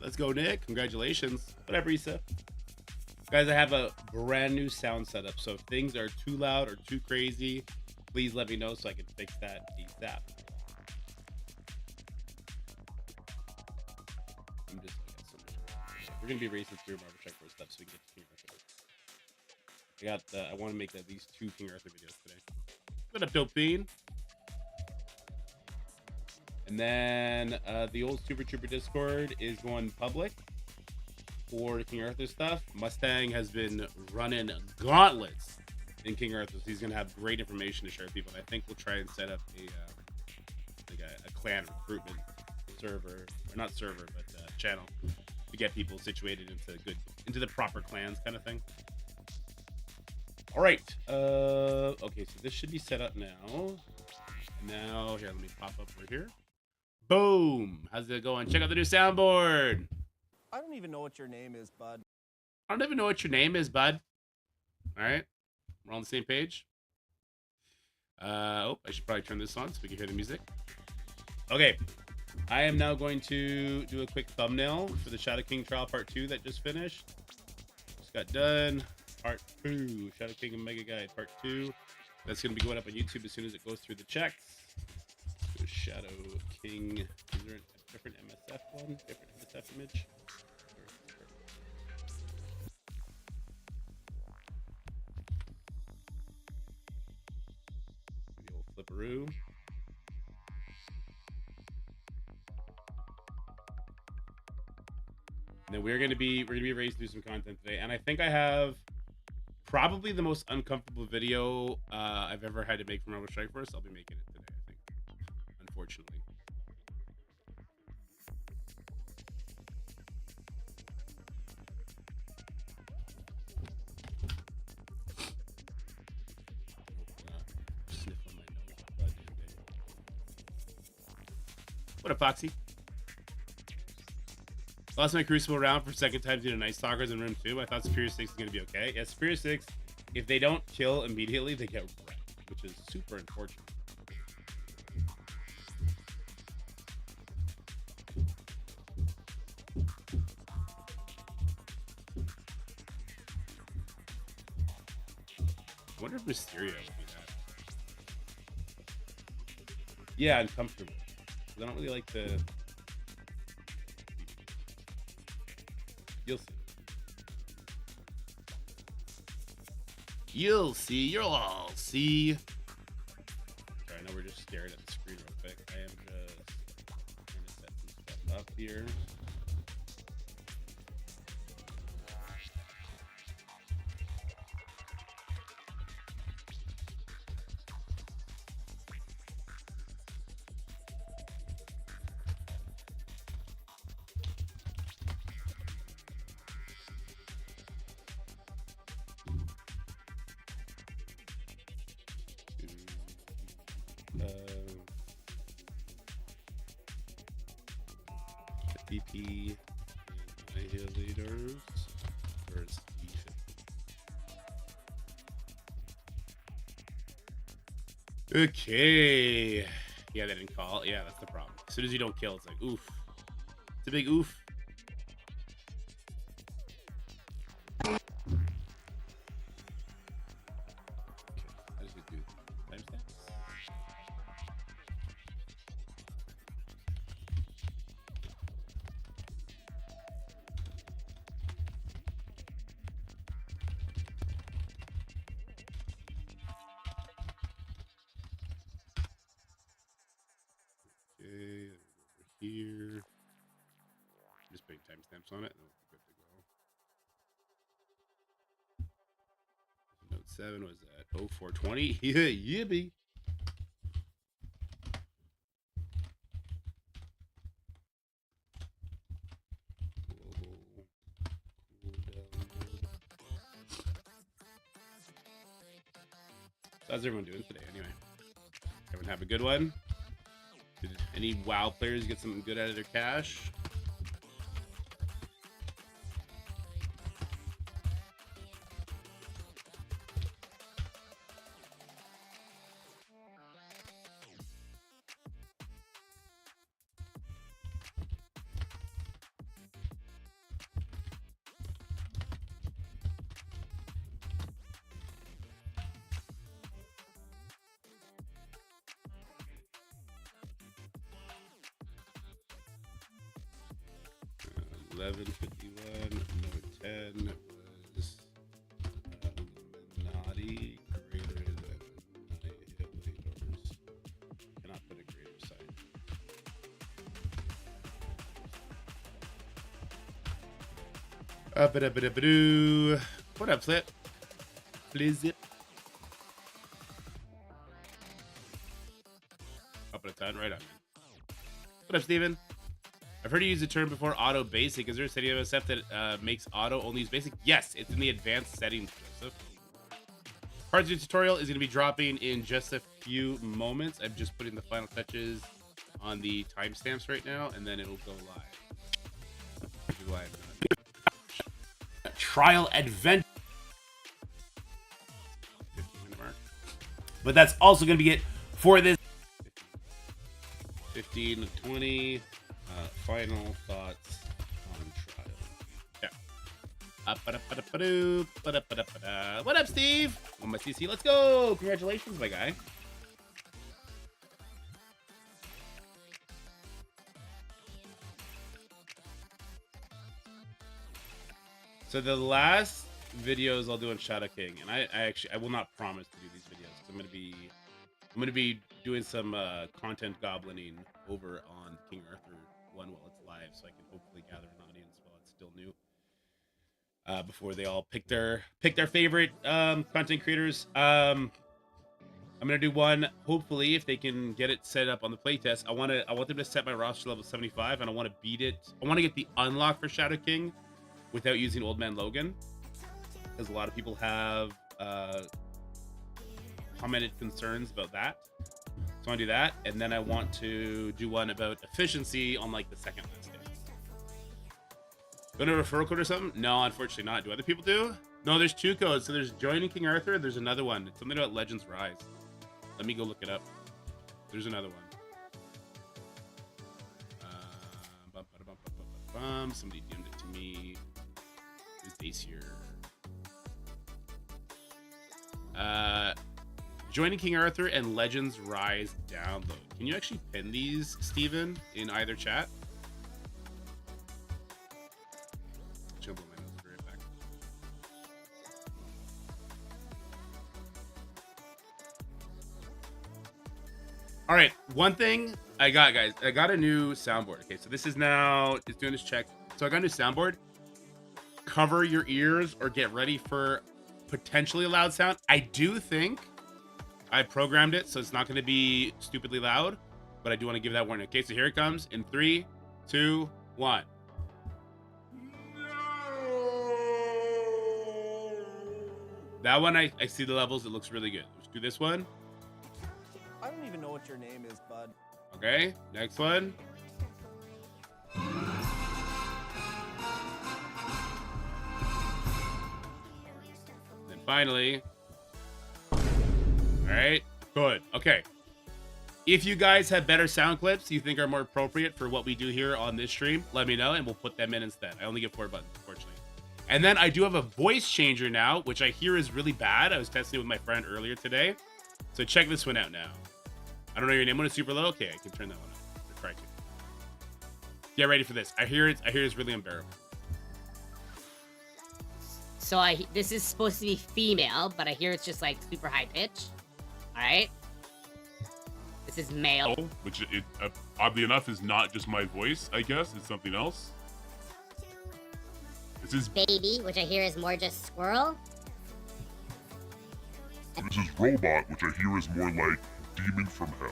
Let's go, Nick. Congratulations. Whatever, Issa. Guys, I have a brand new sound setup. So if things are too loud or too crazy, please let me know so I can fix that ASAP. I'm just so much. We're gonna be racing through Marvel Check for stuff so we can get to King Arthur. I want to make at least 2 King Arthur videos today. What up, Dopine? And then the old Super Trooper Discord is going public for King Arthur stuff. Mustang has been running gauntlets in King Arthur, so he's gonna have great information to share with people. And I think we'll try and set up a clan recruitment server, or not server, but channel to get people situated into the proper clans kind of thing. All right. Okay, so this should be set up now. Now here, let me pop up over here. Boom! How's it going? Check out the new soundboard. I don't even know what your name is, bud. I don't even know what your name is, bud. All right, we're on the same page. I should probably turn this on so we can hear the music. Okay, I am now going to do a quick thumbnail for the Shadow King trial part 2 that just finished. Just got done. Part 2, Shadow King and Mega Guide part 2. That's going to be going up on YouTube as soon as it goes through the checks. So Shadow King. Is there a different MSF one? Different MSF image? The old flipperoo. And then we're gonna be ready to do some content today, and I think I have probably the most uncomfortable video I've ever had to make for Marvel Strike Force. I'll be making it today, I think. Unfortunately. Sniff on my nose. What up, Foxy? Lost my Crucible round for second time due to Night Stalkers in room 2. I thought Superior 6 is going to be okay. Yeah, Superior 6, if they don't kill immediately, they get wrecked, which is super unfortunate. I wonder if Mysterio would do that. Yeah, uncomfortable. I don't really like the... You'll see. You'll see. You'll all see. Okay, I know we're just staring at the screen real quick. I am just trying to set some stuff up here. BP annihilators versus okay. Yeah, they didn't call. Yeah, that's the problem. As soon as you don't kill, it's like oof. It's a big oof. Here, just putting timestamps on it, and we'll be good to go. Note 7 was at 0420. Yeah, yippee. So how's everyone doing today anyway? Everyone have a good one? Did any WoW players get something good out of their cash? 1151. Number 10 was Illuminati greater than annihilators. Cannot put a greater sign. What up, Flip? Please it. Up at a 10, right on. What up, Steven? I've heard you use the term before auto basic. Is there a setting of MSF that makes auto only use basic? Yes, it's in the advanced settings, Joseph. Parts of the tutorial is going to be dropping in just a few moments. I'm just putting the final touches on the timestamps right now, and then it'll go live. Trial adventure. 15-minute mark. But that's also going to be it for this 15 to 20 final thoughts on trial. Yeah. What up, Steve? On my CC, let's go. Congratulations, my guy. So the last videos I'll do on Shadow King, and I will not promise to do these videos. I'm gonna be doing some content goblining over on King Arthur 1 while it's live, so I can hopefully gather an audience while it's still new. Before they all pick their favorite content creators. I'm gonna do one. Hopefully, if they can get it set up on the playtest, I want them to set my roster level 75, and I want to beat it. I want to get the unlock for Shadow King without using Old Man Logan, because a lot of people have commented concerns about that. So I want to do that, and then I want to do one about efficiency on like the second last day. Going to referral code or something? No, unfortunately not. Do other people do? No, there's 2 codes. So there's joining King Arthur. There's another one. It's something about Legends Rise. Let me go look it up. There's another one. Somebody DM'd it to me. Who's Ace here? Joining King Arthur and Legends Rise download. Can you actually pin these, Steven, in either chat? Jump on my notes, be right back. All right, one thing I got, guys. I got a new soundboard. Okay, so this is now, it's doing this check. So I got a new soundboard. Cover your ears or get ready for potentially a loud sound. I do think I programmed it so it's not going to be stupidly loud, but I do want to give that warning. Okay, so here it comes in 3, 2, 1. That one, I see the levels. It looks really good. Let's do this one. I don't even know what your name is, bud. Okay, next one. Then finally. All right, good. Okay. If you guys have better sound clips you think are more appropriate for what we do here on this stream, let me know and we'll put them in instead. I only get 4 buttons, unfortunately. And then I do have a voice changer now, which I hear is really bad. I was testing it with my friend earlier today. So check this one out now. I don't know your name when it's super low. Okay, I can turn that one up. Or try to. Get ready for this. I hear it's really unbearable. So this is supposed to be female, but I hear it's just like super high pitch. All right. This is male. Oh, which oddly enough is not just my voice. I guess it's something else. This is baby, which I hear is more just squirrel. This is robot, which I hear is more like demon from hell.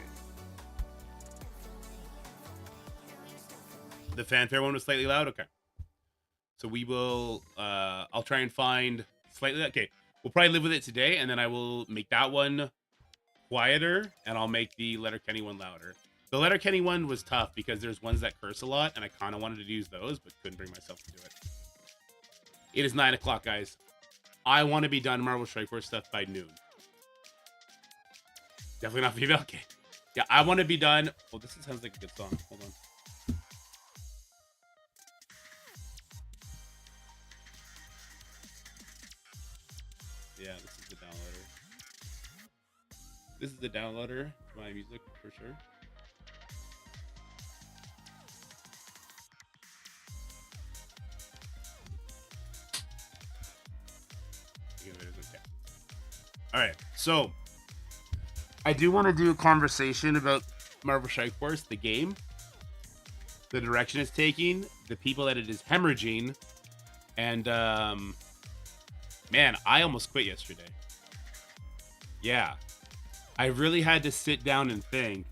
The fanfare one was slightly loud. Okay. So we will. I'll try and find slightly. Okay, we'll probably live with it today, and then I will make that one quieter, and I'll make the Letterkenny one louder. The Letterkenny one was tough because there's ones that curse a lot, and I kind of wanted to use those, but couldn't bring myself to do it. It is 9 o'clock, guys. I want to be done Marvel Strike Force stuff by noon. Definitely not female. Okay. Yeah, I want to be done. Oh, this sounds like a good song. Hold on. Yeah, this is the downloader. This is the downloader for my music for sure. All right, so I do want to do a conversation about Marvel Strike Force, the game, the direction it's taking, the people that it is hemorrhaging, and man, I almost quit yesterday. Yeah, I really had to sit down and think.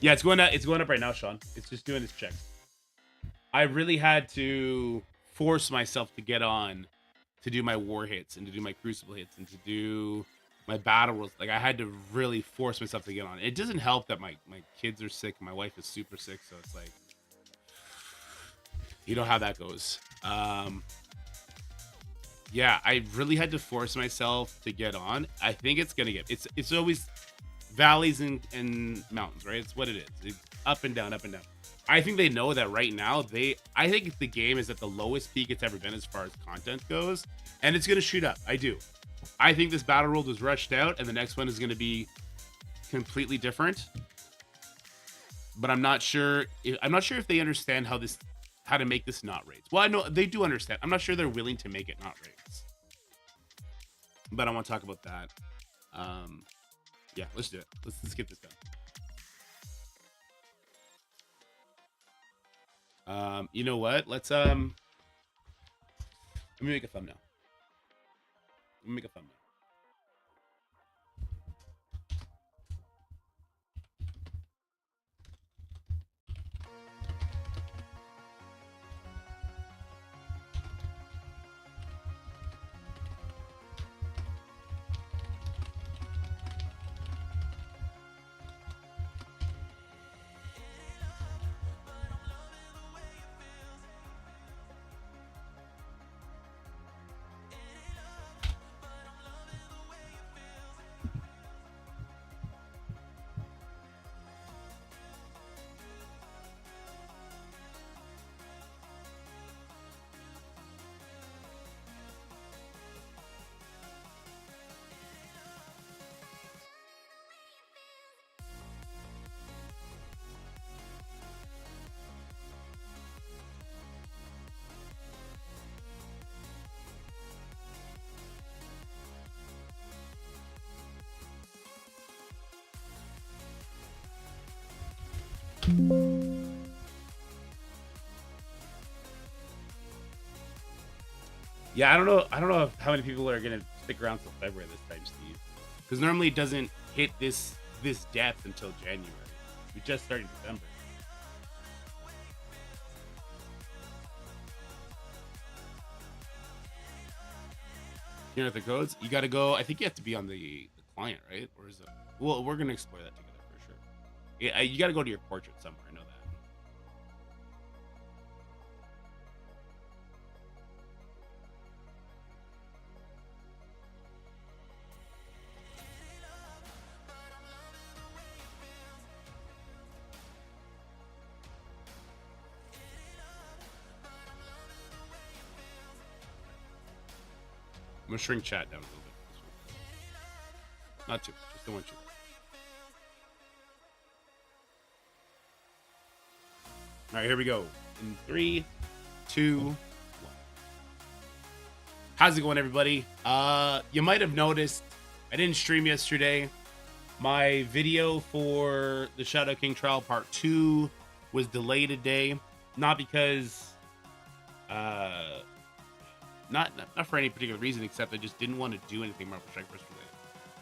Yeah, it's going up. It's going up right now, Sean. It's just doing its checks. I really had to force myself to get on to do my war hits and to do my Crucible hits and to do my battle worlds. Like, I had to really force myself to get on. It doesn't help that my kids are sick. My wife is super sick, so it's like, you know how that goes. Yeah, I really had to force myself to get on. I think it's gonna get. It's always valleys and mountains, right? It's what it is. It's up and down, up and down. I think they know that right now. I think the game is at the lowest peak it's ever been as far as content goes, and it's gonna shoot up. I do. I think this battle world was rushed out, and the next one is gonna be completely different. But I'm not sure. I'm not sure if they understand how to make this not raids. Well, I know they do understand. I'm not sure they're willing to make it not raids. But I want to talk about that. Yeah, let's do it. Let's get this done. You know what? Let's let me make a thumbnail. Let me make a thumbnail. Yeah, I don't know how many people are gonna stick around till February this time, Steve. Because normally it doesn't hit this depth until January. We just started December. You know the codes? You gotta go. I think you have to be on the client, right? Or is it? Well, we're gonna explore that together for sure. Yeah, you gotta go to your portrait somewhere. I know that. I'm gonna shrink chat down a little bit. Not too much. Just don't want you. All right, here we go. In 3, 2, 1. How's it going, everybody? You might have noticed I didn't stream yesterday. My video for the Shadow King Trial Part 2 was delayed today. Not because not for any particular reason, except I just didn't want to do anything Marvel Strike Force related.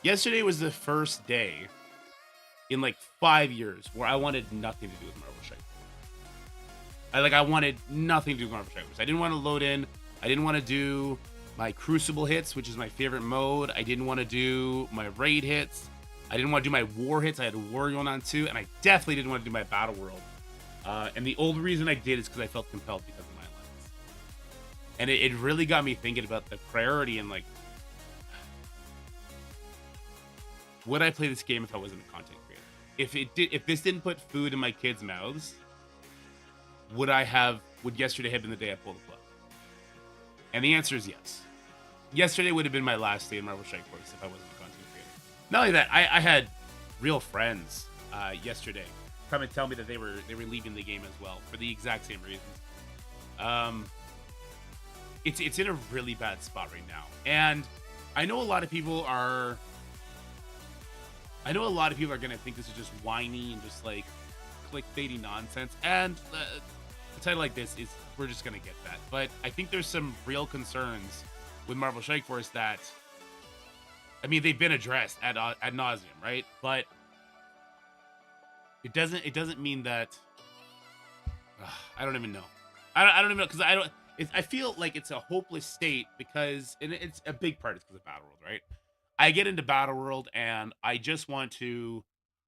Yesterday was the first day in like 5 years where I wanted nothing to do with Marvel Strike Force. I wanted nothing to do with Marvel Strike Force. I didn't want to load in. I didn't want to do my Crucible hits, which is my favorite mode. I didn't want to do my raid hits. I didn't want to do my war hits. I had a war going on too, and I definitely didn't want to do my battle world. And the only reason I did is because I felt compelled because of my alliance. And it really got me thinking about the priority and like, would I play this game if I wasn't a content creator? If this didn't put food in my kids' mouths, would yesterday have been the day I pulled the plug? And the answer is yes. Yesterday would have been my last day in Marvel Strike Force if I wasn't a content creator. Not only that, I had real friends yesterday come and tell me that they were leaving the game as well for the exact same reasons. It's in a really bad spot right now, and I know a lot of people are gonna think this is just whiny and just like clickbaity nonsense, and a title like this is, we're just gonna get that. But I think there's some real concerns with Marvel Strike Force that, I mean, they've been addressed ad nauseum, right? But it doesn't mean that. I don't even know. I don't even know, because I feel like it's a hopeless state, because, and it's a big part is because of Battle World, right? I get into Battle World and I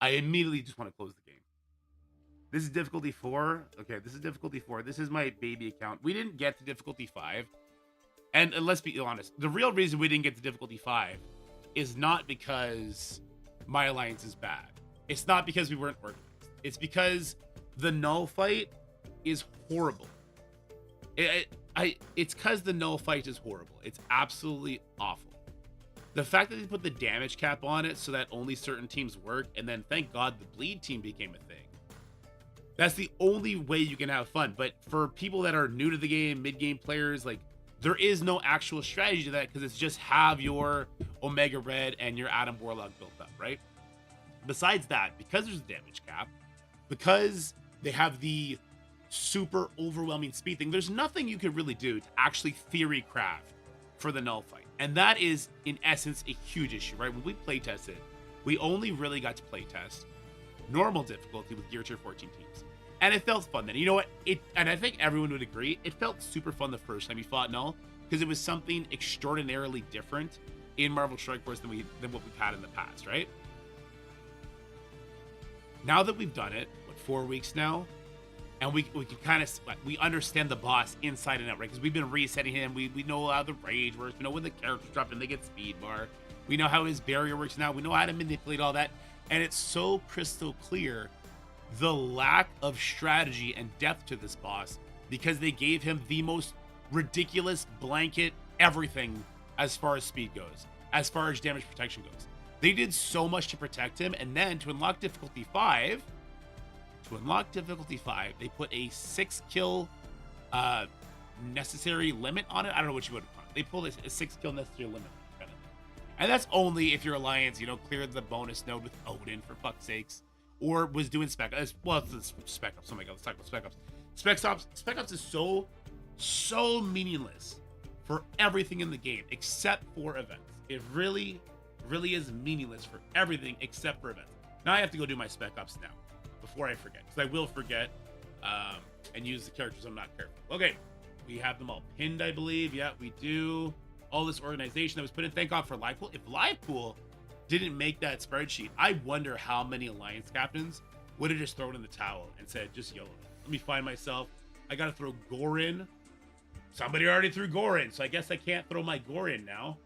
immediately just want to close the game. This is difficulty 4. Okay, this is difficulty 4. This is my baby account. We didn't get to difficulty 5. And let's be honest, the real reason we didn't get to difficulty 5 is not because my alliance is bad. It's not because we weren't organized. It's because the null fight is horrible. It's because the null fight is horrible. It's absolutely awful. The fact that they put the damage cap on it so that only certain teams work, and then thank God the bleed team became a thing. That's the only way you can have fun. But for people that are new to the game, mid-game players, like, there is no actual strategy to that, because it's just have your Omega Red and your Adam Warlock built up, right? Besides that, because there's a damage cap, because they have the super overwhelming speed thing, there's nothing you could really do to actually theory craft for the null fight. And that is, in essence, a huge issue, right? When we playtested, we only really got to playtest normal difficulty with Gear Tier 14 teams. And it felt fun then. You know what? And I think everyone would agree, it felt super fun the first time we fought null, because it was something extraordinarily different in Marvel Strike Force than what we've had in the past, right? Now that we've done it, 4 weeks now, and we can kind of, we understand the boss inside and out, right? Because we've been resetting him. We know how the rage works. We know when the characters drop and they get speed bar. We know how his barrier works now. We know how to manipulate all that. And it's so crystal clear the lack of strategy and depth to this boss, because they gave him the most ridiculous blanket everything as far as speed goes, as far as damage protection goes. They did so much to protect him, and then to unlock difficulty 5, they put a 6 kill necessary limit on it. I don't know what you would call it. They pulled a 6 kill necessary limit kind of thing. And that's only if your alliance, cleared the bonus node with Odin, for fuck's sakes, or was doing Spec Ops. Well, it's Spec Ops. Oh my god, let's talk about Spec Ops. Spec Ops is so meaningless for everything in the game except for events. It really is meaningless for everything except for events. Now I have to go do my Spec Ops now before I forget, because I will forget and use the characters I'm not careful. Okay, we have them all pinned, I believe. Yeah, we do. All this organization that was put in. Thank God for Livepool. If Livepool didn't make that spreadsheet, I wonder how many alliance captains would have just thrown in the towel and said, just YOLO. Let me find myself. I gotta throw Gore in. Somebody already threw Gore in, so I guess I can't throw my Gore in now.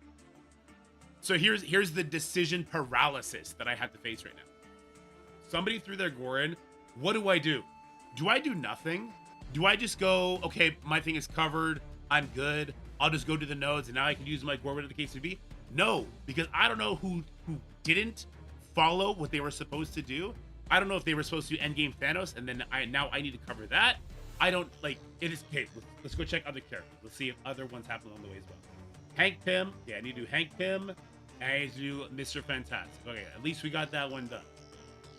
So here's the decision paralysis that I have to face right now. Somebody threw their Gore in. What do I do? Do I do nothing? Do I just go, okay, my thing is covered, I'm good, I'll just go to the nodes and now I can use my Gore, whatever the case may be? No, because I don't know who didn't follow what they were supposed to do. I don't know if they were supposed to do endgame Thanos, and then now I need to cover that. I don't, like, it is, okay, let's go check other characters. Let's see if other ones happen along the way as well. Hank Pym, yeah, I need to do Hank Pym, and I need to do Mr. Fantastic. Okay, at least we got that one done.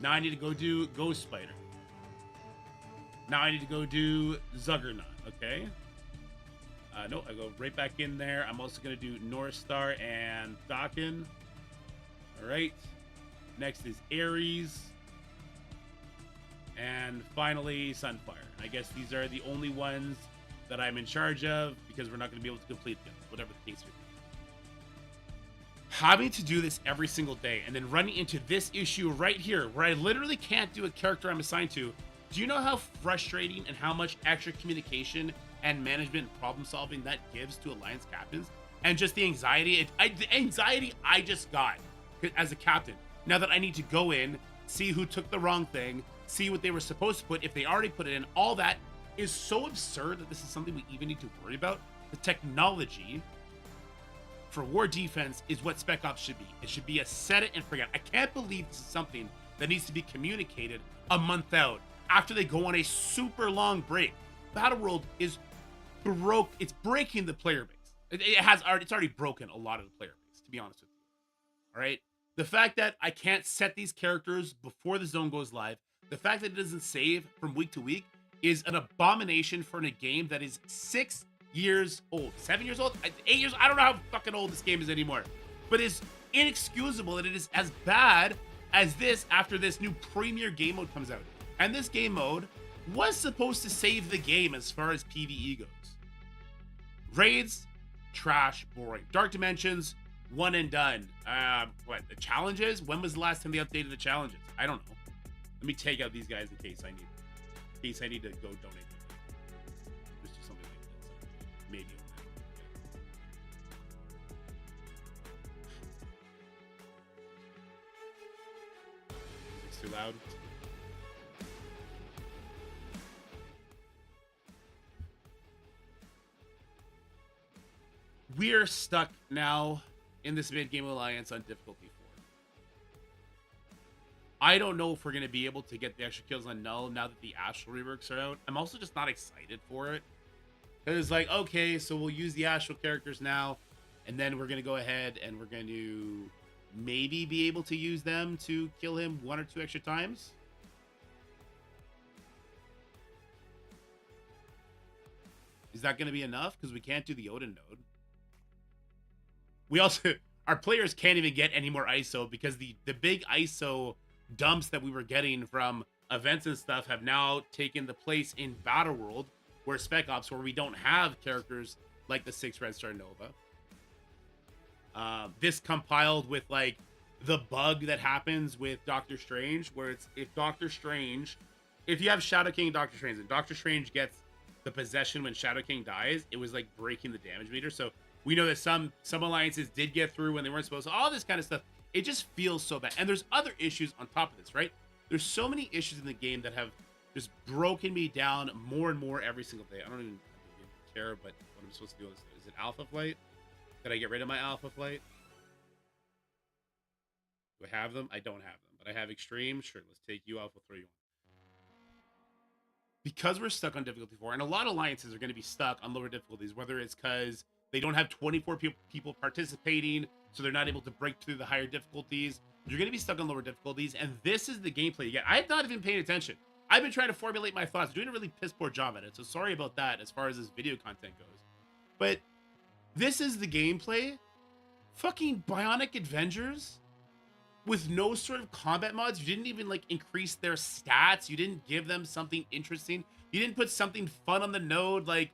Now I need to go do Ghost Spider. Now I need to go do Zuggernaut, okay? No, I go right back in there. I'm also going to do North Star and Dakin. All right. Next is Ares. And finally, Sunfire. I guess these are the only ones that I'm in charge of, because we're not going to be able to complete them, whatever the case may be. Having to do this every single day and then running into this issue right here, where I literally can't do a character I'm assigned to. Do you know how frustrating and how much extra communication and management and problem solving that gives to alliance captains? And just the anxiety, the anxiety I just got as a captain. Now that I need to go in, see who took the wrong thing, see what they were supposed to put, if they already put it in, all that is so absurd that this is something we even need to worry about. The technology for war defense is what Spec Ops should be. It should be a set it and forget. I can't believe this is something that needs to be communicated a month out after they go on a super long break. Battle World is broke. It's breaking the player base. It's already broken a lot of the player base, to be honest with you. All right. The fact that I can't set these characters before the zone goes live, the fact that it doesn't save from week to week is an abomination for a game that is 6 years old, 7 years old, 8 years. I don't know how fucking old this game is anymore, but it's inexcusable that it is as bad as this after this new premier game mode comes out. And this game mode was supposed to save the game as far as PvE goes. Raids, trash, boring. Dark Dimensions, one and done. What, the challenges? When was the last time they updated the challenges? I don't know. Let me take out these guys in case I need to go donate them. Just do something like that. So maybe. It's too loud. We're stuck now in this mid-game alliance on difficulty 4. I don't know if we're going to be able to get the extra kills on Null now that the Astral reworks are out. I'm also just not excited for it. It's like, okay, so we'll use the Astral characters now, and then we're going to go ahead and we're going to maybe be able to use them to kill him 1 or 2 extra times. Is that going to be enough? Because we can't do the Odin node. We also, our players can't even get any more ISO because the big ISO dumps that we were getting from events and stuff have now taken the place in Battle World, where Spec Ops, where we don't have characters like the 6 Red Star Nova. This compiled with like the bug that happens with Doctor Strange, where it's if you have Shadow King and Doctor Strange, and Doctor Strange gets the possession when Shadow King dies, it was like breaking the damage meter. So we know that some alliances did get through when they weren't supposed to. All this kind of stuff. It just feels so bad. And there's other issues on top of this, right? There's so many issues in the game that have just broken me down more and more every single day. I don't even care, but what I'm supposed to do is it Alpha Flight? Did I get rid of my Alpha Flight? Do I have them? I don't have them. But I have Extreme. Sure, let's take you Alpha 3. Because we're stuck on difficulty 4, and a lot of alliances are going to be stuck on lower difficulties, whether it's because they don't have 24 people participating, so they're not able to break through the higher difficulties. You're going to be stuck on lower difficulties, and this is the gameplay you get. I have not even paid attention. I've been trying to formulate my thoughts, doing a really piss poor job at it, so sorry about that as far as this video content goes. But this is the gameplay. Fucking Bionic Avengers with no sort of combat mods. You didn't even like increase their stats. You didn't give them something interesting. You didn't put something fun on the node. Like,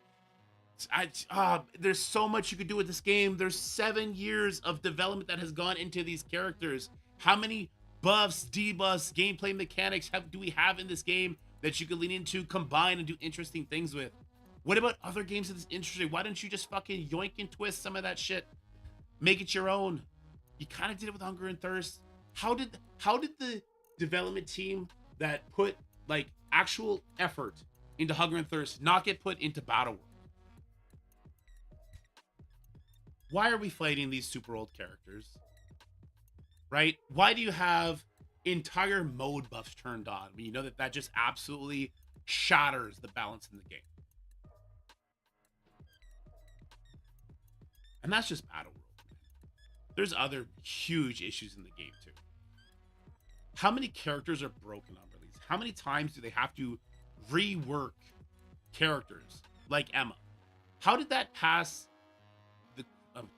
there's so much you could do with this game. There's 7 years of development that has gone into these characters. How many buffs, debuffs, gameplay mechanics do we have in this game that you could lean into, combine, and do interesting things with? What about other games that is interesting? Why don't you just fucking yoink and twist some of that shit? Make it your own. You kind of did it with Hunger and Thirst. How did the development team that put like actual effort into Hunger and Thirst not get put into Battle World? Why are we fighting these super old characters? Right? Why do you have entire mode buffs turned on when you know that just absolutely shatters the balance in the game? And that's just Battle World. There's other huge issues in the game too. How many characters are broken on release? How many times do they have to rework characters like Emma? How did that pass the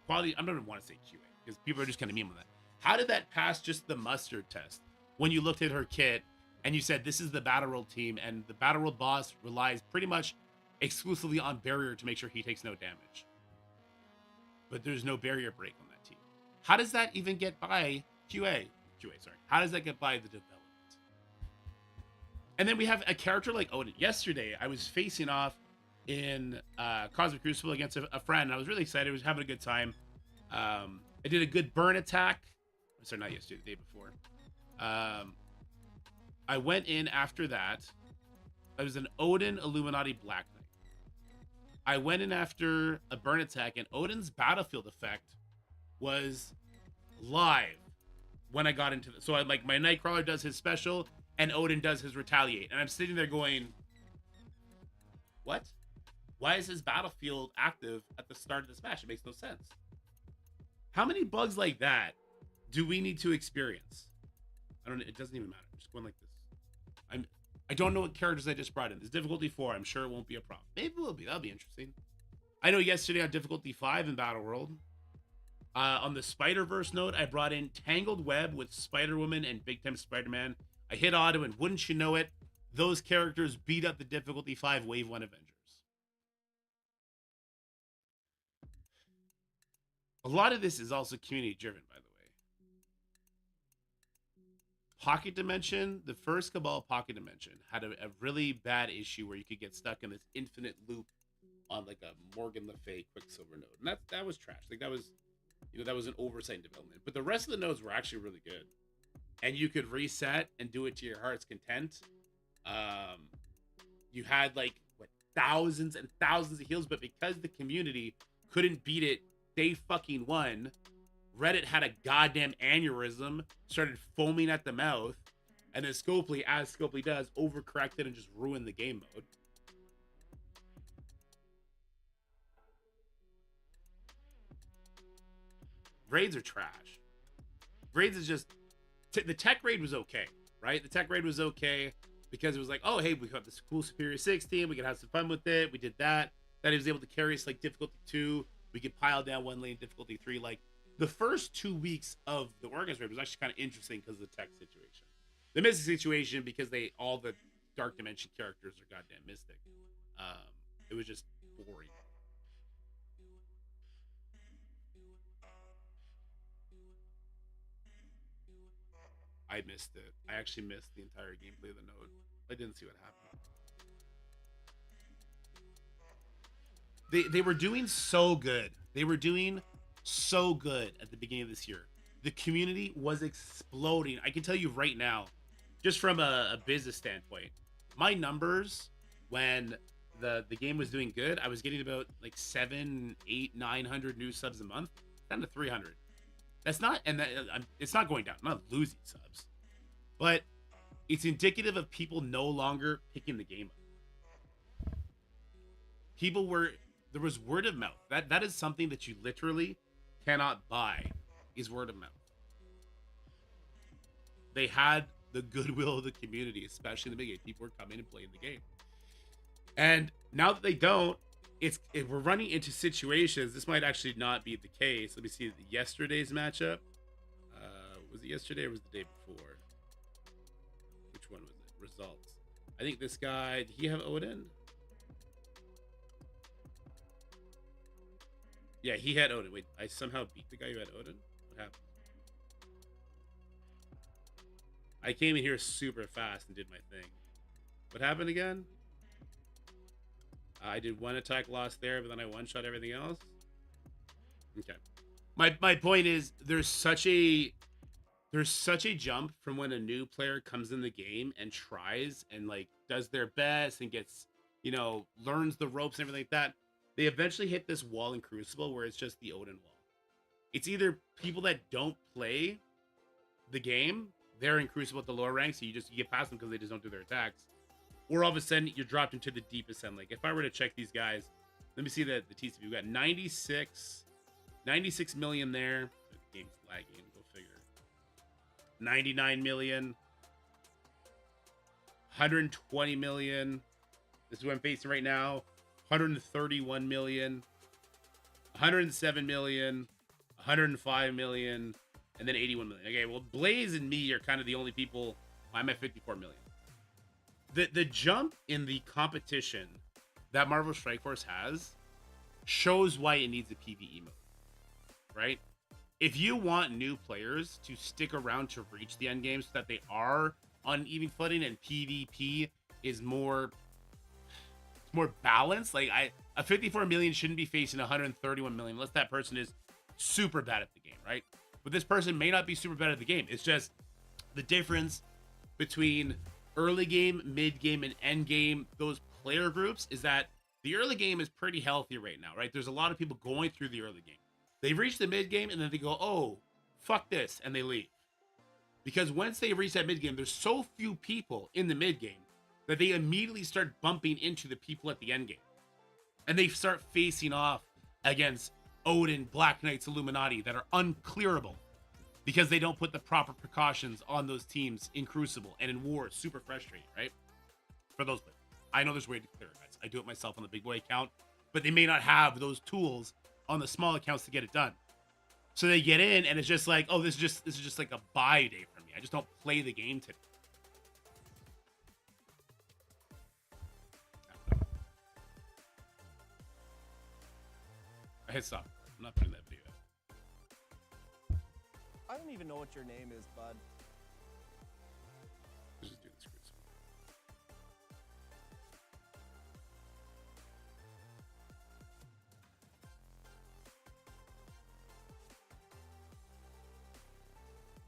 quality? I don't even want to say QA because people are just kind of meme on that. How did that pass just the mustard test when you looked at her kit and you said this is the Battle World team and the Battle World boss relies pretty much exclusively on barrier to make sure he takes no damage? But there's no barrier break on that team. How does that even get by QA? How does that get by the development? And then we have a character like Odin. Yesterday, I was facing off in Crucible against a friend. And I was really excited. I was having a good time. I did a good burn attack. Sorry, not yesterday, the day before. I went in after that. I was an Odin Illuminati Black Knight. I went in after a burn attack, and Odin's battlefield effect was live when I got into it. So I like my Nightcrawler does his special and Odin does his retaliate. And I'm sitting there going, what? Why is his battlefield active at the start of this match? It makes no sense. How many bugs like that do we need to experience? I don't know. It doesn't even matter. I'm just going like this. I don't know what characters I just brought in. This difficulty 4. I'm sure it won't be a problem. Maybe it will be. That'll be interesting. I know yesterday on difficulty 5 in Battle World, on the Spider-Verse note, I brought in Tangled Web with Spider-Woman and Big Time Spider-Man. I hit auto, and wouldn't you know it, those characters beat up the difficulty 5 Wave 1 Avengers. A lot of this is also community driven, by the way. Pocket Dimension, the first Cabal Pocket Dimension, had a really bad issue where you could get stuck in this infinite loop on like a Morgan Le Fay Quicksilver node. And that was trash. Like that was an oversight in development. But the rest of the nodes were actually really good. And you could reset and do it to your heart's content. You had like thousands and thousands of heals, but because the community couldn't beat it day fucking one, Reddit had a goddamn aneurysm, started foaming at the mouth, and then Scopely, as Scopely does, overcorrected and just ruined the game mode. Raids are trash. Raids is just... the tech raid was okay, right? The tech raid was okay because it was like, oh, hey, we got this cool Superior 16. We could have some fun with it. We did that. Then he was able to carry us like difficulty 2. We could pile down one lane difficulty 3. Like, the first 2 weeks of the Organized raid was actually kind of interesting because of the tech situation. The Mystic situation, because all the Dark Dimension characters are goddamn Mystic. It was just boring. I missed it. I actually missed the entire gameplay of the node. I didn't see what happened. They were doing so good. They were doing so good at the beginning of this year. The community was exploding. I can tell you right now, just from a business standpoint, my numbers when the game was doing good, I was getting about like 700, 800, 900 new subs a month, down to 300. That's not, and it's not going down. I'm not losing subs, but it's indicative of people no longer picking the game up. There was word of mouth. That is something that you literally cannot buy, is word of mouth. They had the goodwill of the community, especially in the big game. People were coming and playing the game. And now that they don't, we're running into situations. This might actually not be the case. Let me see yesterday's matchup. Was it yesterday or was it the day before? Which one was it? Results. I think this guy, did he have Odin? Yeah, he had Odin. Wait, I somehow beat the guy who had Odin? What happened? I came in here super fast and did my thing. What happened again? I did one attack loss there, but then I one-shot everything else. Okay. My point is there's such a jump from when a new player comes in the game and tries and like does their best and gets, learns the ropes and everything like that. They eventually hit this wall in Crucible where it's just the Odin wall. It's either people that don't play the game, they're in Crucible at the lower ranks, so you get past them because they just don't do their attacks. Or all of a sudden, you're dropped into the deepest end. Like, if I were to check these guys, let me see the TCP. We've got 96 million there. The game's lagging, go figure. 99 million. 120 million. This is who I'm facing right now. 131 million. 107 million. 105 million. And then 81 million. Okay, well, Blaze and me are kind of the only people. I'm at 54 million. The jump in the competition that Marvel Strike Force has shows why it needs a PvE mode, right? If you want new players to stick around to reach the end game so that they are on even footing and PvP is more balanced, like a 54 million shouldn't be facing 131 million unless that person is super bad at the game, right? But this person may not be super bad at the game. It's just the difference between early game, mid game, and end game, those player groups, is that the early game is pretty healthy right now, right? There's a lot of people going through the early game. They reach the mid game and then they go, oh, fuck this, and they leave. Because once they reach that mid game, there's so few people in the mid game that they immediately start bumping into the people at the end game. And they start facing off against Odin, Black Knights, Illuminati that are unclearable because they don't put the proper precautions on those teams in Crucible and in War. It's super frustrating, right? For those players. I know there's a way to clear it, guys. I do it myself on the big boy account, but they may not have those tools on the small accounts to get it done. So they get in and it's just like, oh, this is just like a buy day for me. I just don't play the game today. I hit stop. I'm not putting that video out. I don't even know what your name is, bud. Let's just do this Crucible.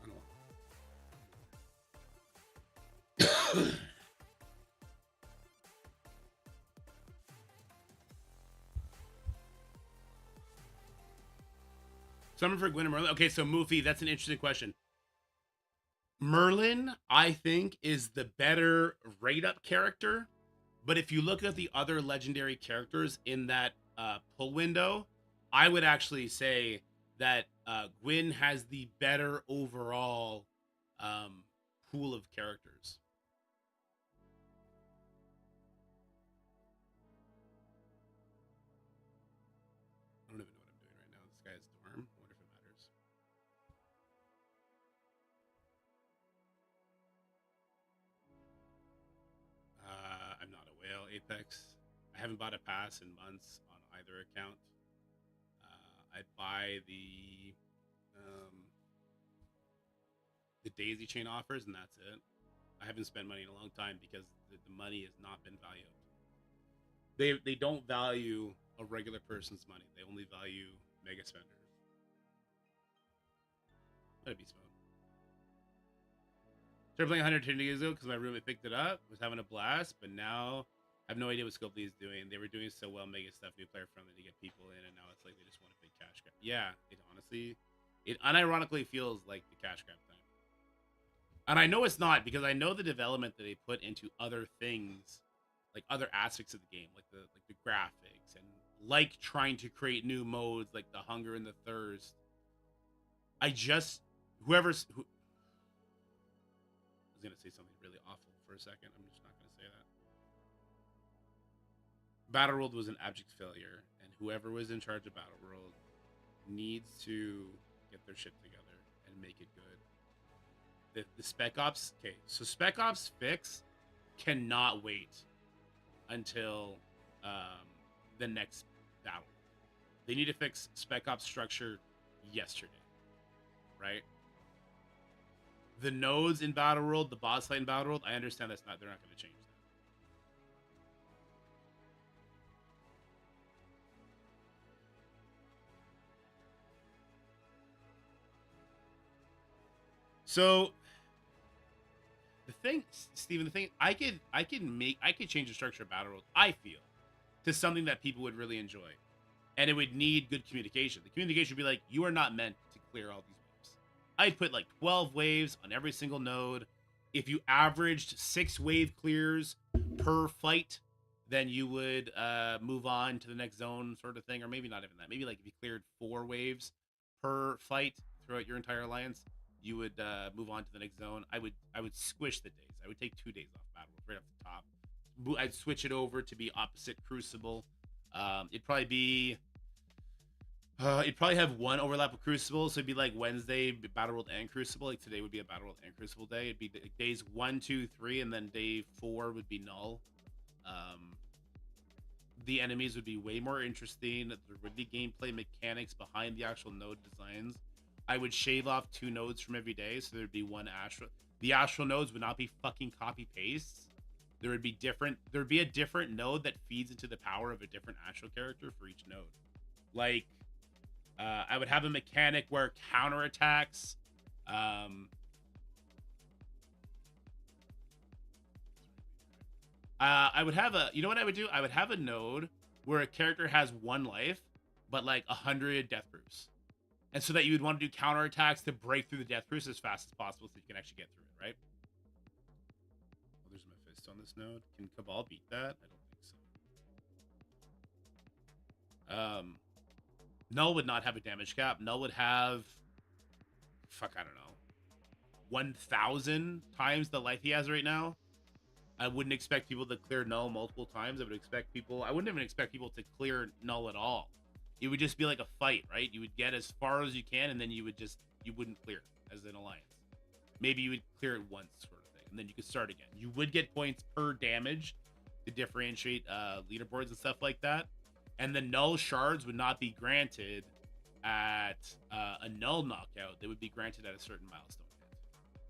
I don't know. Summon for Gwyn and Merlin. Okay, so Moofy, that's an interesting question. Merlin, I think, is the better rate-up character. But if you look at the other legendary characters in that pull window, I would actually say that Gwyn has the better overall pool of characters. I don't even know what I'm doing right now. This guy's dorm. I wonder if it matters. I'm not a whale. Apex. I haven't bought a pass in months on either account. I buy the daisy chain offers, and that's it. I haven't spent money in a long time because the money has not been valued. They don't value a regular person's money. They only value mega spenders. Let it be smooth. Started playing 110 days ago because my roommate picked it up. Was having a blast, but now I have no idea what Scopely is doing. They were doing so well, mega stuff, new player friendly to get people in, and now it's like they just want a big cash grab. Yeah, it honestly, it unironically feels like the cash grab time. And I know it's not, because I know the development that they put into other things, like other aspects of the game, like the graphics, and like trying to create new modes, like the hunger and the thirst. I was gonna say something really awful for a second. I'm just not gonna say that. Battleworld was an abject failure, and whoever was in charge of Battleworld needs to get their shit together and make it good. The Spec Ops, okay, so Spec Ops fix cannot wait until the next battle. They need to fix Spec Ops structure yesterday, right? The nodes in Battleworld, the boss fight in Battleworld, I understand they're not going to change that. So the thing, Steven, I could change the structure of Battleworld, I feel, to something that people would really enjoy. And it would need good communication. The communication would be like, you are not meant to clear all these waves. I'd put like 12 waves on every single node. If you averaged 6 wave clears per fight, then you would move on to the next zone, sort of thing. Or maybe not even that. Maybe like if you cleared 4 waves per fight throughout your entire alliance, you would move on to the next zone. I would squish the days. I would take 2 days off battle right off the top. I'd switch it over to be opposite Crucible. It'd probably have one overlap with Crucible, so it'd be like Wednesday, Battleworld and Crucible. Like today would be a Battleworld and Crucible day. It'd be days 1, 2, 3, and then day 4 would be null. The enemies would be way more interesting. There would be gameplay mechanics behind the actual node designs. I would shave off 2 nodes from every day, so there'd be one astral. The astral nodes would not be fucking copy pastes. There would be a different node that feeds into the power of a different astral character for each node. Like, I would have a mechanic where counterattacks, I would have you know what I would do? I would have a node where a character has 1 life, but like 100 death proofs. And so that you would want to do counterattacks to break through the death proofs as fast as possible so you can actually get through it, right? Oh, there's Mephisto on this node. Can Cabal beat that? I don't think so. Null would not have a damage cap. Null would have, fuck, I don't know, 1,000 times the life he has right now. I wouldn't expect people to clear Null multiple times. I wouldn't even expect people to clear Null at all. It would just be like a fight, right? You would get as far as you can, and then you wouldn't clear it as an alliance. Maybe you would clear it once, sort of thing, and then you could start again. You would get points per damage to differentiate leaderboards and stuff like that. And the Null shards would not be granted at a Null knockout. They would be granted at a certain milestone hit.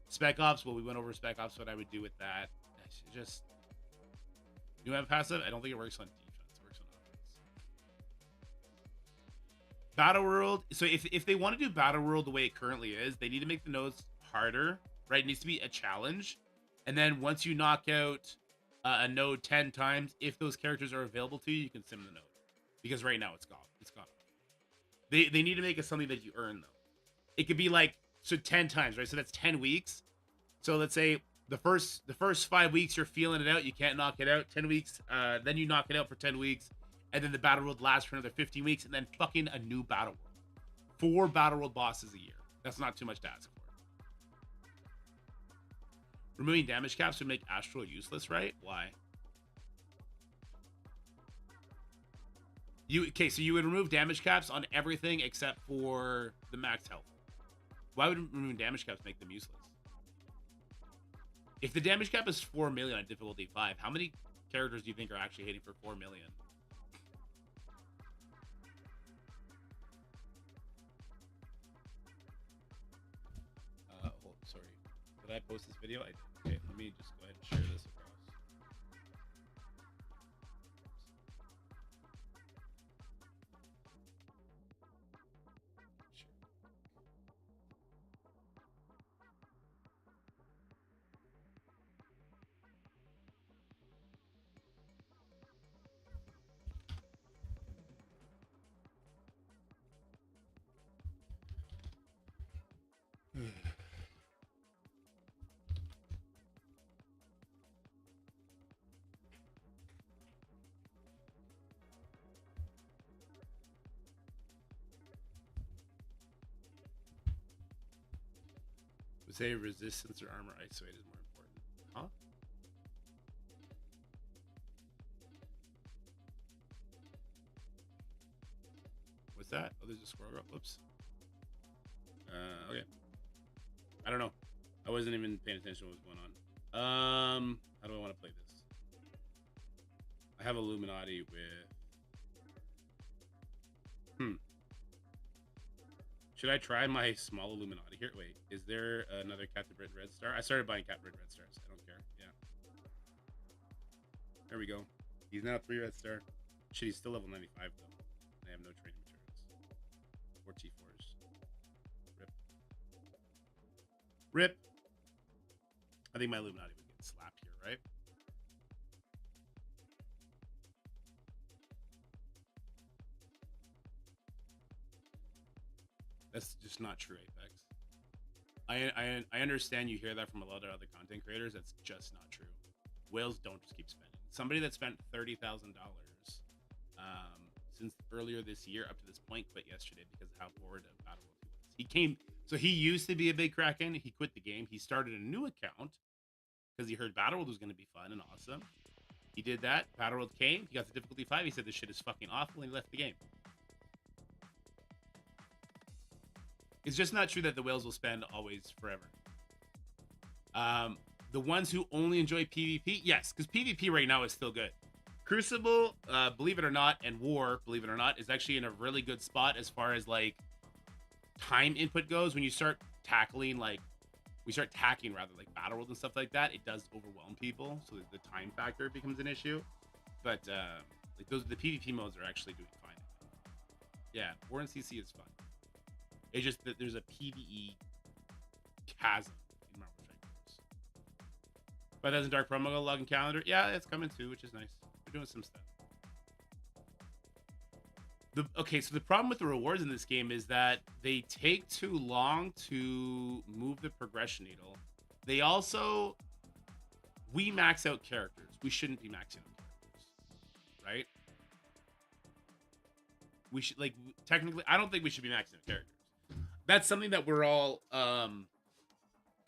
Spec Ops, well, we went over Spec Ops, what I would do with that. Just, you have passive? I don't think it works on defense. It works on offense. Battle World. So if they want to do Battle World the way it currently is, they need to make the nodes harder, right? It needs to be a challenge. And then once you knock out a node 10 times, if those characters are available to you, you can sim the node. Because right now it's gone. It's gone. They need to make it something that you earn, though. It could be like, so 10 times, right? So that's 10 weeks. So let's say the first 5 weeks you're feeling it out, you can't knock it out. 10 weeks, then you knock it out for 10 weeks, and then the battle world lasts for another 15 weeks, and then fucking a new battle world. 4 battle world bosses a year. That's not too much to ask for. Removing damage caps would make Astral useless, right? Why? So you would remove damage caps on everything except for the max health. Why would removing damage caps make them useless? If the damage cap is 4 million on difficulty 5, how many characters do you think are actually hitting for 4 million? Sorry. Did I post this video? Okay, let me just go ahead and share this across. Say resistance or armor isolate is more important. Huh? What's that? Oh, there's a squirrel. Whoops. Okay. I don't know. I wasn't even paying attention to what was going on. How do I want to play this? I have Illuminati with. Should I try my small Illuminati here? Wait, is there another Captain Britain Red Star? I started buying Captain Britain Red Stars. I don't care. Yeah. There we go. He's now 3 Red Star. Shit, he's still level 95 though. I have no training materials. 4 T4s. Rip. Rip. I think my Illuminati would get slapped here, right? That's just not true, Apex. I understand you hear that from a lot of other content creators. That's just not true. Whales don't just keep spending. Somebody that spent $30,000 since earlier this year up to this point quit yesterday because of how bored of Battle World he was. He came, so he used to be a big Kraken. He quit the game. He started a new account because he heard Battle World was going to be fun and awesome. He did that. Battle World came. He got to difficulty 5. He said this shit is fucking awful, and he left the game. It's just not true that the whales will spend always forever. The ones who only enjoy PvP, yes, because PvP right now is still good. Crucible, believe it or not, and War, believe it or not, is actually in a really good spot as far as like time input goes. When you start tackling like, we start tacking rather like Battle World and stuff like that, it does overwhelm people, so the time factor becomes an issue. But like the PvP modes are actually doing fine. Yeah, War and CC is fun. It's just that there's a PvE chasm in Marvel Strike Force. 5,000 Dark Promo Go login calendar. Yeah, it's coming too, which is nice. We're doing some stuff. Okay, so the problem with the rewards in this game is that they take too long to move the progression needle. They also, we max out characters. We shouldn't be maxing out characters, right? we should like technically. I don't think we should be maxing out characters. That's something that we're all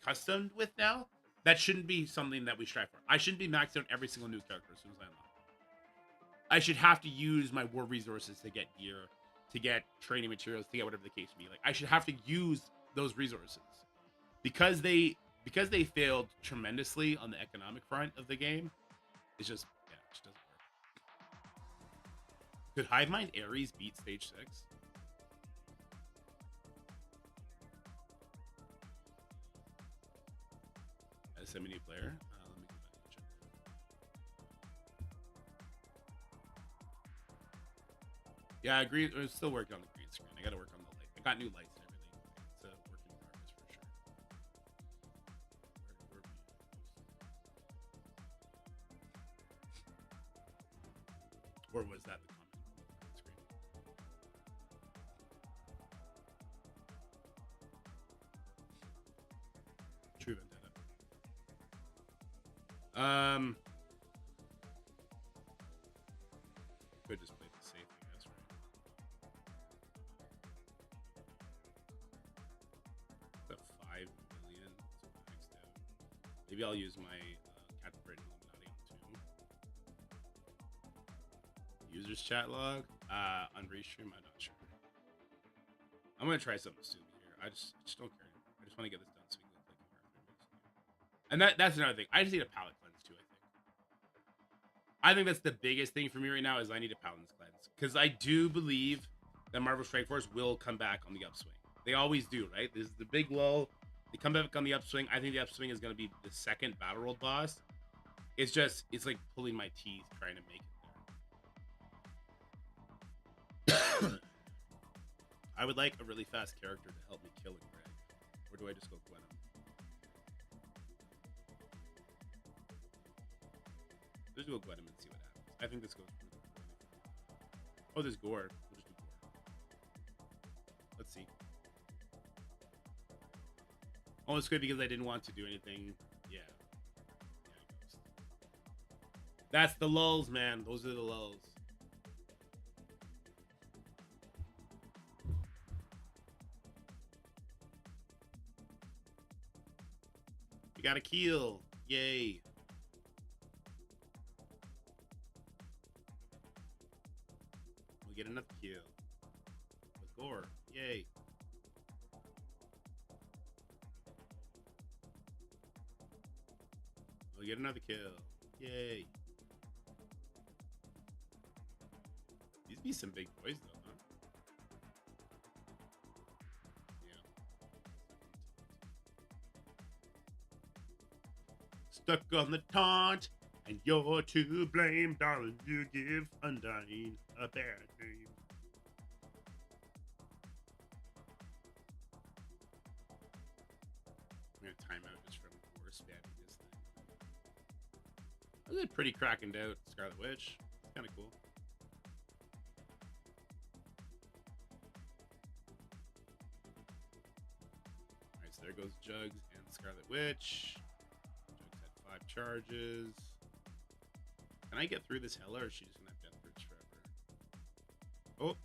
accustomed with now. That shouldn't be something that we strive for. I shouldn't be maxed out every single new character as soon as I unlock. I should have to use my war resources to get gear, to get training materials, to get whatever the case may be. Like I should have to use those resources because they failed tremendously on the economic front of the game. It's just it just doesn't work. Could Hive Mind Ares beat stage 6? As a mini player, let me go back and check. Yeah, I agree. I'm still working on the green screen. I got to work on the light. I got new lights and everything. It's a work in progress for sure. Or was that the comment on the green screen? True Vendetta. Could just play the safe, I guess, right? The 5 million maxed out. Maybe I'll use my Captain Britain Illuminati on 2. Users chat log on restream. I'm not sure. I'm gonna try something soon here. I just don't care. I just want to get this done so we can play King Arthur. And that's another thing. I just need a palette cleanse too. I think that's the biggest thing for me right now is I need a Paladin's Cleanse. Because I do believe that Marvel Strike Force will come back on the upswing. They always do, right? This is the big lull. They come back on the upswing. I think the upswing is going to be the second Battle World boss. It's like pulling my teeth trying to make it there. I would like a really fast character to help me kill a Greg. Or do I just go Gwen? Let's go Gwen and see what happens. I think this goes pretty good. Oh, there's Gore. We'll just do Gore. Let's see. Oh, it's good because I didn't want to do anything. Yeah. That's the lulls, man. Those are the lulls. We got a kill. Yay. We'll get another kill. With Gore. Yay. We'll get another kill. Yay. These be some big boys though, huh? Yeah. Stuck on the taunt, and you're to blame, darling. You give Undyne a bad name. I'm gonna time out just from Gore spamming this thing. I did pretty cracking out Scarlet Witch. It's kind of cool. Alright, so there goes Jugs and Scarlet Witch. Jugs had 5 charges. Can I get through this Hella, or is she just gonna have Death Grips forever? Oh,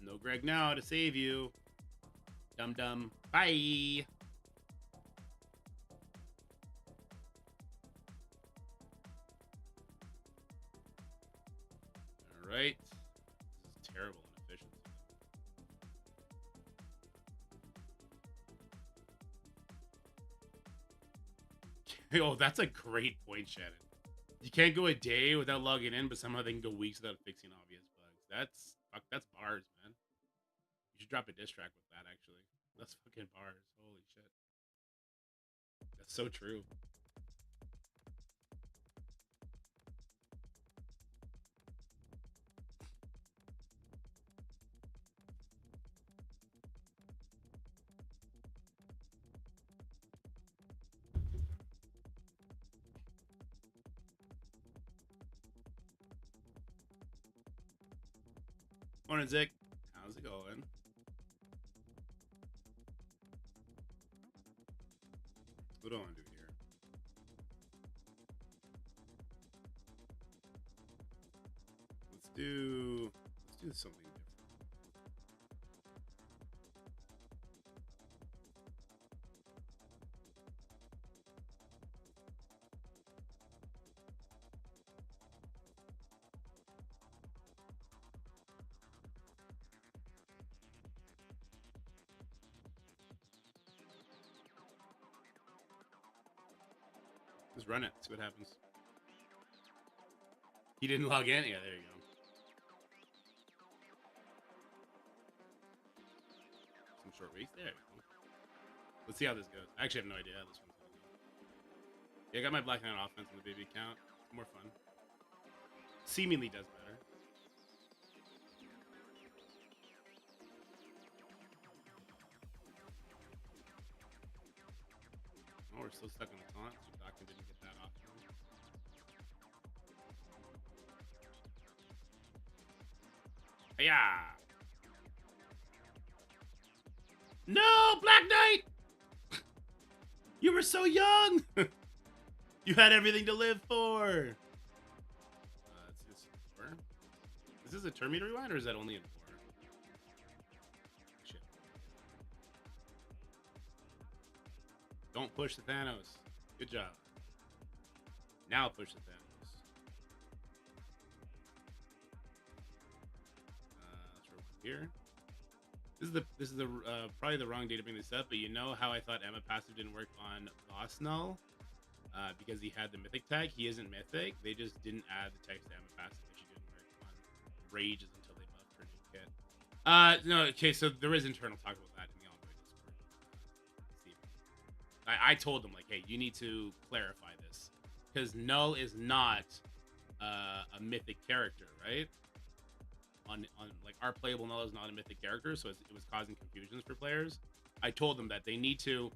no Greg now to save you. Dum dum. Bye. Alright. This is terrible inefficiency. Oh, that's a great point, Shannon. You can't go a day without logging in, but somehow they can go weeks without fixing obvious bugs. That's bars, man. You should drop a diss track with that, actually. That's fucking bars. Holy shit. That's so true. Morning, Zick. How's it going? What do I want to do here? Let's do something different. Just run it. See what happens. He didn't log in? Yeah, there you go. Some short waits. There you go. Let's see how this goes. I actually have no idea how this one's going to go. Yeah, I got my Black Knight offense on the baby account. It's more fun. Seemingly does better. Oh, we're still stuck on the taunt, so Doctor didn't get that off. Yeah. No, Black Knight! You were so young! You had everything to live for! Let's see, 4. Is this a Terminator rewind, or is that only in 4? Shit. Don't push the Thanos. Good job. Now push the Thanos. Let's roll here. This is the probably the wrong day to bring this up, but you know how I thought Emma passive didn't work on Boss Null because he had the mythic tag. He isn't mythic. They just didn't add the text to Emma passive that she didn't work on Rages until they buffed her new kit. No, okay, so there is internal talk about that in the Envoy Discord. I told them like, hey, you need to clarify this because Null is not a mythic character, right? On like our playable Null is not a mythic character, so it was causing confusions for players. I told them that they need to.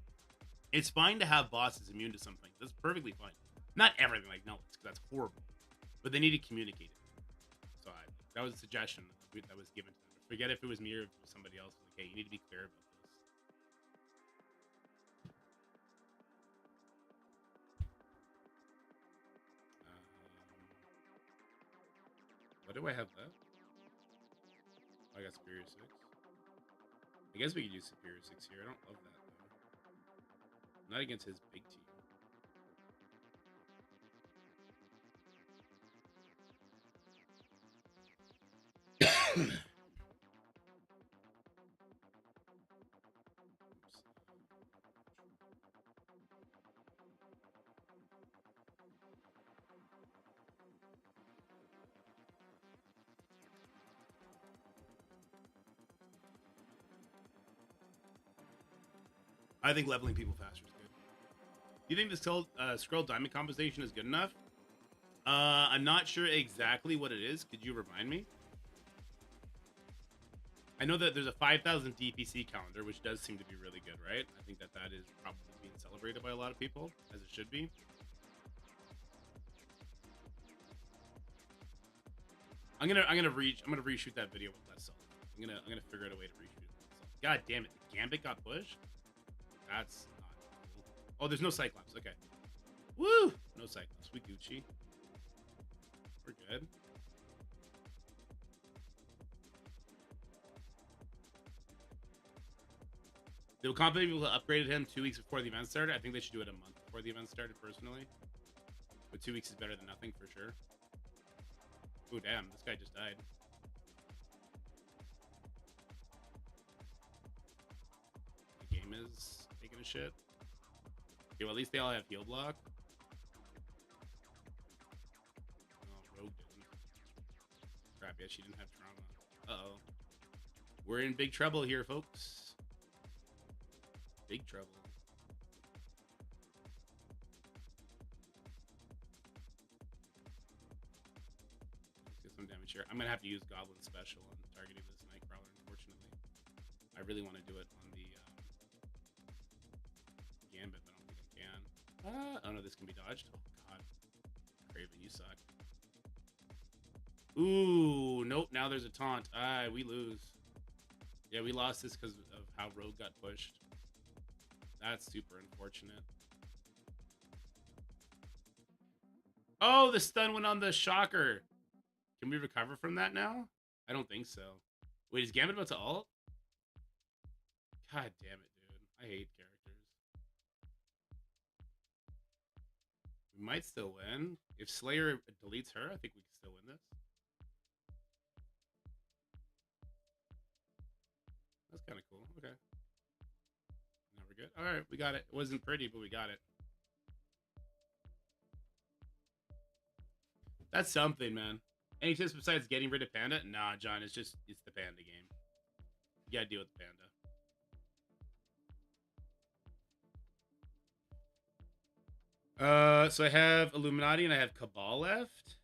It's fine to have bosses immune to something. That's perfectly fine. Not everything like Null, because that's horrible. But they need to communicate it. So that was a suggestion that was given to them. Forget if it was me or if it was somebody else. Like, hey, you need to be clear about this. What do I have left? I got Superior 6. I guess we could use Superior 6 here. I don't love that, though. Not against his big team. I think leveling people faster is good. Do you think this scroll diamond compensation is good enough? I'm not sure exactly what it is. Could you remind me? I know that there's a 5,000 DPC calendar, which does seem to be really good, right? I think that is probably being celebrated by a lot of people, as it should be. I'm gonna reshoot that video with less salt. I'm gonna figure out a way to reshoot it with less salt. God damn it, the Gambit got pushed? That's not cool. Oh, there's no Cyclops. Okay. Woo! No Cyclops. We Gucci. We're good. The company people upgraded him 2 weeks before the event started. I think they should do it a month before the event started, personally. But 2 weeks is better than nothing, for sure. Ooh, damn. This guy just died. The game is taking a shit. Okay, well, at least they all have heal block. Oh, Rogue didn't. Crap, yeah, she didn't have trauma. Uh-oh. We're in big trouble here, folks. Big trouble. Let's get some damage here. I'm gonna have to use Goblin Special on targeting this Nightcrawler, unfortunately. I really want to do it on the Gambit, but I don't think I can. Oh no, this can be dodged. Oh god. Craven, you suck. Ooh, nope, now there's a taunt. We lose. Yeah, we lost this because of how Rogue got pushed. That's super unfortunate. Oh, the stun went on the shocker. Can we recover from that now? I don't think so. Wait, is Gambit about to ult? God damn it, dude. I hate characters. We might still win. If Slayer deletes her, I think we can still win this. That's kind of cool. Okay. Now we're good. All right, we got it. It wasn't pretty, but we got it. That's something, man. Any tips besides getting rid of Panda? Nah, John, it's the Panda game. You gotta deal with Panda. So I have Illuminati and I have Cabal left.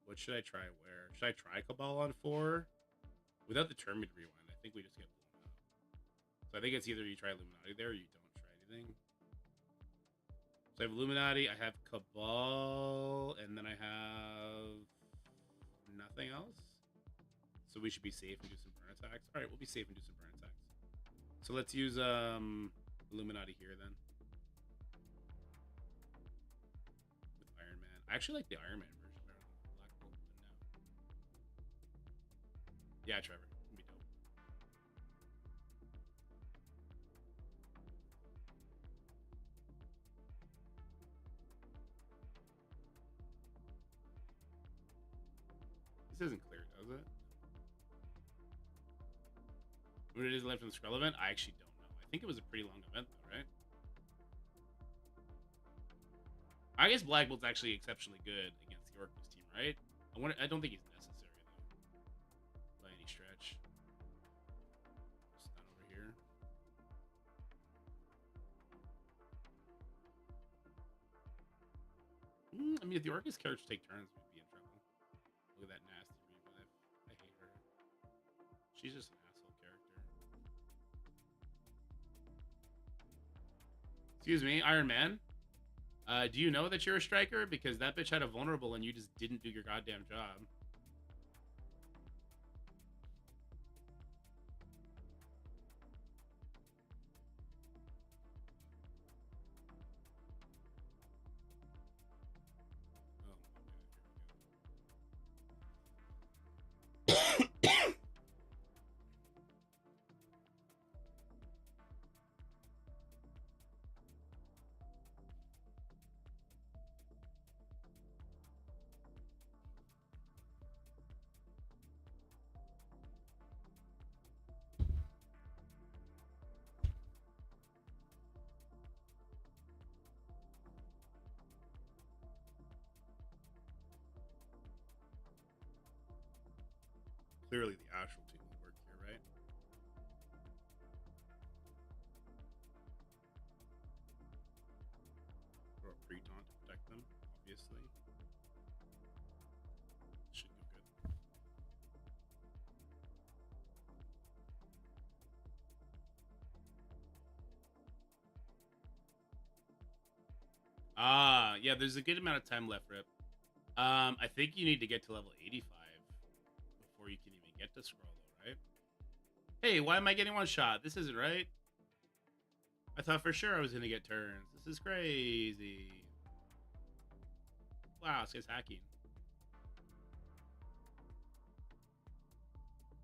What should I try where? Should I try Cabal on 4? Without the Termite rewind, I think we just get blown up. So I think it's either you try Illuminati there or you don't try anything. So I have Illuminati, I have Cabal, and then I have nothing else. So we should be safe and do some burn attacks. Alright, we'll be safe and do some burn attacks. So let's use Illuminati here then. With Iron Man. I actually like the Iron Man version better than Black Bolt now. Yeah, Trevor. It'd be dope. This isn't clear, does it? When it is left in the Skrull event? I actually don't know. I think it was a pretty long event though, right? I guess Black Bolt's actually exceptionally good against the Orcus team, right? I don't think he's necessary though. By any stretch. Just not over here. I mean, if the Orcus characters take turns, we'd be in trouble. Look at that nasty revive. I hate her. She's just an asshole character. Excuse me, Iron Man. Do you know that you're a striker? Because that bitch had a vulnerable and you just didn't do your goddamn job. Clearly the actual team will work here, right? Or a pre-taunt to protect them, obviously. Should go good. Yeah, there's a good amount of time left, Rip. I think you need to get to level 85 before you can even get to Skrull, though, right? Hey, why am I getting one shot? This isn't right. I thought for sure I was gonna get turns. This is crazy. Wow, this guy's hacking.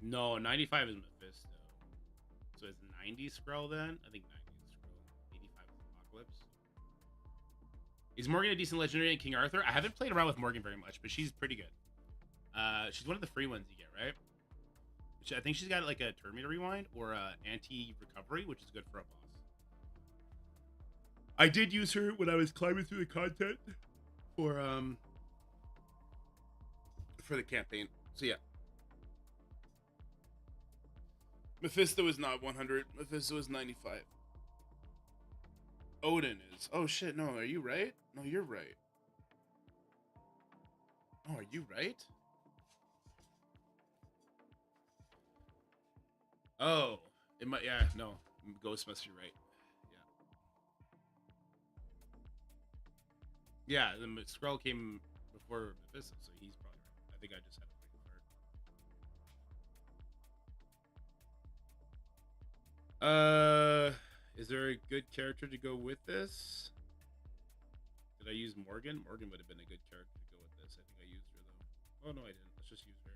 No, 95 is Mephisto. So it's 90 Skrull then? I think 90 is Skrull. 85 is Apocalypse. Is Morgan a decent legendary in King Arthur? I haven't played around with Morgan very much, but she's pretty good. She's one of the free ones you get, right? I think she's got like a Terminator Rewind or anti-recovery, which is good for a boss. I did use her when I was climbing through the content for the campaign. So yeah. Mephisto is not 100. Mephisto is 95. Odin is. Oh shit, no, are you right? No, you're right. Oh, are you right? Oh, it might, yeah, no. Ghost must be right. Yeah. Yeah, the Skrull came before Mephisto, so he's probably right. I think I just had a brain fart. Is there a good character to go with this? Did I use Morgan? Morgan would have been a good character to go with this. I think I used her though. Oh no, I didn't. Let's just use her.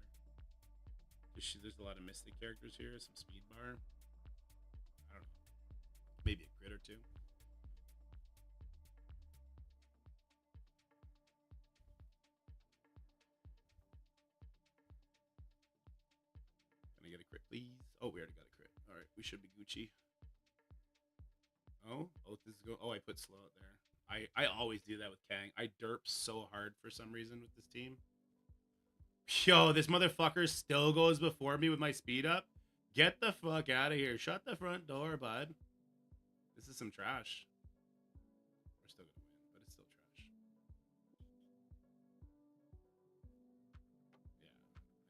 There's a lot of mystic characters here. Some speed bar. I don't know. Maybe a crit or two. Can I get a crit, please? Oh, we already got a crit. All right, we should be Gucci. Oh, this is go. Oh, I put slow out there. I always do that with Kang. I derp so hard for some reason with this team. Yo, this motherfucker still goes before me with my speed up. Get the fuck out of here. Shut the front door, bud. This is some trash. We're still gonna win, but it's still trash.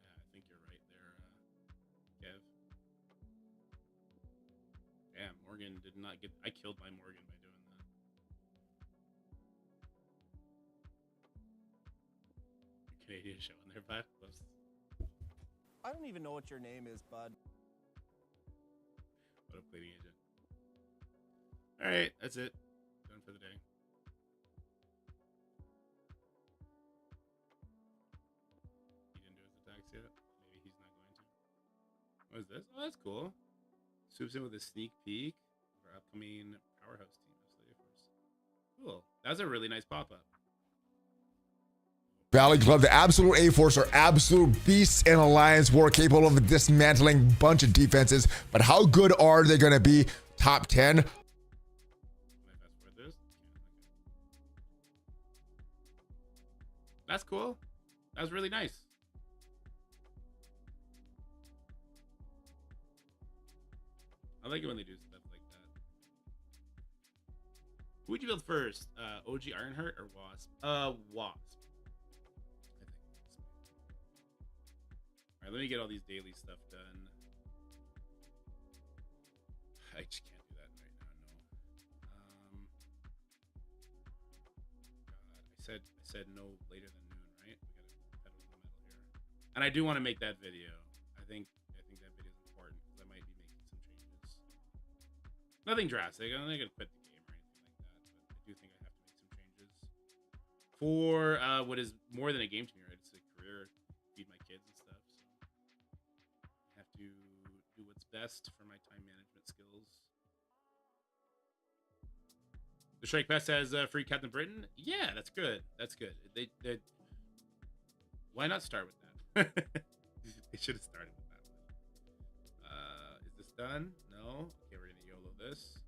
Yeah, I think you're right there, Kev. Damn, Morgan did not get... I killed my Morgan by doing that. Your Canadian show in there, bud. Whoops. I don't even know what your name is, bud. What a bleeding agent. Alright, that's it. Done for the day. He didn't do his attacks yet. Maybe he's not going to. What is this? Oh, that's cool. Swoops in with a sneak peek of our upcoming powerhouse team of Slave Force. Cool. That was a really nice pop-up. Valley Club, the Absolute A-Force are absolute beasts in Alliance War, capable of dismantling a bunch of defenses. But how good are they going to be? Top 10? Can I fast forward this? That's cool. That was really nice. I like it when they do stuff like that. Who would you build first? OG Ironheart or Wasp? Wasp. I think Wasp. Alright, let me get all these daily stuff done. I just can't do that right now, no. God, I said no later than noon, right? We gotta pedal to the metal here. And I do want to make that video. I think that video is important because I might be making some changes. Nothing drastic. I'm not gonna quit the game or anything like that, but I do think I have to make some changes for what is more than a game to me, right? It's a career, feed my kids and stuff. So I have to do what's best for my time management skills. The Shrike Fest has free Captain Britain. Yeah, that's good. That's good. They why not start with that? They should have started with that one. Is this done? No. Okay, we're gonna YOLO this.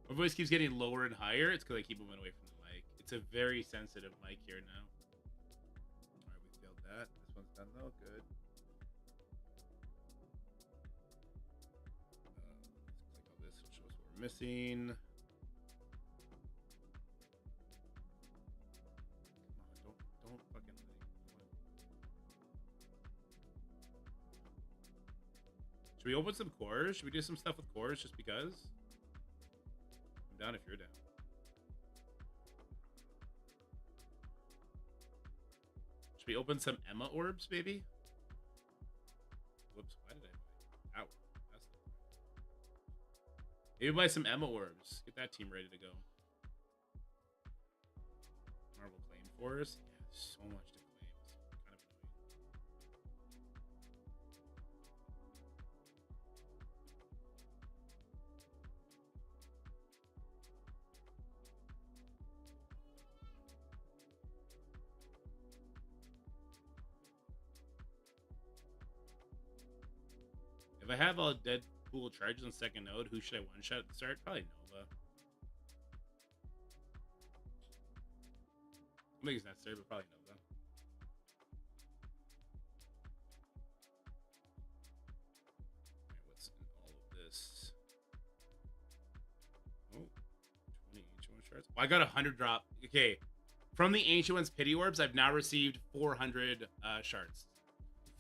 My voice keeps getting lower and higher. It's because I keep moving away from the mic. It's a very sensitive mic here now. All right, we failed that. This one's done though. Good. Let's click on this. It'll show us what we're missing. Come on, don't fucking like. Should we open some cores? Should we do some stuff with cores just because? I'm down if you're down. Should we open some Emma orbs, baby? Whoops, why did I buy? Ow. That's not right. Maybe buy some Emma orbs. Get that team ready to go. Marvel Claim Force. Yeah, so much to claim. It's kind of annoying. If I have all Deadpool charges on second node, who should I one-shot at the start? Probably Nova. I think it's necessary, but probably Nova. Alright, what's in all of this? Oh, 20 Ancient One shards. Oh, I got 100 drop. Okay. From the Ancient One's Pity Orbs, I've now received 400 shards.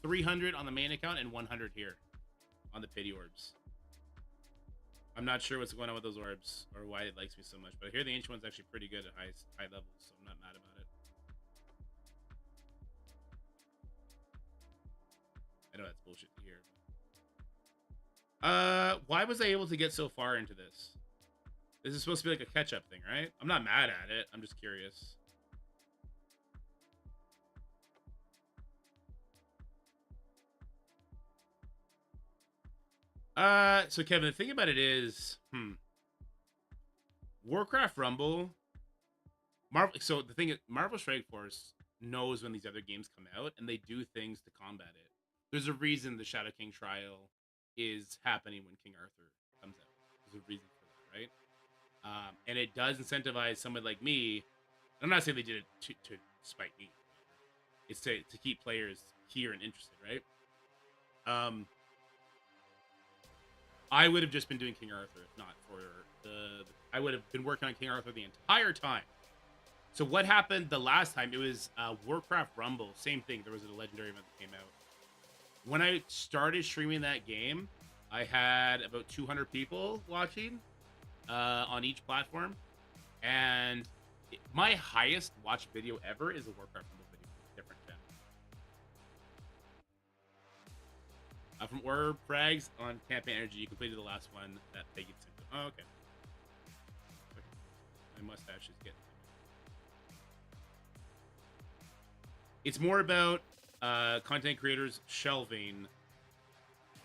300 on the main account and 100 here on the Pity Orbs. I'm not sure what's going on with those orbs or why it likes me so much, but I hear the Ancient One's actually pretty good at high levels, so I'm not mad about it. I know that's bullshit to hear. Why was I able to get so far into this? This is supposed to be like a catch-up thing, right? I'm not mad at it. I'm just curious. So Kevin, the thing about it is, Warcraft Rumble, Marvel. So the thing is, Marvel Strike Force knows when these other games come out, and they do things to combat it. There's a reason the Shadow King trial is happening when King Arthur comes out. There's a reason for that, right? And it does incentivize someone like me. I'm not saying they did it to spite me. It's to keep players here and interested, right? I would have just been doing King Arthur if not for I would have been working on King Arthur the entire time. So what happened the last time? It was Warcraft Rumble. Same thing. There was a legendary event that came out. When I started streaming that game, I had about 200 people watching on each platform. And my highest watched video ever is a Warcraft Rumble video. Different channel. From Orb Frags on Campaign Energy, you completed the last one that Peggy sent. Oh, okay. My mustache is getting. It's more about content creators shelving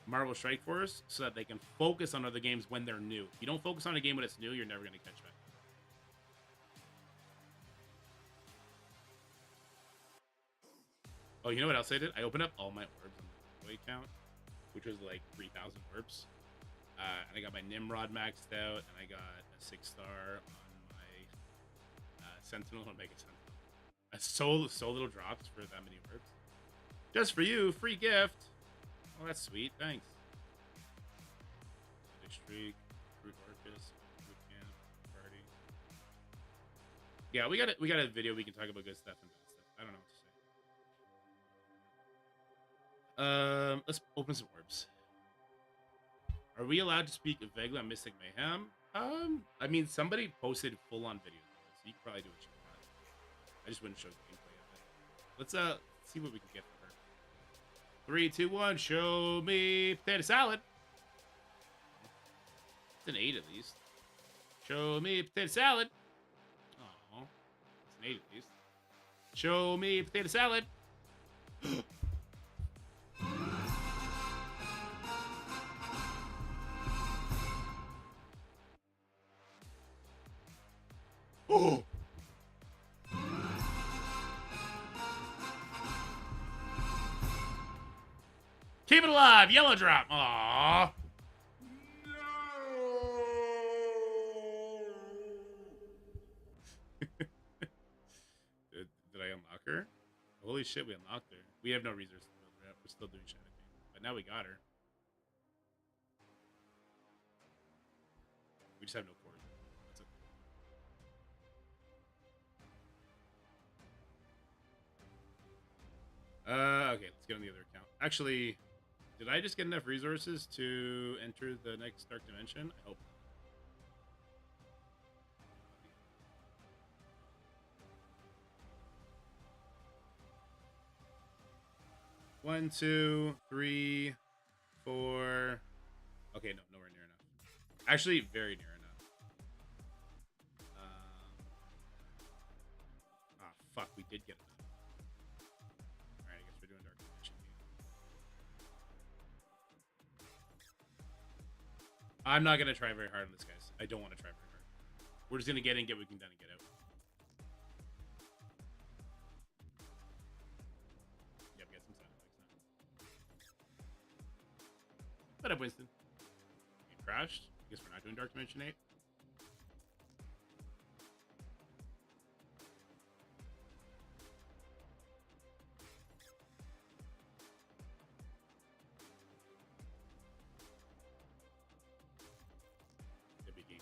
Marvel Strike Force so that they can focus on other games when they're new. If you don't focus on a game when it's new, you're never going to catch back. Oh, you know what else I did? I opened up all my orbs on my account, which was like 3,000 orbs. And I got my Nimrod maxed out, and I got a 6-star on my Sentinel and Mega Sentinel. So little drops for that many orbs. Just for you, free gift. Oh, that's sweet. Thanks. Big Streak, Fruit Orcus, Fruit Camp, Party. Yeah, we got a video we can talk about good stuff and bad stuff. I don't know what to say. Let's open some orbs. Are we allowed to speak vaguely on Mystic Mayhem? I mean, somebody posted full-on video, so you can probably do what you want. I just wouldn't show the gameplay of it. Let's see what we can get from her. 3, 2, 1. Show me potato salad. It's an 8 at least. Show me potato salad. Oh, it's an 8 at least. Show me potato salad. Oh. Keep it alive, yellow drop. Aww. Did I unlock her? Holy shit, we unlocked her. We have no resources to build her up. We're still doing Shadow King. But now we got her. We just have no cores. That's okay. Okay, let's get on the other account. Actually, did I just get enough resources to enter the next Dark Dimension? I hope. 1, 2, 3, 4. Okay, no, nowhere near enough. Actually, very near enough. Fuck, we did get enough. Alright, I guess we're doing Dark Dimension. I'm not gonna try very hard on this, guys. I don't want to try very hard. We're just gonna get in, get what we can done, and get out. Yep, get some sound effects now. What up, Winston? You crashed? I guess we're not doing Dark Dimension 8.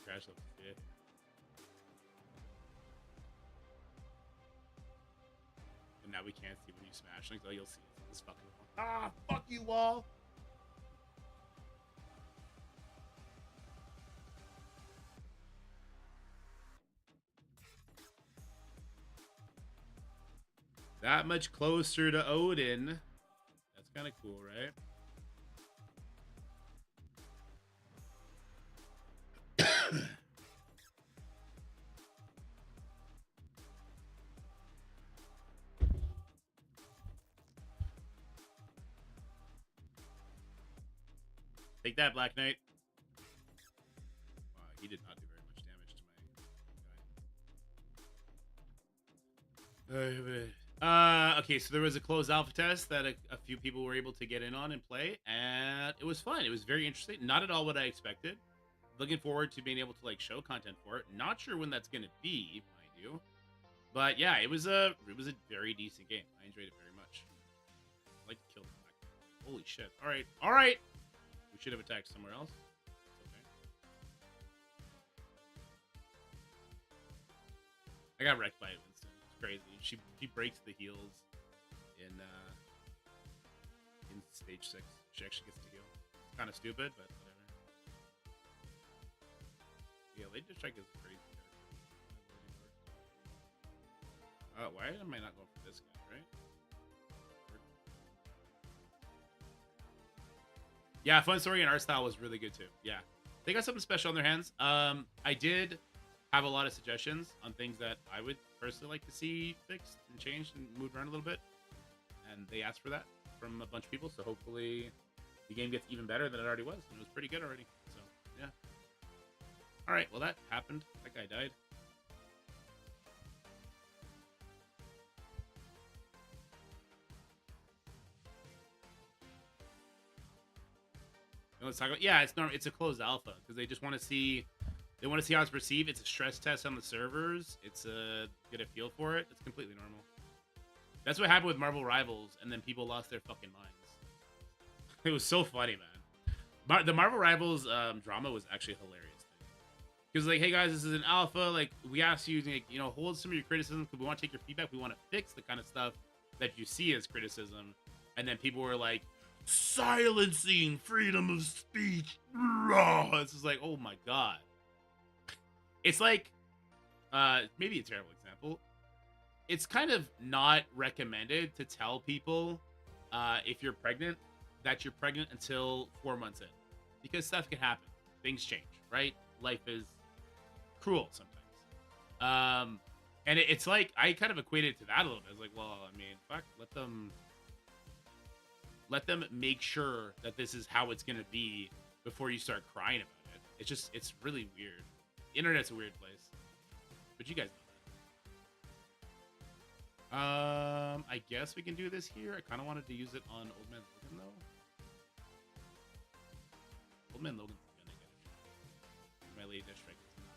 Crash level 5. And now we can't see when you smash things. Oh, you'll see it. This fucking wall. Ah, fuck you, wall. That much closer to Odin. That's kind of cool, right? Take that, Black Knight. Wow, he did not do very much damage to my guy. Okay, so there was a closed alpha test that a few people were able to get in on and play, and it was fun. It was very interesting. Not at all what I expected. looking forward to being able to like show content for it. Not sure when that's gonna be, mind you. But yeah, it was a very decent game. I enjoyed it very much. I'd like to kill the black. Holy shit. Alright. Alright. We should have attacked somewhere else. It's okay. I got wrecked by it, Winston. It's crazy. She breaks the heals in stage 6. She actually gets to heal. It's kind of stupid, but whatever. Yeah, Lady Strike is crazy. Why am I not going for this guy, right? Yeah, Fun Story and Art Style was really good too. Yeah. They got something special on their hands. I did have a lot of suggestions on things that I would personally like to see fixed and changed and moved around a little bit. And they asked for that from a bunch of people, so hopefully the game gets even better than it already was. And it was pretty good already. So, yeah. Alright, well that happened. That guy died. Let's talk about, yeah, it's normal. It's a closed alpha because they just want to see, how it's perceived. It's a stress test on the servers. It's get a feel for it. It's completely normal. That's what happened with Marvel Rivals, and then people lost their fucking minds. It was so funny, man. The Marvel Rivals drama was actually hilarious. Because like, hey guys, this is an alpha. Like, we asked you to, like, you know, hold some of your criticism because we want to take your feedback. We want to fix the kind of stuff that you see as criticism. And then people were like, silencing freedom of speech. It's just like, oh my god. It's like, maybe a terrible example. It's kind of not recommended to tell people if you're pregnant that you're pregnant until 4 months in, because stuff can happen. Things change, right? Life is cruel sometimes. And it's like, I kind of equated it to that a little bit. I was like, well, I mean, fuck, let them make sure that this is how it's going to be before you start crying about it. It's really weird. The internet's a weird place. But you guys know that. I guess we can do this here. I kind of wanted to use it on Old Man Logan, though. Old Man Logan's going to get it. My Lady Death Strike is not.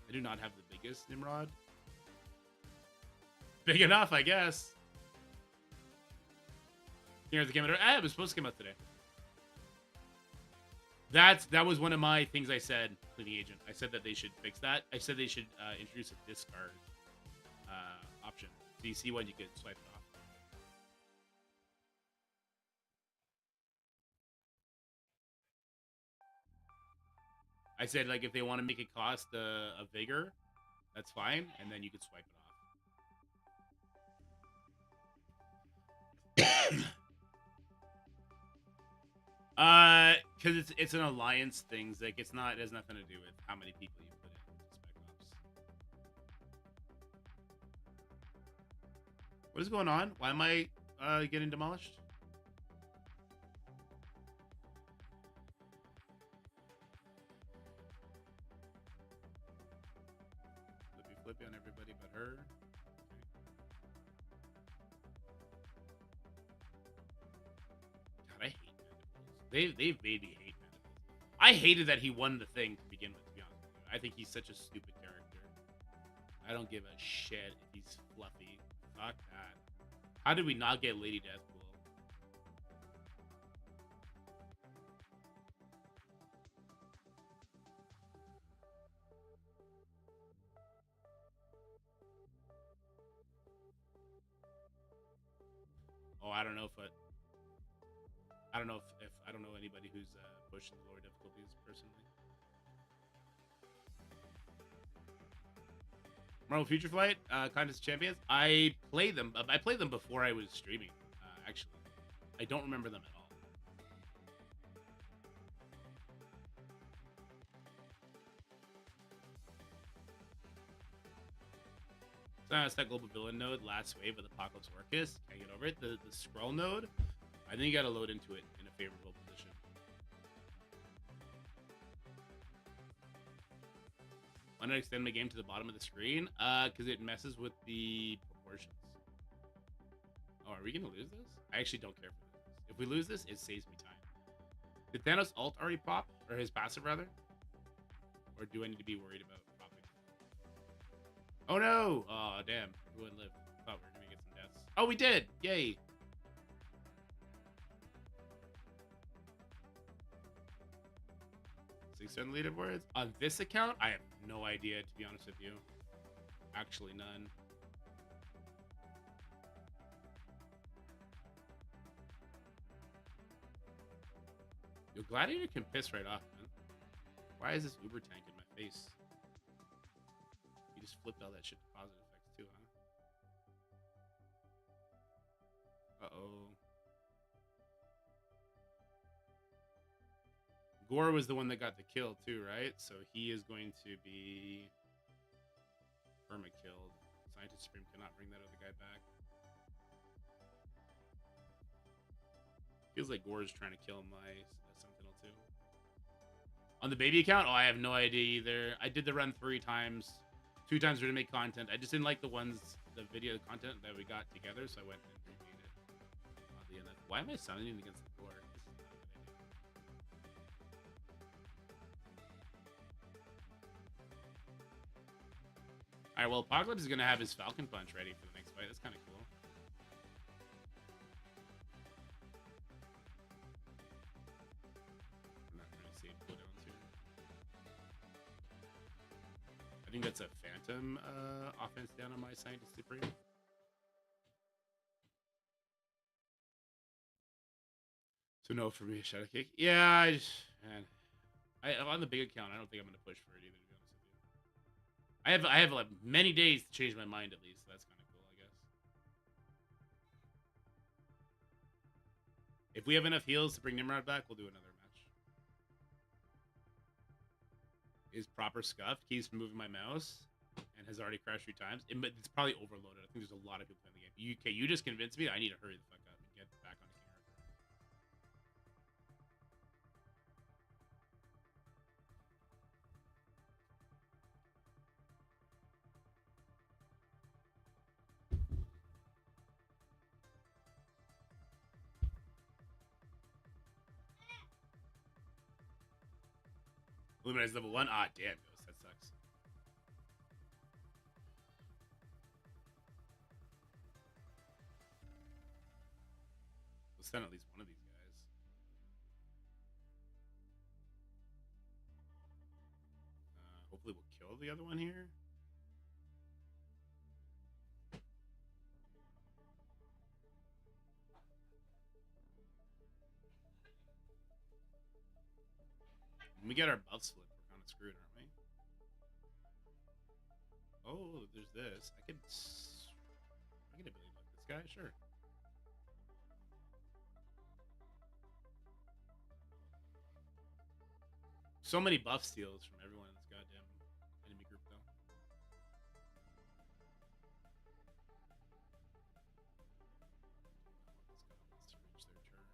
I do not have the biggest Nimrod. Big enough, I guess. Here's the game. It was supposed to come out today. That was one of my things I said to the agent. I said that they should fix that. I said they should introduce a discard option. So you see when you could swipe it off. I said, like, if they want to make it cost a vigor, that's fine, and then you could swipe it off. Because it's an alliance thing. Like, it has nothing to do with how many people you put in Spec Ops. What is going on? Why am I getting demolished? Flippy on everybody but her. God, I hate Mandibles. They've made me hate Mandibles. I hated that he won the thing to begin with, to be honest with you. I think he's such a stupid character. I don't give a shit if he's fluffy. Fuck that. How did we not get Lady Deathpool? Oh, I don't know if I don't know if I don't know anybody who's pushing the lower difficulties personally. Marvel Future Flight, Contest of Champions. I played them. I played them before I was streaming. Actually, I don't remember them at all. It's that global villain node, last wave of the Apocalypse Orcus. Can't get over it. The scroll node, I think you gotta load into it in a favorable position. Why not extend my game to the bottom of the screen? Because it messes with the proportions. Oh, are we gonna lose this? I actually don't care for this. If we lose this, it saves me time. Did Thanos' ult already pop? Or his passive, rather? Or do I need to be worried about popping? Oh, no! Oh, damn. We wouldn't live. Thought we were gonna get some deaths. Oh, we did! Yay! Six leaderboards. On this account, I have no idea, to be honest with you. Actually, none. Yo, Gladiator can piss right off, man. Why is this Uber tank in my face? You just flipped all that shit to positive effects too, huh? Uh-oh. Gore was the one that got the kill too, right? So he is going to be perma-killed. Scientist Supreme cannot bring that other guy back. Feels like Gore is trying to kill my Sentinel too. On the baby account, oh, I have no idea either. I did the run 3 times. 2 times we were to make content. I just didn't like the video content that we got together, so I went and remade it. Oddly enough. Why am I summoning against the Gore? This is not a good idea. Alright, well, Apocalypse is going to have his Falcon Punch ready for the next fight. That's kind of cool. I'm not trying to save cooldowns here. I think that's a Phantom offense down on my Scientist Supreme. So no for me, Shadow Kick. Yeah, man. On the big account, I don't think I'm going to push for it either, to be honest with you. I have like many days to change my mind at least. So that's kind of cool, I guess. If we have enough heals to bring Nimrod back, we'll do another match. Is proper scuffed, keeps moving my mouse, and has already crashed 3 times. It's probably overloaded. I think there's a lot of people playing the game. Okay, you just convinced me. I need to hurry the fuck up and get back on King Arthur. Illuminate level 1. Ah, damn, Ghost. That sucks. Let's send at least one of these guys. Hopefully we'll kill the other one here. When we get our buffs flipped, we're kind of screwed, aren't we? Oh, there's this. I could ability block this guy, sure. So many buff steals from everyone in this goddamn enemy group, though. Let's reach their turn.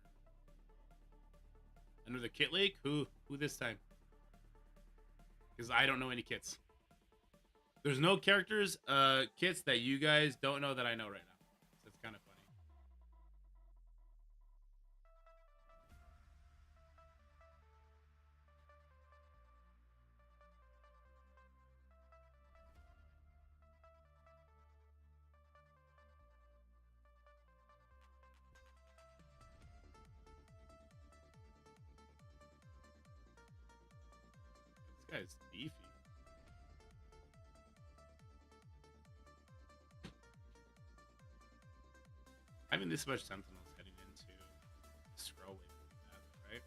Another kit leak? Who this time? Because I don't know any kits. There's no characters, kits that you guys don't know that I know right now. So it's kind of funny. This guy's beefy. Having this much Sentinels heading into scroll wave would be bad, right?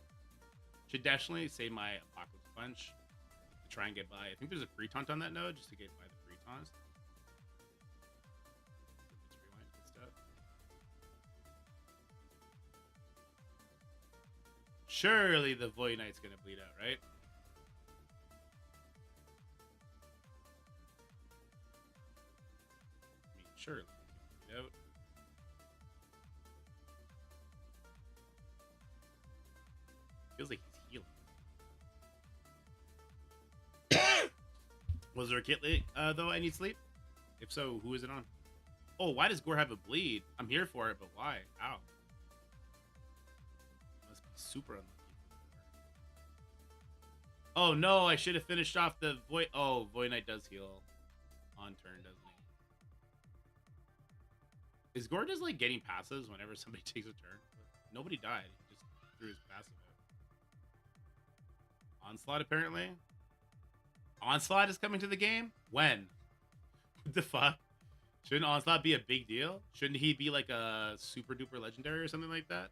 Should definitely save my Apocalypse Punch to try and get by. I think there's a free taunt on that node just to get by the free taunts. Let's rewind and stuff. Surely the Void Knight's gonna bleed out, right? I mean, surely he can bleed out. Feels like he's healing. Was there a kit leak, though I need sleep? If so, who is it on? Oh, why does Gore have a bleed? I'm here for it, but why? Ow. Must be super unlucky for Gore. Oh no, I should have finished off the Void. Oh, Void Knight does heal on turn, doesn't he? Is Gore just like getting passives whenever somebody takes a turn? Nobody died. He just threw his passive out. Onslaught, apparently. Onslaught is coming to the game? When? What the fuck? Shouldn't Onslaught be a big deal? Shouldn't he be like a super duper legendary or something like that?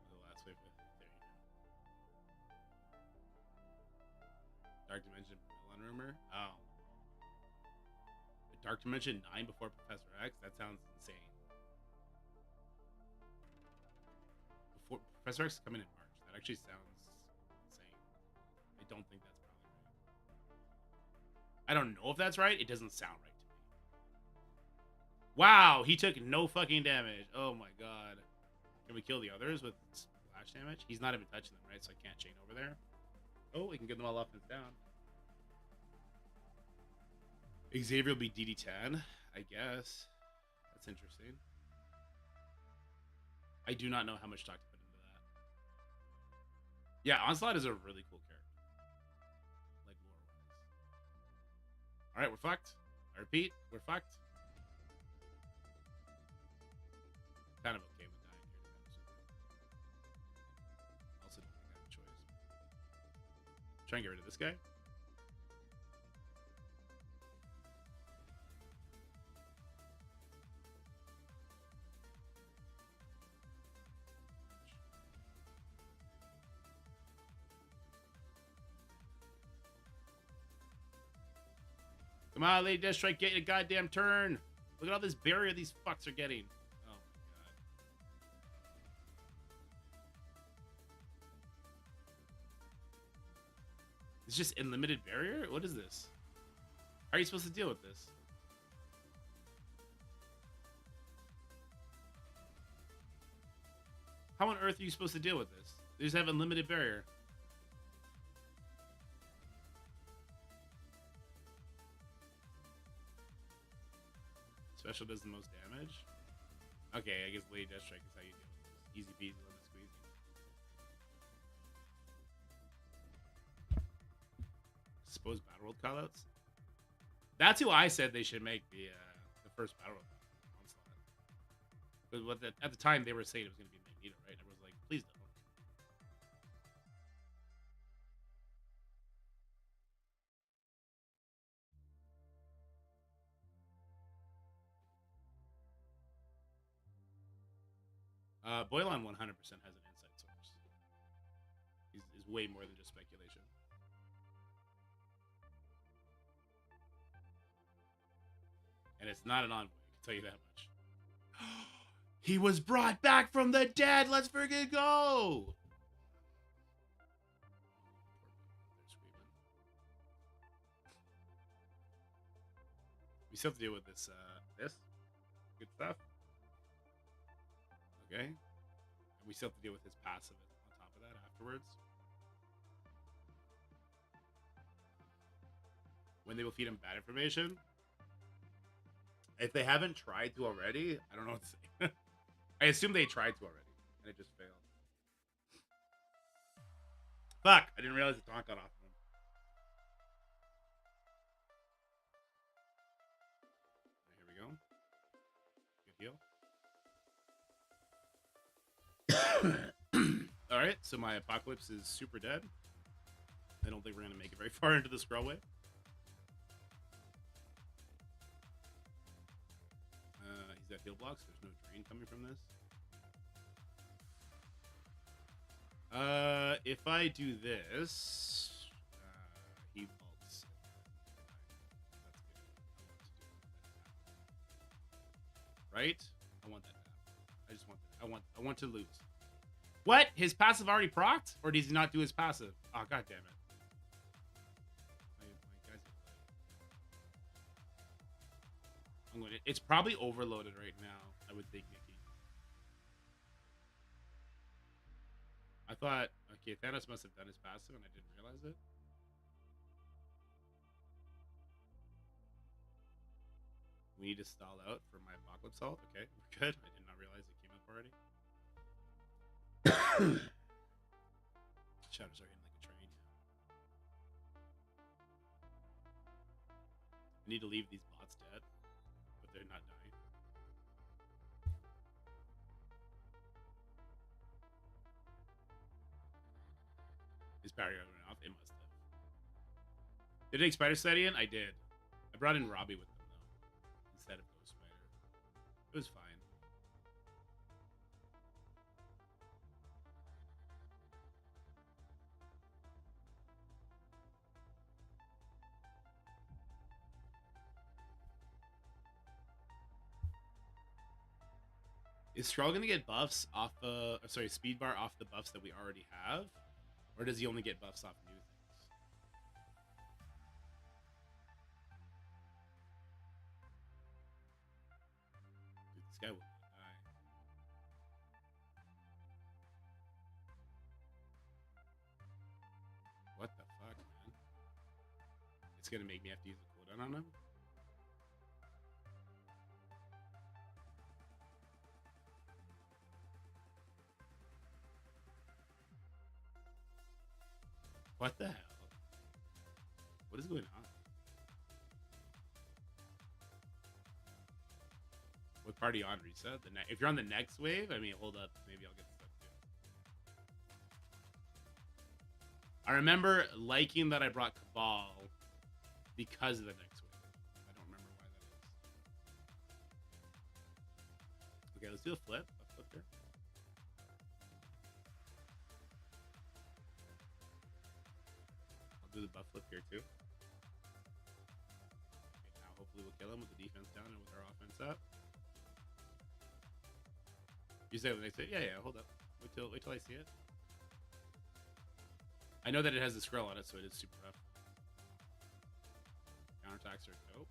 The last wave. There you go. Dark Dimension villain rumor? Oh. Dark Dimension 9 before Professor X? That sounds insane. Before Professor X is coming in March. That actually sounds insane. I don't think that's probably right. I don't know if that's right. It doesn't sound right to me. Wow, he took no fucking damage. Oh my god. Can we kill the others with splash damage? He's not even touching them, right? So I can't chain over there. Oh, we can get them all up and down. Xavier will be DD10, I guess. That's interesting. I do not know how much stock to put into that. Yeah, Onslaught is a really cool character. Like, lore-wise. Alright, we're fucked. I repeat, we're fucked. Kind of okay with dying here, to be honest with you. Also don't think I have a choice. Try and get rid of this guy. Come on, Lady Deathstrike, get a goddamn turn. Look at all this barrier these fucks are getting. Oh my god. It's just unlimited barrier? What is this? How are you supposed to deal with this? How on earth are you supposed to deal with this? They just have unlimited barrier. Special does the most damage. Okay, I guess Lady Deathstrike is how you deal with this. Easy peasy, lemon squeezy. Suppose Battle World callouts. That's who I said they should make the first Battle World Onslaught. But at the time they were saying it was going to be Magneto, right? And everyone's like, please don't. Boylon 100% has an inside source. Is way more than just speculation. And it's not an envoy, I can tell you that much. He was brought back from the dead! Let's freaking go! We still have to deal with this, this. Good stuff. Okay. And we still have to deal with his passive on top of that afterwards. When they will feed him bad information. If they haven't tried to already, I don't know what to say. I assume they tried to already, and it just failed. Fuck! I didn't realize the taunt got off of him. Here we go. Good heal. Alright, so my Apocalypse is super dead. I don't think we're going to make it very far into the scroll wave. He's got heal blocks. There's no drain coming from this. If I do this, he vaults. That's good. Right? I want that now. I just want that. I want to lose. What? His passive already procced? Or does he not do his passive? Oh, god damn it. It's probably overloaded right now, I would think, Nikki. I thought, okay, Thanos must have done his passive and I didn't realize it. We need to stall out for my apocalypse ult. Okay, we're good. I did not realize it came up already. Shadows are hitting like a train. I need to leave these bots dead, but they're not dying. His power gun went off. It must have. Did I take Spider Steady in? I did. I brought in Robbie with them though, instead of Ghost Spider. It was fine. Is Skrull gonna get buffs off the speed bar off the buffs that we already have? Or does he only get buffs off new things? Dude, this guy will die. What the fuck, man? It's gonna make me have to use a cooldown on him? What the hell? What is going on? What party on reset? If you're on the next wave, I mean, hold up. Maybe I'll get stuff too. I remember liking that I brought Cabal because of the next wave. I don't remember why that is. Okay, let's do a flip. A flip here. Do the buff flip here too. Okay, now hopefully we'll kill him with the defense down and with our offense up. You say when they say, yeah, hold up. Wait till I see it. I know that it has the scroll on it, so it is super rough. Counterattacks are dope.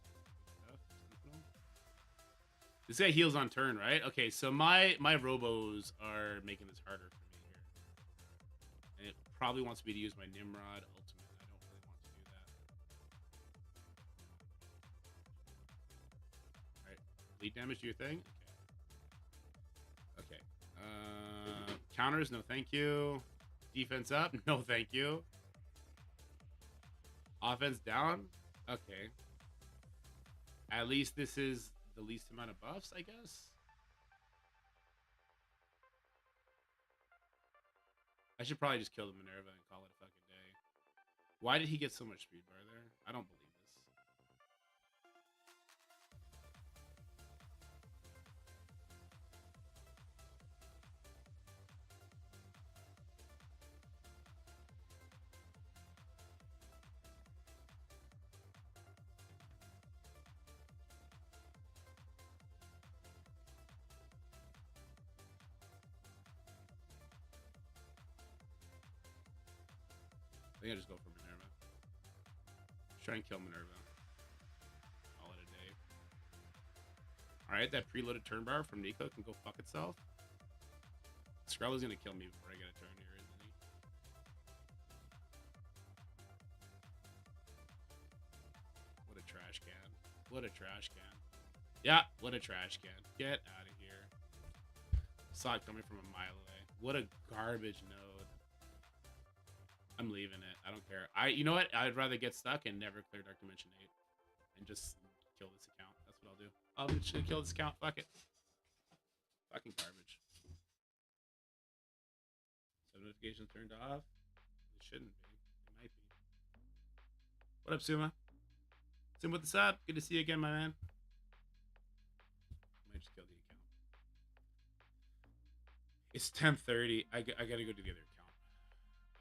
This guy heals on turn, right? Okay, so my robos are making this harder for me here. And it probably wants me to use my Nimrod ultimate. Lead damage, do your thing. Okay. Counters, no thank you. Defense up, no thank you. Offense down, okay. At least this is the least amount of buffs, I guess. I should probably just kill the Minerva and call it a fucking day. Why did he get so much speed bar there? I don't believe this. I think I just go for Minerva. Just try and kill Minerva. Call it a day. Alright, that preloaded turn bar from Nico can go fuck itself. Skrull is gonna kill me before I get a turn here, isn't he? What a trash can. What a trash can. Yeah, what a trash can. Get out of here. Saw it coming from a mile away. What a garbage node. I'm leaving it. I don't care. You know what? I'd rather get stuck and never clear Dark Dimension 8 and just kill this account. That's what I'll do. I'm just gonna kill this account. Fuck it. Fucking garbage. So notifications turned off. It shouldn't be. It might be. What up, Suma? Sim with the sub. Good to see you again, my man. I might just kill the account. It's 10:30. I gotta go do the other account.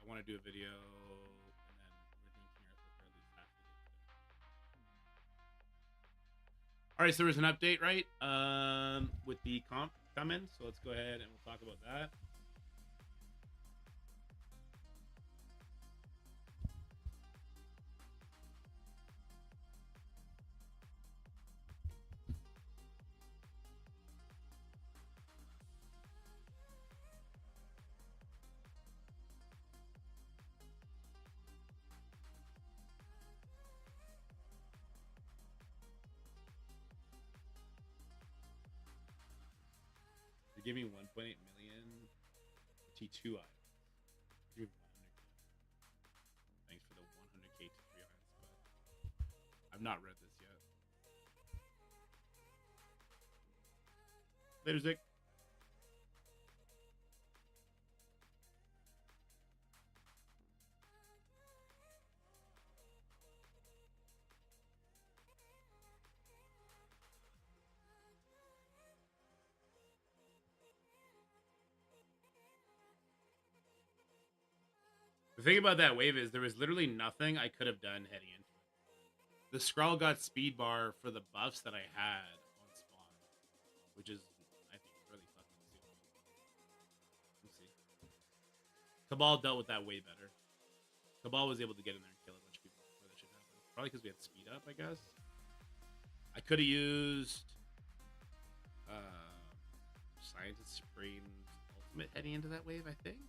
I want to do a video, and then we're doing King Arthur for at least half the day today. All right, so there was an update, right? With the comp coming, so let's go ahead and we'll talk about that. Give me 1.8 million T2 items. Give me 100K. Thanks for the 100K T3 items, but I've not read this yet. Later, Zick. The thing about that wave is there was literally nothing I could have done heading into it. The Skrull got speed bar for the buffs that I had on spawn, which is, I think, really fucking stupid. Let's see. Cabal dealt with that way better. Cabal was able to get in there and kill a bunch of people before that shit happened. Probably because we had speed up, I guess. I could have used Scientist Supreme's ultimate heading into that wave, I think.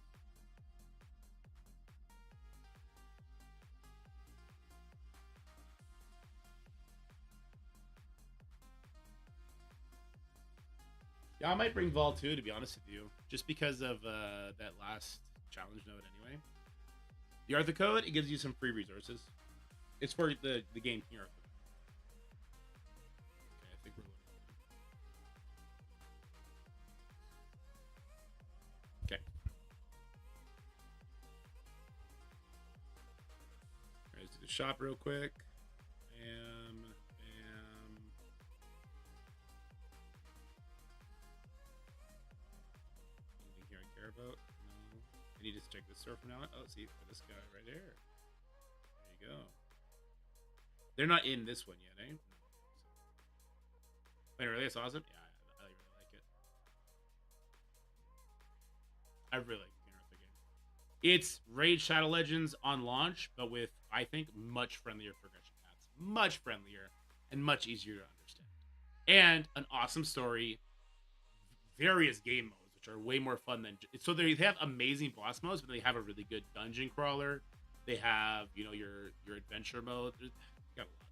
Yeah, I might bring Vol 2, to be honest with you. Just because of that last challenge node anyway. The Arthur code, it gives you some free resources. It's for the game King Arthur. Okay, I think we're loading. Okay. Alright, let's do the shop real quick. Bam, bam. Anything here I care about? No. I need to check this store for now. Oh, see, for this guy right there. There you go. They're not in this one yet, eh? No. Wait, really? It's awesome? Yeah, I really like it. I really like the King Arthur game. It's Raid Shadow Legends on launch, but with, I think, much friendlier progression paths. Much friendlier and much easier to understand. And an awesome story. Various game modes, which are way more fun than... So they have amazing boss modes, but they have a really good dungeon crawler. They have, you know, your adventure mode. Got a lot.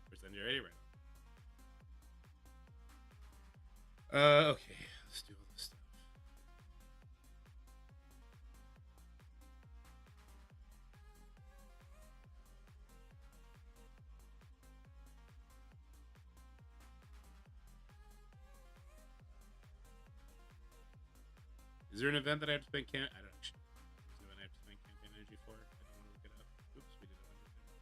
Percentage ready right now. Okay, let's do all this stuff. Is there an event that I have to spend I don't actually. There's no one I have to spend campaign energy for. I don't want to look it up. Oops, we did 100 there.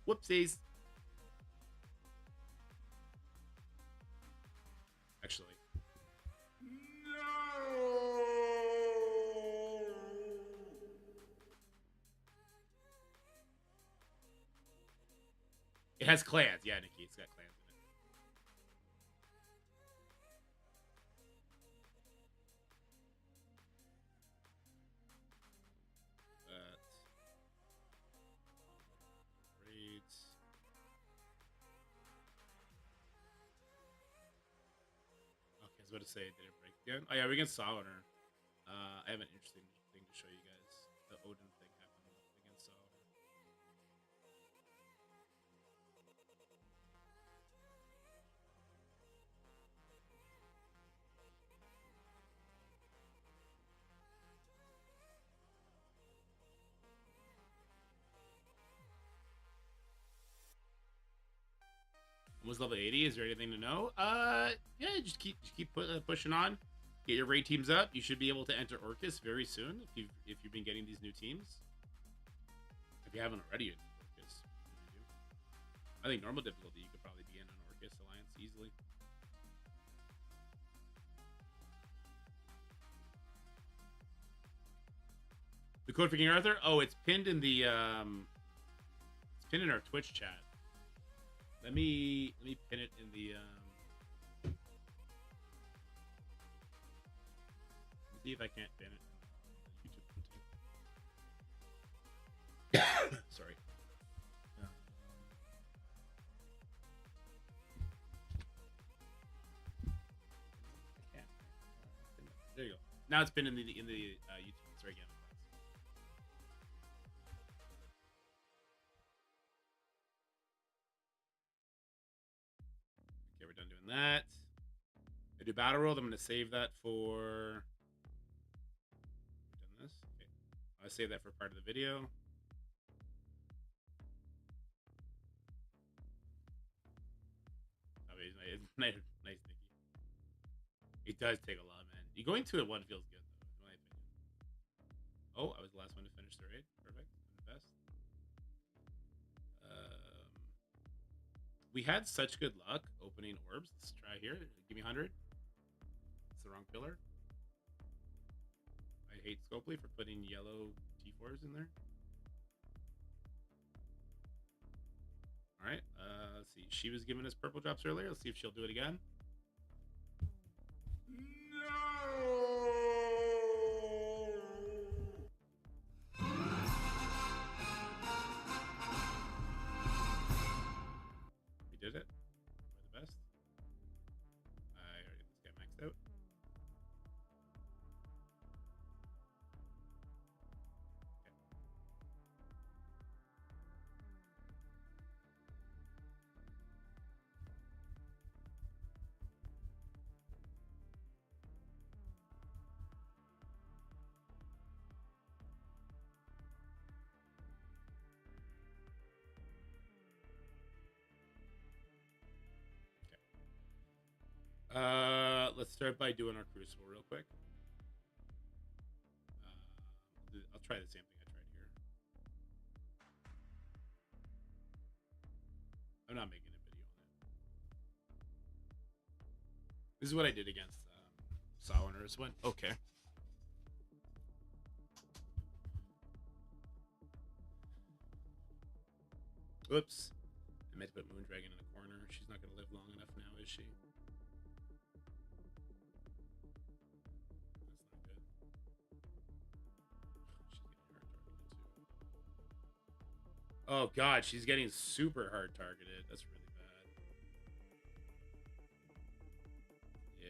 Whoopsies. Actually. It has clans. Yeah, Nikki, it's got clans in it. Raids. Okay, I was about to say, did it break again? Oh yeah, we can Soloner. I have an interesting thing to show you guys. The Odin thing happened against Soloner. Almost level 80. Is there anything to know? Yeah, just keep pushing on. Get your raid teams up. You should be able to enter Orcus very soon if you've been getting these new teams. If you haven't already in Orcus, I think normal difficulty you could probably be in an Orcus alliance easily. The code for King Arthur? Oh, it's pinned in the it's pinned in our Twitch chat. Let me pin it in the let me see if I can't pin it in the YouTube too. Sorry. I can't. Now it's been in the YouTube. Sorry, again. Okay, we're done doing that. I do battle roll. I'm gonna save that for. Done this. Okay. I'll save that for part of the video. Oh, nice, Nicky. It does take a lot, man. You going to it one feels good, though, in my opinion. Oh, I was the last one to finish the raid. Perfect. I'm the best. We had such good luck opening orbs. Let's try here. Give me 100. It's the wrong pillar. I hate Scopely for putting yellow T4s in there. All right. Let's see. She was giving us purple drops earlier. Let's see if she'll do it again. We did it. We're the best. I already got this guy maxed out. Let's start by doing our Crucible real quick. I'll try the same thing I tried here. I'm not making a video on it. This is what I did against Sourners. Went okay. Oops. I meant to put Moondragon in a corner. She's not going to live long enough now, is she? Oh god, she's getting super hard targeted. That's really bad. Yeah.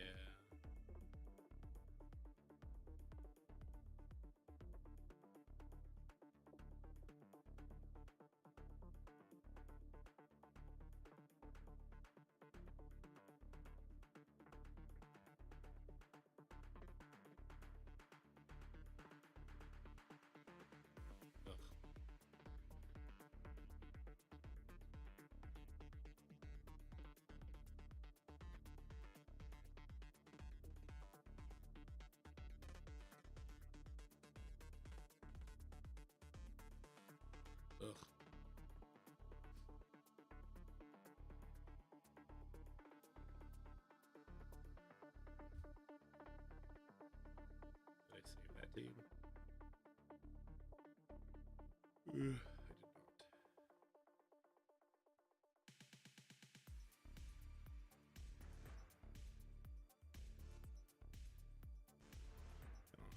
Ugh. Ugh. Did I save that team? I did not. Come on.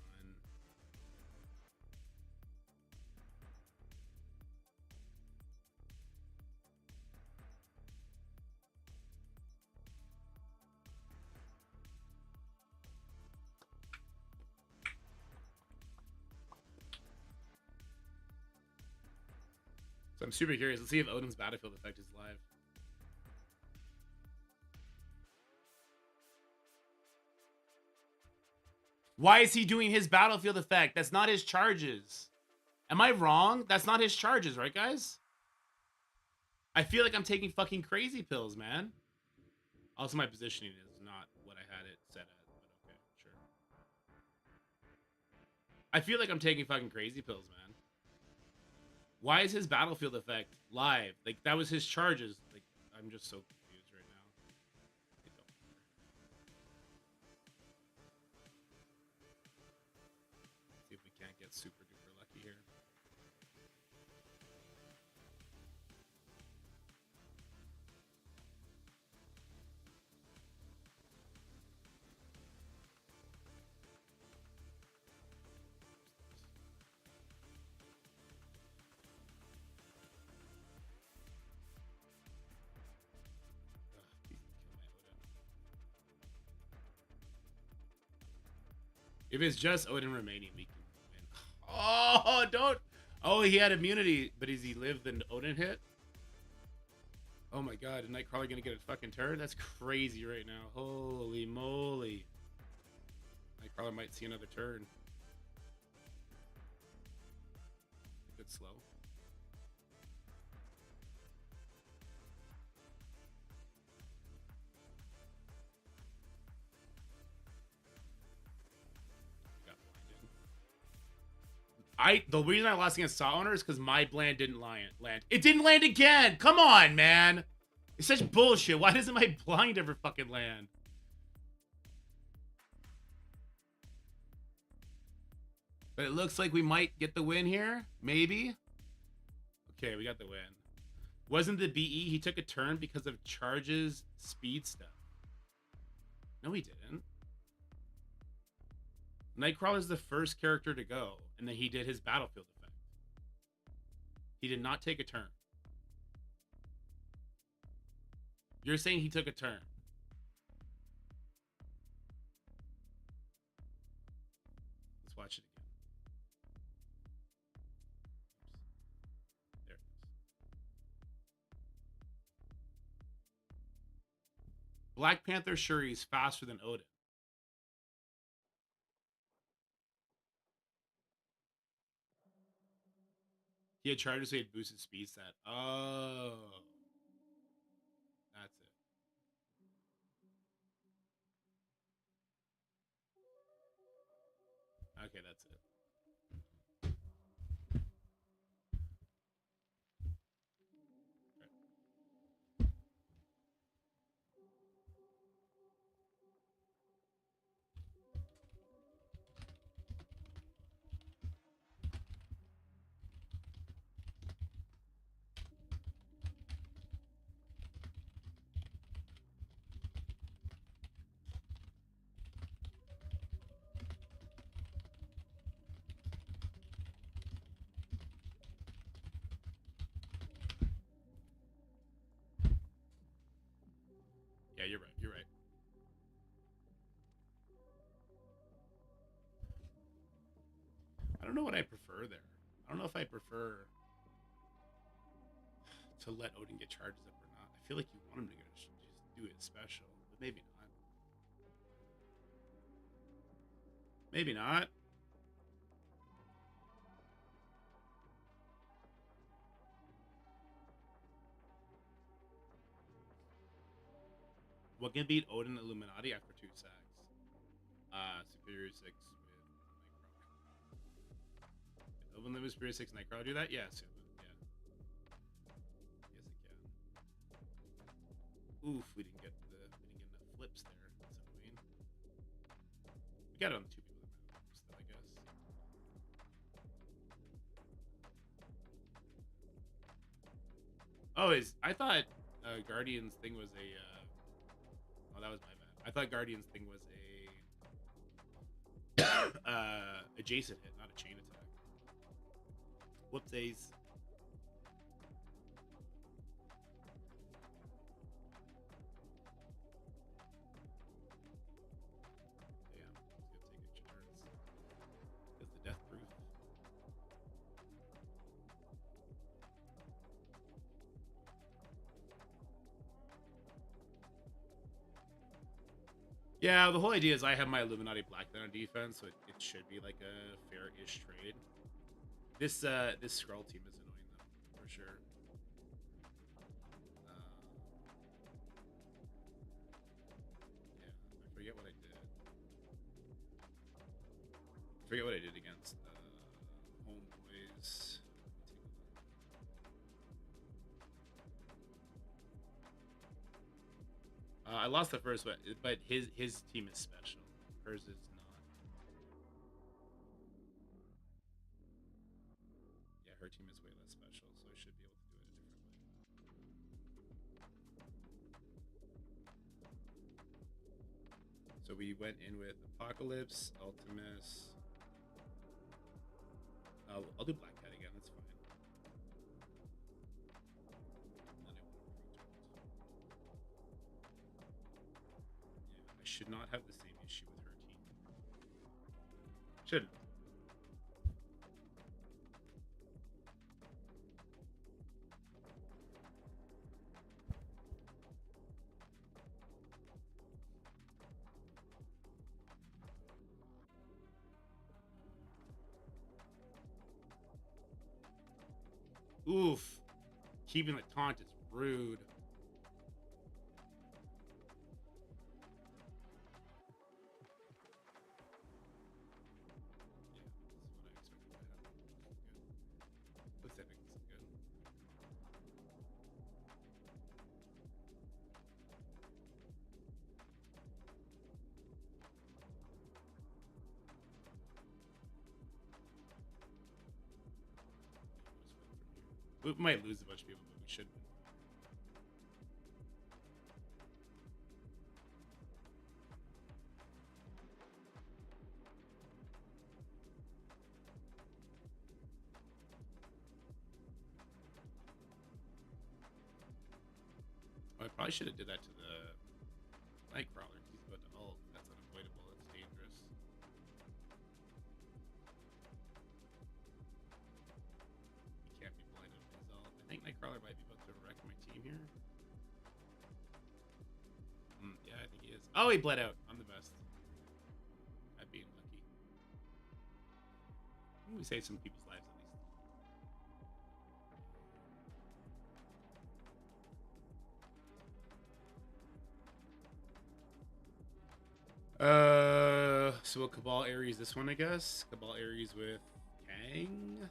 So I'm super curious. Let's see if Odin's battlefield effect is live. Why is he doing his battlefield effect? That's not his charges. Am I wrong? That's not his charges, right, guys? I feel like I'm taking fucking crazy pills, man. Also, my positioning is not what I had it set at, but okay, sure. I feel like I'm taking fucking crazy pills, man. Why is his battlefield effect live? Like, that was his charges. Like, I'm just so confused right now. It don't matter. See if we can't get super duper lucky here. Ugh, please kill my Odin. If it's just Odin remaining, we can win. Oh, don't. Oh, he had immunity, but is he lived the Odin hit? Oh my god, is Nightcrawler gonna get a fucking turn? That's crazy right now. Holy moly. Nightcrawler might see another turn. A bit slow. Got blinded. The reason I lost against Saw Owner is because my bland didn't land. It didn't land again! Come on, man! It's such bullshit. Why doesn't my blind ever fucking land? But it looks like we might get the win here. Maybe. Okay, we got the win. Wasn't the BE? He took a turn because of charges speed stuff. No, he didn't. Nightcrawler's the first character to go, and then he did his battlefield effect. He did not take a turn. You're saying he took a turn. Let's watch it again. Oops. There it is. Black Panther Shuri is faster than Odin. He had charges, so he had boosted speed set. Oh. That's it. Okay, that's it. Yeah, you're right. You're right. I don't know what I prefer there. I don't know if I prefer to let Odin get charges up or not. I feel like you want him to just do it special, but maybe not. Maybe not. What can beat Odin Illuminati after 2 sacks? Superior 6 with Nightcrawler. Can Odin live with Superior 6 Nightcrawler do that? Yes, it would. Yeah. Yes, it can. Oof, we didn't get enough flips there. That's annoying. We got it on 2 people that matter still, I guess. Oh, I thought Guardian's thing was a oh, that was my bad. I thought Guardian's thing was a adjacent hit, not a chain attack. Whoopsies. Damn, he's gonna take a chance. That's the death proof. Yeah, the whole idea is I have my Illuminati Black Knight on defense, so it should be like a fair-ish trade. This Skrull team is annoying though, for sure. Yeah, I forget what I did. I forget what I did against Homeboys. I lost the first one, but his team is special. Hers is not. Yeah, her team is way less special, so I should be able to do it a different way. So we went in with Apocalypse, Ultimus. I'll do Black Cat again. That's fine. Should not have the same issue with her team. Shouldn't. Oof. Keeping the taunt is rude. Yeah, this is what I expected to happen. Pacific is good. We might lose a bunch of people, but we should win. Oh, I probably should have did that to the Nightcrawler. He's about to ult. That's unavoidable. It's dangerous. He can't be blinded with his ult. I think Nightcrawler might be about to wreck my team here. Yeah, I think he is. Oh, he bled out. I'm the best. I'm being lucky. We saved some people's lives at least. So we'll Cabal Ares this one, I guess. Cabal Ares with Kang.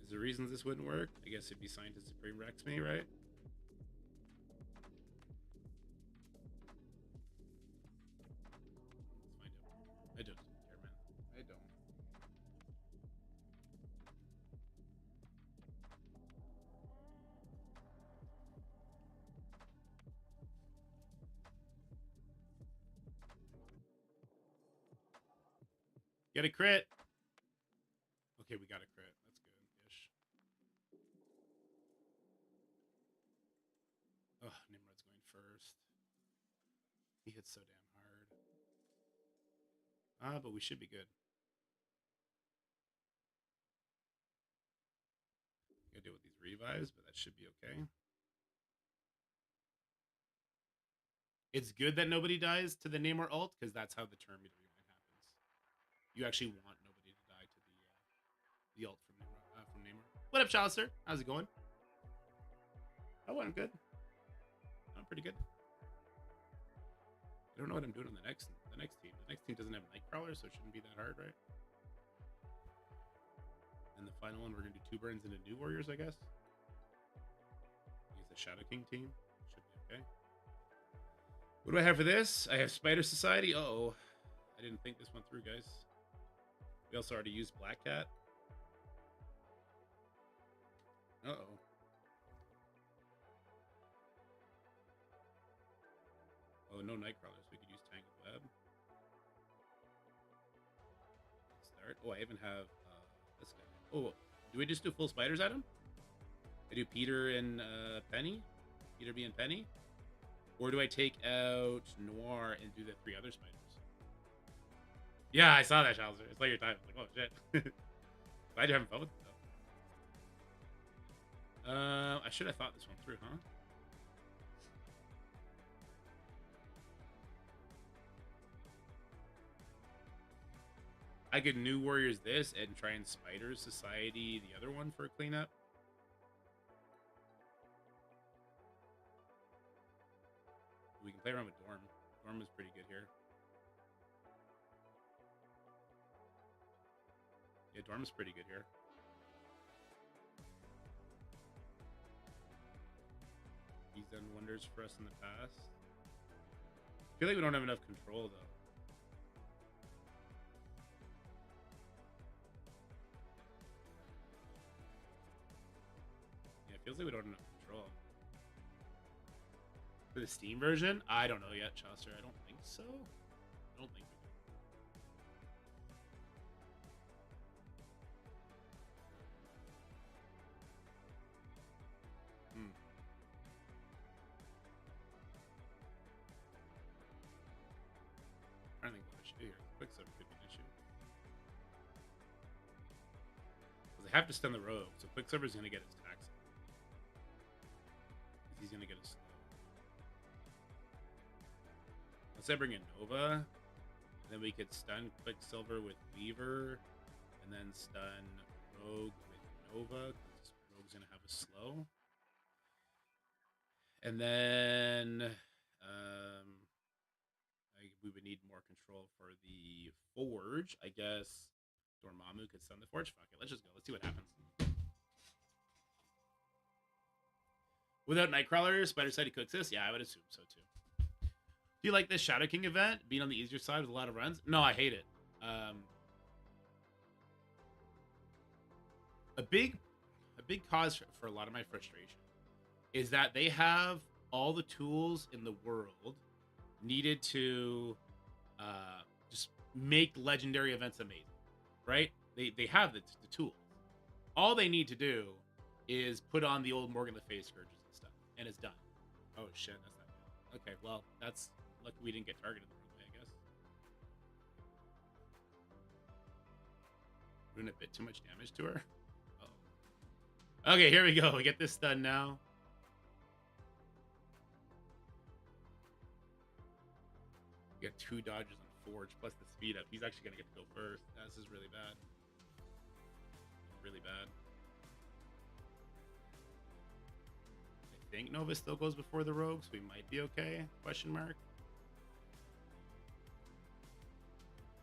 Is there reasons this wouldn't work? I guess it'd be Scientist Supreme Rex me, right? I don't care, man. I don't. Get a crit. Okay, we got a crit. That's good-ish. Oh, Nimrod's going first. He hits so damn hard. But we should be good. Gotta deal with these revives, but that should be okay. It's good that nobody dies to the Namor ult, because that's how the term happens. You actually want nobody to die to the ult from Namor. What up, Chalister? How's it going? Oh, I'm good. I'm pretty good. I don't know what I'm doing on the next team. The next team doesn't have Nightcrawler, so it shouldn't be that hard, right? And the final one, we're gonna do 2 burns into New Warriors, I guess. Use the Shadow King team. Should be okay. What do I have for this? I have Spider Society. Uh-oh. I didn't think this one through, guys. We also already used Black Cat. Uh-oh. Oh, no Nightcrawlers. We could use Tangled Web. Start. Oh, I even have this guy. Oh, do we just do full spiders at him? I do Peter and Penny? Peter B and Penny? Or do I take out Noir and do the 3 other spiders? Yeah, I saw that, Chalister. It's like your time. It's like, oh, shit. Glad you're having fun with it, though. I should have thought this one through, huh? I could New Warriors this and try and Spider Society the other one for a cleanup. We can play around with Dorm. Dorm is pretty good here. Yeah, Dorm's pretty good here. He's done wonders for us in the past. I feel like we don't have enough control, though. Yeah, it feels like we don't have enough control. For the Steam version? I don't know yet, Chaucer. I don't think so. I don't think we do. trying to think what I should do here. Quicksilver could be an issue. Because I have to stun the rogue, so Quicksilver's going to get his tax. He's going to get a slow. Let's say bring in Nova. And then we could stun Quicksilver with Weaver. And then stun Rogue with Nova. Because Rogue's going to have a slow. And then we would need more control for the Forge. I guess Dormammu could stun the Forge. Fuck it. Let's just go. Let's see what happens. Without Nightcrawler, Spider said he could exist. Yeah, I would assume so too. Do you like this Shadow King event? Being on the easier side with a lot of runs? No, I hate it. A big cause for a lot of my frustration is that they have all the tools in the world needed to just make legendary events amazing, right? They have the tools. All they need to do is put on the old Morgan Le Fay scourges and stuff, and it's done. Oh shit, that's not good. Okay, well, that's lucky we didn't get targeted the wrong way, I guess. Doing a bit too much damage to her. Uh-oh. Okay, here we go. We get this done now. We got 2 dodges on Forge plus the speed up. He's actually gonna get to go first. This is really bad. Really bad. I think Nova still goes before the Rogue, so we might be okay? Question mark.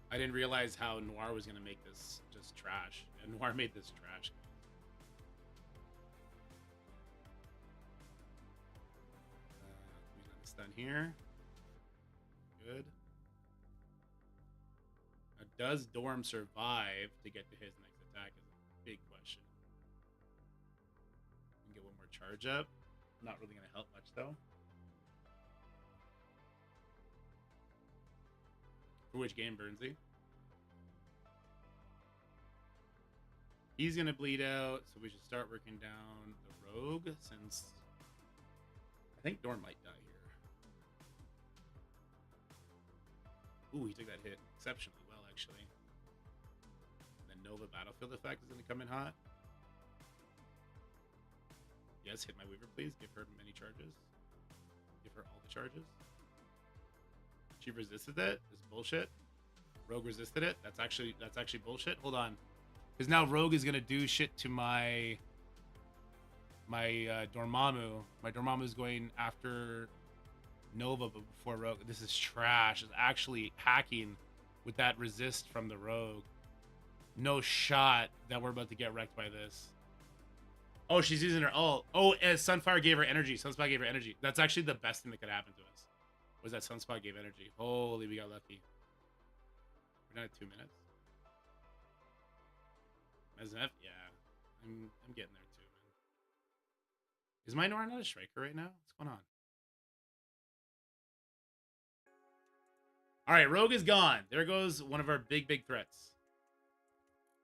I didn't realize how Noir was gonna make this just trash. And Noir made this trash. He's not stun here. Good. Now, does Dorm survive to get to his next attack is a big question. We can get one more charge up. Not really going to help much, though. For which game, Burnsy? He's going to bleed out, so we should start working down the Rogue, since I think Dorm might die here. Ooh, he took that hit exceptionally well, actually. And then Nova Battlefield effect is going to come in hot. Yes, hit my Weaver, please. Give her many charges. Give her all the charges. She resisted it. This is bullshit. Rogue resisted it. That's actually bullshit. Hold on, because now Rogue is gonna do shit to my Dormammu. My Dormammu is going after Nova, but before Rogue. This is trash. It's actually hacking with that resist from the Rogue. No shot that we're about to get wrecked by this. Oh, she's using her ult. Oh, and Sunfire gave her energy. Sunspot gave her energy. That's actually the best thing that could happen to us. Was that Sunspot gave energy. Holy, we got lucky. We're done at 2 minutes. MSF? Yeah. I'm getting there too, man. Is my Nora not a striker right now? What's going on? Alright, Rogue is gone. There goes one of our big threats.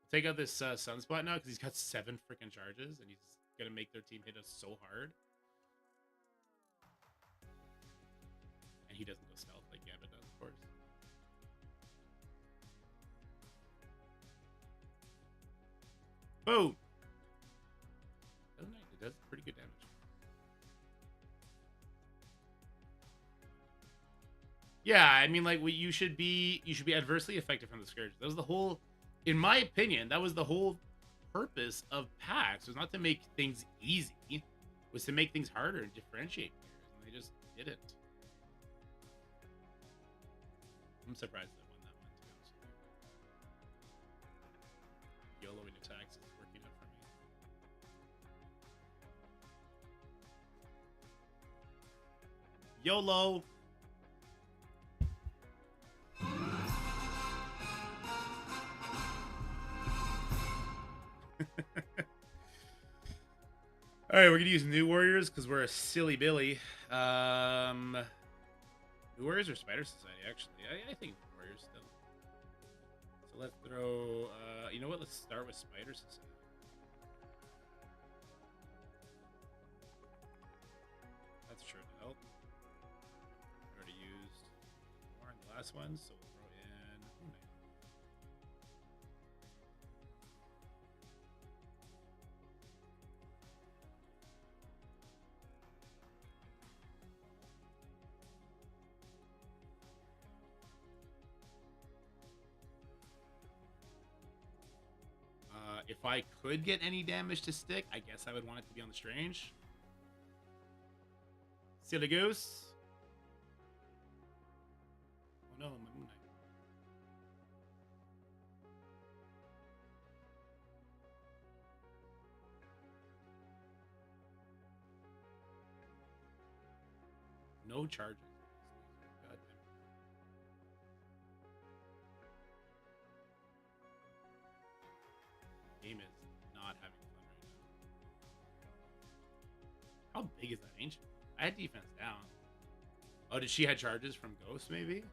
We'll take out this Sunspot now because he's got 7 freaking charges and he's going to make their team hit us so hard. And he doesn't go stealth like Gambit does, of course. Boom! Doesn't it? It does pretty good damage. Yeah, I mean, like, you should be adversely affected from the Scourge. That was the whole, in my opinion, that was the whole purpose of packs. Was not to make things easy, was to make things harder and differentiate players, and they just didn't. I'm surprised they won that one, to be honest with you. YOLOing attacks is working out for me. YOLO! All right, we're gonna use New Warriors because we're a silly Billy. New Warriors or Spider Society? Actually, I think Warriors still. So let's throw. You know what? Let's start with Spider Society. That's sure to help. Already used more in the last one, so we'll throw If I could get any damage to stick, I guess I would want it to be on the Strange. Silly Goose. Oh no, my Moon Knight. No charges. God damn. Game is not having fun right now. How big is that ancient? I had defense down. Oh, did she had charges from Ghost maybe?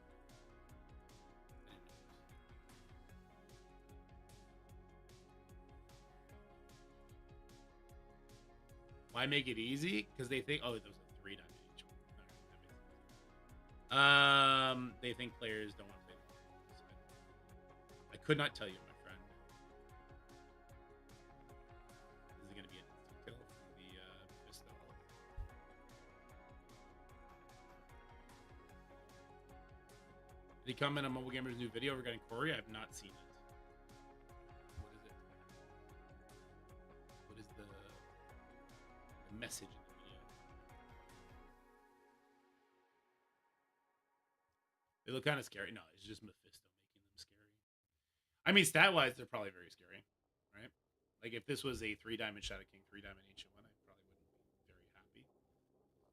Why make it easy? Because they think, oh, there was a 3 damage. They think players don't want to play the games. I could not tell you, my friend. Is it going to be an instant kill from the pistol? Did he comment on Mobile Gamer's new video regarding Corey? I have not seen it. What is it? What is the message in the video? They look kind of scary. No, it's just Mephisto making them scary. I mean, stat-wise, they're probably very scary, right? Like, if this was a 3-diamond Shadow King, 3-diamond Ancient One, I probably wouldn't be very happy.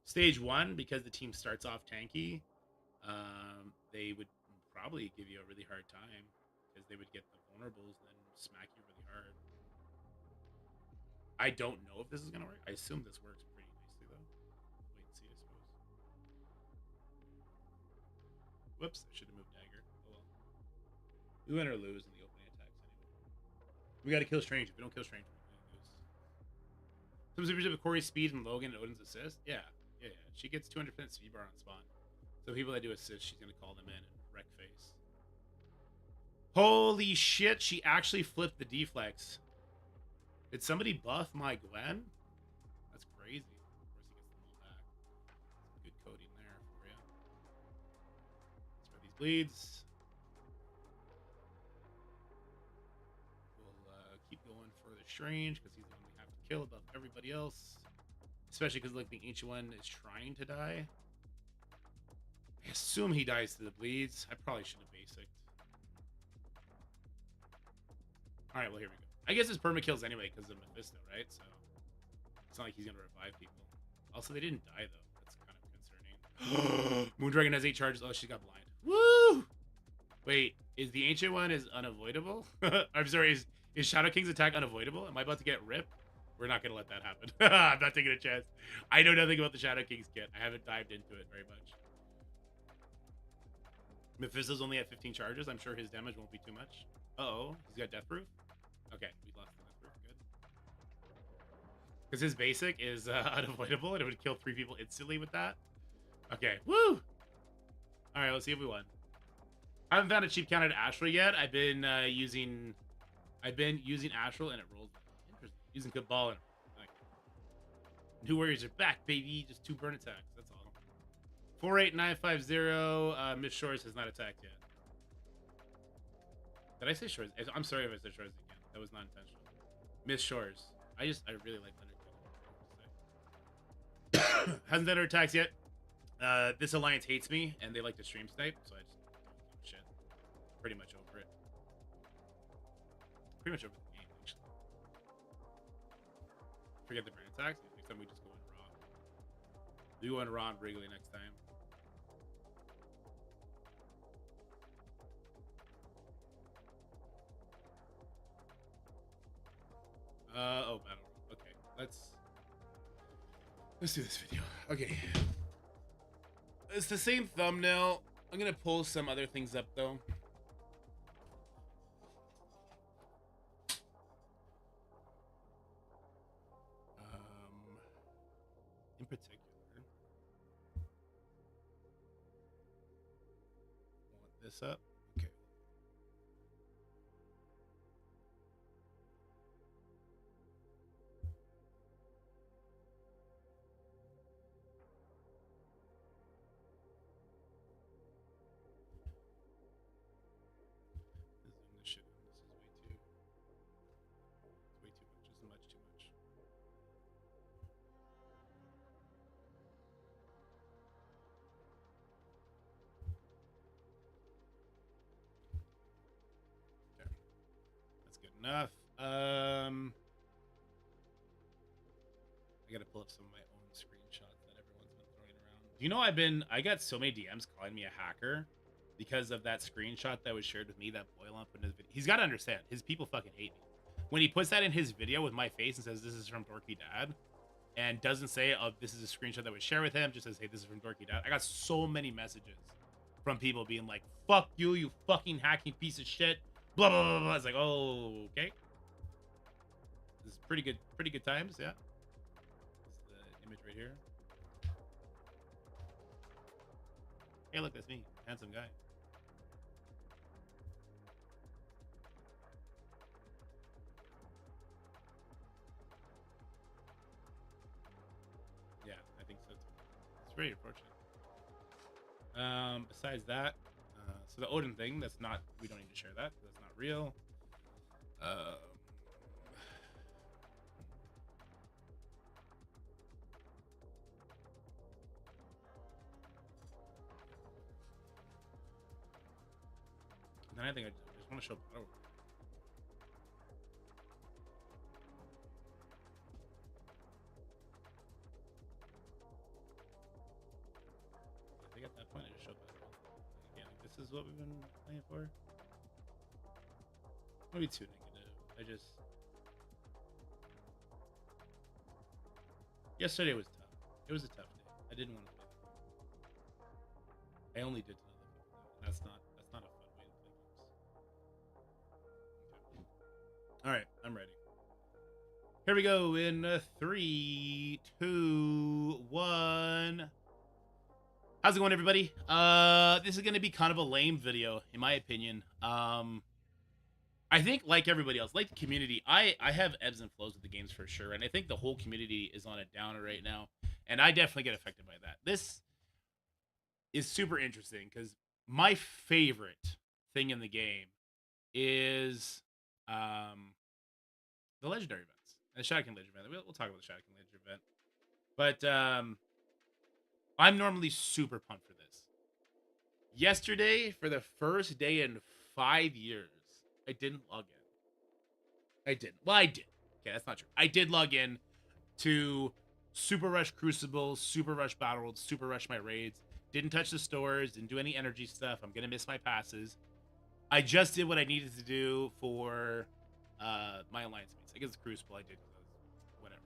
Stage 1, because the team starts off tanky, they would probably give you a really hard time, because they would get the vulnerables and then smack you really hard. I don't know if this is going to work. I assume this works pretty nicely, though. Wait and see, I suppose. Whoops, I should have moved dagger. Oh well. We win or lose in the opening attacks anyway. We gotta kill Strange. If we don't kill Strange, we're gonna lose. Some supership with Corey's speed and Logan and Odin's assist. Yeah. She gets 200% speed bar on spawn. So people that do assist, she's gonna call them in and wreck face. Holy shit, she actually flipped the deflex. Did somebody buff my Gwen? That's crazy. Of course he gets them all back. Good coding there for you. Spread these bleeds. We'll keep going for the Strange because he's the one we have to kill above everybody else. Especially because like the Ancient One is trying to die. I assume he dies to the bleeds. I probably should have basicked. Alright, well here we go. I guess it's perma kills anyway because of Mephisto, right? So it's not like he's gonna revive people. Also, they didn't die though. That's kind of concerning. Moondragon has 8 charges. Oh, she got blind. Woo! Wait, is the Ancient One is unavoidable? I'm sorry, is Shadow King's attack unavoidable? Am I about to get ripped? We're not gonna let that happen. I'm not taking a chance. I know nothing about the Shadow King's kit. I haven't dived into it very much. Mephisto's only at 15 charges. I'm sure his damage won't be too much. Uh-oh, he's got death proof. Okay, we lost the death proof. Good. Because his basic is unavoidable, and it would kill 3 people instantly with that. Okay, woo! All right, let's see if we won. I haven't found a cheap counter to Astral yet. I've been using Astral, and it rolls. Interesting. Using Cabal and like, New Warriors are back, baby. Just 2 burn attacks. That's all. 48950. Miss Shores has not attacked yet. Did I say Shores? I'm sorry if I said Shores again. That was not intentional. Miss Shores. I really like Leonard. Hasn't done her attacks yet. This alliance hates me, and they like to stream snipe, so I just don't give a shit. Pretty much over it. Pretty much over the game, actually. Forget the burn attacks. Next time we just go in raw. We go in raw and Wrigley next time. Oh, battle. Okay, let's do this video. Okay, it's the same thumbnail. I'm gonna pull some other things up though. In particular, want this up. Okay. Zoom this shit in. This is way too. enough. I gotta pull up some of my own screenshots that everyone's been throwing around. You know, I got so many DMs calling me a hacker because of that screenshot that was shared with me that Boilamp put in his video. He's got to understand, his people fucking hate me. When he puts that in his video with my face and says this is from Dorky Dad, and doesn't say, oh, this is a screenshot that was shared with him, just says, hey, this is from Dorky Dad. I got so many messages from people being like, fuck you, you fucking hacking piece of shit. Blah, blah, blah, blah. It's like, oh, okay. This is pretty good times, yeah. It's the image right here. Hey, look, that's me. Handsome guy. Yeah, I think so too. It's very unfortunate. Besides that, so the Odin thing, that's not, we don't need to share that. That's not real. And then I think I just want to show battle. I think at that point I just showed battle. Again, like, this is what we've been playing for. Maybe too negative. Yesterday was tough. It was a tough day. I didn't want to play. I only did to other people. That's not a fun way to play games. Okay. All right, I'm ready. Here we go in 3, 2, 1. How's it going, everybody? This is gonna be kind of a lame video, in my opinion. I think, like everybody else, like the community, I have ebbs and flows with the games for sure, and I think the whole community is on a downer right now, and I definitely get affected by that. This is super interesting because my favorite thing in the game is the legendary events and the Shadow King Legendary event. We'll talk about the Shadow King Legendary event, but I'm normally super pumped for this. Yesterday, for the first day in 5 years, I didn't log in. I didn't. Well, I did. Okay, that's not true. I did log in to Super Rush Crucible, Super Rush Battle World, Super Rush my raids. Didn't touch the stores, didn't do any energy stuff. I'm gonna miss my passes. I just did what I needed to do for my alliance mates. I guess the Crucible I did whatever.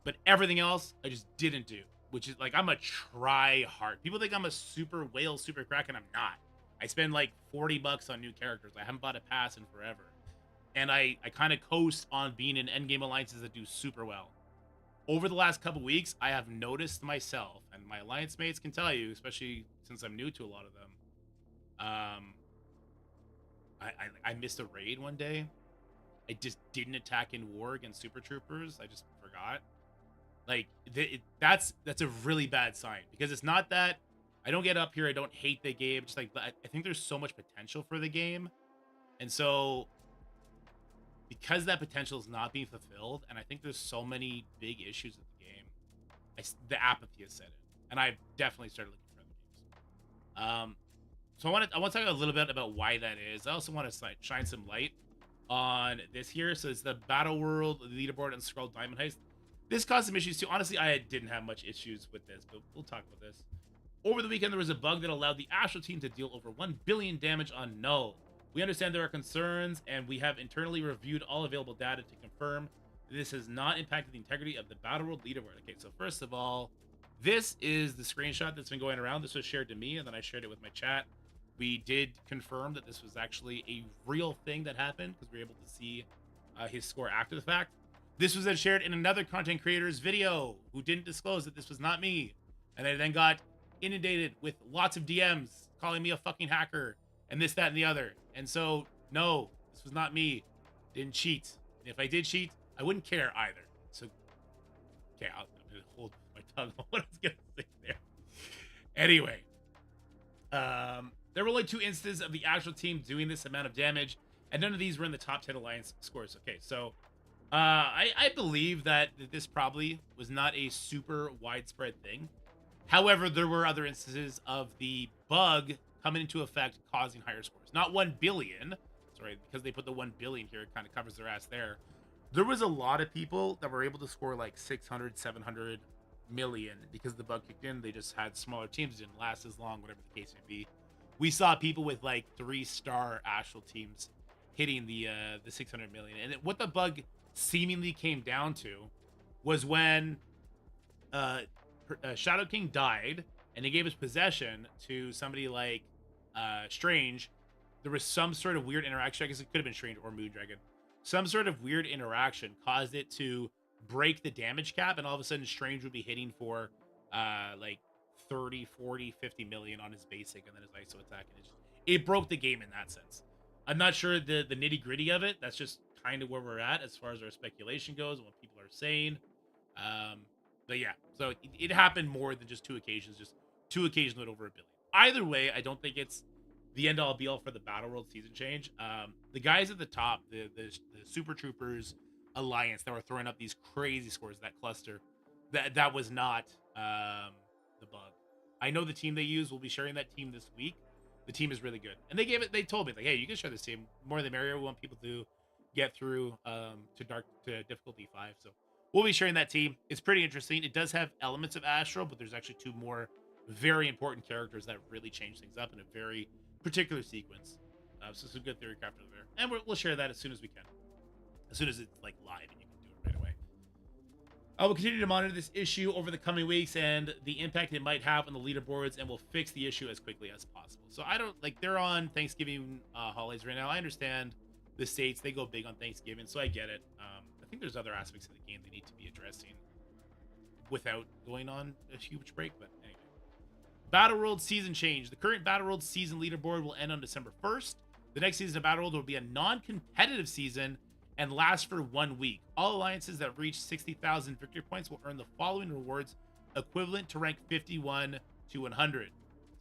But everything else, I just didn't do. Which is like, I'm a try hard. People think I'm a super whale, super crack, and I'm not. I spend like $40 on new characters. I haven't bought a pass in forever. And I kind of coast on being in endgame alliances that do super well. Over the last couple weeks, I have noticed myself, and my alliance mates can tell you, especially since I'm new to a lot of them, I missed a raid one day. I just didn't attack in war against Super Troopers. I just forgot. Like, that's a really bad sign, because it's not that I don't get up here, I don't hate the game. Just like, I think there's so much potential for the game. And so, because that potential is not being fulfilled, and I think there's so many big issues with the game, the apathy has set in. And I've definitely started looking for other games. So I want to talk a little bit about why that is. I also want to shine some light on this here. So it's the Battle World, Leaderboard, and Scroll Diamond Heist. This caused some issues too. Honestly, I didn't have much issues with this, but we'll talk about this. Over the weekend, there was a bug that allowed the Astral team to deal over 1 billion damage on Null. We understand there are concerns, and we have internally reviewed all available data to confirm this has not impacted the integrity of the Battle World Leaderboard. Okay, so first of all, this is the screenshot that's been going around. This was shared to me, and then I shared it with my chat. We did confirm that this was actually a real thing that happened, because we were able to see his score after the fact. This was then shared in another content creator's video who didn't disclose that this was not me. And I then got inundated with lots of DMs calling me a fucking hacker and this, that, and the other. And so, no, this was not me. Didn't cheat. And if I did cheat, I wouldn't care either. So, okay, I'm going to hold my tongue on what I was going to say there. Anyway, there were only 2 instances of the actual team doing this amount of damage, and none of these were in the top 10 alliance scores. Okay, so I believe that this probably was not a super widespread thing. However, there were other instances of the bug coming into effect causing higher scores. Not 1 billion, right? Because they put the 1 billion here, it kind of covers their ass there. There was a lot of people that were able to score like 600, 700 million because the bug kicked in. They just had smaller teams, didn't last as long, whatever the case may be. We saw people with like 3-star Astral teams hitting the 600 million. And what the bug seemingly came down to was when Shadow King died and he gave his possession to somebody like Strange. There was some sort of weird interaction. I guess it could have been Strange or Moondragon. Some sort of weird interaction caused it to break the damage cap, and all of a sudden Strange would be hitting for like 30, 40, 50 million on his basic and then his ISO attack. And it broke the game in that sense. I'm not sure the nitty gritty of it. That's just kind of where we're at as far as our speculation goes and what people are saying. But yeah, so it happened more than just 2 occasions, just 2 occasions with over 1 billion. Either way, I don't think it's the end all be all for the Battle World season change. The guys at the top, the Super Troopers Alliance that were throwing up these crazy scores, that cluster, that was not the bug. I know the team they use. We'll be sharing that team this week. The team is really good, and they told me like, hey, you can share this team. More the merrier. We want people to get through to difficulty 5. So we'll be sharing that team. It's pretty interesting. It does have elements of Astral, but there's actually 2 more very important characters that really change things up in a very particular sequence. So some good theory craft over there, and we'll share that as soon as we can, as soon as it's like live and you can do it right away. I will continue to monitor this issue over the coming weeks and the impact it might have on the leaderboards, and we'll fix the issue as quickly as possible. So I don't like, they're on Thanksgiving holidays right now. I understand the States, they go big on Thanksgiving, so I get it. I think there's other aspects of the game they need to be addressing without going on a huge break, but anyway. Battle World season change. The current Battle World season leaderboard will end on December 1st. The next season of Battle World will be a non-competitive season and last for 1 week. All alliances that reach 60,000 victory points will earn the following rewards equivalent to rank 51 to 100.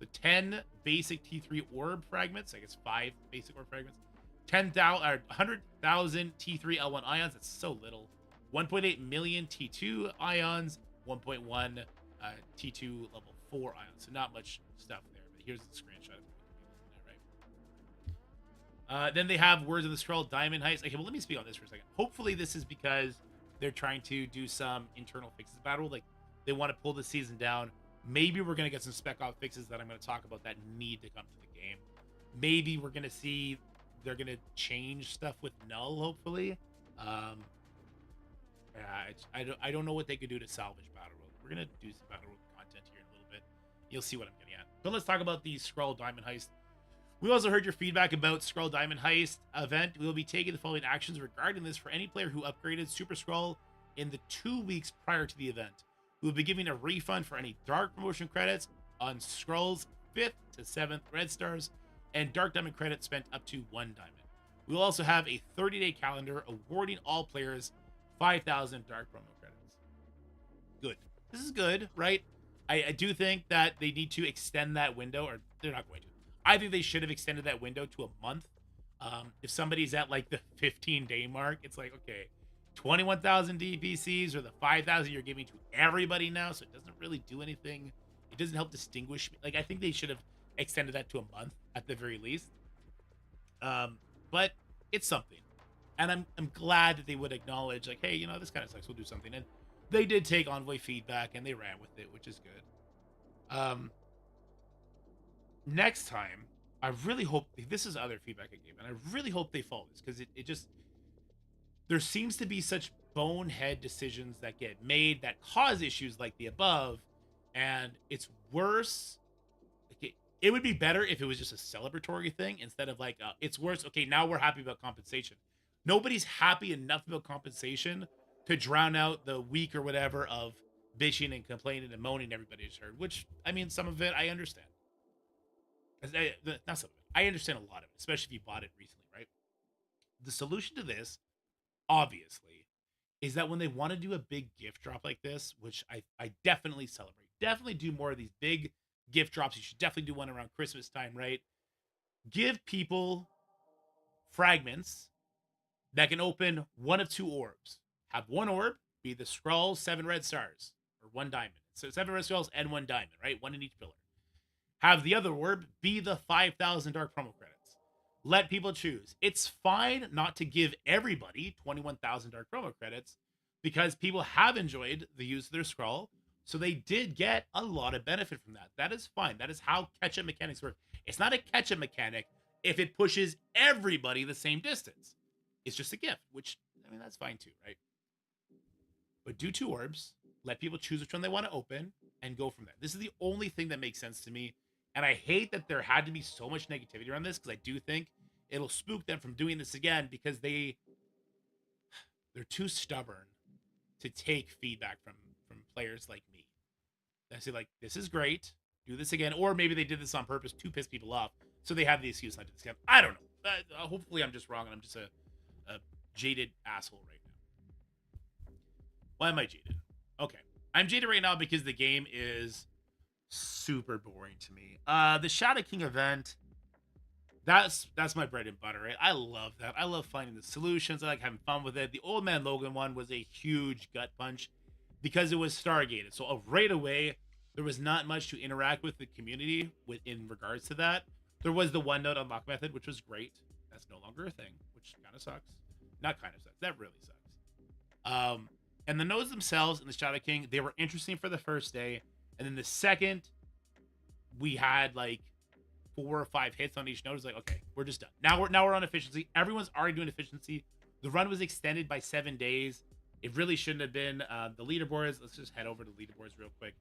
So 10 basic T3 orb fragments, I guess 5 basic orb fragments, 100,000 T3 L1 ions, that's so little, 1.8 million T2 ions, 1.1 T2 level 4 ions. So not much stuff there, but here's the screenshot. Then they have Words of the Scroll Diamond Heist. Okay, well, let me speak on this for a second. Hopefully this is because they're trying to do some internal fixes battle. Like, they want to pull the season down. Maybe we're going to get some spec op fixes that I'm going to talk about that need to come to the game. Maybe we're going to see they're going to change stuff with Null, hopefully. I don't know what they could do to salvage Battle World. We're going to do some Battle World content here in a little bit. You'll see what I'm getting at. But let's talk about the Scroll Diamond Heist. We also heard your feedback about Scroll Diamond Heist event. We will be taking the following actions regarding this for any player who upgraded Super Scroll in the 2 weeks prior to the event. We will be giving a refund for any Dark Promotion credits on Scroll's 5th to 7th Red Stars and Dark Diamond credits spent up to 1 diamond. We will also have a 30-day calendar awarding all players 5,000 Dark Promo credits. Good. This is good, right? I do think that they need to extend that window, or they're not going to. I think they should have extended that window to a month. If somebody's at like the 15-day mark, it's like, okay, 21,000 DPCs or the 5,000 you're giving to everybody now, so it doesn't really do anything. It doesn't help distinguish. Like, I think they should have extended that to a month at the very least. But it's something, and I'm glad that they would acknowledge, like, hey, you know, this kind of sucks. We'll do something, and they did take Envoy feedback and they ran with it, which is good. Next time, I really hope, this is other feedback I gave, and I really hope they follow this, because it just, there seems to be such bonehead decisions that get made that cause issues like the above, and it's worse. Okay, it would be better if it was just a celebratory thing instead of like, it's worse, okay, now we're happy about compensation. Nobody's happy enough about compensation to drown out the week or whatever of bitching and complaining and moaning everybody has heard, which, I mean, some of it I understand. Not some of it. I understand a lot of it, especially if you bought it recently, right? The solution to this, obviously, is that when they want to do a big gift drop like this, which I definitely celebrate, definitely do more of these big gift drops. You should definitely do one around Christmas time, right? Give people fragments that can open 1 of 2 orbs. Have 1 orb be the Scroll 7 red stars, or 1 diamond. So 7 red scrolls and 1 diamond, right? 1 in each pillar. Have the other orb be the 5,000 Dark Promo credits. Let people choose. It's fine not to give everybody 21,000 dark promo credits because people have enjoyed the use of their scroll. So they did get a lot of benefit from that. That is fine. That is how catch-up mechanics work. It's not a catch-up mechanic if it pushes everybody the same distance. It's just a gift, which, I mean, that's fine too, right? But do 2 orbs, let people choose which one they want to open, and go from there. This is the only thing that makes sense to me. And I hate that there had to be so much negativity around this, because I do think it'll spook them from doing this again, because they're too stubborn to take feedback from players like me. They say, like, this is great, do this again. Or maybe they did this on purpose to piss people off, so they have the excuse not to scam. I don't know. Hopefully I'm just wrong, and I'm just a jaded asshole right now. Why am I jaded? Okay. I'm jaded right now because the game is super boring to me. The Shadow King event, that's my bread and butter, right? I love that. I love finding the solutions. I like having fun with it. The Old Man Logan one was a huge gut punch because it was Stargated. So right away, there was not much to interact with the community in regards to that. There was the one note unlock method, which was great. That's no longer a thing, which kind of sucks. Not kind of sucks. That really sucks. And the nodes themselves in the Shadow King, they were interesting for the first day. And then the second we had like 4 or 5 hits on each node, it was like, okay, we're just done. Now we're on efficiency. Everyone's already doing efficiency. The run was extended by 7 days. It really shouldn't have been. The leaderboards, let's just head over to the leaderboards real quick.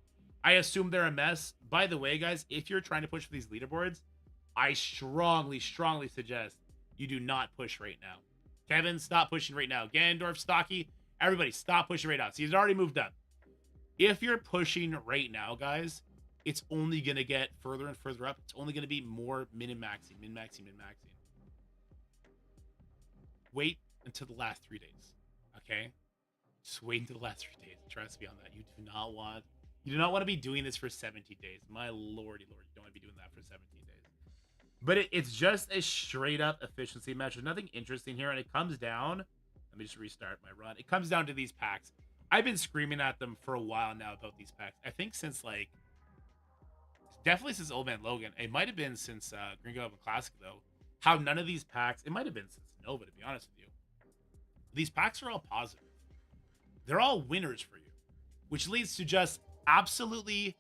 I assume they're a mess. By the way, guys, if you're trying to push for these leaderboards, I strongly suggest you do not push right now. Kevin, stop pushing right now. Ganondorf, Stocky, everybody, stop pushing right now. See, he's already moved up. If you're pushing right now, guys, it's only going to get further and further up. It's only going to be more min-maxing. Wait until the last 3 days, okay? Just wait until the last 3 days. Trust me on that. You do not want to be doing this for 17 days. My lordy lord, you don't want to be doing that for 17 days. But it's just a straight up efficiency match. There's nothing interesting here, and it comes down. Let me just restart my run. It comes down to these packs. I've been screaming at them for a while now about these packs. I think since definitely since Old Man Logan. It might have been since Green Goblin Classic though. How none of these packs. It might have been since Nova, to be honest with you. These packs are all positive. They're all winners for you, which leads to just absolutely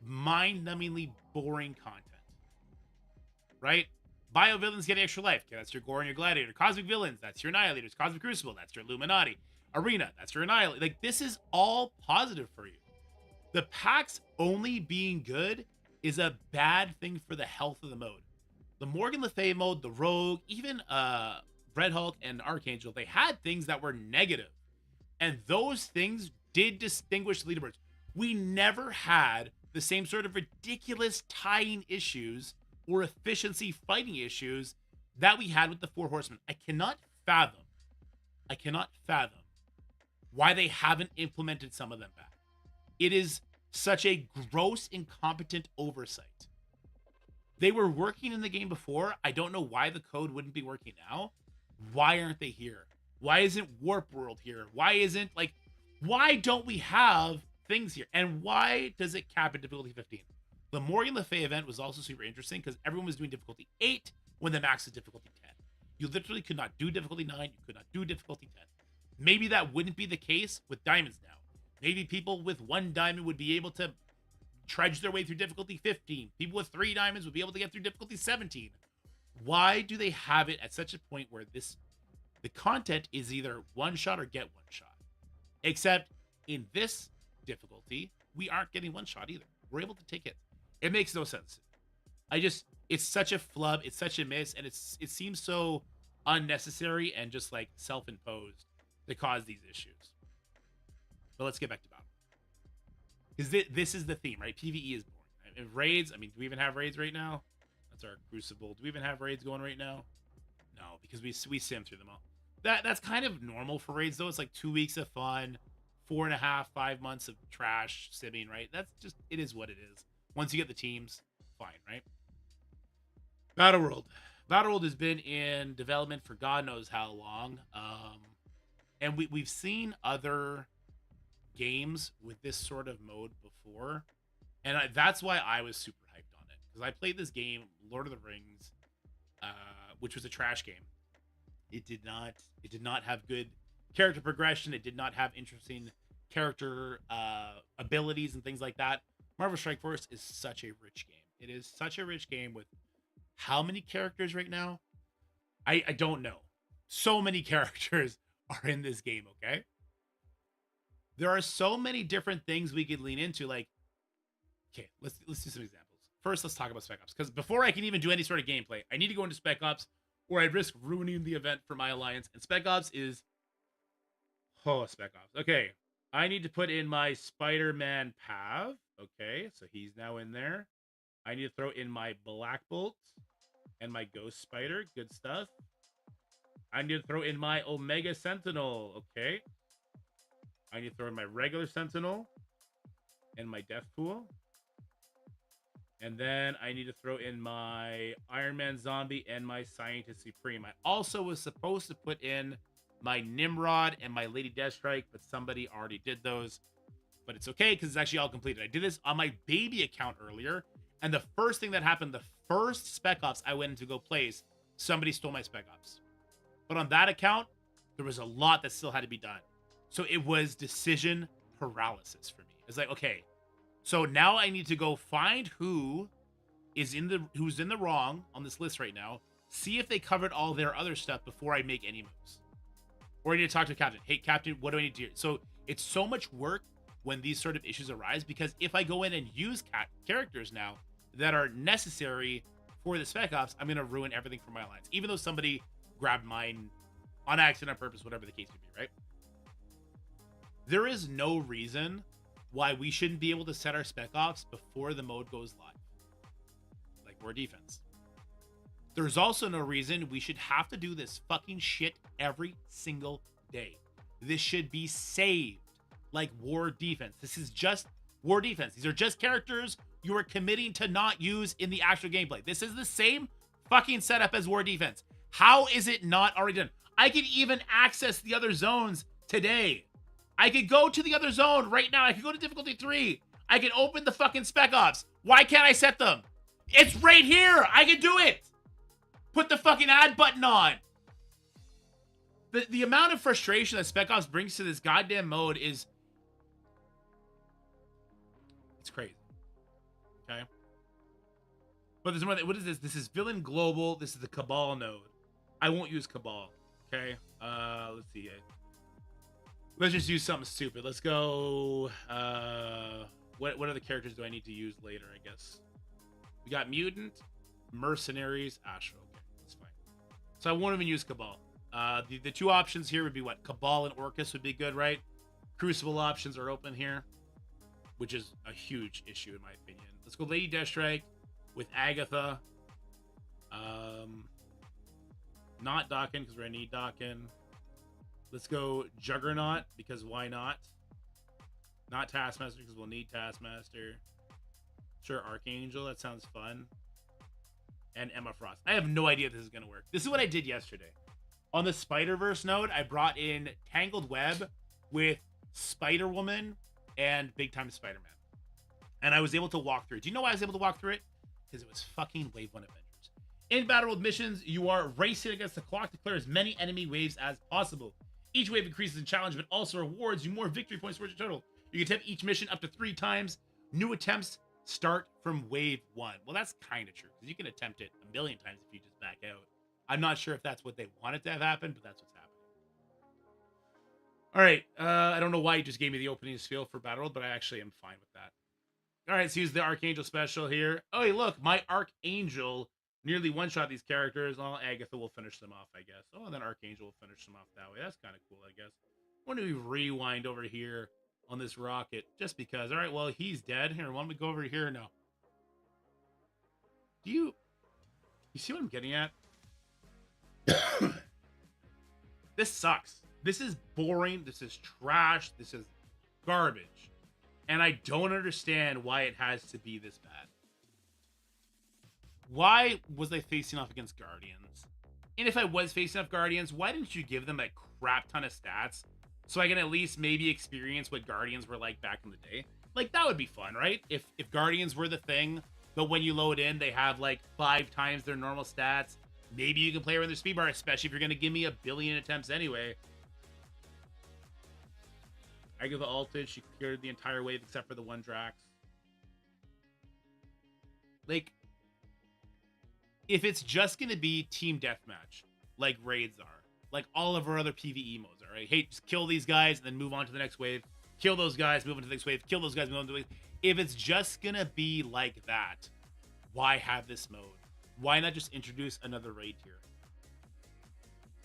mind-numbingly boring content. Right? Bio villains get extra life. Okay, that's your Gore and your Gladiator. Cosmic villains, that's your Annihilators. Cosmic Crucible, that's your Illuminati. Arena, that's your Annihilator. Like, this is all positive for you. The packs only being good is a bad thing for the health of the mode. The Morgan Le Fay mode, the Rogue, even Red Hulk and Archangel, they had things that were negative. And those things did distinguish the leaderboards. We never had the same sort of ridiculous tying issues or efficiency fighting issues that we had with the 4 Horsemen. I cannot fathom why they haven't implemented some of them back. It is such a gross, incompetent oversight. They were working in the game before. I don't know why the code wouldn't be working now. Why aren't they here? Why isn't Warp World here? Why don't we have things here? And why does it cap at difficulty 15? The Morgan Le Fay event was also super interesting because everyone was doing difficulty 8 when the max is difficulty 10. You literally could not do difficulty 9. You could not do difficulty 10. Maybe that wouldn't be the case with diamonds now. Maybe people with 1 diamond would be able to trudge their way through difficulty 15. People with 3 diamonds would be able to get through difficulty 17. Why do they have it at such a point where the content is either one shot or get one shot? Except in this difficulty, we aren't getting one shot either. We're able to take it. It makes no sense. It's such a flub, it's such a miss, and it seems so unnecessary and just like self-imposed to cause these issues. But let's get back to battle. Because this is the theme, right? PvE is boring. And raids, I mean, do we even have raids right now? That's our Crucible. Do we even have raids going right now? No, because we sim through them all. That's kind of normal for raids, though. It's like 2 weeks of fun, 4.5, 5 months of trash simming, right? That's just, it is what it is. Once you get the teams, fine, right? Battle World. Battle World has been in development for God knows how long. And we've seen other games with this sort of mode before. And that's why I was super hyped on it. Because I played this game, Lord of the Rings, which was a trash game. It did not have good character progression. It did not have interesting character abilities and things like that. Marvel Strike Force is such a rich game. It is such a rich game with how many characters right now? I don't know. So many characters are in this game, okay? There are so many different things we could lean into. Like, okay, let's do some examples. First, let's talk about Spec Ops. Because before I can even do any sort of gameplay, I need to go into Spec Ops, or I'd risk ruining the event for my alliance. And Spec Ops is... Oh, Spec Ops. Okay, I need to put in my Spider-Man Pav. Okay, so he's now in there. I need to throw in my Black Bolt and my Ghost Spider. Good stuff. I need to throw in my Omega Sentinel. Okay. I need to throw in my regular Sentinel and my Deathpool. And then I need to throw in my Iron Man Zombie and my Scientist Supreme. I also was supposed to put in my Nimrod and my Lady Deathstrike, but somebody already did those. But it's okay because it's actually all completed. I did this on my baby account earlier. And the first thing that happened, the first Spec Ops I went in to go place, somebody stole my Spec Ops. But on that account, there was a lot that still had to be done. So it was decision paralysis for me. It's like, okay, so now I need to go find who's in the wrong on this list right now, see if they covered all their other stuff before I make any moves. Or I need to talk to Captain. Hey, Captain, what do I need to do? So it's so much work when these sort of issues arise, because if I go in and use characters now that are necessary for the Spec Ops, I'm going to ruin everything for my alliance, even though somebody grabbed mine on accident, on purpose, whatever the case may be, right? There is no reason why we shouldn't be able to set our Spec Ops before the mode goes live, like War Defense. There's also no reason we should have to do this fucking shit every single day. This should be saved like War Defense. This is just War Defense. These are just characters you are committing to not use in the actual gameplay. This is the same fucking setup as War Defense. How is it not already done? I could even access the other zones today. I could go to the other zone right now. I could go to difficulty 3. I could open the fucking Spec Ops. Why can't I set them? It's right here. I can do it. Put the fucking add button on. The amount of frustration that Spec Ops brings to this goddamn mode is... It's crazy. Okay? But there's more. What is this? This is Villain Global. This is the Cabal node. I won't use Cabal. Okay? Let's see. Let's just use something stupid. Let's go... What other characters do I need to use later, I guess? We got Mutant, Mercenaries, Astro. Okay, that's fine. So I won't even use Cabal. The two options here would be what? Cabal and Orcus would be good, right? Crucible options are open here, which is a huge issue in my opinion. Let's go Lady Deathstrike with Agatha. Not Dakin because we're gonna need Dakin. Let's go Juggernaut because why not? Not Taskmaster because we'll need Taskmaster. Sure, Archangel, that sounds fun. And Emma Frost. I have no idea if this is gonna work. This is what I did yesterday. On the Spider-Verse node, I brought in Tangled Web with Spider-Woman and Big Time Spider-Man. And I was able to walk through it. Do you know why I was able to walk through it? Because it was fucking Wave 1 Avengers. In Battle World missions, you are racing against the clock to clear as many enemy waves as possible. Each wave increases in challenge, but also rewards you more victory points towards your total. You can attempt each mission up to 3 times. New attempts start from Wave 1. Well, that's kind of true, because you can attempt it a million times if you just back out. I'm not sure if that's what they wanted to have happen, but that's what's happening. All right. I don't know why you just gave me the opening spiel for Battle World, but I actually am fine with that. All right, let's use the Archangel special here. Oh, hey, look, my Archangel nearly one-shot these characters. Well, Agatha will finish them off, I guess. Oh, and then Archangel will finish them off that way. That's kind of cool, I guess. Why don't we rewind over here on this rocket just because? All right, well, he's dead. Here, why don't we go over here now? You see what I'm getting at? This sucks. This is boring. This is trash. This is garbage. And I don't understand why it has to be this bad. Why was I facing off against Guardians? And if I was facing off Guardians, why didn't you give them a crap ton of stats so I can at least maybe experience what Guardians were like back in the day? Like, that would be fun, right? If Guardians were the thing, but when you load in, they have like 5 times their normal stats, Maybe you can play around the speed bar, especially if you're going to give me 1 billion attempts anyway. I give the ulted. She cleared the entire wave except for the one Drax. Like, if it's just going to be team deathmatch, like raids are, like all of our other PvE modes are, right? Hey, just kill these guys and then move on to the next wave. Kill those guys, move on to the next wave. Kill those guys, move on to the next wave. If it's just going to be like that, why have this mode? Why not just introduce another raid tier?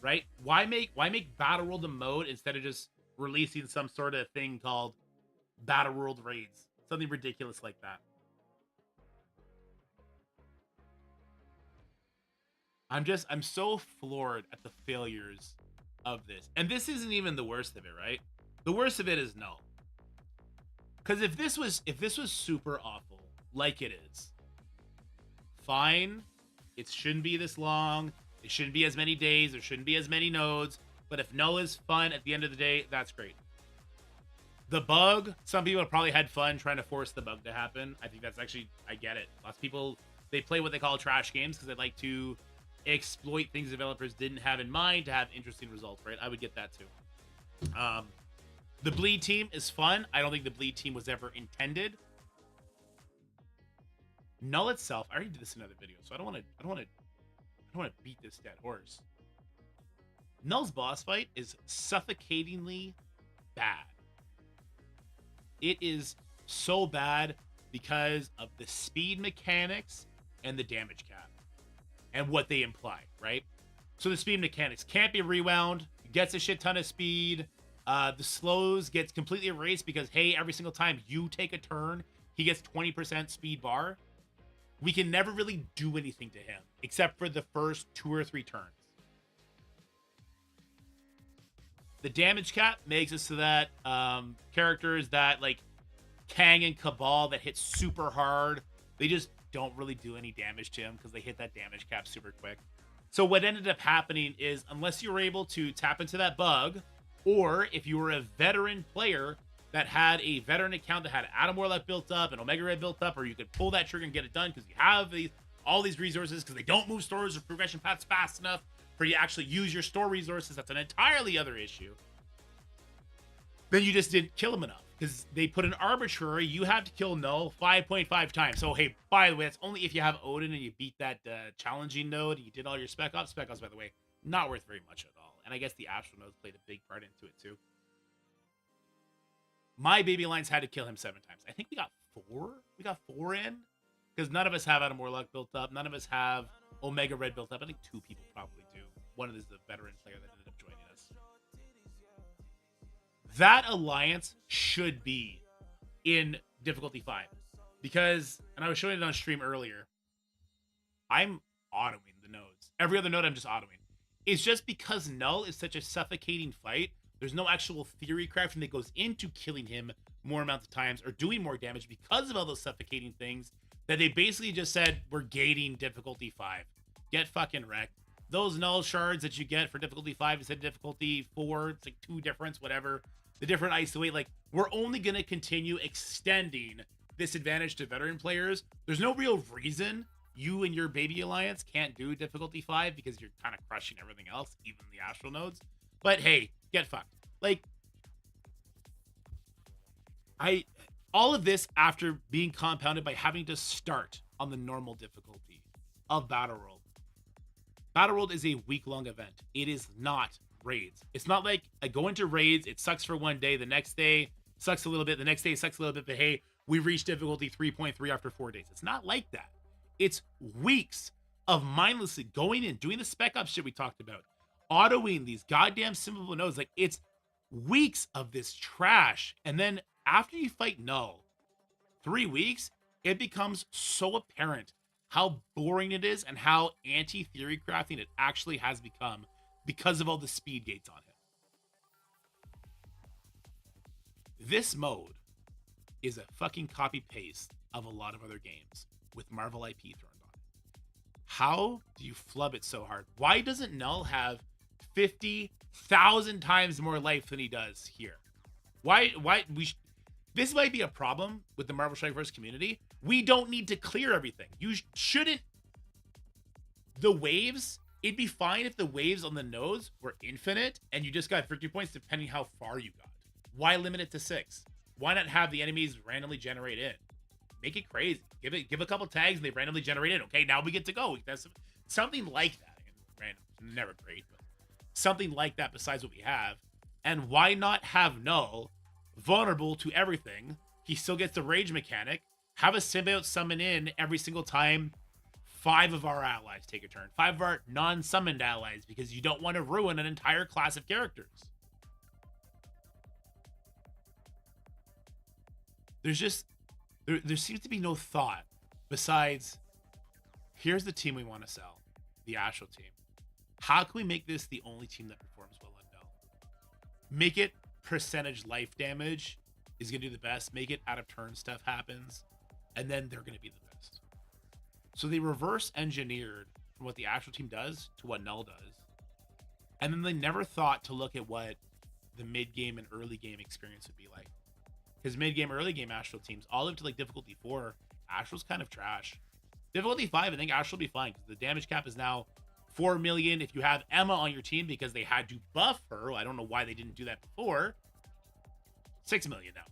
Right? Why make Battle World a mode instead of just releasing some sort of thing called Battle World Raids? Something ridiculous like that. I'm so floored at the failures of this. And this isn't even the worst of it, right? The worst of it is null. Because if this was super awful, like it is, fine. It shouldn't be this long. It shouldn't be as many days. There shouldn't be as many nodes. But if null is fun at the end of the day, that's great. The bug, some people have probably had fun trying to force the bug to happen. I think that's actually, I get it. Lots of people, they play what they call trash games because they like to exploit things developers didn't have in mind to have interesting results, right? I would get that too. The bleed team is fun. I don't think the bleed team was ever intended. Null itself, I already did this in another video, so I don't want to beat this dead horse. Null's boss fight is suffocatingly bad. It is so bad because of the speed mechanics and the damage cap and what they imply, right? So the speed mechanics can't be rewound, gets a shit ton of speed. The slows gets completely erased because, hey, every single time you take a turn, he gets 20% speed bar. We can never really do anything to him except for the first 2 or 3 turns. The damage cap makes it so that characters that like Kang and Cabal that hit super hard, they just don't really do any damage to him because they hit that damage cap super quick. So what ended up happening is, unless you were able to tap into that bug, or if you were a veteran player that had a veteran account that had Adam Warlock built up and Omega Red built up, or you could pull that trigger and get it done because you have all these resources because they don't move stores or progression paths fast enough for you to actually use your store resources. That's an entirely other issue. Then you just didn't kill him enough because they put an arbitrary, you have to kill Null 5.5 times. So, hey, by the way, that's only if you have Odin and you beat that challenging node and you did all your spec ops. Spec ops, by the way, not worth very much at all. And I guess the astral nodes played a big part into it too. My Baby Alliance had to kill him 7 times. I think we got 4. We got 4 in because none of us have Adam Warlock built up. None of us have Omega Red built up. I think 2 people probably do. One of them is the veteran player that ended up joining us. That alliance should be in difficulty 5 because, and I was showing it on stream earlier, I'm autoing the nodes. Every other node I'm just autoing. It's just because Null is such a suffocating fight. There's no actual theory crafting that goes into killing him more amounts of times or doing more damage because of all those suffocating things that they basically just said, we're gating difficulty 5. Get fucking wrecked. Those Null shards that you get for difficulty 5 instead of difficulty 4, it's like 2 difference, whatever. The different isolate, like, we're only going to continue extending this advantage to veteran players. There's no real reason you and your Baby Alliance can't do difficulty 5 because you're kind of crushing everything else, even the astral nodes. But hey, get fucked. Like, all of this after being compounded by having to start on the normal difficulty of Battle World. Battle World is a week-long event. It is not raids. It's not like I go into raids, it sucks for one day, the next day sucks a little bit, the next day sucks a little bit, but hey, we reached difficulty 3.3 after 4 days. It's not like that. It's weeks of mindlessly going in, doing the spec ops shit we talked about, autoing these goddamn simple nodes. Like, it's weeks of this trash. And then after you fight Null, 3 weeks, it becomes so apparent how boring it is and how anti-theory crafting it actually has become because of all the speed gates on him. This mode is a fucking copy-paste of a lot of other games with Marvel IP thrown on it. How do you flub it so hard? Why doesn't Null have 50,000 times more life than he does here? This might be a problem with the Marvel Strikeforce community. We don't need to clear everything. You shouldn't. The waves, It'd be fine if the waves on the nodes were infinite and you just got victory points depending how far you got. Why limit it to 6? Why not have the enemies randomly generate in? Make it crazy. Give a couple tags and they randomly generate in. Okay, now we get to go. That's something like that. Random, never great, but something like that besides what we have. And why not have Null vulnerable to everything? He still gets the rage mechanic. Have a symbiote summon in every single time 5 of our allies take a turn. 5 of our non-summoned allies, because you don't want to ruin an entire class of characters. There's just, there seems to be no thought besides, here's the team we want to sell, the Astral team. How can we make this the only team that performs well on Null? Make it percentage life damage is going to do the best. Make it out of turn stuff happens, and then they're going to be the best. So they reverse engineered from what the Astral team does to what Null does. And then they never thought to look at what the mid-game and early game experience would be like. Because mid-game, early game Astral teams, all up to like difficulty 4, Astral's kind of trash. Difficulty 5, I think Astral will be fine, because the damage cap is now 4 million if you have Emma on your team, because they had to buff her. I don't know why they didn't do that before. 6 million now.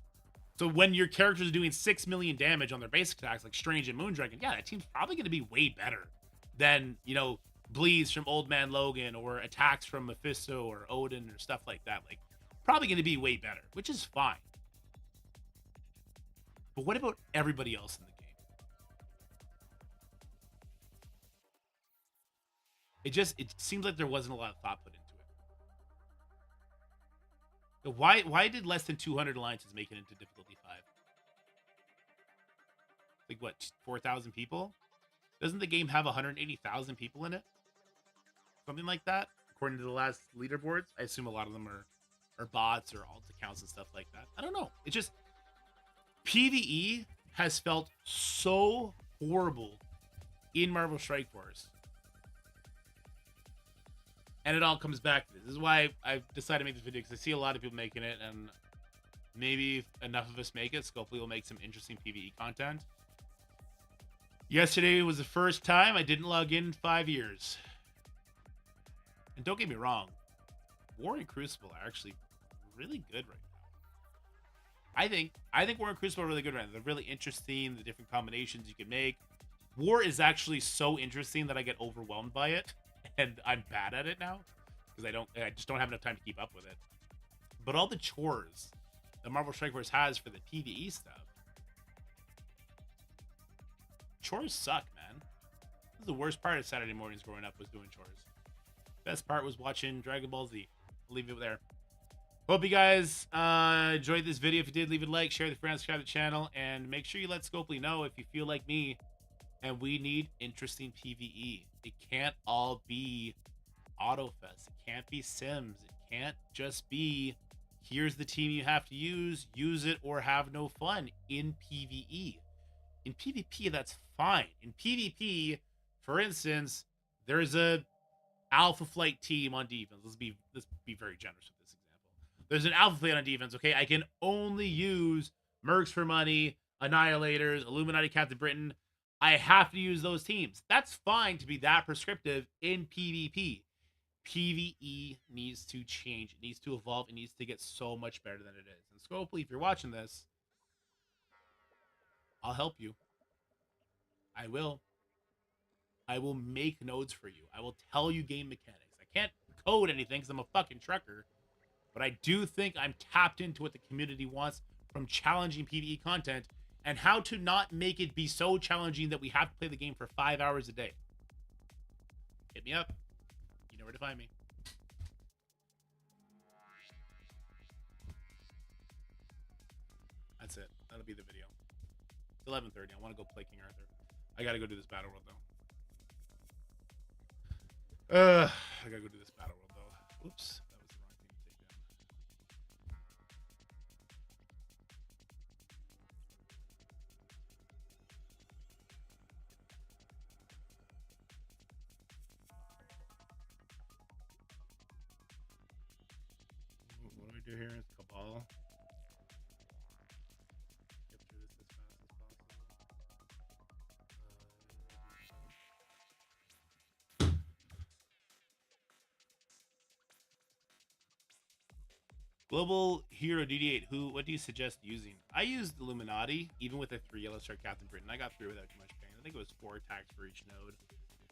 So when your characters are doing 6 million damage on their basic attacks, like Strange and Moondragon, yeah, that team's probably going to be way better than, you know, Bleeds from Old Man Logan or attacks from Mephisto or Odin or stuff like that. Like, probably going to be way better, which is fine. But what about everybody else in the game? It seems like there wasn't a lot of thought put into it. Why did less than 200 alliances make it into difficulty 5? Like what, 4,000 people? Doesn't the game have 180,000 people in it? Something like that, according to the last leaderboards. I assume a lot of them are bots or alt accounts and stuff like that. I don't know. It just, PvE has felt so horrible in Marvel Strike Force. And it all comes back to this. This is why I've decided to make this video, because I see a lot of people making it, and maybe if enough of us make it, Scopely will make some interesting PvE content. Yesterday was the first time I didn't log in 5 years. And don't get me wrong, War and Crucible are actually really good right now. I think War and Crucible are really good right now. They're really interesting, the different combinations you can make. War is actually so interesting that I get overwhelmed by it. And I'm bad at it now because I just don't have enough time to keep up with it. But all the chores that Marvel Strike Force has for the PvE stuff, chores suck, man. This is the worst part of Saturday mornings growing up, was doing chores. Best part was watching Dragon Ball Z. I'll leave it there. Hope you guys enjoyed this video. If you did, leave a like, share with your friends, subscribe to the channel, and make sure you let Scopely know if you feel like me and we need interesting PvE. It can't all be Autofest. It can't be Sims. It can't just be, here's the team you have to use it or have no fun in PvE. In PvP, that's fine. In PvP, for instance, there's a Alpha Flight team on defense. Let's be very generous with this example. There's an Alpha Flight on defense, okay? I can only use Mercs for Money, Annihilators, Illuminati Captain Britain. I have to use those teams. That's fine to be that prescriptive in PvP. PvE needs to change. It needs to evolve. It needs to get so much better than it is. And Scopely, if you're watching this, I'll help you. I will. I will make nodes for you. I will tell you game mechanics. I can't code anything because I'm a fucking trucker. But I do think I'm tapped into what the community wants from challenging PvE content, and how to not make it be so challenging that we have to play the game for 5 hours a day. Hit me up. You know where to find me. That's it. That'll be the video. It's 11:30. I want to go play King Arthur. I gotta go do this battle world though. I gotta go do this battle world though. Oops. That was the wrong thing to take down. What do we do here? It's Cabal. Get through this as fast as possible. Global Hero DD8. What do you suggest using? I used Illuminati, even with a 3 yellow star Captain Britain. I got through without too much pain. I think it was 4 attacks for each node.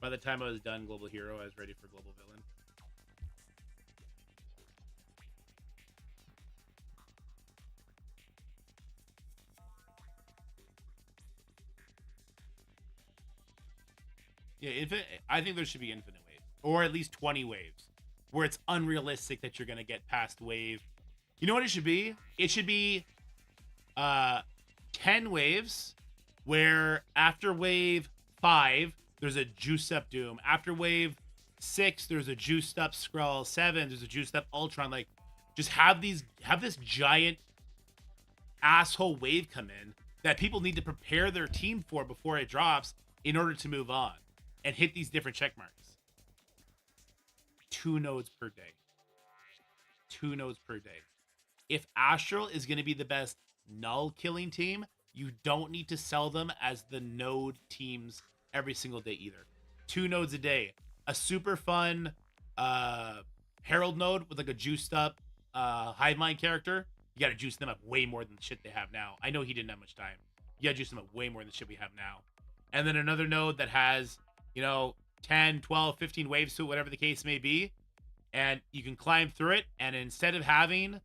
By the time I was done Global Hero, I was ready for Global Villain. Yeah, I think there should be infinite waves, or at least 20 waves, where it's unrealistic that you're gonna get past wave. You know what it should be? It should be 10 waves, where after wave 5 there's a juiced up Doom. After wave 6 there's a juiced up Skrull. 7 there's a juiced up Ultron. Like, just have this giant asshole wave come in that people need to prepare their team for before it drops in order to move on and hit these different check marks. 2 nodes per day. 2 nodes per day. If Astral is going to be the best null killing team, you don't need to sell them as the node teams every single day either. 2 nodes a day. A super fun Herald node with like a juiced up Hive Mind character. You got to juice them up way more than the shit they have now. I know he didn't have much time. You got to juice them up way more than the shit we have now. And then another node that has, 10, 12, 15 waves to it, whatever the case may be. And you can climb through it. And instead of having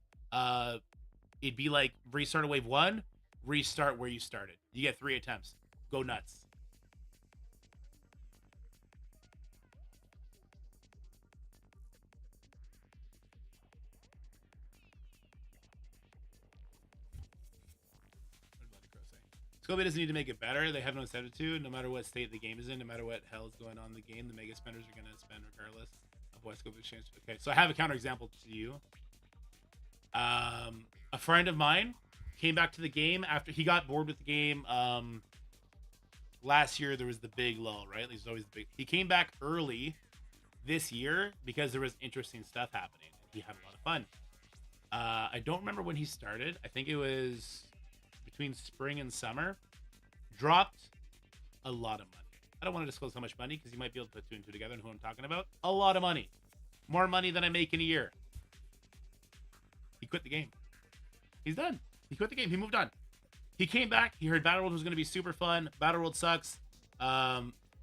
it'd be like restart at wave 1, restart where you started. You get 3 attempts. Go nuts. Scobie doesn't need to make it better. They have no incentive to. No matter what state the game is in, no matter what hell's going on in the game, the mega spenders are going to spend regardless of what Scobie exchange. Okay, so I have a counterexample to you. A friend of mine came back to the game after he got bored with the game. Last year there was the big lull, right? There's always the big. He came back early this year because there was interesting stuff happening. He had a lot of fun. I don't remember when he started. I think it was between spring and summer. Dropped a lot of money. I don't want to disclose how much money because you might be able to put 2 and 2 together and who I'm talking about. A lot of money. More money than I make in a year. He quit the game. He's done. He quit the game. He moved on. He came back. He heard Battle World was going to be super fun. Battle World sucks.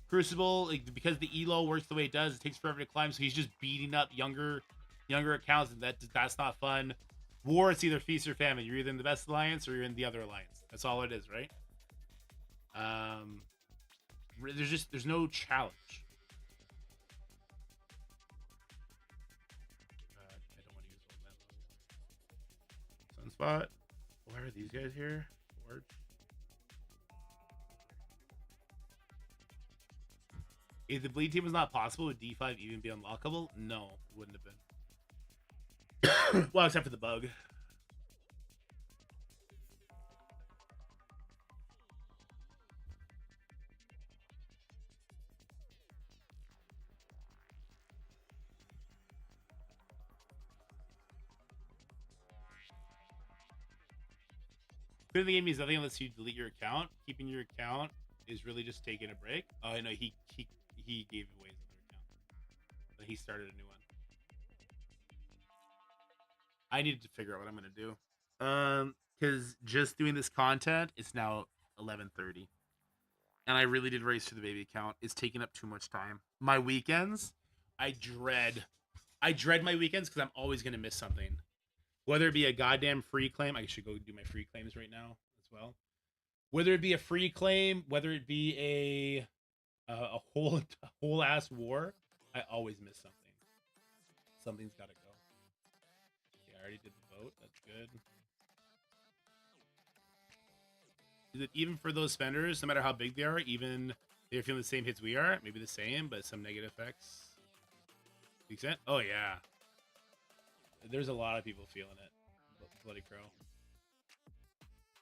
Crucible, because the elo works the way it does, it takes forever to climb. So he's just beating up younger accounts, and that's not fun. War, it's either feast or famine. You're either in the best alliance or you're in the other alliance. That's all it is, right? There's no challenge. I don't want to use old Sunspot. Why are these guys here? Forge. If the bleed team was not possible, would D5 even be unlockable? No, it wouldn't have been. Well, except for the bug. Quitting the game means nothing unless you delete your account. Keeping your account is really just taking a break. Oh, I know he gave away his other account, but he started a new one. I needed to figure out what I'm gonna do. Because just doing this content, it's now 11:30, and I really did race to the baby account. It's taking up too much time. My weekends, I dread my weekends because I'm always gonna miss something. Whether it be a goddamn free claim, I should go do my free claims right now as well. Whether it be a free claim, whether it be a whole ass war, I always miss something. Something's got to go. Yeah, I already did the vote. That's good. Is it even for those spenders, no matter how big they are, even they're feeling the same hits we are, maybe the same, but some negative effects? Extent? Oh yeah. There's a lot of people feeling it. Bloody Crow.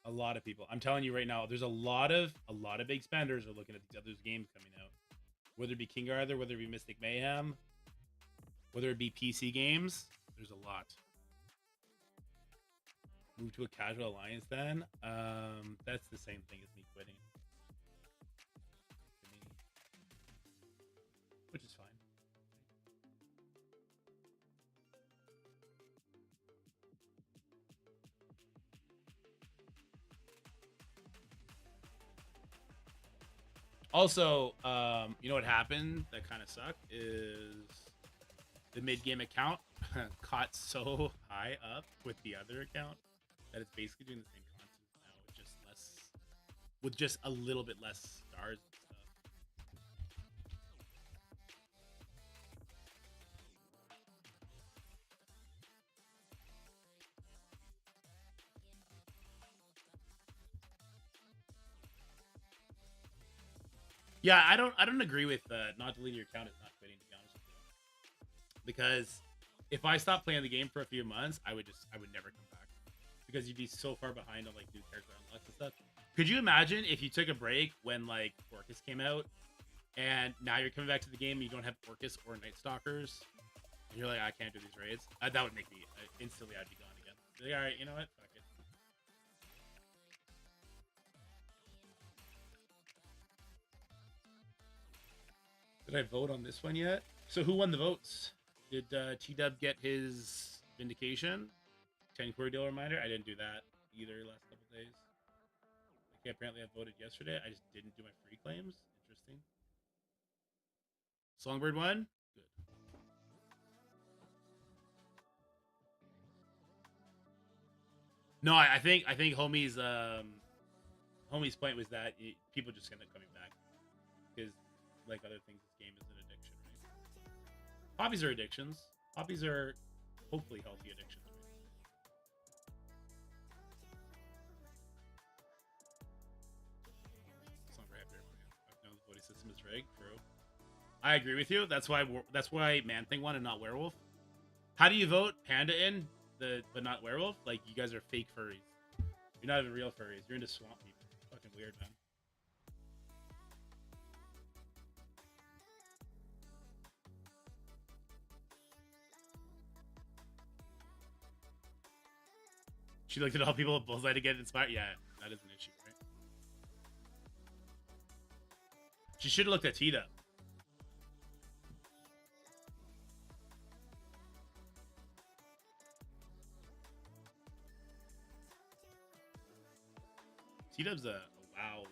A lot of people. I'm telling you right now, there's a lot of big spenders are looking at these other games coming out. Whether it be King Arthur, whether it be Mystic Mayhem, whether it be PC games, there's a lot. Move to a casual alliance then? That's the same thing as me quitting. To me. Which is fine. Also, you know what happened that kind of sucked is the mid-game account caught so high up with the other account that it's basically doing the same content now with just less, with just a little bit less stars and stuff. Yeah, I don't agree with not deleting your account is not quitting, to be honest with you. Because if I stopped playing the game for a few months, I would never come back. Because you'd be so far behind on like new character unlocks and stuff. Could you imagine if you took a break when like Orcus came out and now you're coming back to the game and you don't have Orcus or Night Stalkers and you're like, I can't do these raids? That would make me instantly I'd be gone again. Be like, all right, you know what? Fuck it. Did I vote on this one yet? So who won the votes? Did T-Dub get his vindication? 10 query deal reminder? I didn't do that either last couple days. Okay, apparently I voted yesterday. I just didn't do my free claims. Interesting. Songbird won? Good. No, I think homie's point was that people just end up coming back because like other things, this game is an addiction, right? Hobbies are addictions. Hobbies are hopefully healthy addictions. No, the voting system is rigged. True. I agree with you. That's why Man Thing won and not Werewolf. How do you vote Panda in but not Werewolf? Like you guys are fake furries. You're not even real furries. You're into swamp people. Fucking weird, man. She looked at all people with Bullseye to get inspired. Yeah, that is an issue, right? She should have looked at Tita. T-Dub's a WoW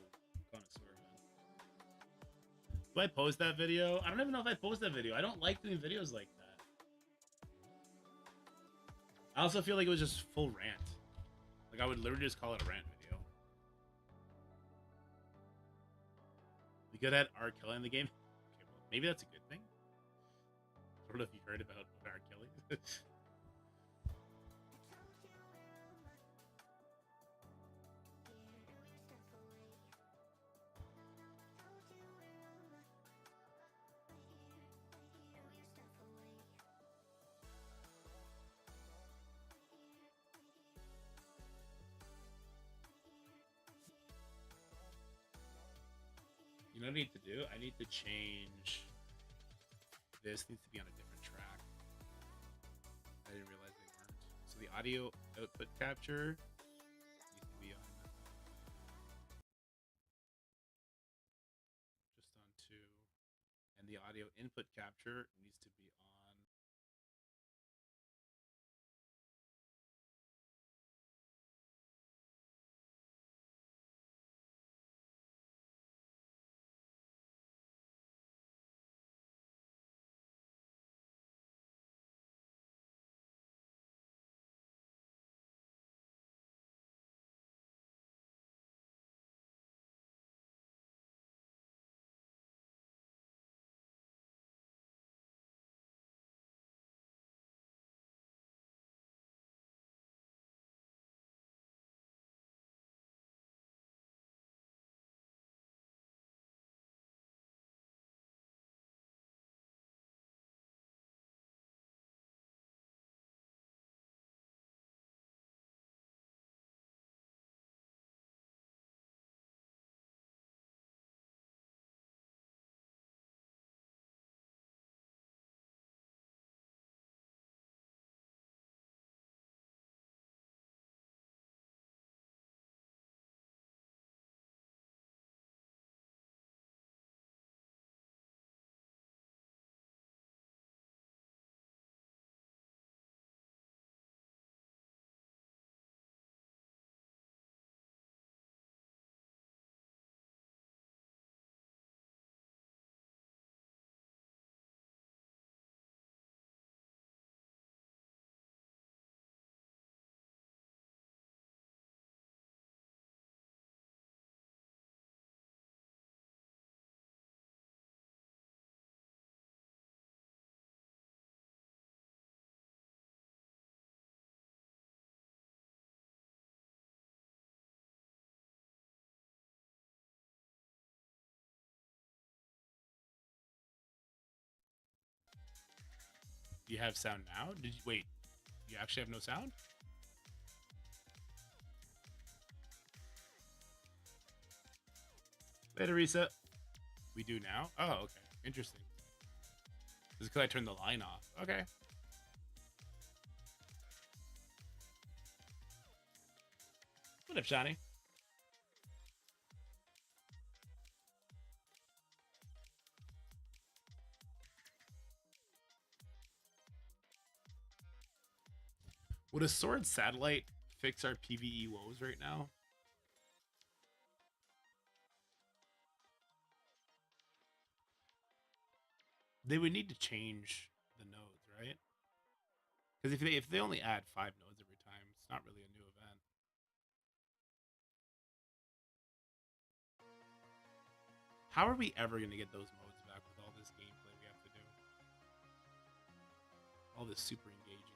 connoisseur, man. Do I post that video? I don't even know if I post that video. I don't like doing videos like that. I also feel like it was just full rant. Like, I would literally just call it a rant video. We good at R. Kelly in the game? Okay, well, maybe that's a good thing. I don't know if you heard about R. Kelly. You know what I need to do? I need to change. This needs to be on a different track. I didn't realize they weren't. So the audio output capture needs to be on just on 2. And the audio input capture needs to be You have sound now? Did you wait? You actually have no sound? Later, Risa. We do now? Oh, okay. Interesting. This is because I turned the line off. Okay. What up, Johnny? Would a sword satellite fix our PvE woes right now? They would need to change the nodes, right? Because if they only add 5 nodes every time, it's not really a new event. How are we ever gonna get those modes back with all this gameplay we have to do? All this super engaging gameplay.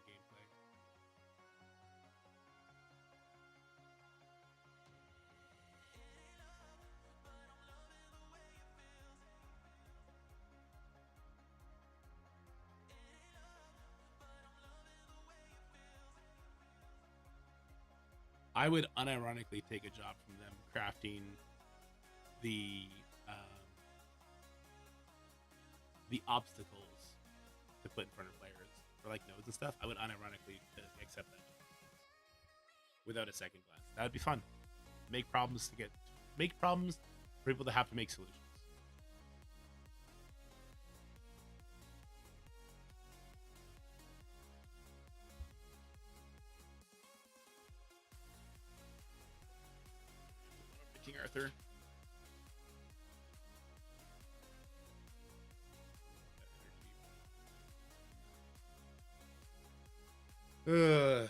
I would unironically take a job from them crafting the obstacles to put in front of players for like nodes and stuff. I would unironically accept that job without a second glance. That would be fun. Make problems for people to have to make solutions. King Arthur. Ugh.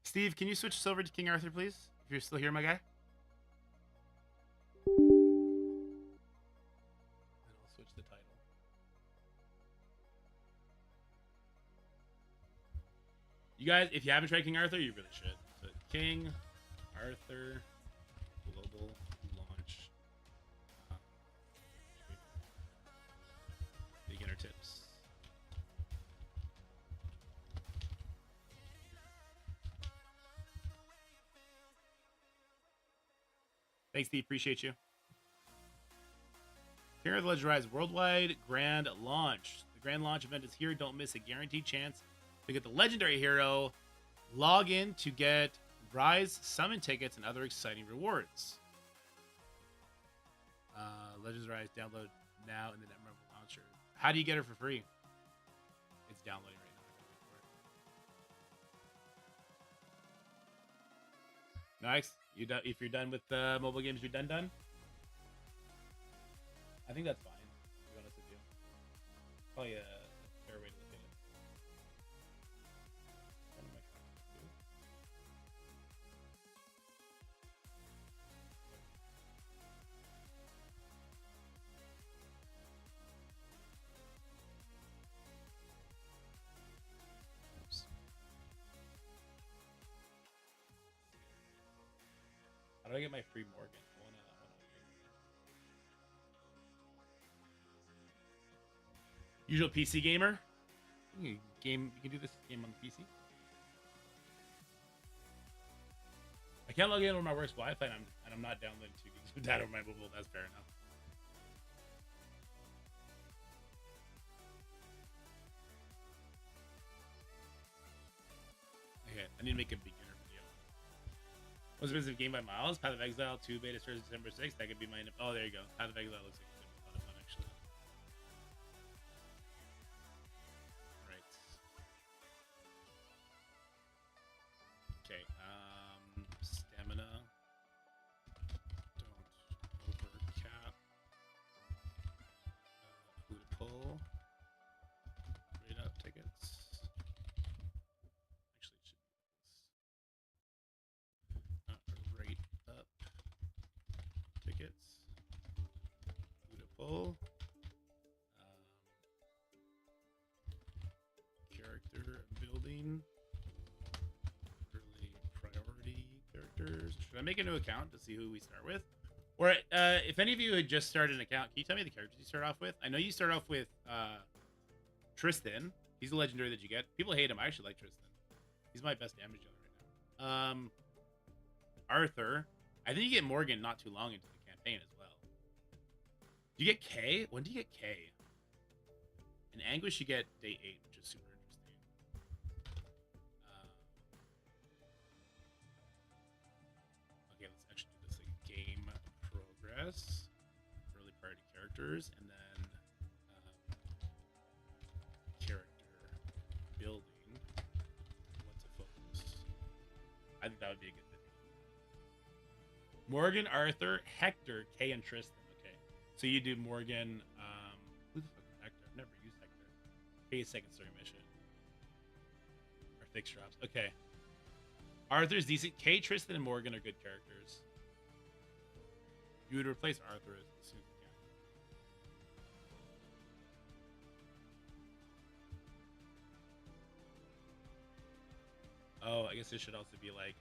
Steve, can you switch us over to King Arthur, please? If you're still here, my guy. And I'll switch the title. You guys, if you haven't tried King Arthur, you really should. So, King Arthur Global Launch. Beginner tips. Thanks, Steve. Appreciate you. King Arthur Legend Rise Worldwide Grand Launch. The Grand Launch event is here. Don't miss a guaranteed chance to get the legendary hero. Log in to get Rise summon tickets and other exciting rewards. Legends Rise download now in the Netmarble launcher. How do you get it for free? It's downloading right now. I gotta wait for it. Nice. You done? If you're done with mobile games, you're done. I think that's fine. To be honest with you, probably a fair way to look at it. What am I trying to do? Oops. How do I get my free Morgan? Usual PC gamer. You can do this game on the PC. I can't log in over my work's Wi-Fi, and I'm not downloading 2 gigs of data over my mobile. That's fair enough. Okay, I need to make a beginner video. Most expensive game by miles? Path of Exile 2 beta starts December 6th. That could be my. Oh, there you go. Path of Exile looks like it's gonna be a lot of fun, actually. Right. Okay. Stamina. Don't overcap. Who to pull. Rate up tickets. Actually, it should be this. Rate up tickets. Who to pull. Character building. Early priority characters. Should I make a new account to see who we start with? Or if any of you had just started an account, can you tell me the characters you start off with? I know you start off with Tristan. He's a legendary that you get. People hate him. I actually like Tristan. He's my best damage dealer right now. Arthur. I think you get Morgan not too long into the campaign as well. Do you get K? When do you get K? In Anguish, you get day 8, which is super interesting. Okay, let's actually do this like game progress, early priority characters, and then character building. What to focus? I think that would be a good thing. Morgan, Arthur, Hector, Kay, and Tristan. Okay, so you do Morgan. Who the fuck is Hector? I've never used Hector. Kay's second story mission. Or fixed drops. Okay. Arthur's decent. Kay, Tristan, and Morgan are good characters. You would replace Arthur as soon as you can. Oh, I guess it should also be like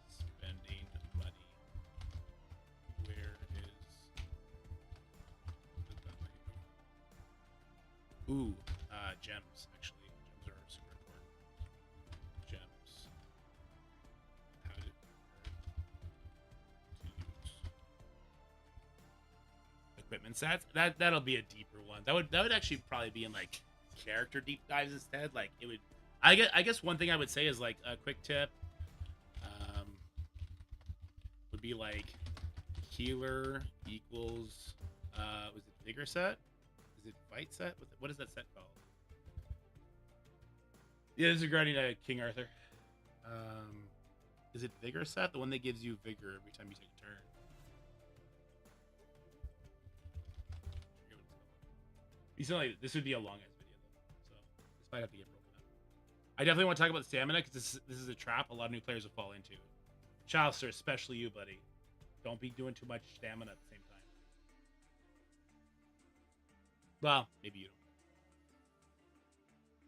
spending money. Where is the money? Ooh, gems actually. Gems are super important. Gems. How to use equipment sets. That'll be a deeper one. That would actually probably be in like character deep dives instead. Like it would. I guess one thing I would say is like a quick tip would be like healer equals was it vigor set? Is it fight set? What is that set called? Yeah, this is regarding King Arthur. Is it vigor set? The one that gives you vigor every time you take a turn. You said like this would be a long ass video though, so this might have to get broken up. I definitely want to talk about stamina because this is a trap a lot of new players will fall into. Chalister, especially you, buddy. Don't be doing too much stamina at the same time. Well, maybe you don't.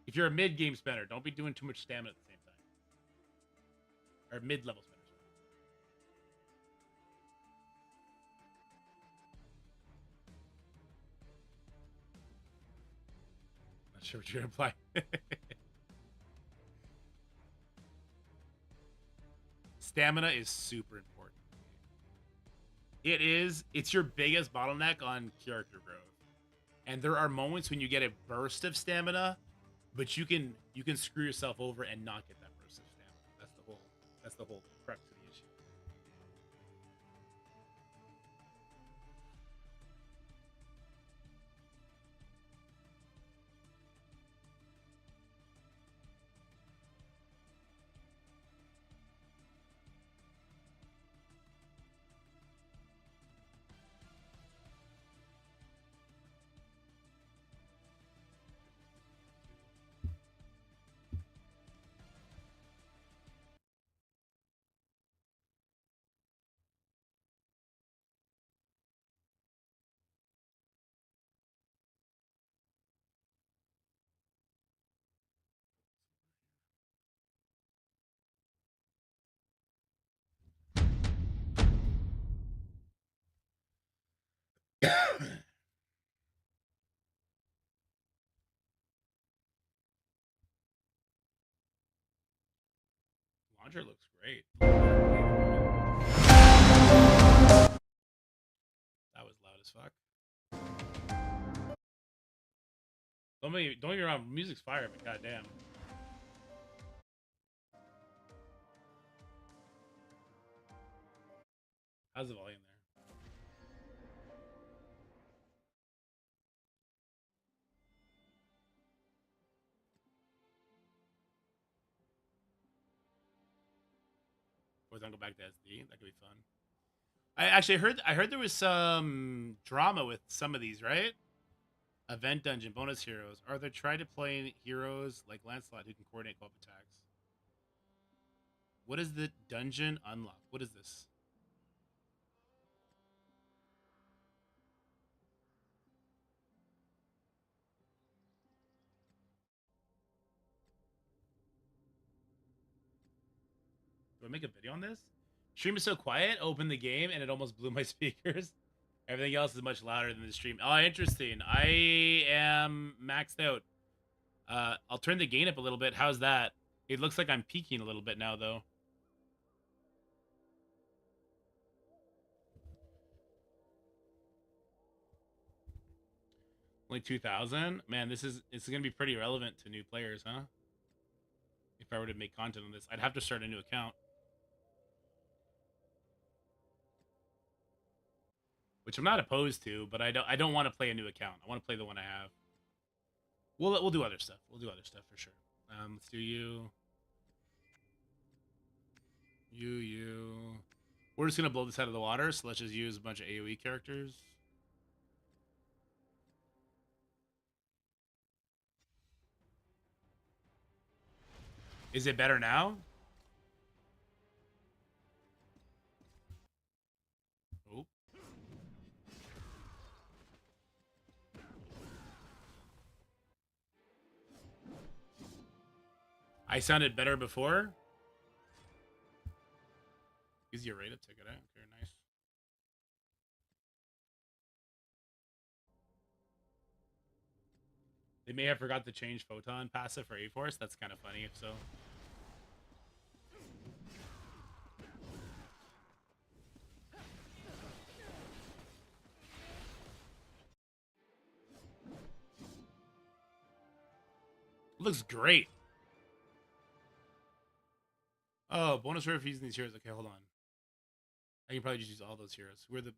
If you're a mid-game spender, don't be doing too much stamina at the same time. Or mid-level spender. Not sure what you're gonna imply. Stamina is super important. It is. It's your biggest bottleneck on character growth. And there are moments when you get a burst of stamina, but you can screw yourself over and not get that burst of stamina. That's the whole crux of the issue. Launcher looks great. That was loud as fuck. Don't get me wrong, music's fire, but goddamn. How's the volume there? Or then go back to SD. That could be fun. I actually heard there was some drama with some of these, right? Event dungeon bonus heroes. Are they trying to play heroes like Lancelot who can coordinate co-op attacks? What is the dungeon unlock? What is this? make a video on this. Stream is so quiet. Open the game and it almost blew my speakers. Everything else is much louder than the stream. Oh, interesting. I am maxed out. I'll turn the gain up a little bit. How's that? It looks like I'm peaking a little bit now, though. Only 2,000? Man, it's gonna be pretty relevant to new players, huh? If I were to make content on this, I'd have to start a new account. Which I'm not opposed to, but I don't want to play a new account. I want to play the one I have. We'll do other stuff. We'll do other stuff for sure. Let's do you. You. We're just gonna blow this out of the water, so let's just use a bunch of AoE characters. Is it better now? Oh. I sounded better before. Easier rate of ticket, eh? Okay, nice. They may have forgot to change Photon passive for A-Force. That's kind of funny if so. Looks great. Oh, bonus rare for using these heroes. Okay, hold on. I can probably just use all those heroes. We're the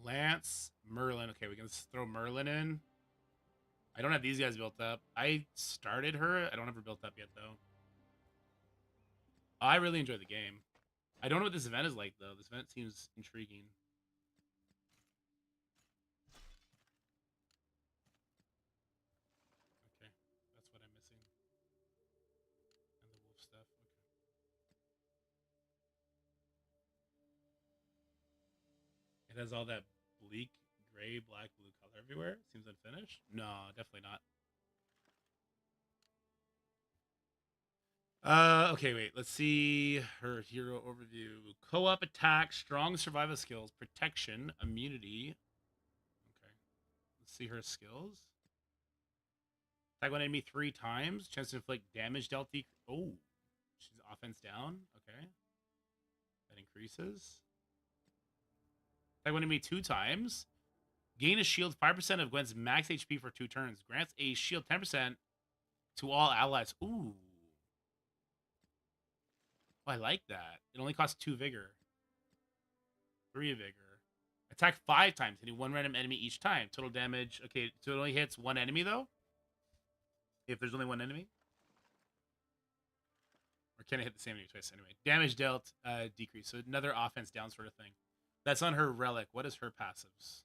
Lance, Merlin. Okay, we can throw Merlin in. I don't have these guys built up. I started her. I don't have her built up yet, though. I really enjoy the game. I don't know what this event is like, though. This event seems intriguing. Okay, that's what I'm missing. And the wolf stuff. Okay. It has all that bleak, gray, black, blue color everywhere. Seems unfinished. No, definitely not. Okay, wait. Let's see her hero overview. Co-op attack, strong survival skills, protection, immunity. Okay. Let's see her skills. Attack one enemy 3 times. Chance to inflict damage dealt. Oh, she's offense down. Okay. That increases. Attack one enemy 2 times. Gain a shield 5% of Gwen's max HP for 2 turns. Grants a shield 10% to all allies. Ooh. Oh, I like that. It only costs 2 vigor. 3 vigor. Attack 5 times, hitting 1 random enemy each time. Total damage. Okay, so it only hits 1 enemy, though? If there's only 1 enemy? Or can it hit the same enemy twice? Anyway, damage dealt, decrease. So another offense down sort of thing. That's on her relic. What is her passives?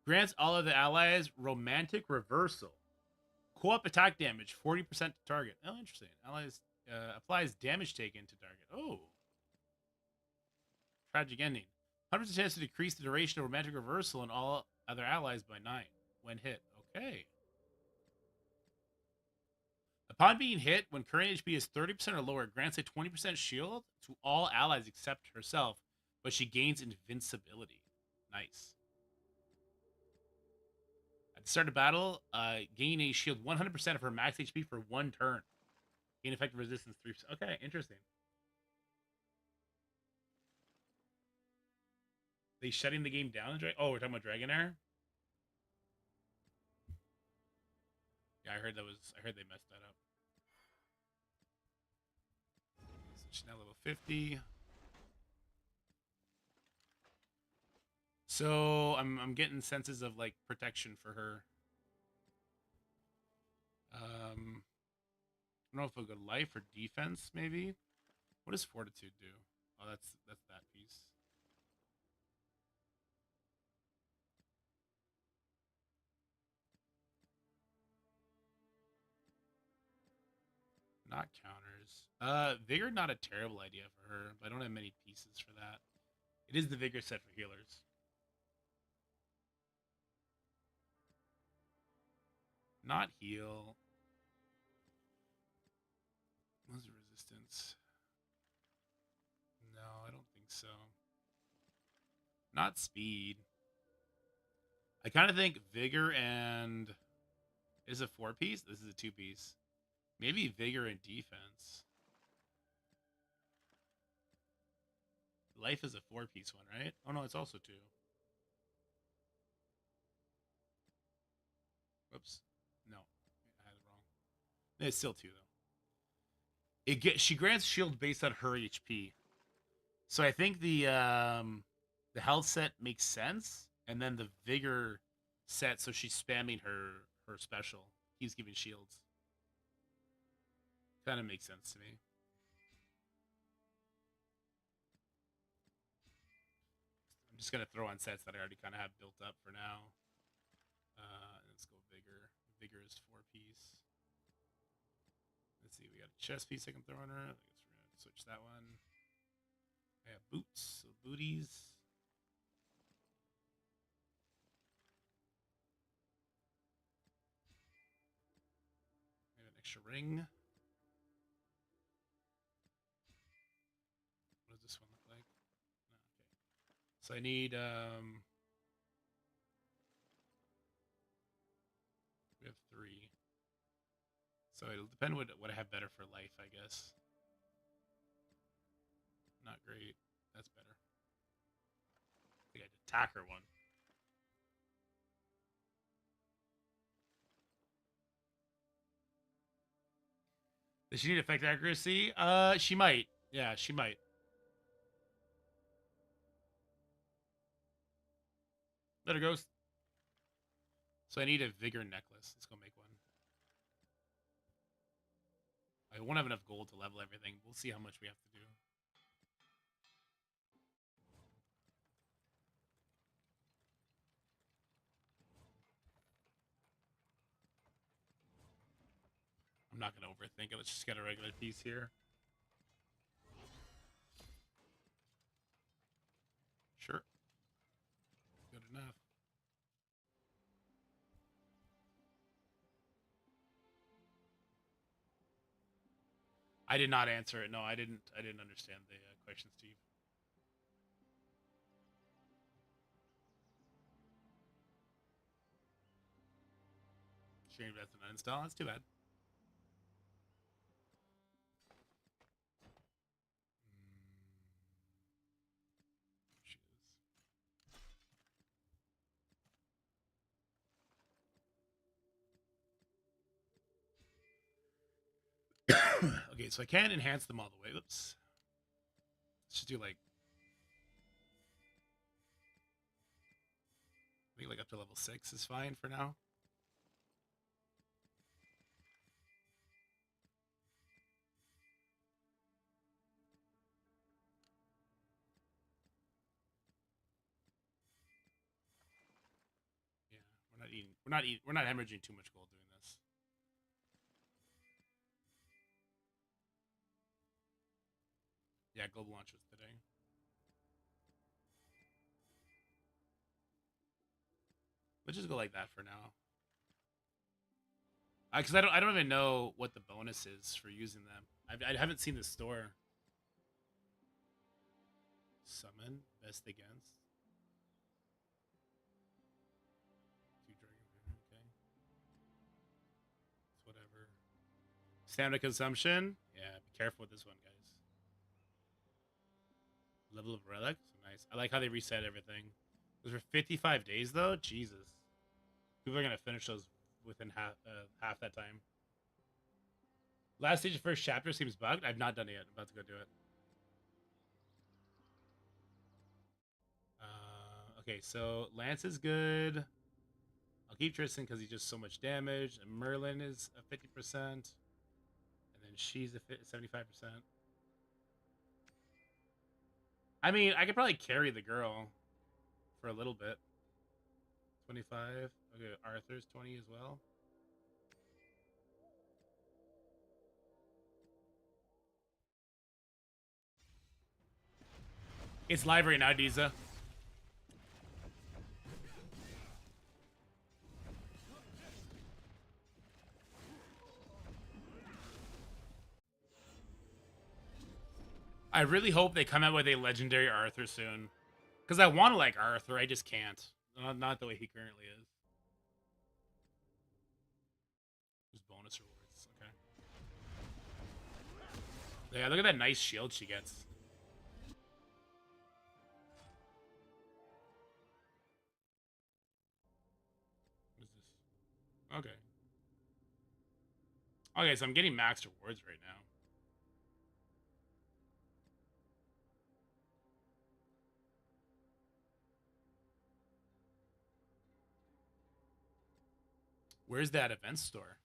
Grants all of the allies romantic reversal. Co-op attack damage, 40% to target. Oh, interesting. Allies applies damage taken to target. Oh. Tragic ending. 100% chance to decrease the duration of romantic reversal on all other allies by 9 when hit. Okay. Upon being hit, when current HP is 30% or lower, grants a 20% shield to all allies except herself, but she gains invincibility. Nice. At the start of battle, gain a shield 100% of her max HP for 1 turn. Gain effective resistance 3%. Okay, interesting. They shutting the game down? Oh, we're talking about Dragonair? Yeah, I heard they messed that up. So she's now level 50. So I'm getting senses of like protection for her. I don't know if it'll go life or defense, maybe. What does fortitude do? Oh, that's that piece. Not counters. Vigor, not a terrible idea for her, but I don't have many pieces for that. It is the Vigor set for healers. Not heal. What's the resistance? No, I don't think so. Not speed. I kind of think Vigor and... Is a 4-piece? This is a 2-piece. Maybe Vigor and defense. Life is a 4-piece one, right? Oh no, it's also 2. Whoops. No, I had it wrong. It's still 2 though. She grants shield based on her HP. So I think the health set makes sense, and then the Vigor set, so she's spamming her special. He's giving shields. Kind of makes sense to me. I'm just gonna throw on sets that I already kind of have built up for now. Let's go Vigor. Vigor is 4-piece. Let's see, we got a chest piece I can throw on her. I guess we're gonna switch that one. I have boots, so booties. I have an extra ring. What does this one look like? No, okay. So I need we have 3. So it'll depend what I have better for life, I guess. Not great. That's better. I think I did attacker one. Does she need effect accuracy? She might. Yeah, she might. Let her go. So I need a Vigor necklace. Let's go make one. I won't have enough gold to level everything. We'll see how much we have to do. I'm not going to overthink it. Let's just get a regular piece here. Sure. Good enough. I did not answer it. No, I didn't understand the question, Steve. Shame that's an uninstall. That's too bad. Okay, so I can't enhance them all the way. Oops. Let's just do like maybe like up to level 6 is fine for now. Yeah, we're not hemorrhaging too much gold doing this. Yeah, global launch was today. Let's just go like that for now. Because I don't even know what the bonus is for using them. I haven't seen the store. Summon best against. 2 dragon. Okay. It's whatever. Stamina consumption. Yeah, be careful with this one, guys. Level of relic. So nice. I like how they reset everything. Those were 55 days though. Jesus. People are gonna finish those within half that time. Last stage of first chapter seems bugged. I've not done it yet. I'm about to go do it. Okay, so Lance is good. I'll keep Tristan because he's just so much damage. And Merlin is a 50%. And then she's a 75%. I mean, I could probably carry the girl for a little bit. 25. Okay, Arthur's 20 as well. It's live right now, Diza. I really hope they come out with a legendary Arthur soon. Because I want to like Arthur, I just can't. Not the way he currently is. There's bonus rewards, okay. Yeah, look at that nice shield she gets. What is this? Okay. Okay, so I'm getting max rewards right now. Where's that event store?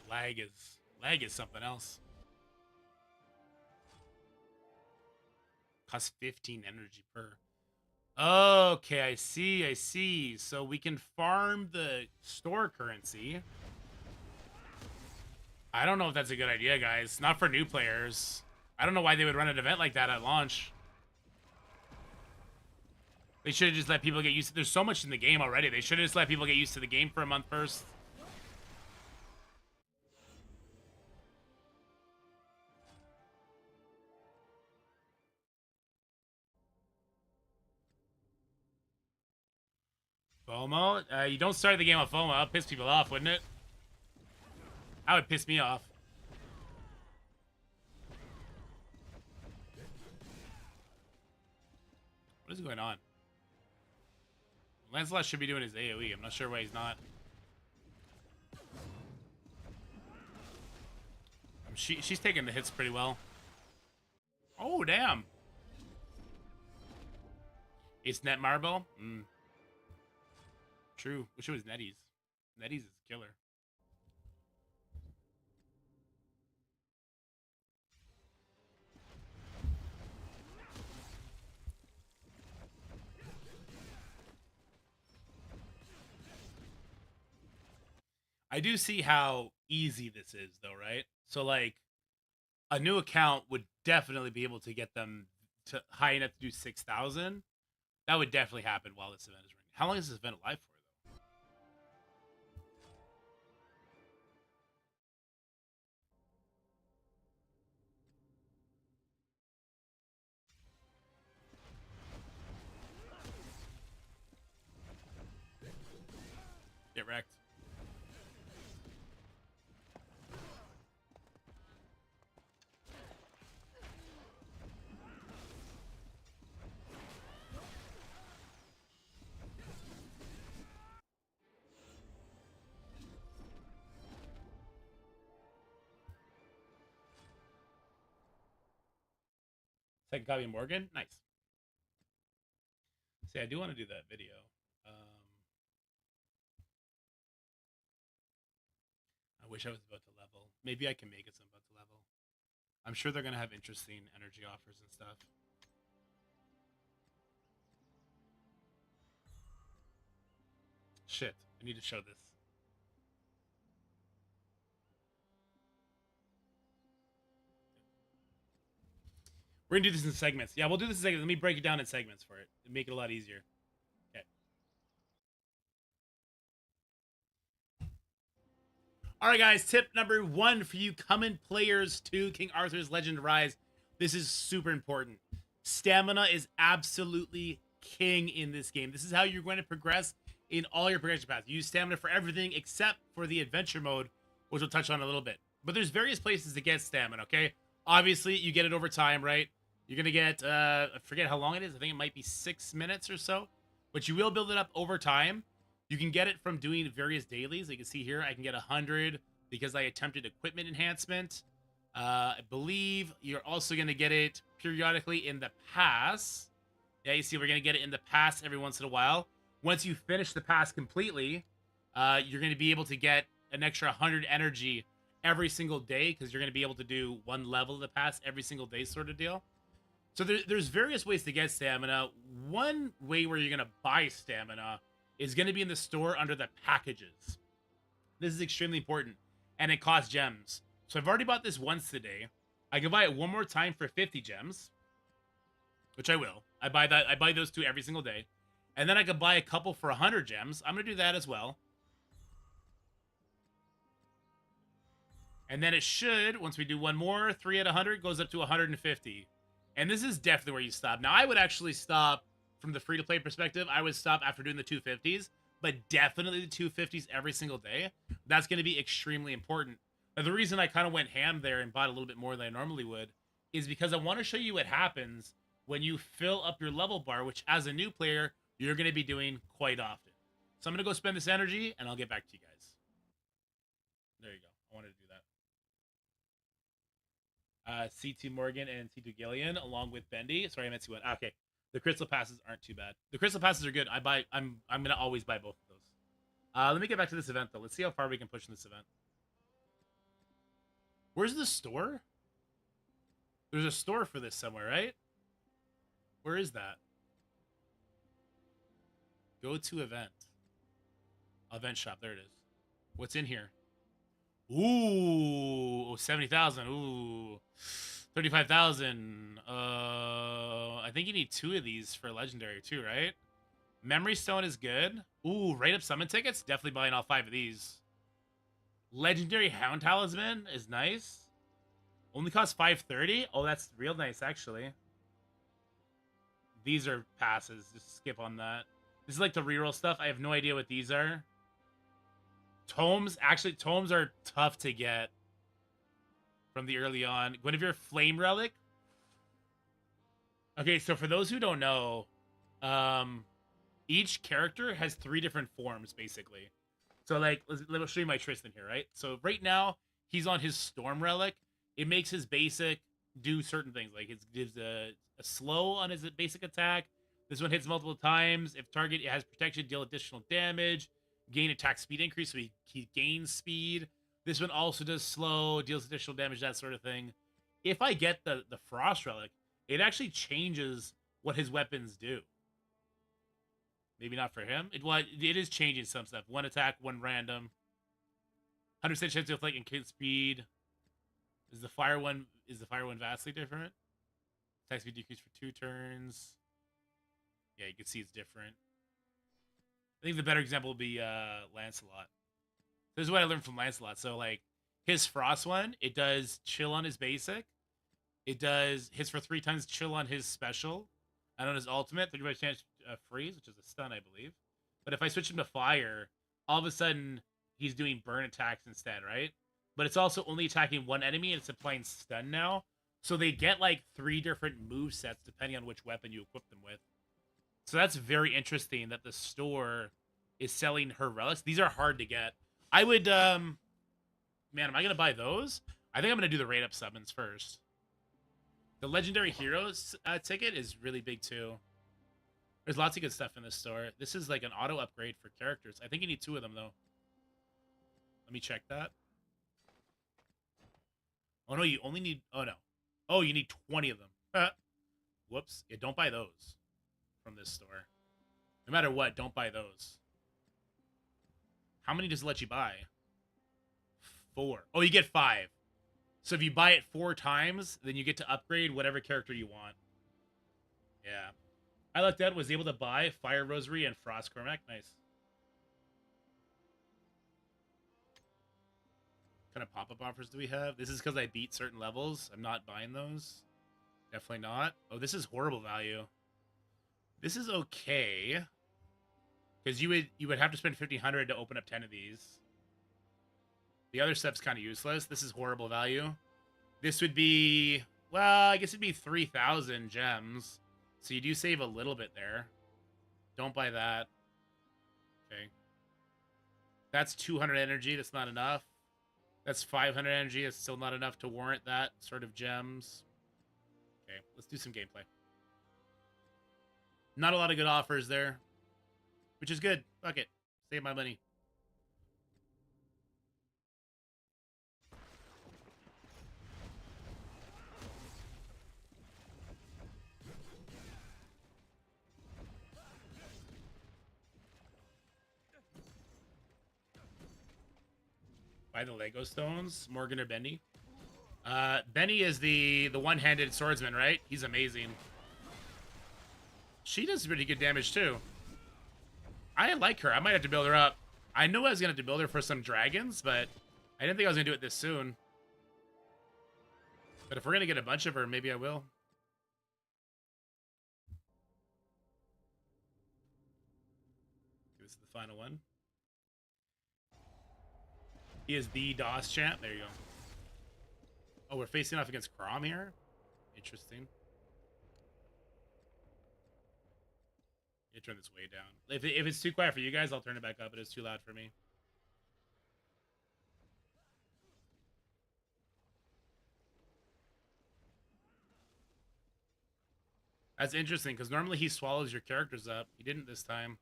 Lag is something else. Costs 15 energy per. Okay, I see. So we can farm the store currency. I don't know if that's a good idea, guys. Not for new players. I don't know why they would run an event like that at launch. They should have just let people get used to. There's so much in the game already. They should have just let people get used to the game for a month first. FOMO? You don't start the game with FOMO. That'll piss people off, wouldn't it? That would piss me off. What is going on? Lancelot should be doing his AoE. I'm not sure why he's not. She's taking the hits pretty well. Oh, damn. It's Netmarble? True. Wish it was Nettie's. Nettie's is a killer. I do see how easy this is, though, right? So, like, a new account would definitely be able to get them to high enough to do 6,000. That would definitely happen while this event is running. How long is this event alive for, though? Get wrecked. Second copy of Morgan? Nice. See, I do want to do that video. I wish I was about to level. Maybe I can make it so I'm about to level. I'm sure they're going to have interesting energy offers and stuff. Shit, I need to show this. We're gonna do this in segments. Yeah, we'll do this in segments. Let me break it down in segments for it and make it a lot easier. Okay. All right, guys. Tip number 1 for you coming players to King Arthur's Legend Rise. This is super important. Stamina is absolutely king in this game. This is how you're going to progress in all your progression paths. Use stamina for everything except for the adventure mode, which we'll touch on a little bit. But there's various places to get stamina, okay? Obviously, you get it over time, right? You're going to get, I forget how long it is. I think it might be 6 minutes or so. But you will build it up over time. You can get it from doing various dailies. You can see here, I can get 100 because I attempted equipment enhancement. I believe you're also going to get it periodically in the pass. Yeah, you see, we're going to get it in the pass every once in a while. Once you finish the pass completely, you're going to be able to get an extra 100 energy every single day because you're going to be able to do one level of the pass every single day sort of deal. So there's various ways to get stamina. One way where you're going to buy stamina is going to be in the store under the packages. This is extremely important, and it costs gems. So I've already bought this once today. I can buy it one more time for 50 gems, which I will. I buy those 2 every single day. And then I could buy a couple for 100 gems. I'm going to do that as well. And then it should, once we do one more, 3 at 100 goes up to 150. And this is definitely where you stop. Now, I would actually stop from the free-to-play perspective. I would stop after doing the 250s, but definitely the 250s every single day. That's going to be extremely important. Now, the reason I kind of went ham there and bought a little bit more than I normally would is because I want to show you what happens when you fill up your level bar, which as a new player, you're going to be doing quite often. So I'm going to go spend this energy, and I'll get back to you guys. There you go. I wanted to do that. C2 Morgan and C2 Gillian, along with Bendy. Sorry, I meant C1. Okay. The crystal passes aren't too bad. The crystal passes are good. I'm going to always buy both of those. Let me get back to this event, though. Let's see how far we can push in this event. Where's the store? There's a store for this somewhere, right? Where is that? Go to event. Event shop. There it is. What's in here? Ooh, 70,000. Ooh, 35,000. I think you need 2 of these for legendary too, right? Memory stone is good. Ooh, rate up summon tickets. Definitely buying all 5 of these. Legendary Hound Talisman is nice. Only costs 530. Oh, that's real nice, actually. These are passes. Just skip on that. This is like the reroll stuff. I have no idea what these are. Tomes. Actually, tomes are tough to get from the early on. Guinevere Flame Relic. Okay, so for those who don't know, each character has 3 different forms, basically. So, like, let me show you my Tristan here, right? So, right now, he's on his Storm Relic. It makes his basic do certain things. Like, it gives a slow on his basic attack. This one hits multiple times. If target has protection, deal additional damage. Gain attack speed increase, so he gains speed. This one also does slow, deals additional damage, that sort of thing. If I get the Frost Relic, it actually changes what his weapons do. Maybe not for him. It is changing some stuff. 1 attack, 1 random. 100% chance to inflict increased speed. Is the fire one vastly different? Attack speed decreased for 2 turns. Yeah, you can see it's different. I think the better example would be Lancelot. This is what I learned from Lancelot. So, like, his Frost one, it does chill on his basic. It does hits for 3 times chill on his special. And on his ultimate, 35% chance freeze, which is a stun, I believe. But if I switch him to fire, all of a sudden, he's doing burn attacks instead, right? But it's also only attacking 1 enemy, and it's applying stun now. So they get, like, 3 different move sets depending on which weapon you equip them with. So that's very interesting that the store is selling her relics. These are hard to get. I would, man, am I going to buy those? I think I'm going to do the rate-up summons first. The Legendary Heroes ticket is really big, too. There's lots of good stuff in this store. This is like an auto upgrade for characters. I think you need 2 of them, though. Let me check that. Oh, no, you only need... Oh, no. Oh, you need 20 of them. Whoops. Yeah, don't buy those from this store. No matter what, don't buy those. How many does it let you buy? 4. Oh, you get 5. So if you buy it 4 times, then you get to upgrade whatever character you want. Yeah. I looked at, was able to buy Fire Rosary and Frost Cormac. Nice. What kind of pop-up offers do we have? This is because I beat certain levels. I'm not buying those. Definitely not. Oh, this is horrible value. This is okay. Because you would have to spend 1,500 to open up 10 of these. The other stuff's kind of useless. This is horrible value. This would be, well, I guess it'd be 3,000 gems. So you do save a little bit there. Don't buy that. Okay. That's 200 energy. That's not enough. That's 500 energy. That's still not enough to warrant that sort of gems. Okay, let's do some gameplay. Not a lot of good offers there. Which is good. Fuck it. Save my money. By the Lego stones, Morgan or Benny? Benny is the one-handed swordsman, right? He's amazing. She does pretty good damage too. I like her. I might have to build her up. I knew I was gonna have to build her for some dragons, but I didn't think I was gonna do it this soon. But if we're gonna get a bunch of her, maybe I will. This is the final one. He is the DOS champ. There you go. Oh, we're facing off against Crom here? Interesting. You turn this way down. If it's too quiet for you guys, I'll turn it back up. It is too loud for me. That's interesting, because normally he swallows your characters up. He didn't this time.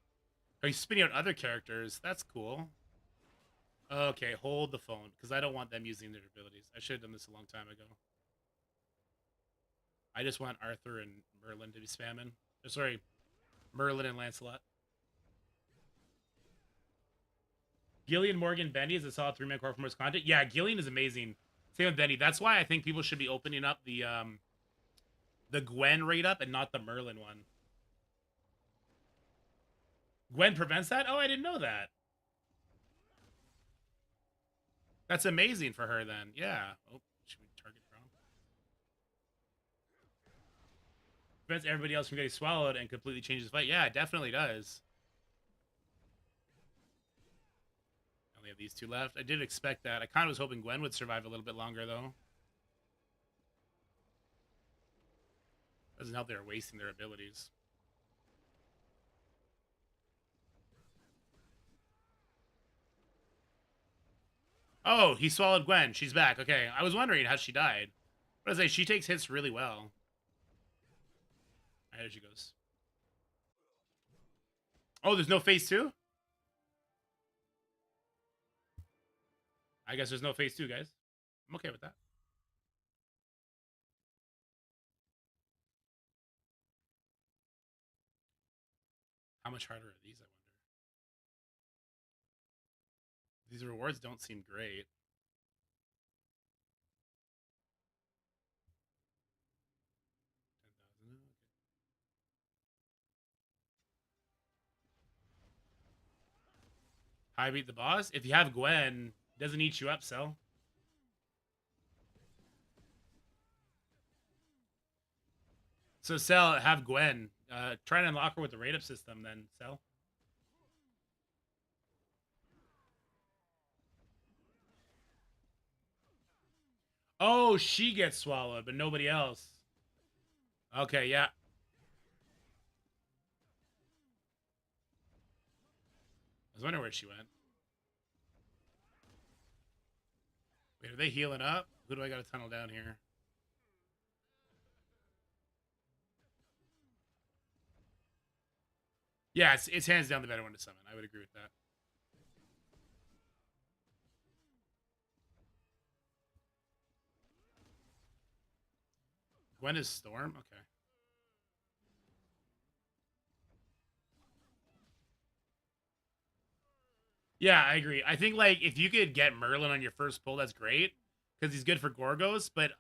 Oh, he's spitting out other characters. That's cool. Okay, hold the phone, because I don't want them using their abilities. I should have done this a long time ago. I just want Arthur and Merlin to be spamming. Oh, sorry, Merlin and Lancelot. Gillian, Morgan, Benny is a solid 3-man core for most content. Yeah, Gillian is amazing. Same with Benny. That's why I think people should be opening up the Gwen raid up and not the Merlin one. Gwen prevents that? Oh, I didn't know that. That's amazing for her then. Yeah. Oh, should we target Crom? Prevents everybody else from getting swallowed and completely changes the fight. Yeah, it definitely does. I only have these two left. I did expect that. I kind of was hoping Gwen would survive a little bit longer though. Doesn't help they're wasting their abilities. Oh, he swallowed Gwen. She's back. Okay, I was wondering how she died. But I was like, she takes hits really well. All right, there she goes. Oh, there's no phase 2? I guess there's no phase 2, guys. I'm okay with that. How much harder are these, I wonder? These rewards don't seem great. 10,000. Okay. How I beat the boss? If you have Gwen, it doesn't eat you up, Cell. So Cell, have Gwen. Try and unlock her with the rate up system then, Cell. Oh, she gets swallowed, but nobody else. Okay, yeah. I was wondering where she went. Wait, are they healing up? Who do I got to tunnel down here? Yeah, it's hands down the better one to summon. I would agree with that. Gwen is Storm? Okay. Yeah, I agree. I think, like, if you could get Merlin on your first pull, that's great. Because he's good for Gorgos. But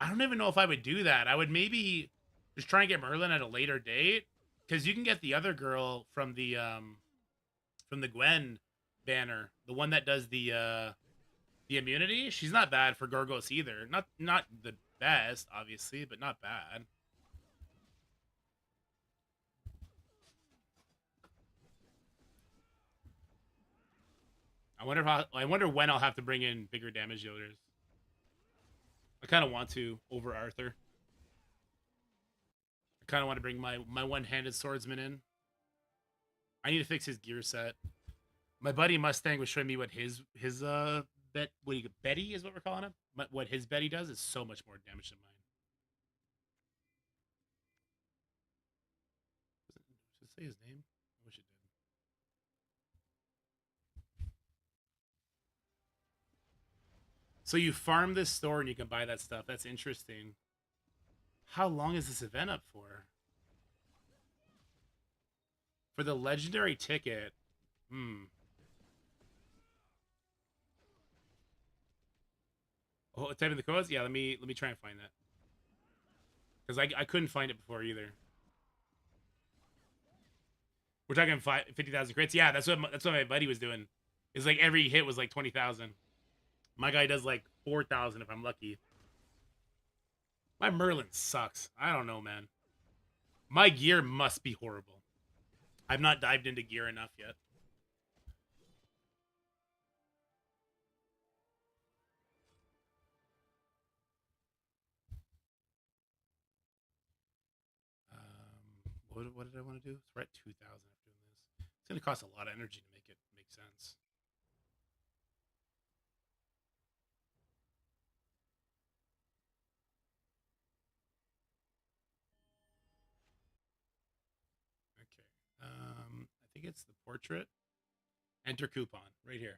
I don't even know if I would do that. I would maybe just try and get Merlin at a later date. Because you can get the other girl from the Gwen banner. The one that does the immunity. She's not bad for Gorgos either. Not the best, obviously, but not bad. I wonder when I'll have to bring in bigger damage dealers. I kind of want to over Arthur. I kind of want to bring my one-handed swordsman in. I need to fix his gear set. My buddy Mustang was showing me what his Betty is what we're calling him. What his Betty does is so much more damage than mine. Does it say his name? I wish it did. So you farm this store and you can buy that stuff. That's interesting. How long is this event up for? For the legendary ticket. Oh, type in the codes. Yeah, let me try and find that because I couldn't find it before either. We're talking 50,000 crits. Yeah, that's what my buddy was doing. It's like every hit was like 20,000. My guy does like 4,000 if I'm lucky. My Merlin sucks. I don't know, man. My gear must be horrible. I've not dived into gear enough yet. What did I want to do? So we're at 2,000 after doing this. It's going to cost a lot of energy to make it make sense. Okay. I think it's the portrait. Enter coupon right here.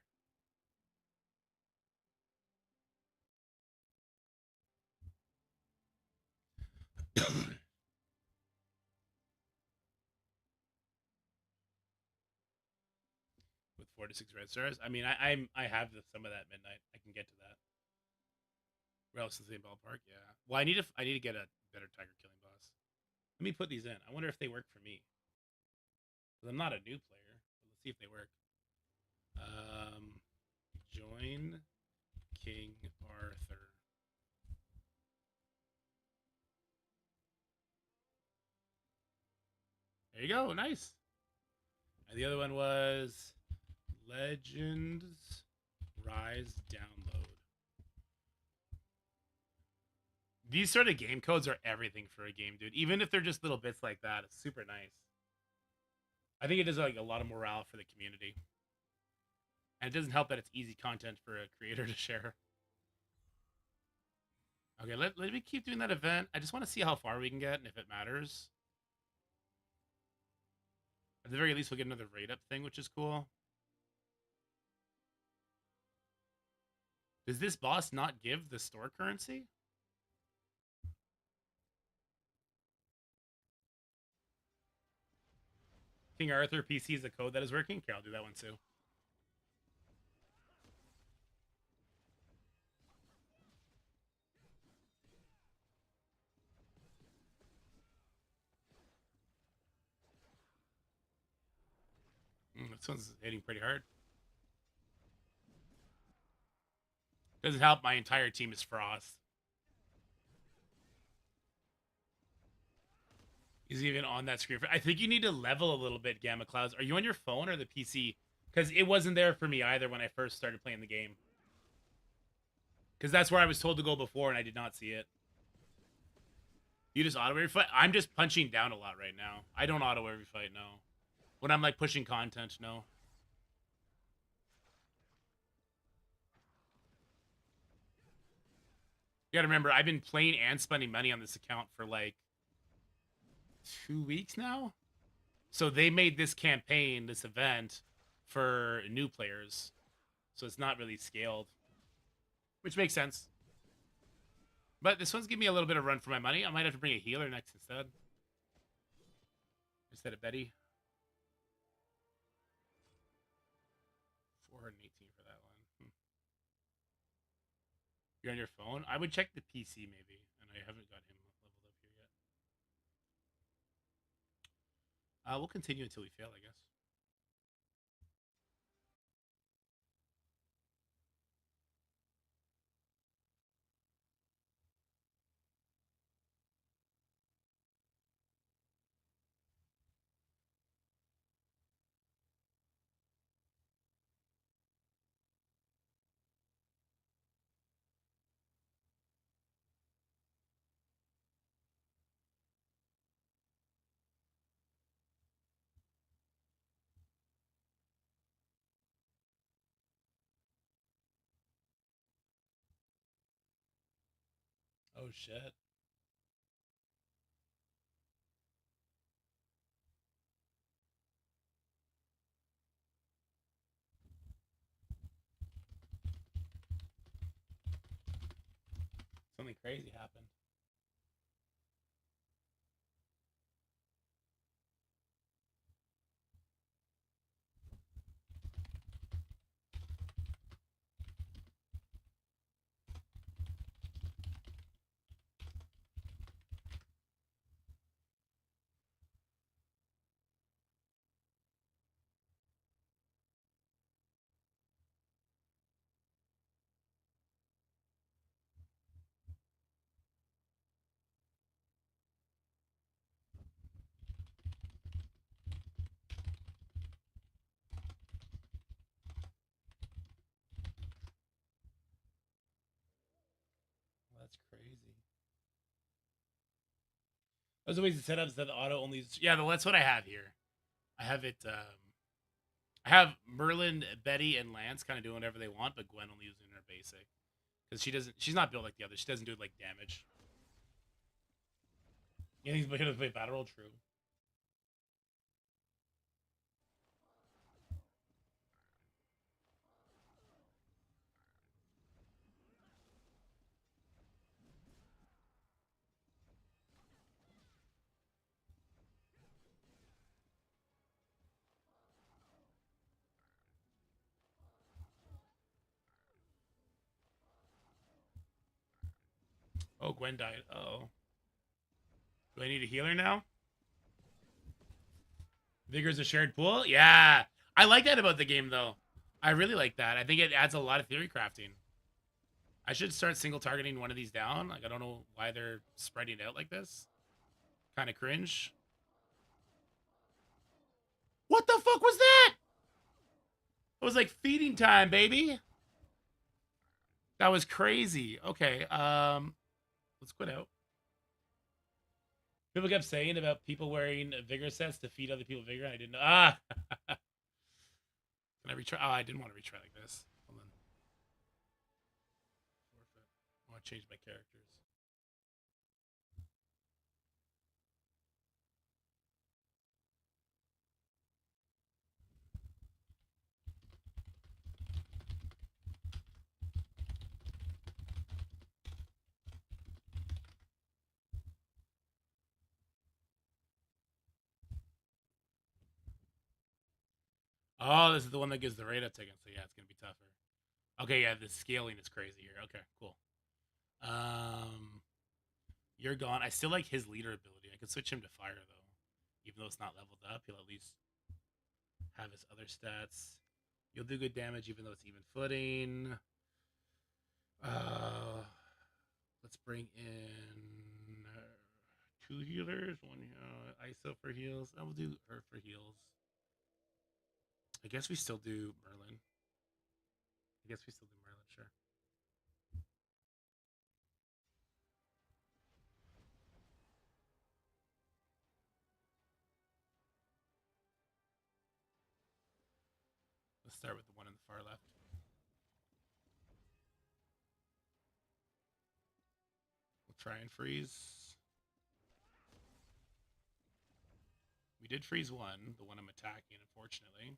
With 4 to 6 red stars. I mean, I have some of that midnight. I can get to that. We're else in the same ballpark. Yeah. Well, I need to get a better tiger killing boss. Let me put these in. I wonder if they work for me. Because I'm not a new player. Let's see if they work. Join King Arthur. There you go. Nice. And the other one was Legends Rise download. These sort of game codes are everything for a game, dude. Even if they're just little bits like that, it's super nice. I think it does like a lot of morale for the community. And it doesn't help that it's easy content for a creator to share. Okay, let me keep doing that event. I just want to see how far we can get and if it matters. At the very least, we'll get another rate up thing, which is cool. Does this boss not give the store currency? King Arthur PC is a code that is working. Okay, I'll do that one too. This one's hitting pretty hard. Doesn't help. My entire team is Frost. He's even on that screen. I think you need to level a little bit, Gamma Clouds. Are you on your phone or the PC? Because it wasn't there for me either when I first started playing the game. Because that's where I was told to go before and I did not see it. You just auto every fight? I'm just punching down a lot right now. I don't auto every fight, no. When I'm like pushing content, no. You gotta remember, I've been playing and spending money on this account for like 2 weeks now. So they made this campaign, this event, for new players. So it's not really scaled. Which makes sense. But this one's giving me a little bit of run for my money. I might have to bring a healer next instead. Instead of Betty. 418 for that one. You're on your phone? I would check the PC maybe. And I haven't got him leveled up here yet. We'll continue until we fail, I guess. Oh shit. Something crazy happened. That's crazy. Those are ways to set up so that the auto only. Yeah, that's what I have here. I have it. I have Merlin, Betty, and Lance kind of doing whatever they want, but Gwen only using her basic because she doesn't. She's not built like the others. She doesn't do like damage. Yeah, he's going to play battle roll. True. Oh, Gwen died. Oh. Do I need a healer now? Vigor's a shared pool? Yeah. I like that about the game, though. I really like that. I think it adds a lot of theory crafting. I should start single targeting one of these down. Like, I don't know why they're spreading out like this. Kind of cringe. What the fuck was that? It was like feeding time, baby. That was crazy. Okay, let's quit out. People kept saying about people wearing vigor sets to feed other people vigor. I didn't know. Ah! Can I retry? Oh, I didn't want to retry like this. Hold on. Forfeit. I want to change my characters. Oh, this is the one that gives the rate up ticket. So yeah, it's gonna be tougher. Okay, yeah, the scaling is crazy here. Okay, cool. You're gone. I still like his leader ability. I could switch him to fire though, even though it's not leveled up. He'll at least have his other stats. You'll do good damage even though it's even footing. Let's bring in 2 healers. One ISO for heals. I will do her for heals. I guess we still do Merlin. Sure. Let's start with the one in the far left. We'll try and freeze. We did freeze one, the one I'm attacking, unfortunately.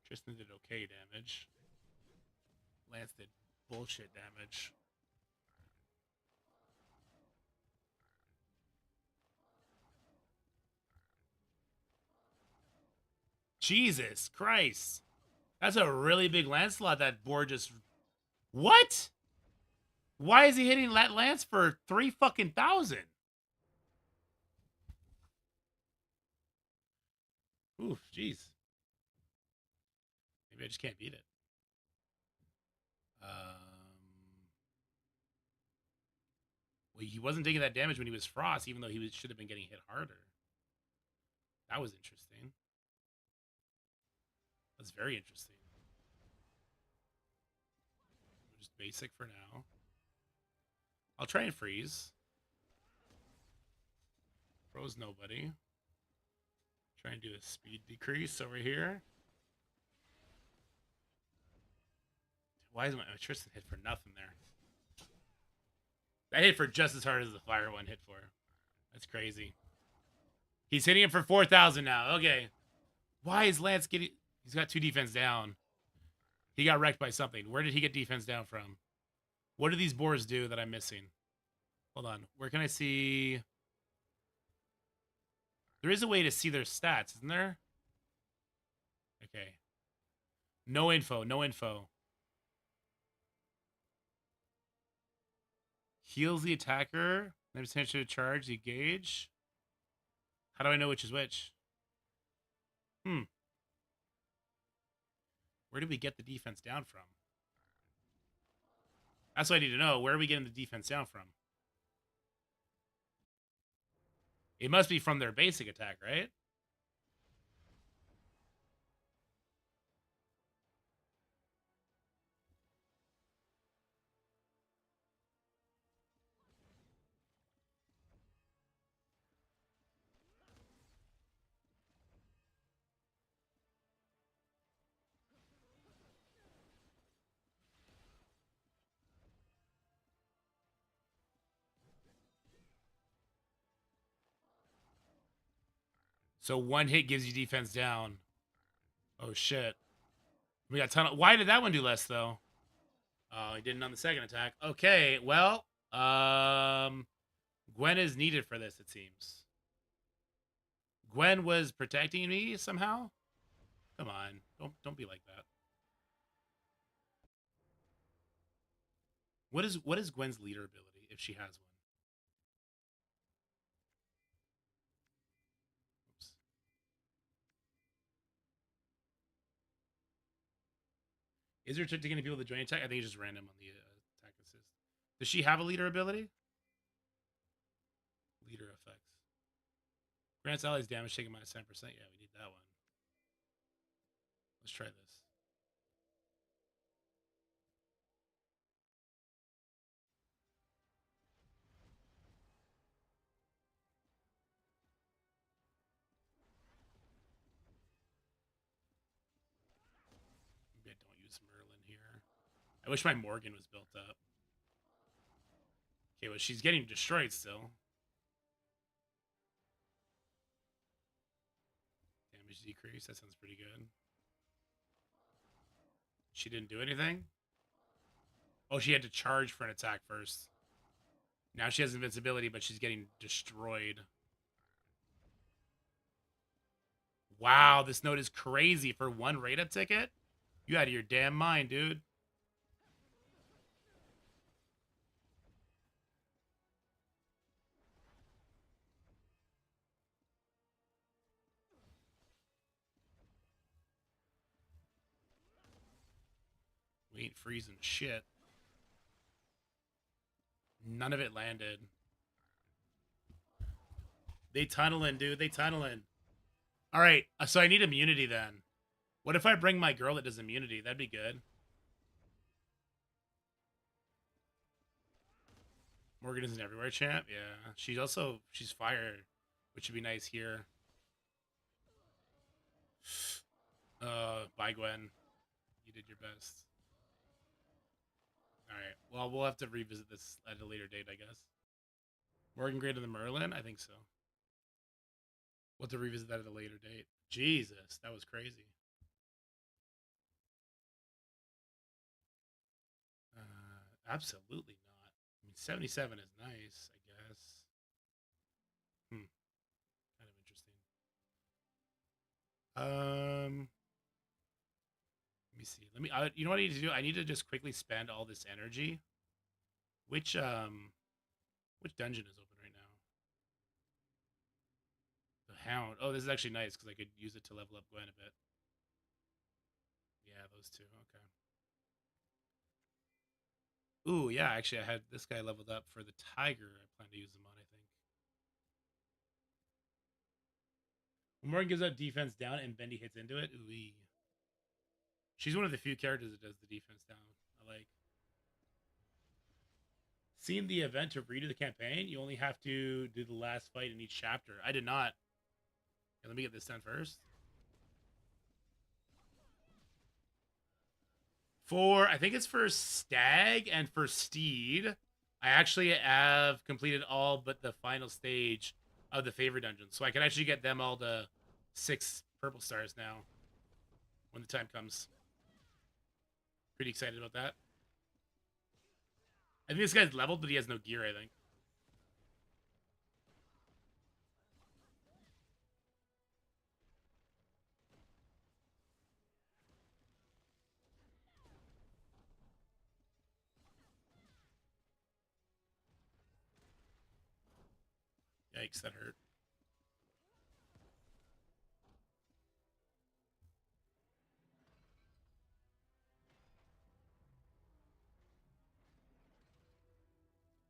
Tristan did okay damage. Lance did bullshit damage. Jesus Christ. That's a really big Lancelot that board just... What? Why is he hitting that Lance for 3 fucking thousand? Oof, jeez. Maybe I just can't beat it. Well, he wasn't taking that damage when he was Frost, even though he should have been getting hit harder. That was interesting. That's very interesting. Just basic for now. I'll try and freeze. Froze nobody. Try and do a speed decrease over here. Why is my Tristan hit for nothing there? That hit for just as hard as the fire one hit for. That's crazy. He's hitting him for 4,000 now. Okay. Why is Lance getting... He's got 2 defense down. He got wrecked by something. Where did he get defense down from? What do these boars do that I'm missing? Hold on. Where can I see... There is a way to see their stats, isn't there? Okay. No info. No info. Heals the attacker. Never potential to charge the gauge. How do I know which is which? Where did we get the defense down from? That's what I need to know. Where are we getting the defense down from? It must be from their basic attack, right? So one hit gives you defense down. Oh shit. We got ton of... Why did that one do less though? Oh, he didn't on the second attack. Okay, well, Gwen is needed for this, it seems. Gwen was protecting me somehow? Come on. Don't be like that. What is Gwen's leader ability if she has one? Oops. Is there to getting people to join attack? I think it's just random on the attack assist. Does she have a leader ability? Leader effects. Grants allies damage taken minus 10%. Yeah, we need that one. Let's try this. Maybe I don't use Merlin here. I wish my Morgan was built up. Okay, well, she's getting destroyed still. Damage decrease. That sounds pretty good. She didn't do anything? Oh, she had to charge for an attack first. Now she has invincibility, but she's getting destroyed. Wow, this note is crazy for one rate-up ticket? You out of your damn mind, dude. We ain't freezing shit. None of it landed. They tunnel in, dude. They tunnel in. All right, so I need immunity then. What if I bring my girl that does immunity? That'd be good. Morgan isn't everywhere, champ. Yeah, she's fire, which would be nice here. Bye, Gwen. You did your best. All right. Well, we'll have to revisit this at a later date, I guess. Morgan greater than Merlin? I think so. We'll have to revisit that at a later date. Jesus, that was crazy. Absolutely not. I mean, 77 is nice, I guess. Kind of interesting. Let me see. You know what I need to do? I need to just quickly spend all this energy. Which dungeon is open right now? The Hound. Oh, this is actually nice because I could use it to level up Gwen a bit. Yeah, those two. Okay. Ooh, yeah, actually, I had this guy leveled up for the Tiger. I plan to use him on, I think. When Morgan gives out defense down and Bendy hits into it, ooh-wee. She's one of the few characters that does the defense down. I like. Seeing the event to redo the campaign, you only have to do the last fight in each chapter. I did not. Okay, let me get this done first. I think it's for Stag and for Steed. I actually have completed all but the final stage of the favorite dungeon. So I can actually get them all to 6 purple stars now when the time comes. Pretty excited about that. I think this guy's leveled, but he has no gear, I think. Yikes, that hurt.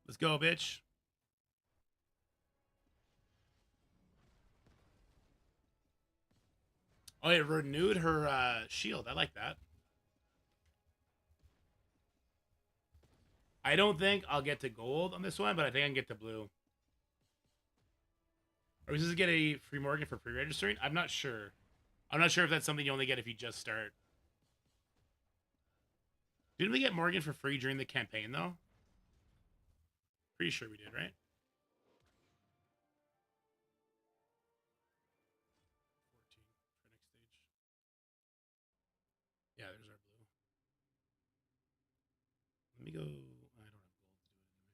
Let's go, bitch. Oh, it renewed her shield. I like that. I don't think I'll get to gold on this one, but I think I can get to blue. Or is this get a free Morgan for pre-registering? I'm not sure. I'm not sure if that's something you only get if you just start. Didn't we get Morgan for free during the campaign, though? Pretty sure we did, right? go? I don't have gold to do it anyway.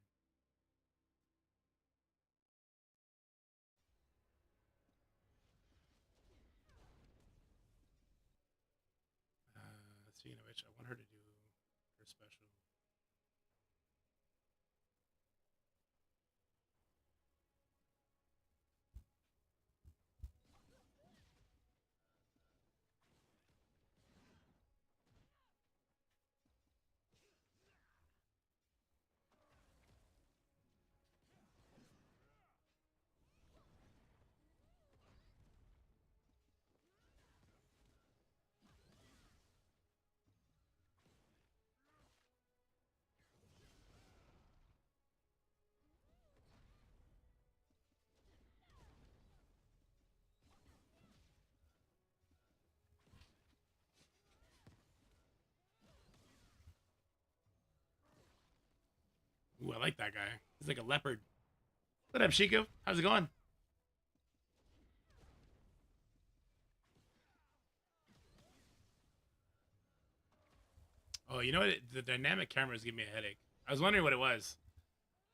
Speaking of which, I want her to do her special. Ooh, I like that guy. He's like a leopard. What up, Shiku? How's it going? Oh, you know what? The dynamic camera is giving me a headache. I was wondering what it was.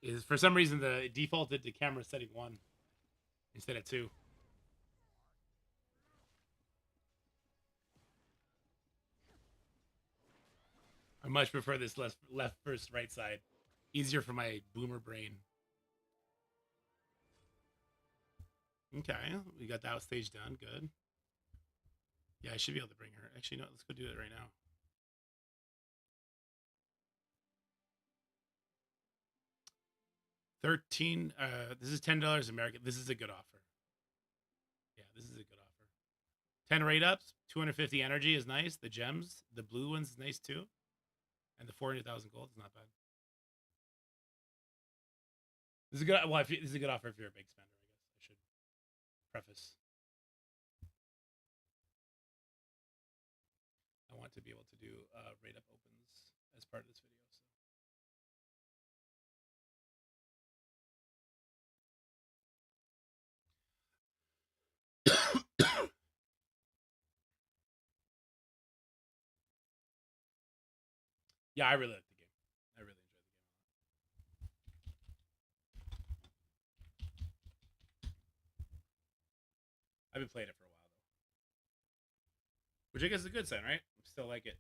Is for some reason the defaulted to camera setting 1 instead of 2. I much prefer this left first right side. Easier for my boomer brain. Okay, we got that stage done. Good. Yeah, I should be able to bring her. Actually, no, let's go do it right now. This is $10 American. This is a good offer. Yeah, this is a good offer. 10 rate ups, 250 energy is nice. The gems, the blue ones is nice too. And the 400,000 gold is not bad. This is a good. Well, this is a good offer if you're a big spender. I guess I should preface. I want to be able to do rate up opens as part of this video. So. Yeah, I really like the game. I really enjoyed the game. I've been playing it for a while though, which I guess is a good sign, right? I still like it.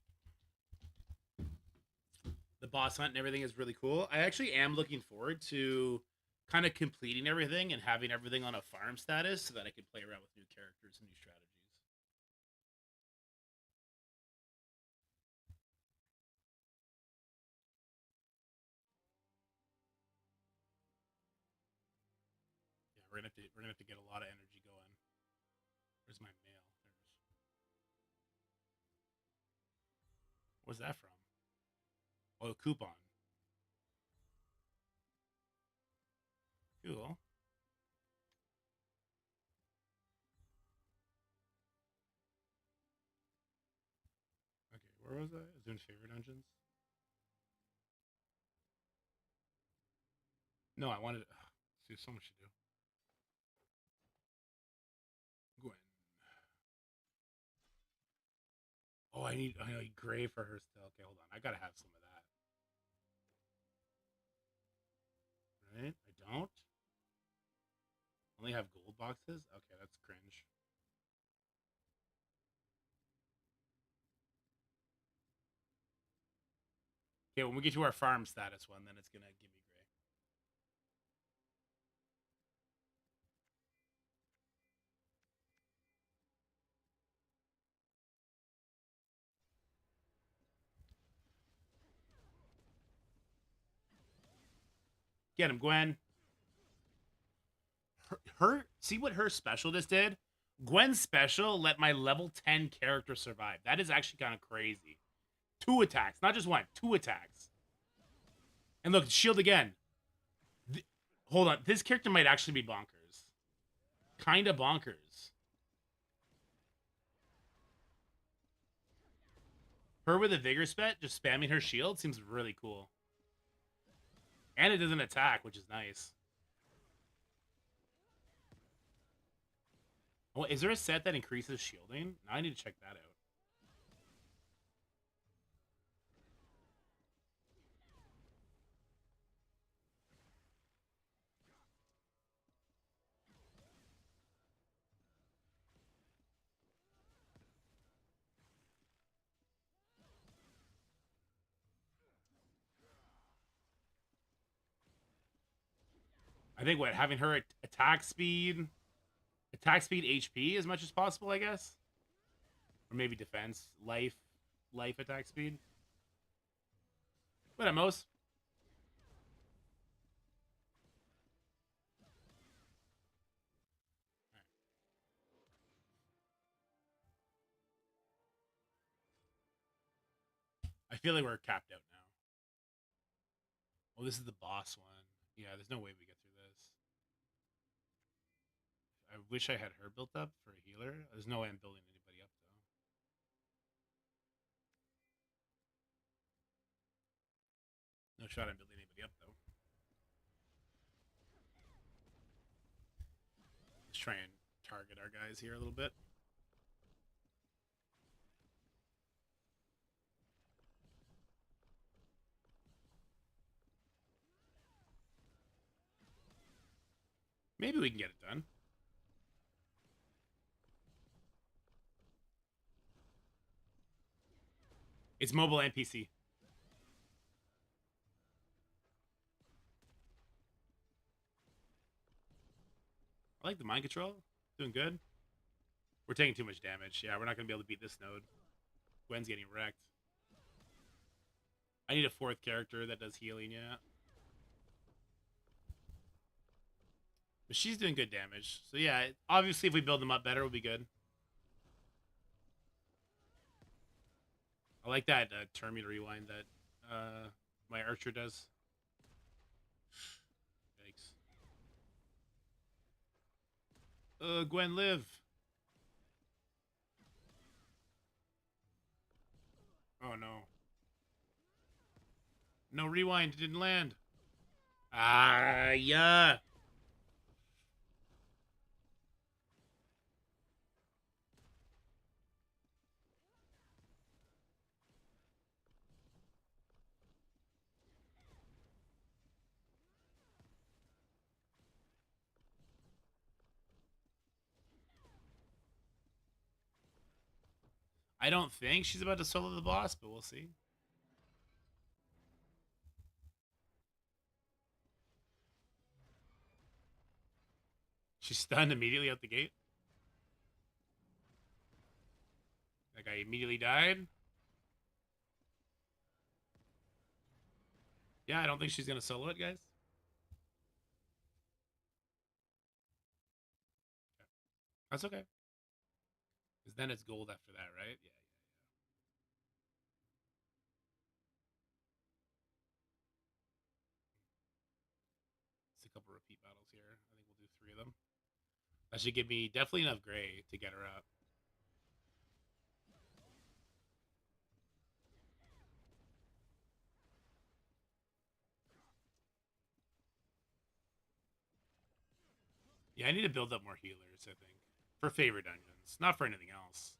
The boss hunt and everything is really cool. I actually am looking forward to kind of completing everything and having everything on a farm status so that I can play around with new characters and new strategies. Yeah, we're gonna have to get a lot of energy going. Where's my mail? What's that from? Oh, a coupon. Cool. Okay, where was I? I was doing favorite dungeons. No, I wanted. See, so much to do. Gwen. Oh, I need gray for her still. Okay, hold on. I gotta have some of that. Right? I don't. Only have gold boxes? Okay, that's cringe. Okay, when we get to our farm status one, then it's gonna give me gray. Get him, Gwen. Her see what her special just did? Gwen's special let my level 10 character survive. That is actually kind of crazy. 2 attacks, not just 1, 2 attacks. And look, shield again. Hold on, this character might actually be bonkers. Kinda bonkers. Her with a vigor spet, just spamming her shield seems really cool. And it doesn't attack, which is nice. Oh, is there a set that increases shielding? Now I need to check that out. I think what having her attack speed, HP as much as possible, I guess, or maybe defense, life attack speed. But at most. I feel like we're capped out now. Oh, this is the boss one. Yeah, there's no way we get through this. I wish I had her built up for a healer. There's no way I'm building anybody up, though. No shot I'm building anybody up, though. Let's try and target our guys here a little bit. Maybe we can get it done. It's mobile and PC. I like the mind control. Doing good. We're taking too much damage. Yeah, we're not going to be able to beat this node. Gwen's getting wrecked. I need a 4th character that does healing, yeah. But she's doing good damage. So yeah, obviously if we build them up better, we'll be good. I like that Terminator rewind that my archer does. Yikes. Gwen, live. Oh no. No rewind, it didn't land. Ah, yeah. I don't think she's about to solo the boss, but we'll see. She's stunned immediately out the gate. That guy immediately died. Yeah, I don't think she's going to solo it, guys. That's okay. Because then it's gold after that, right? Yeah. It's a couple repeat battles here. I think we'll do 3 of them. That should give me definitely enough gray to get her up. Yeah, I need to build up more healers, I think. For favorite dungeons, not for anything else.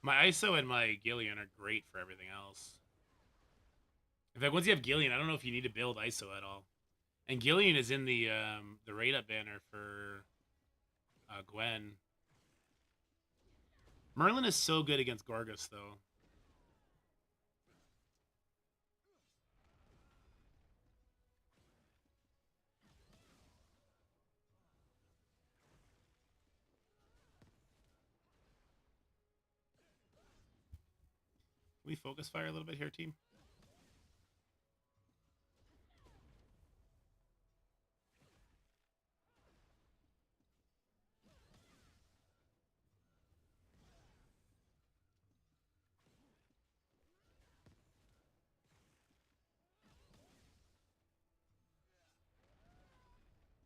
My ISO and my Gillian are great for everything else. In fact, once you have Gillian, I don't know if you need to build ISO at all. And Gillian is in the raid up banner for Gwen. Merlin is so good against Gorgas, though. Can we focus fire a little bit here, team?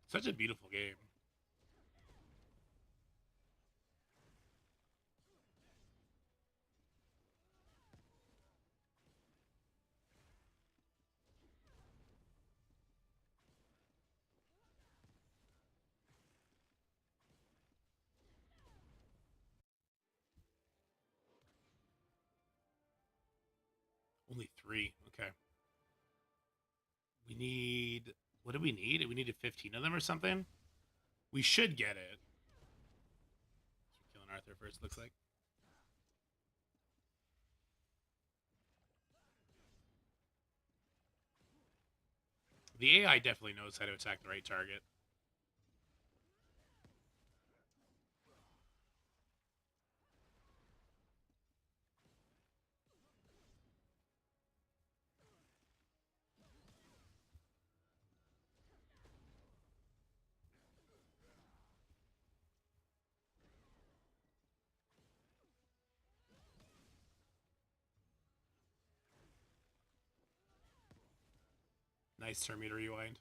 Such a beautiful game. Only 3. Okay. We need... What do we need? We needed 15 of them or something? We should get it. So we're killing Arthur first, looks like. The AI definitely knows how to attack the right target. Nice Terminator rewind.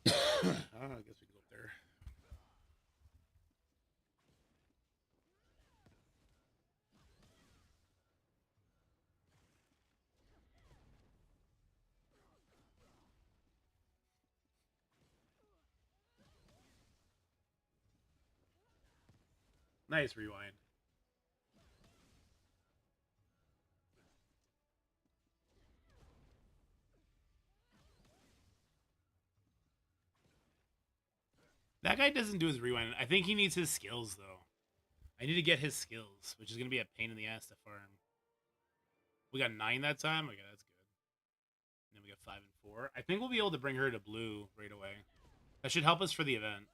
I guess we can go up there. Nice rewind. That guy doesn't do his rewind. I think he needs his skills, though. I need to get his skills, which is going to be a pain in the ass to farm. We got 9 that time? Okay, that's good. And then we got 5 and 4. I think we'll be able to bring her to blue right away. That should help us for the event.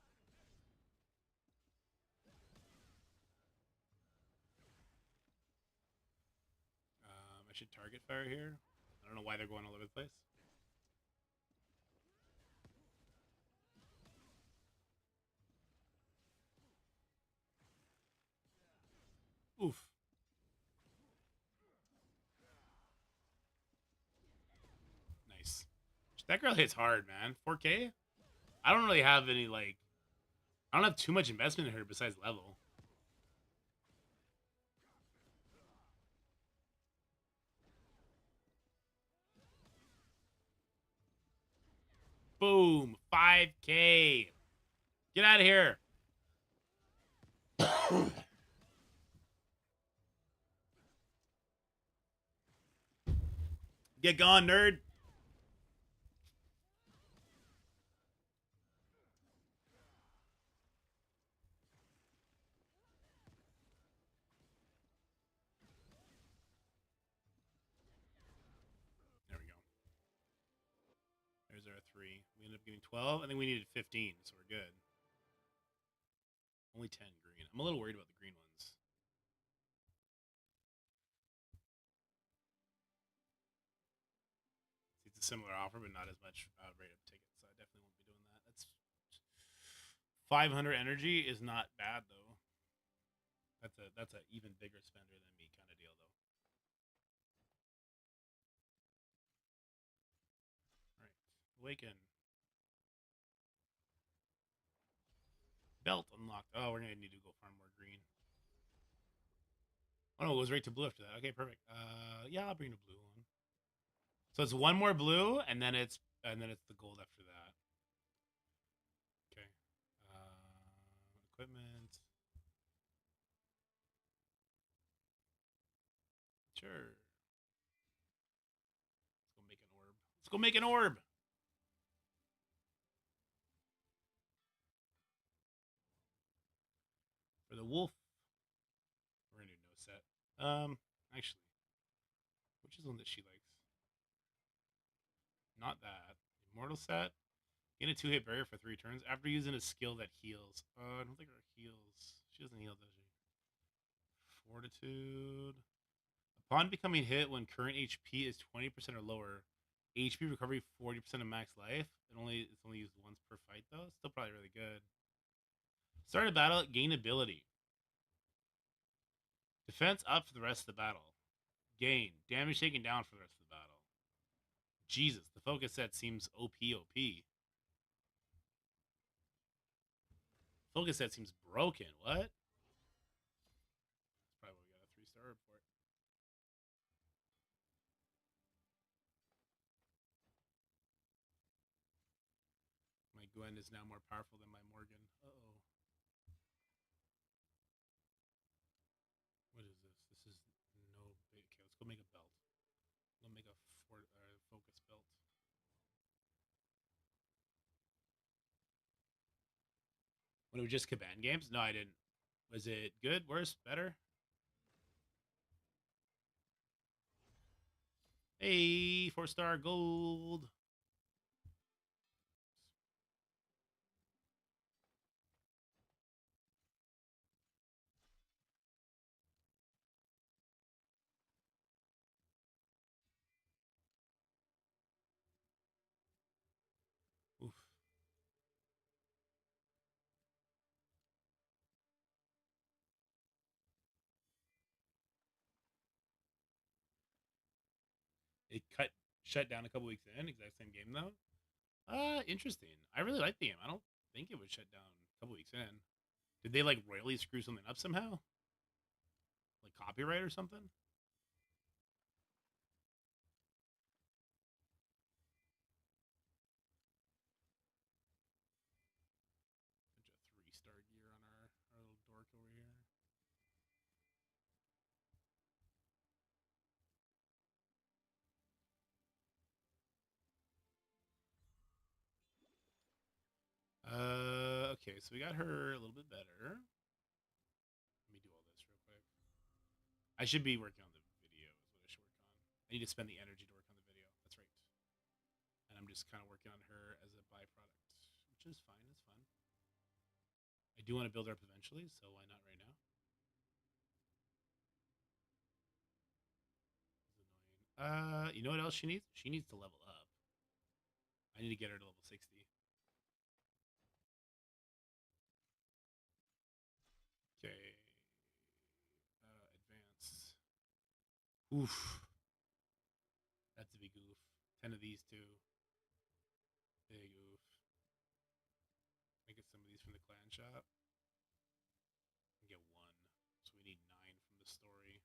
I should target fire here. I don't know why they're going all over the place. Oof. Nice. That girl hits hard, man. 4K? I don't really have any, like... I don't have too much investment in her besides level. Boom. 5K. Get out of here. Get gone, nerd. There we go. There's our 3. We ended up getting 12. I think we needed 15, so we're good. Only 10 green. I'm a little worried about the green ones. It's a similar offer, but not as much rate of ticket, so I definitely won't be doing that. That's 500 energy is not bad though. That's an even bigger spender than me kind of deal though. All right, awaken. Belt unlocked. Oh, we're gonna need to go farm more green. Oh no, it goes right to blue after that. Okay, perfect. Yeah, I'll bring the blue one. So it's one more blue, and then it's the gold after that. Okay. Equipment. Sure. Let's go make an orb. Let's go make an orb. For the wolf. We're gonna do no set. Actually, which is one that she likes? Not that. Immortal set. Gain a 2-hit barrier for 3 turns after using a skill that heals. I don't think her heals. She doesn't heal, does she? Fortitude. Upon becoming hit when current HP is 20% or lower, HP recovery 40% of max life. It's only used once per fight though. Still probably really good. Start a battle, gain ability. Defense up for the rest of the battle. Gain. Damage taken down for the rest of the battle. Jesus, the focus set seems OP. Focus set seems broken. What? That's probably why we got a 3-star report. My Gwen is now more powerful than my Morgan. Uh-oh. What is this? This is no big... Okay, let's go make a belt. We'll make a focus belt. When it was just Caban games? No, I didn't. Was it good? Worse? Better? Hey, 4-star gold. Oof. It shut down a couple weeks in. Exact same game though. Interesting. I really like the game. I don't think it was shut down a couple weeks in. Did they like royally screw something up somehow? Like copyright or something? Bunch of 3-star gear on our little dork over here. Okay, so we got her a little bit better. Let me do all this real quick. I should be working on the video is what I should work on. I need to spend the energy to work on the video. That's right. And I'm just kind of working on her as a byproduct, which is fine. It's fun. I do want to build her up eventually, so why not right now? You know what else she needs? She needs to level up. I need to get her to level 60. Okay. Advance. Oof. That's a big oof. 10 of these too. Big oof. Can I get some of these from the clan shop? I can get 1. So we need 9 from the story.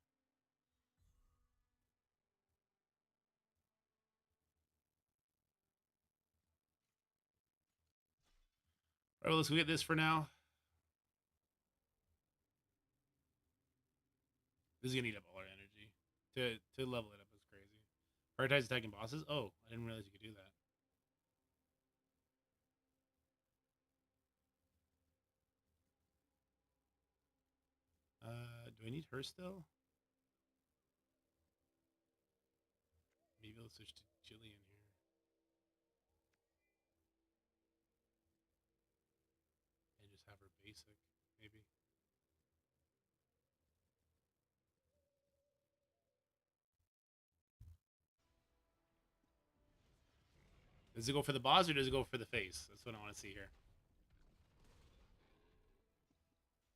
Alright, well, let's go get this for now. This is gonna eat up all our energy. To level it up is crazy. Prioritize attacking bosses? Oh, I didn't realize you could do that. Do I need her still? Maybe let's switch to Jillian here. And just have her basic, maybe. Does it go for the boss or does it go for the face? That's what I want to see here.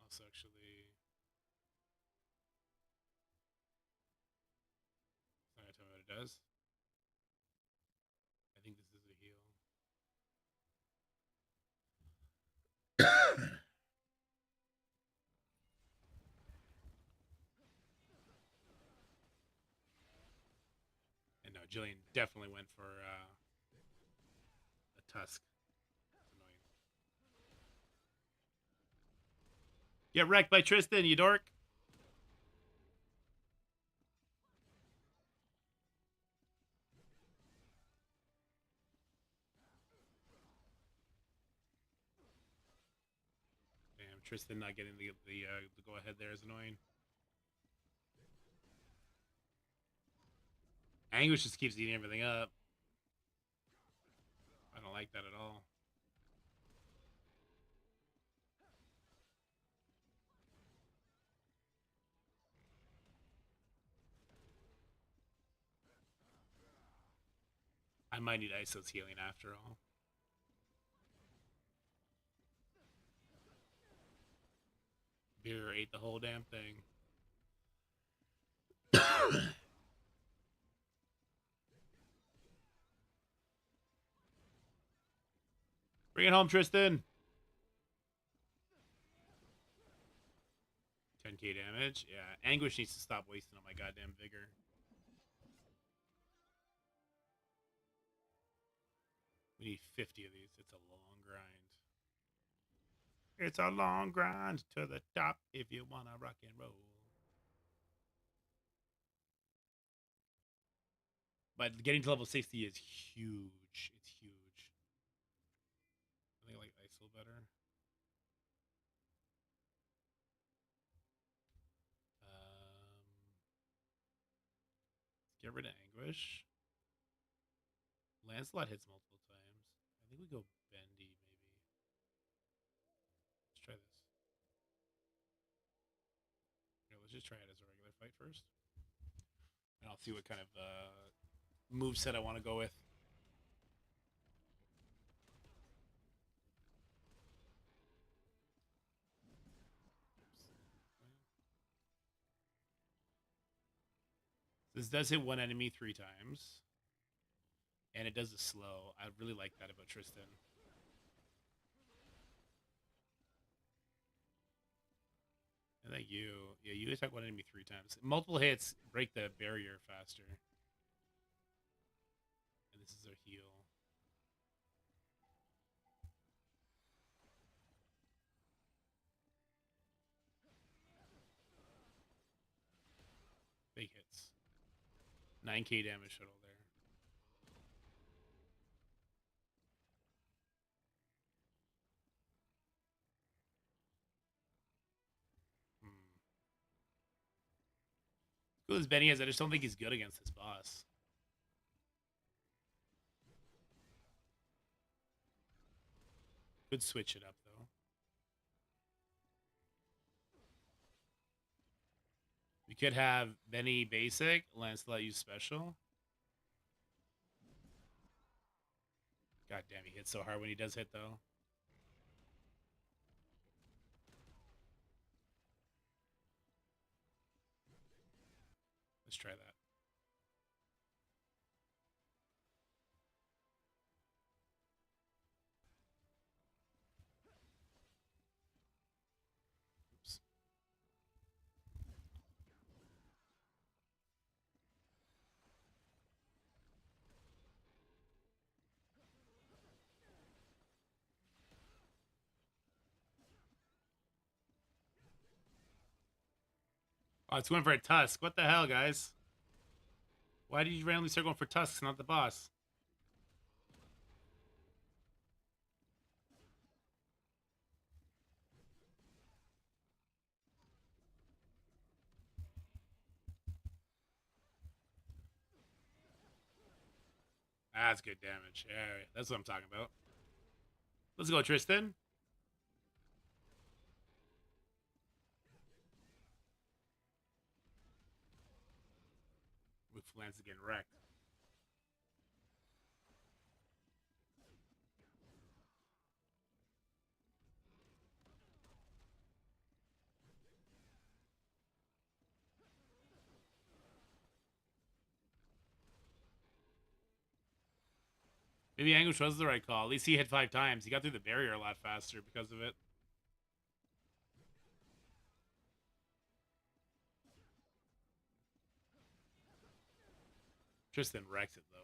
Also, actually, it's not gonna tell me what it does. I think this is a heal. And no, Jillian definitely went for a tusk. That's annoying. Get wrecked by Tristan, you dork. Damn, Tristan not getting the go ahead there is annoying. Anguish just keeps eating everything up. I don't like that at all. I might need Iso's healing after all. Beer ate the whole damn thing. Bring it home, Tristan. 10k damage. Yeah, Anguish needs to stop wasting all my goddamn vigor. We need 50 of these. It's a long grind. It's a long grind to the top if you want to rock and roll. But getting to level 60 is huge. It's huge. I think I like ISO better. Let's get rid of Anguish. Lancelot hits multiple times. I think we go Bendy, maybe. Let's try this. Yeah, let's just try it as a regular fight first. And I'll see what kind of moveset I want to go with. This does hit one enemy 3 times. and it does it slow. I really like that about Tristan. And then yeah, you attack one enemy 3 times. Multiple hits break the barrier faster. And this is our heal. Big hits. 9k damage total there. Cool as Benny is, I just don't think he's good against this boss. Could switch it up though. We could have Benny basic, Lancelot use special. God damn, he hits so hard when he does hit though. Let's try that. Oops. Oh, it's going for a Tusk. What the hell, guys? Why did you randomly start going for Tusks, not the boss? That's good damage. Yeah, that's what I'm talking about. Let's go, Tristan. With Lance getting wrecked. Maybe Anguish was the right call. At least he hit 5 times. He got through the barrier a lot faster because of it. Tristan wrecks it, though.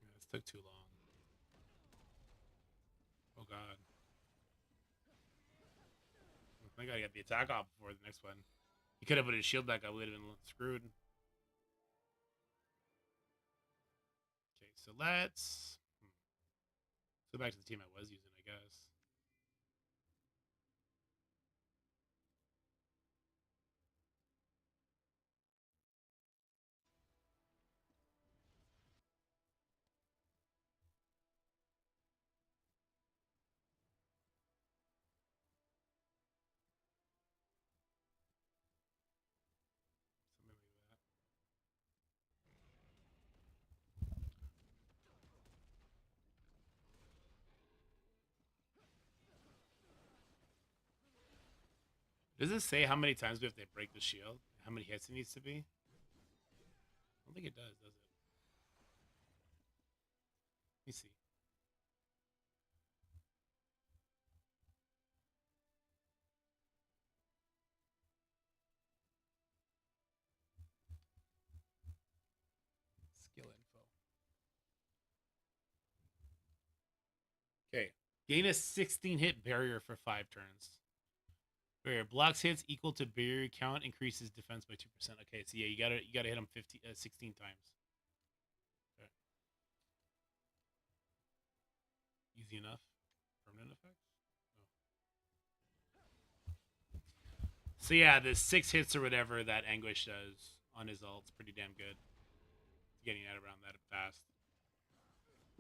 Yeah, this took too long. Oh, God. I gotta get the attack off before the next one. He could have put his shield back up. We would have been screwed. Okay, so let's go back to the team I was using, I guess. Something like that. Does it say how many times we have to break the shield? How many hits it needs to be? I don't think it does it? Let me see. Skill info. Okay. Gain a 16 hit barrier for 5 turns. Barrier blocks hits equal to barrier count, increases defense by 2%. Okay, so yeah, you gotta hit him 16 times. Okay. Easy enough. Permanent effects? Oh. So yeah, the 6 hits or whatever that Anguish does on his ult's pretty damn good. Getting that around that fast.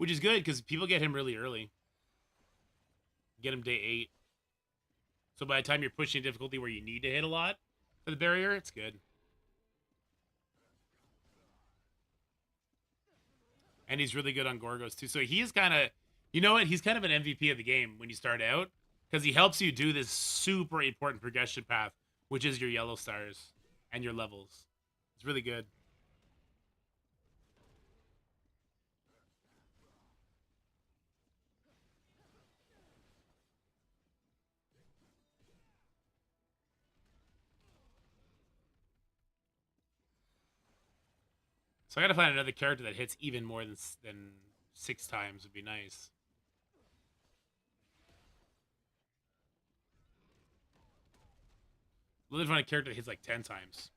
which is good because people get him really early. Get him day 8. So by the time you're pushing difficulty where you need to hit a lot for the barrier, it's good. And he's really good on Gorgos too. So he's kind of, you know what? He's kind of an MVP of the game when you start out because he helps you do this super important progression path, which is your yellow stars and your levels. It's really good. So I gotta find another character that hits even more than 6 times would be nice. Literally find a character that hits like 10 times.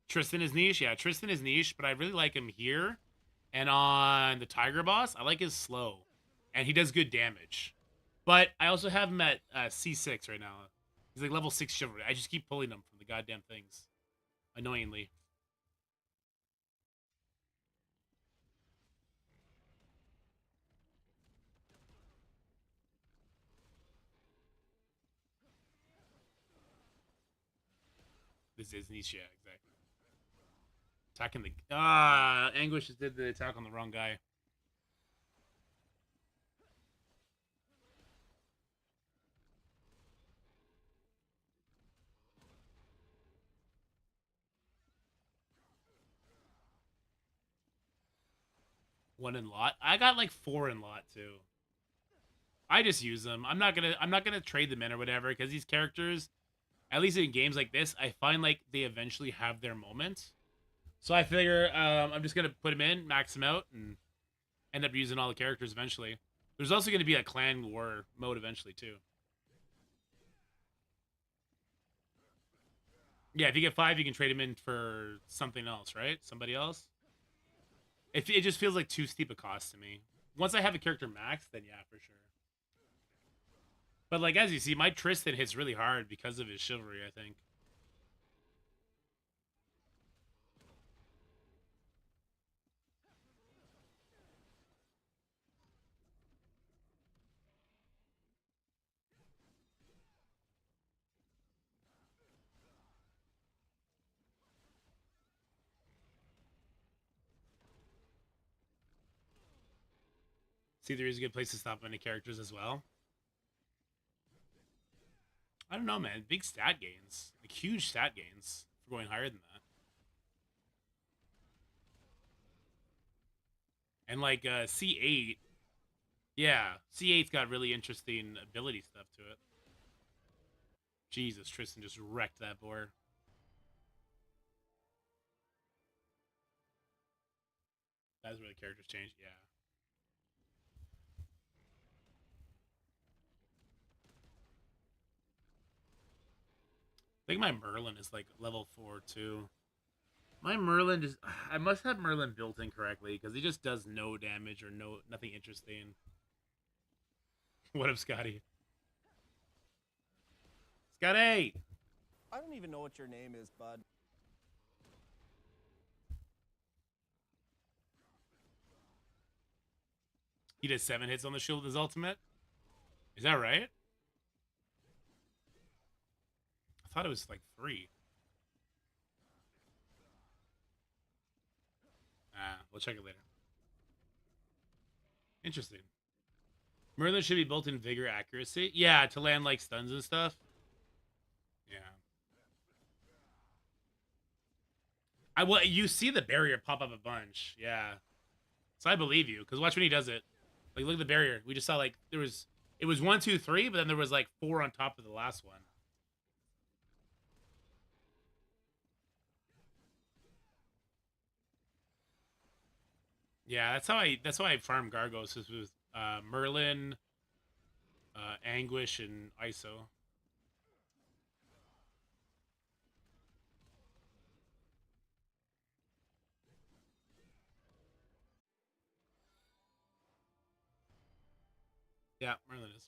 Tristan is niche, yeah. Tristan is niche, but I really like him here. And on the Tiger Boss, I like his slow. And he does good damage. But I also have him at C6 right now. He's like level 6 chivalry. I just keep pulling him from the goddamn things. Annoyingly. This is niche, yeah, exactly. Attacking the... Anguish just did the attack on the wrong guy. One in lot. I got like 4 in lot too. I just use them. I'm not gonna trade them in or whatever because these characters, at least in games like this, I find like they eventually have their moment. So I figure I'm just gonna put them in, max them out, and end up using all the characters eventually. There's also gonna be a clan war mode eventually too. Yeah, if you get 5, you can trade them in for something else, right? Somebody else. It just feels like too steep a cost to me. Once I have a character max, then yeah, for sure. But like as you see, my Tristan hits really hard because of his chivalry, I think. See, there is a good place to stop many characters as well. I don't know, man. Big stat gains. Like, huge stat gains for going higher than that. And, like, C8. Yeah, C8's got really interesting ability stuff to it. Jesus, Tristan just wrecked that board. That's where the characters change, yeah. I think my Merlin is like level 4 too. My Merlin just I must have Merlin built incorrectly because he just does no damage or nothing interesting. What up, Scotty? Scotty! I don't even know what your name is, bud. He does 7 hits on the shield with his ultimate? Is that right? I thought it was like 3. We'll check it later. Interesting. Merlin should be built in vigor accuracy. Yeah, to land like stuns and stuff. Yeah. Well, you see the barrier pop up a bunch. Yeah. So I believe you, because watch when he does it. Like, look at the barrier. We just saw like it was 1, 2, 3, but then there was like 4 on top of the last one. Yeah, that's how I farm Gargos is with Merlin, Anguish, and ISO. Yeah, Merlin is.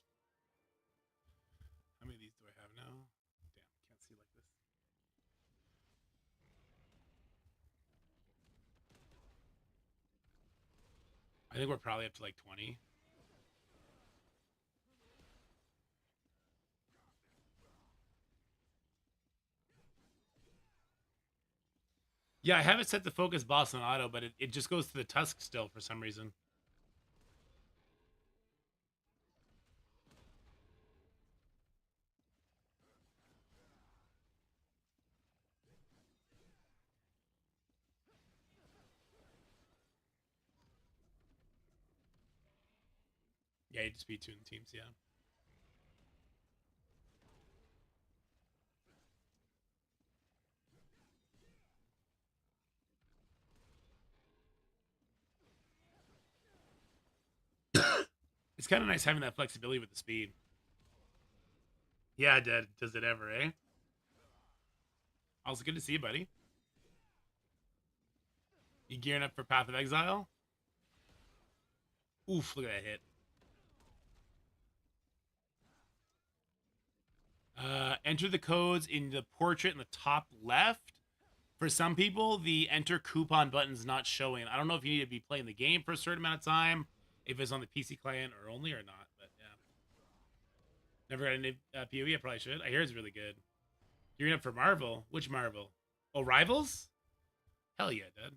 How many of these do I have now? Damn, can't see like this. I think we're probably up to like 20. Yeah, I have it set to focus boss on auto, but it just goes to the tusk still for some reason. Yeah, you just beat 2 in the teams, yeah. It's kind of nice having that flexibility with the speed. Yeah, Dad, does it ever, eh? Also, good to see you, buddy. You gearing up for Path of Exile? Oof, look at that hit. Enter the codes in the portrait in the top left. For some people, the enter coupon button's not showing. I don't know if you need to be playing the game for a certain amount of time, if it's on the PC client or only or not, but yeah. Never got any PoE, I probably should. I hear it's really good. Gearing up for Marvel? Which Marvel? Oh, Rivals? Hell yeah, Dad.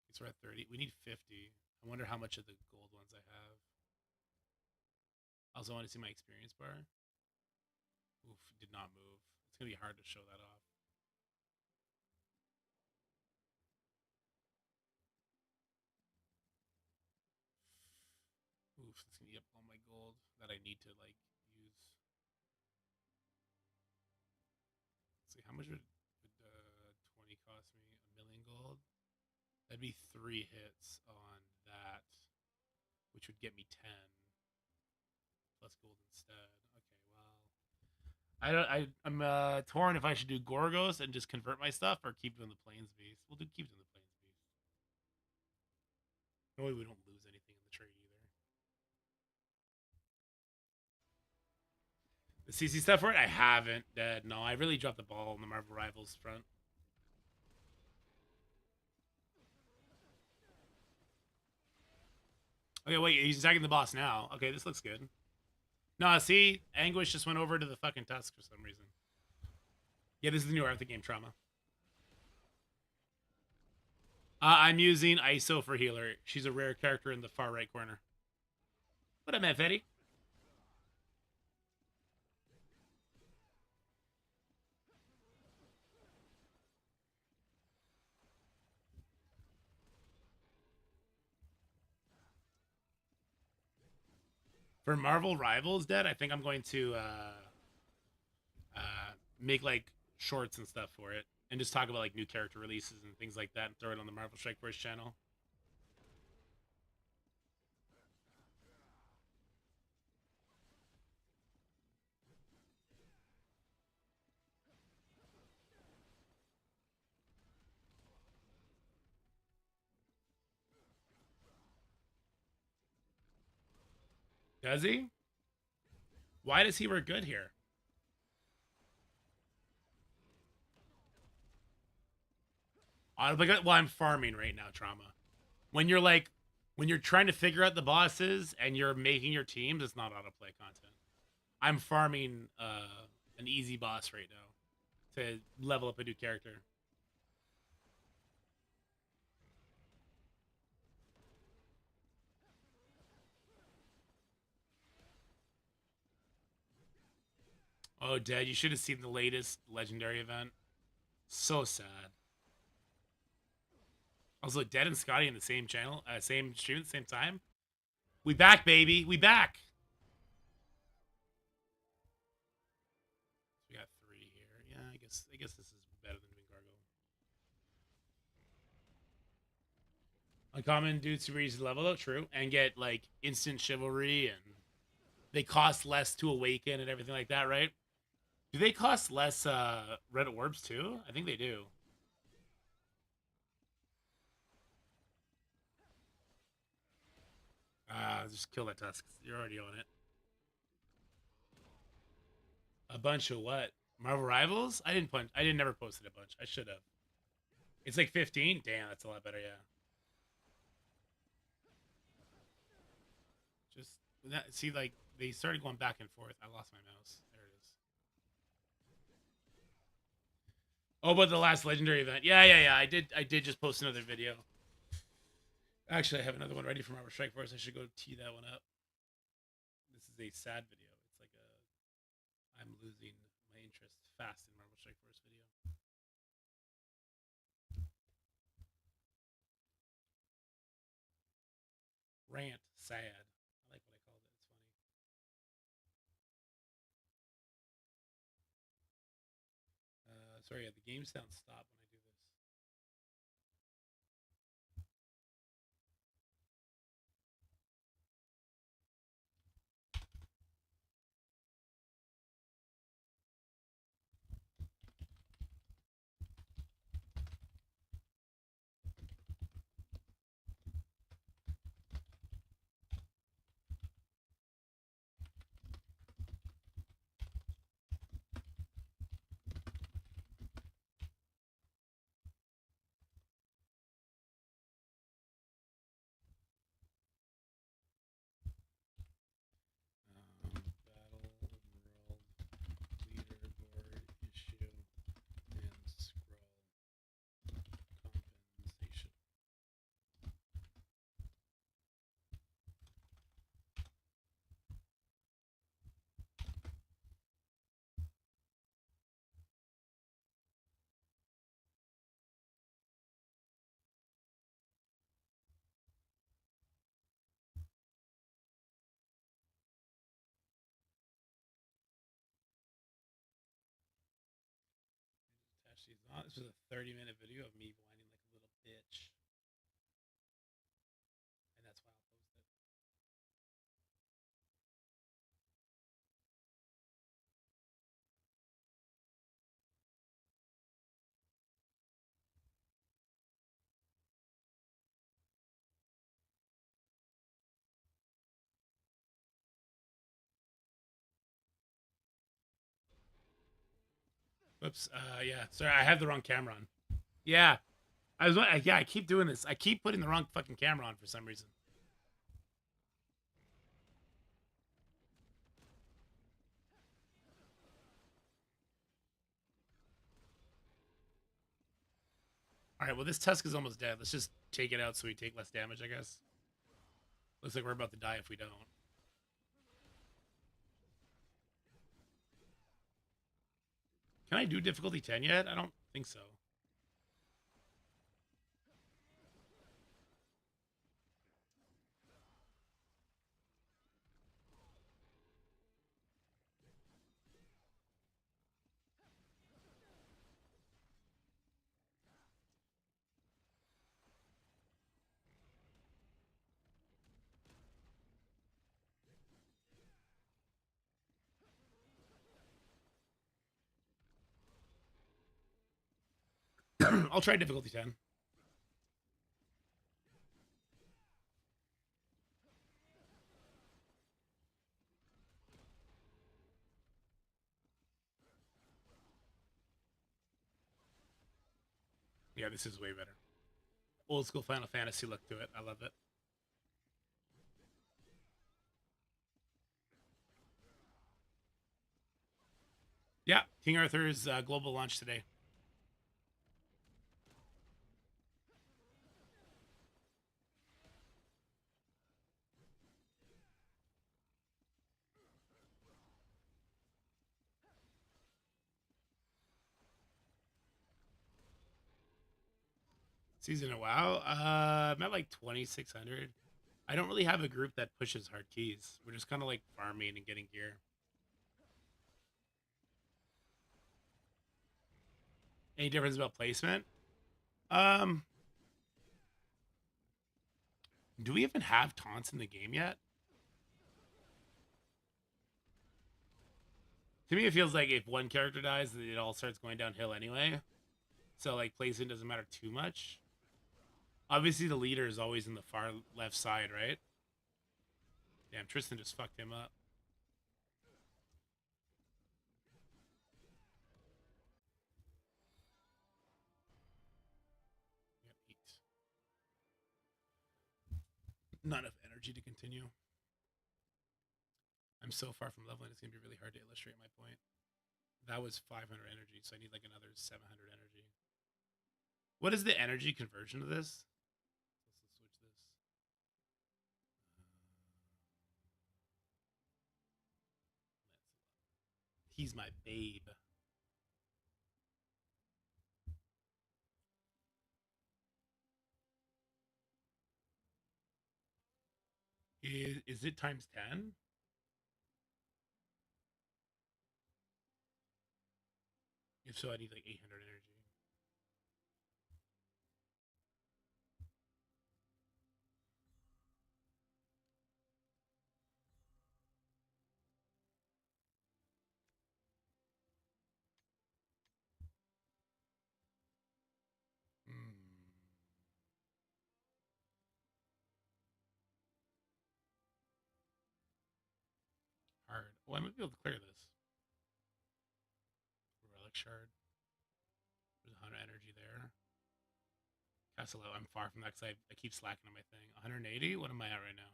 It's we're at 30. We need 50. I wonder how much of the gold ones I have. Also, want to see my experience bar. Oof, did not move. It's going to be hard to show that off. Oof, it's going to eat up all my gold that I need to, like, use. Let's see, how much would 20 cost me? 1,000,000 gold? That'd be 3 hits on that, which would get me 10. Plus gold instead. Okay, well, I'm torn if I should do Gorgos and just convert my stuff or keep doing the Plains Beast. We'll keep doing the Plains Beast. No way we don't lose anything in the trade either. The CC stuff for it, I haven't. No, I really dropped the ball on the Marvel Rivals front. Okay, wait, he's attacking the boss now. Okay, this looks good. No, see, Anguish just went over to the fucking Tusk for some reason. Yeah, this is the new art of the game, Trauma. I'm using ISO for healer. She's a rare character in the far right corner. What up, Matt Fetty? For Marvel Rivals, Dead, I think I'm going to make like shorts and stuff for it, and just talk about like new character releases and things like that, and throw it on the Marvel Strike Force channel. Does he? Why does he work good here? Well, I'm farming right now, Trauma. When you're trying to figure out the bosses and you're making your teams, it's not autoplay content. I'm farming an easy boss right now to level up a new character. Oh, Dad, you should have seen the latest legendary event. So sad. Also, Dead and Scotty in the same channel, same stream at the same time. We back, baby. We back. We got 3 here. Yeah, I guess this is better than doing Gargo. Uncommon dudes super easy to level though, true, and get like instant chivalry, and they cost less to awaken and everything like that, right? Do they cost less red orbs too? I think they do. Just kill that Tusk. You're already on it. A bunch of what? Marvel Rivals? I didn't never posted a bunch. I should have. It's like 15? Damn, that's a lot better, yeah. See, like they started going back and forth. I lost my mouse. There it is. Oh, but the last legendary event. Yeah. I did just post another video. Actually, I have another one ready for Marvel Strike Force. I should go tee that one up. This is a sad video. It's like I'm losing my interest fast in Marvel Strike Force video. Rant, sad. I like what I called it. It's funny. Sorry, yeah, the game sounds stop when I do this. Battle World Leaderboard issue and scroll compensation. Attach these on. This was a 30-minute video of me whining like a little bitch. And that's why I'll post it. Whoops. Yeah. Sorry, I have the wrong camera on. Yeah. I keep doing this. I keep putting the wrong fucking camera on for some reason. All right, well, this Tusk is almost dead. Let's just take it out so we take less damage, I guess. Looks like we're about to die if we don't. Can I do difficulty 10 yet? I don't think so. I'll try difficulty 10. Yeah, this is way better. Old school Final Fantasy look to it. I love it. Yeah, King Arthur's global launch today. Season of WoW? I'm at like 2,600. I don't really have a group that pushes hard keys. We're just kind of like farming and getting gear. Any difference about placement? Do we even have taunts in the game yet? To me, it feels like if one character dies, it all starts going downhill anyway. So like placement doesn't matter too much. Obviously, the leader is always in the far left side, right? Damn, Tristan just fucked him up. Yep, 8. Not enough energy to continue. I'm so far from leveling, it's gonna be really hard to illustrate my point. That was 500 energy, so I need like another 700 energy. What is the energy conversion of this? Let's switch this. He's my babe. Is it times 10? If so, I need like 800 energy. Hard. Oh, I might be able to clear this. Relic shard. There's 100 energy there. Castle, I'm far from that because I keep slacking on my thing. 180? What am I at right now?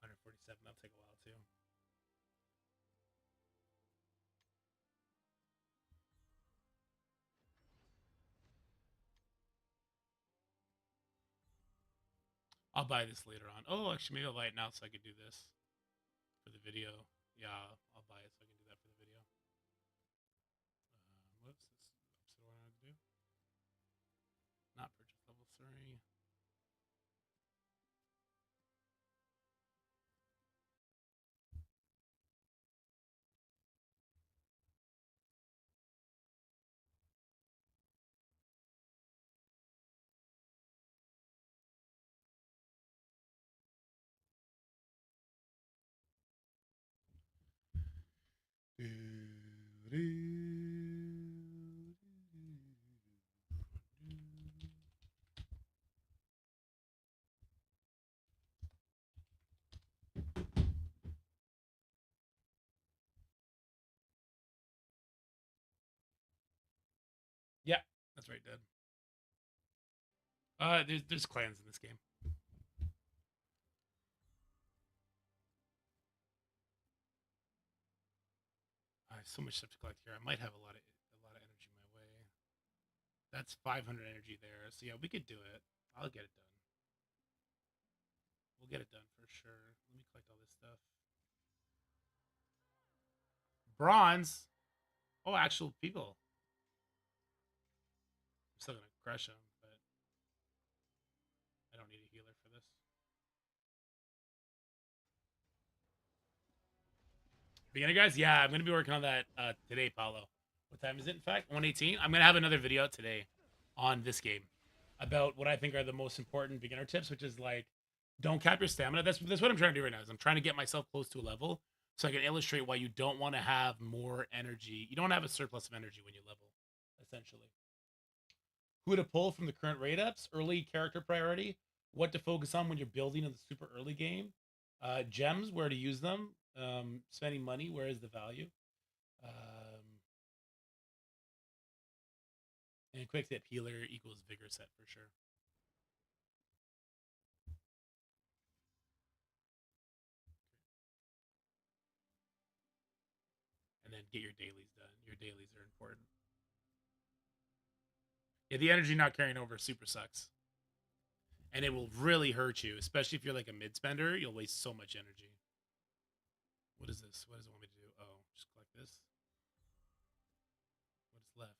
147. That'll take a while too. I'll buy this later on. Oh, actually, maybe I'll buy it now so I can do this for the video. Yeah, I'll buy it so I can do that for the video. Whoops, this is the opposite of what I wanted to do. Not purchase level 3. Yeah, that's right, Dad. There's clans in this game. I have so much stuff to collect here. I might have a lot of energy my way. That's 500 energy there. So yeah, we could do it. I'll get it done. We'll get it done for sure. Let me collect all this stuff. Bronze. Oh, actual people. I'm still gonna crush them, but I don't need a healer for this. Beginner guys, yeah, I'm gonna be working on that today, Paulo. What time is it? In fact, 1:18. I'm gonna have another video out today on this game about what I think are the most important beginner tips, which is like, don't cap your stamina. That's what I'm trying to do right now. Is I'm trying to get myself close to a level so I can illustrate why you don't want to have more energy. You don't have a surplus of energy when you level, essentially. Who to pull from the current rate ups? Early character priority. What to focus on when you're building in the super early game. Gems, where to use them. Spending money, where is the value? And quick tip, healer equals vigor set for sure. And then get your dailies done. Your dailies are important. Yeah, the energy not carrying over super sucks. And it will really hurt you, especially if you're like a mid spender. You'll waste so much energy. What is this? What does it want me to do? Oh, just collect this. What is left?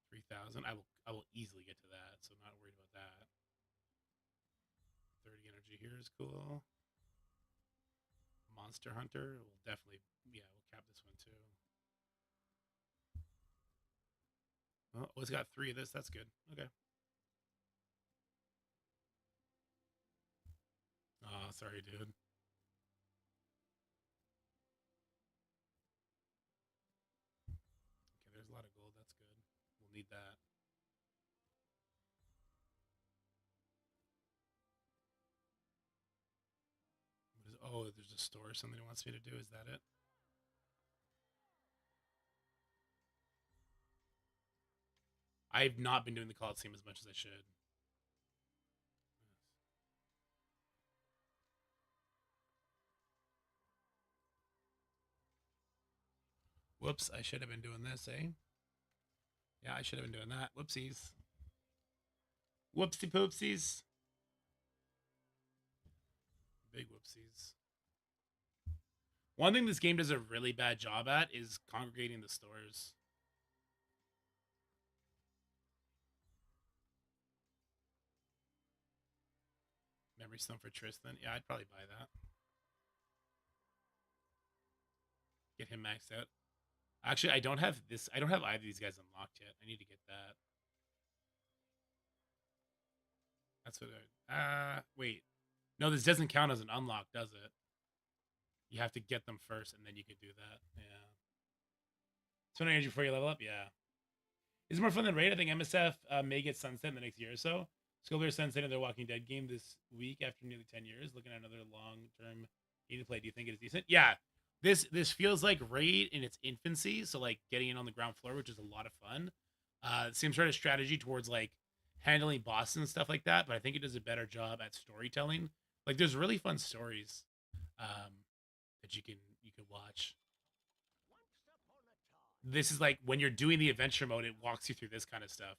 3,000. I will easily get to that, so I'm not worried about that. 30 energy here is cool. Monster Hunter will definitely, yeah, we'll cap this one too. Oh, it's got 3 of this. That's good. Okay. Oh, sorry, dude. Okay, there's a lot of gold. That's good. We'll need that. What is, oh, there's a store. Something wants me to do. Is that it? I've not been doing the Coliseum as much as I should. Whoops, I should have been doing this, eh? Yeah, I should have been doing that. Whoopsies. Whoopsie poopsies. Big whoopsies. One thing this game does a really bad job at is congregating the stores. Memory Stone for Tristan. Yeah, I'd probably buy that. Get him maxed out. Actually, I don't have this. I don't have either of these guys unlocked yet. I need to get that. That's what I... wait. No, this doesn't count as an unlock, does it? You have to get them first, and then you could do that. Yeah. 200 energy before you level up? Yeah. Is it more fun than Raid? I think MSF may get sunset in the next year or so. Sculptor sunset in their Walking Dead game this week after nearly 10 years. Looking at another long-term game to play. Do you think it is decent? Yeah. This feels like Raid in its infancy. So, like, getting in on the ground floor, which is a lot of fun. Same sort of strategy towards, like, handling bosses and stuff like that. But I think it does a better job at storytelling. Like, there's really fun stories that you can watch. This is like when you're doing the adventure mode, it walks you through this kind of stuff.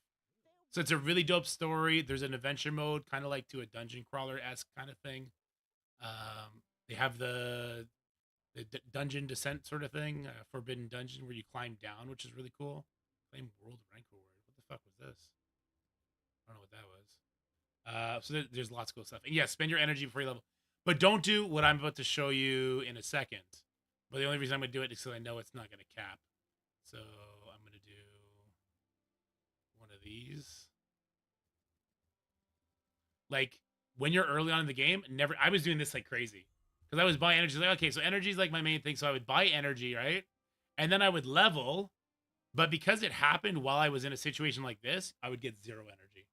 So it's a really dope story. There's an adventure mode, kind of like to a dungeon crawler-esque kind of thing. They have the dungeon descent sort of thing, forbidden dungeon where you climb down, which is really cool. Claim world rank reward. What the fuck was this? I don't know what that was. So there's lots of cool stuff. And yeah, spend your energy before you level. But don't do what I'm about to show you in a second. But the only reason I'm going to do it is because I know it's not going to cap. So I'm going to do one of these. Like, when you're early on in the game, I was doing this like crazy. Because I was buying energy. Like, okay, so energy is like my main thing. So I would buy energy, right? And then I would level. But because it happened while I was in a situation like this, I would get 0 energy.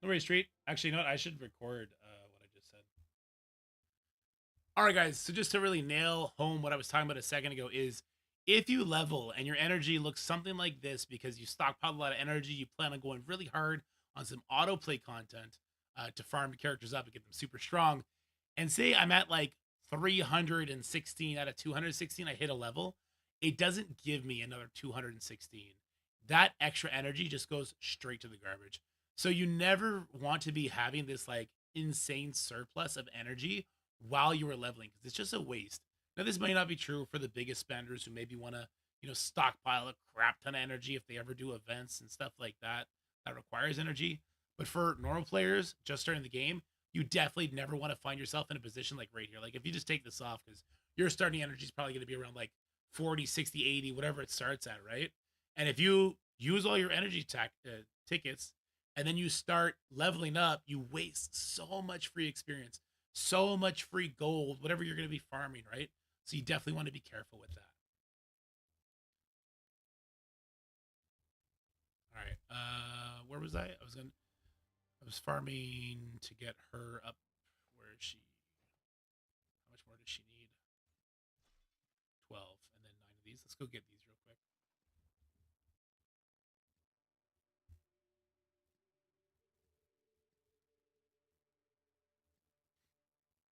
No worries, Street. Actually, you know what? I should record what I just said. All right, guys. So just to really nail home what I was talking about a second ago is if you level and your energy looks something like this because you stockpile a lot of energy, you plan on going really hard on some autoplay content to farm characters up and get them super strong. And say I'm at like 316 out of 216, I hit a level. It doesn't give me another 216. That extra energy just goes straight to the garbage. So you never want to be having this like insane surplus of energy while you are leveling because it's just a waste. Now this might not be true for the biggest spenders who maybe want to, stockpile a crap ton of energy if they ever do events and stuff like that that requires energy. But for normal players just starting the game, you definitely never want to find yourself in a position like right here. Like if you just take this off because your starting energy is probably going to be around like 40, 60, 80, whatever it starts at, right? And if you use all your energy tickets, and then you start leveling up, you waste so much free experience, so much free gold, whatever you're going to be farming, right? So you definitely want to be careful with that. All right. Where was I? I was farming to get her up. Where is she? How much more does she need? 12 and then 9 of these. Let's go get these real quick.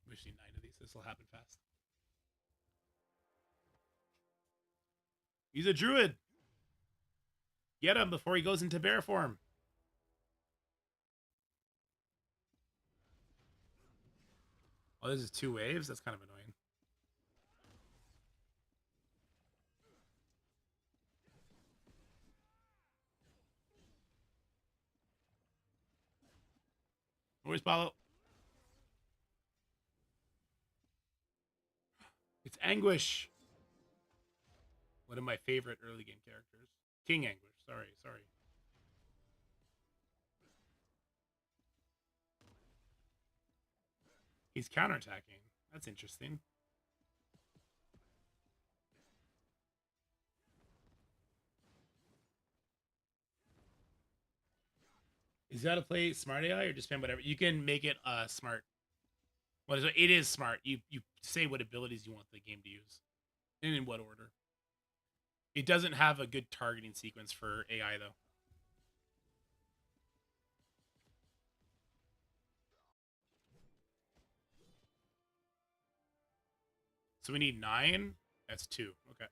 We just need 9 of these. This will happen fast. He's a druid. Get him before he goes into bear form. Oh, this is 2 waves? That's kind of annoying. Where's Paulo? It's Anguish. One of my favorite early game characters. King Anguish. Sorry. He's counterattacking. That's interesting. Is that to play smart AI or just spam whatever? You can make it smart. Well, it is smart. You say what abilities you want the game to use, and in what order. It doesn't have a good targeting sequence for AI though. So we need 9. That's 2. Okay.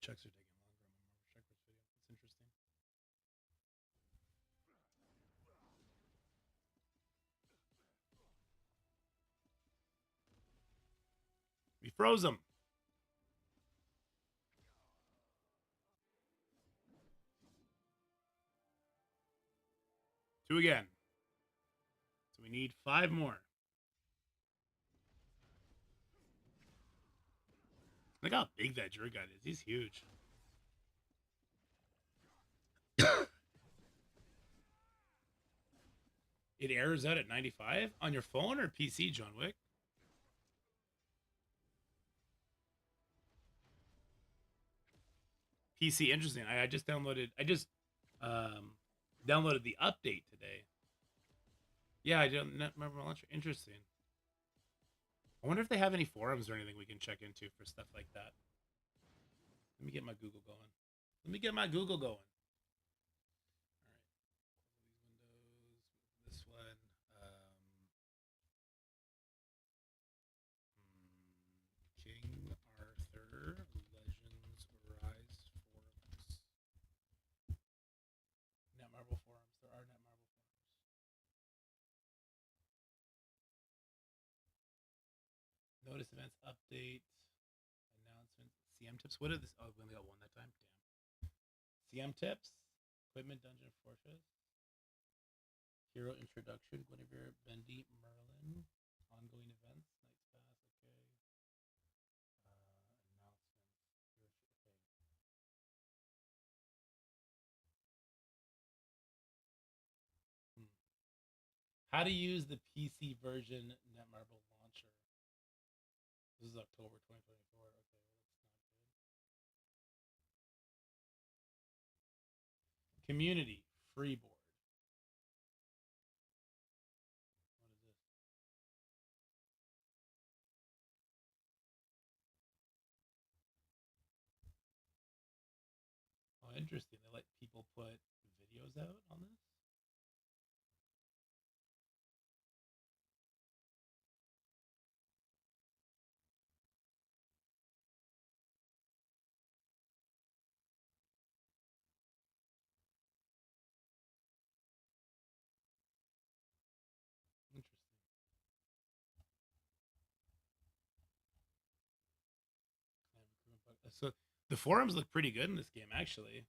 Checks are taking longer on my Marvel Strike Force video. That's interesting. We froze him. 2 again. So we need 5 more. Look how big that Jurgut is. He's huge. It errors out at 95 on your phone or PC, John Wick? PC, interesting. I just downloaded. Downloaded the update today. Yeah, I don't remember launcher. Interesting. I wonder if they have any forums or anything we can check into for stuff like that. Let me get my Google going. Let me get my Google going. All right. This one. King Arthur Legends Rise forums. Netmarble forums. There are Netmarble forums. Notice events, update, announcements, CM tips. What are this? Oh, we only got 1 that time. Damn. CM tips, equipment, dungeon, fortress, hero introduction, Guinevere, Bendy, Merlin, ongoing events, Knight's Pass. Okay. Announcements. Okay. How to use the PC version Netmarble launcher. This is October 2024. Okay, well, that's not good. Community Freeboard. What is this? Oh, interesting. They let people put videos out on this. Interesting. So the forums look pretty good in this game, actually.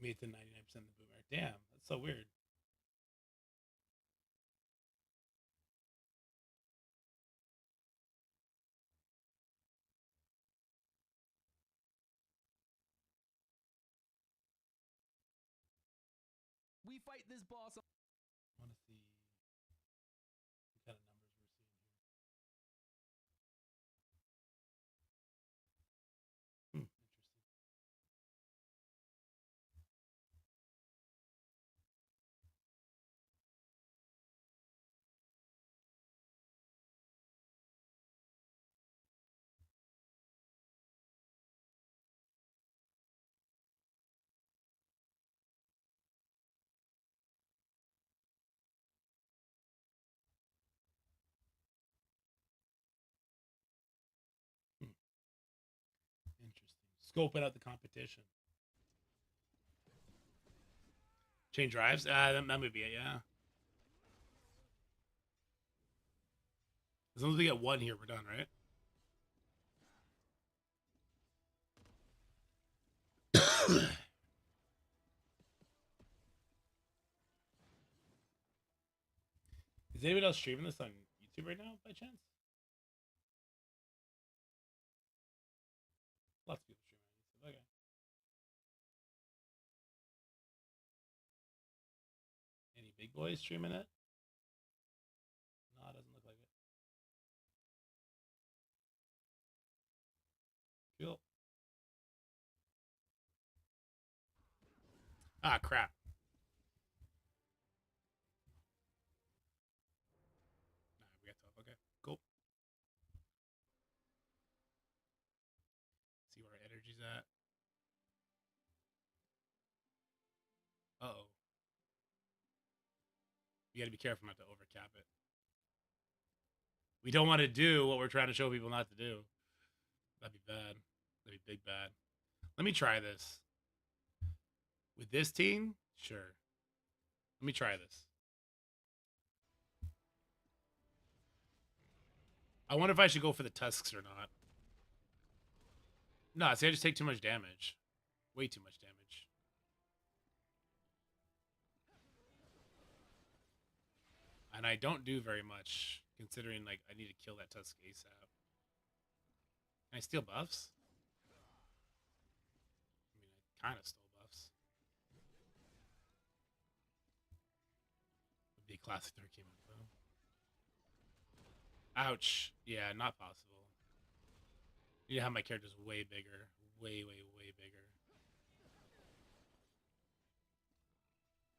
Made to 99% of the boomer. Damn, that's so weird. We fight this boss. I want to see what kind of numbers we're seeing here. Interesting. Interesting. Scoping out the competition. Chain drives? That would be it, yeah. As long as we get 1 here, we're done, right? Is anyone else streaming this on YouTube right now, by chance? Lots of people streaming on YouTube. Okay. Any big boys streaming it? No, it doesn't look like it. Cool. Ah, crap. Nah, we got 12. Okay, cool. See where our energy's at. Uh-oh. You gotta be careful not to overcap it. We don't want to do what we're trying to show people not to do. That'd be bad. That'd be big bad. Let me try this. With this team? Sure. Let me try this. I wonder if I should go for the tusks or not. No, see, I just take too much damage. Way too much damage. And I don't do very much, considering, like, I need to kill that tusk ASAP. Can I steal buffs? I mean, I kind of stole buffs. Would be a classic 13 though. Ouch. Yeah, not possible. You know how my character's way bigger. Way, way, way bigger.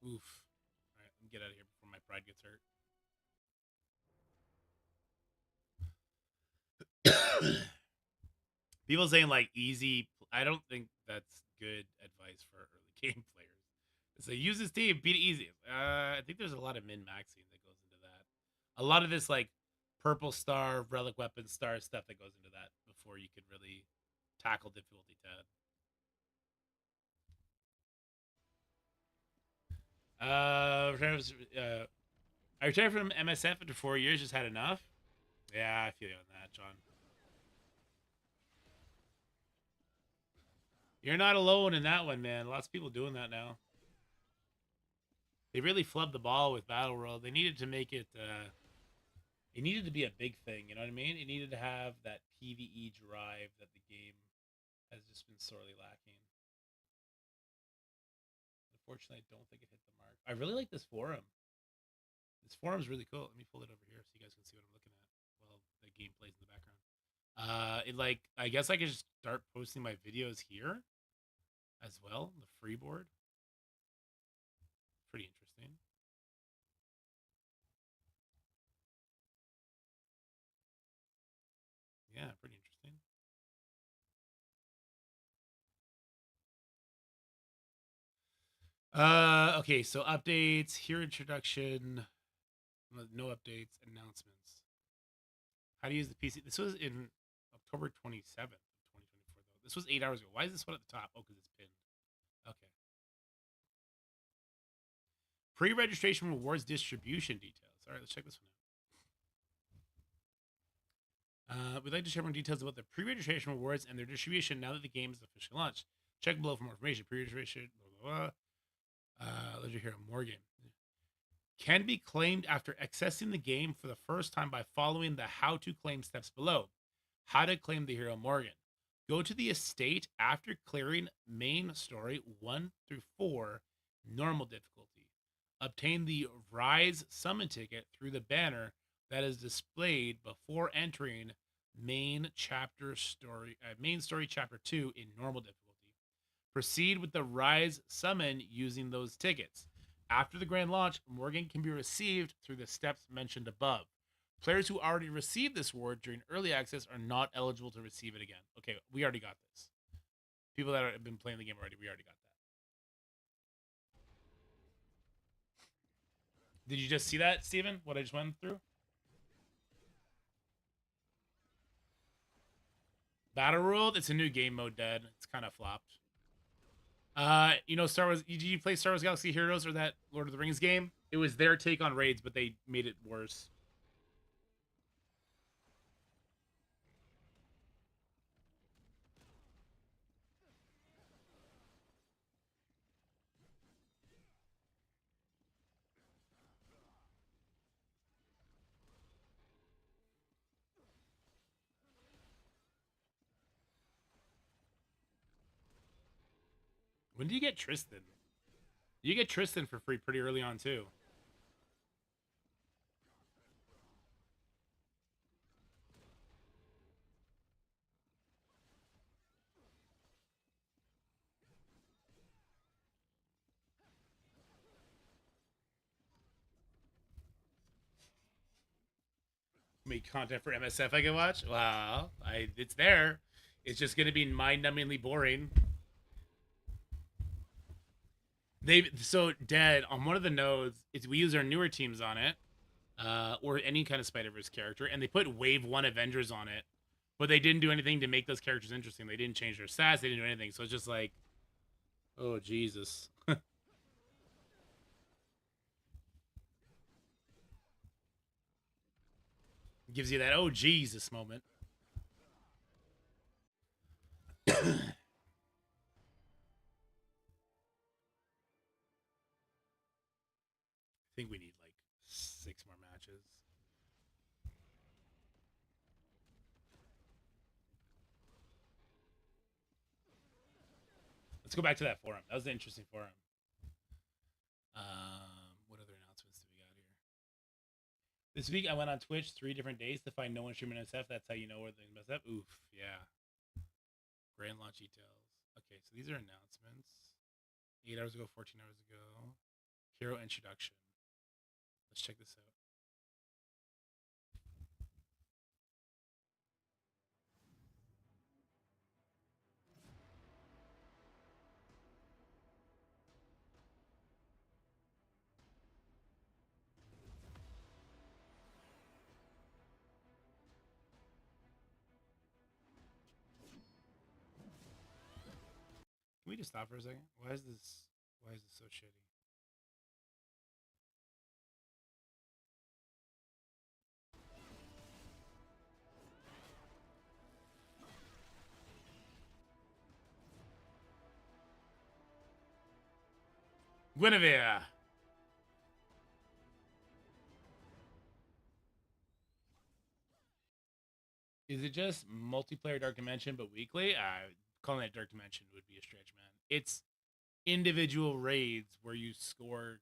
Oof. Alright, let me get out of here before my pride gets hurt. People saying like easy. I don't think that's good advice for early game players. It's like use this team, beat it easy. I think there's a lot of min maxing that goes into that. A lot of this like purple star, relic weapon star stuff that goes into that before you could really tackle difficulty 10. I retired from MSF after 4 years. Just had enough. Yeah, I feel you on that, John. You're not alone in that one, man. Lots of people doing that now. They really flubbed the ball with Battle World. They needed to make it, it needed to be a big thing, you know what I mean? It needed to have that PvE drive that the game has just been sorely lacking. Unfortunately, I don't think it hit the mark. I really like this forum. This forum's really cool. Let me pull it over here so you guys can see what I'm looking at while the game plays in the background. I guess I could just start posting my videos here as well, the free board. Pretty interesting. Yeah, pretty interesting. Okay, so updates, here introduction, no updates, announcements. How to use the PC. This was in October 27th of 2024, though. This was 8 hours ago. Why is this one at the top? Oh, because it's pinned. Okay. Pre-registration rewards distribution details. All right, let's check this one out. We'd like to share more details about the pre-registration rewards and their distribution now that the game is officially launched. Check below for more information. Pre-registration, blah, blah, blah. Legend Hero Morgan can be claimed after accessing the game for the first time by following the how to claim steps below. How to claim the hero Morgan. Go to the estate after clearing main story 1 through 4 normal difficulty. Obtain the Rise summon ticket through the banner that is displayed before entering main story chapter 2 in normal difficulty. Proceed with the Rise summon using those tickets. After the grand launch, Morgan can be received through the steps mentioned above. Players who already received this reward during early access are not eligible to receive it again. Okay, we already got this. People that have been playing the game already, we already got that. Did you just see that, Steven? What I just went through? Battle World, it's a new game mode, Dad. It's kind of flopped. You know, Star Wars. Did you play Star Wars Galaxy Heroes or that Lord of the Rings game? It was their take on raids, but they made it worse. When do you get Tristan? You get Tristan for free pretty early on too. Make content for MSF I can watch. Wow, it's there. It's just gonna be mind-numbingly boring. So Dead on one of the nodes. We use our newer teams on it, or any kind of Spider-Verse character, and they put Wave 1 Avengers on it, but they didn't do anything to make those characters interesting. They didn't change their stats. They didn't do anything. So it's just like, oh Jesus. Gives you that oh Jesus moment. I think we need like 6 more matches. Let's go back to that forum. That was an interesting forum. What other announcements do we got here? This week I went on Twitch 3 different days to find no one streaming SF. That's how you know where things mess up. Oof, yeah. Grand launch details. Okay, so these are announcements. 8 hours ago, 14 hours ago. Hero introduction. Let's check this out. Can we just stop for a second? Why is this so shitty? Guinevere. Is it just multiplayer Dark Dimension but weekly? Calling it Dark Dimension would be a stretch, man. It's individual raids where you score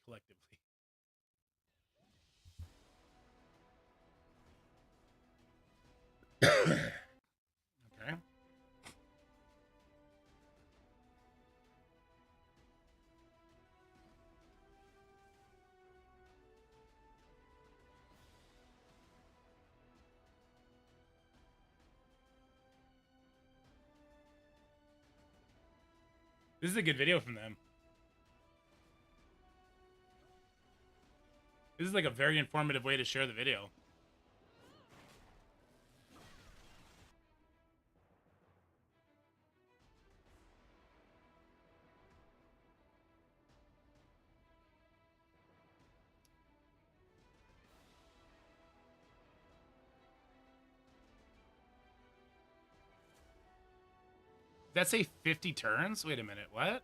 collectively. Okay. This is a good video from them. This is like a very informative way to share the video. Did that say 50 turns? Wait a minute, what?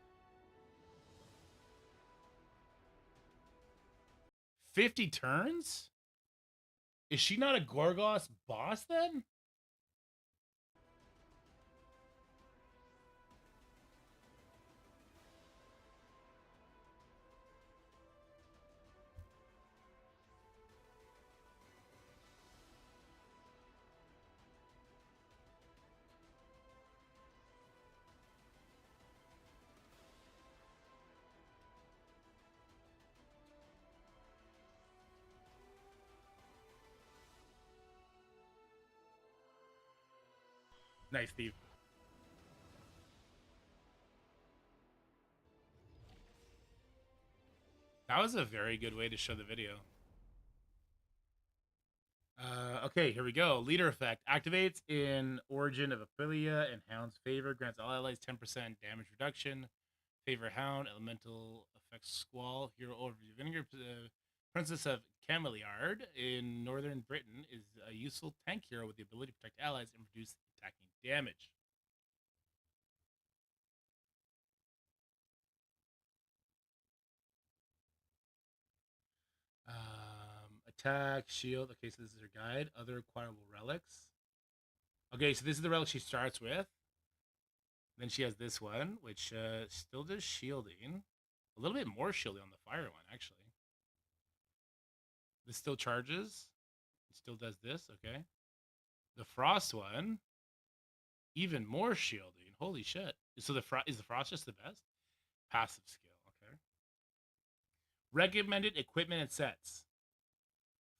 50 turns? Is she not a Gorgos boss then? Nice, Steve. That was a very good way to show the video. Okay, here we go. Leader effect activates in Origin of Aprilia and Hound's favor. Grants all allies 10% damage reduction. Favor Hound. Elemental effects Squall. Hero overview. Vinegar. Princess of Cameliard in Northern Britain is a useful tank hero with the ability to protect allies and reduce attacking damage. Attack, shield. Okay, so this is her guide. Other acquirable relics. Okay, so this is the relic she starts with. Then she has this one, which still does shielding. A little bit more shielding on the fire one, actually. This still charges. It still does this, okay. The frost one, even more shielding. Holy shit. So is the frost just the best? Passive skill, okay. Recommended equipment and sets.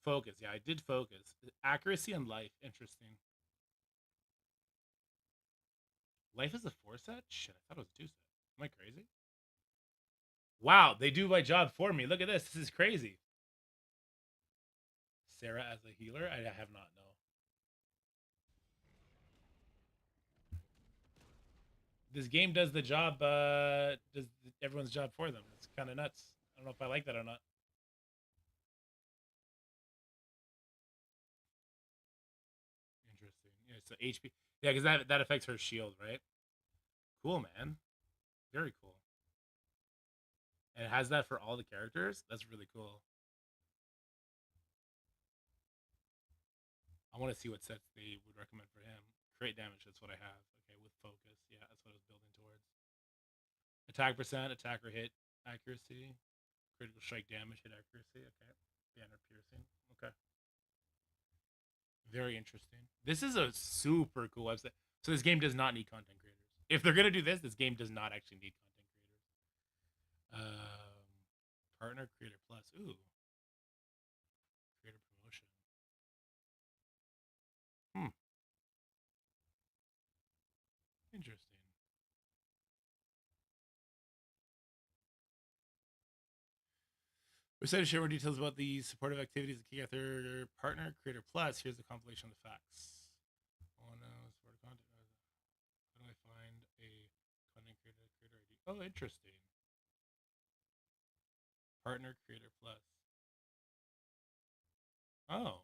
Focus, yeah, I did focus. Accuracy and life, interesting. Life is a 4 set? Shit, I thought it was a 2 set. Am I crazy? Wow, they do my job for me. Look at this. This is crazy. Sarah as a healer? I have not, no. This game does the job, does everyone's job for them. It's kind of nuts. I don't know if I like that or not. Interesting. Yeah, so HP. Yeah, because that affects her shield, right? Cool, man. Very cool. And it has that for all the characters? That's really cool. I want to see what sets they would recommend for him. Create damage, that's what I have. Okay, with focus. Yeah, that's what I was building towards. Attack percent, attacker hit accuracy. Critical strike damage, hit accuracy. Okay. Banner piercing. Okay. Very interesting. This is a super cool website. So this game does not need content creators. If they're gonna do this, this game does not actually need content creators. Partner creator plus. Ooh. Creator promotion. Interesting. We're excited to share more details about the supportive activities of Kickather Partner Creator Plus. Here's the compilation of the facts. Oh no, support content. How do I find a content creator ID? Oh, interesting. Partner Creator Plus. Oh, well,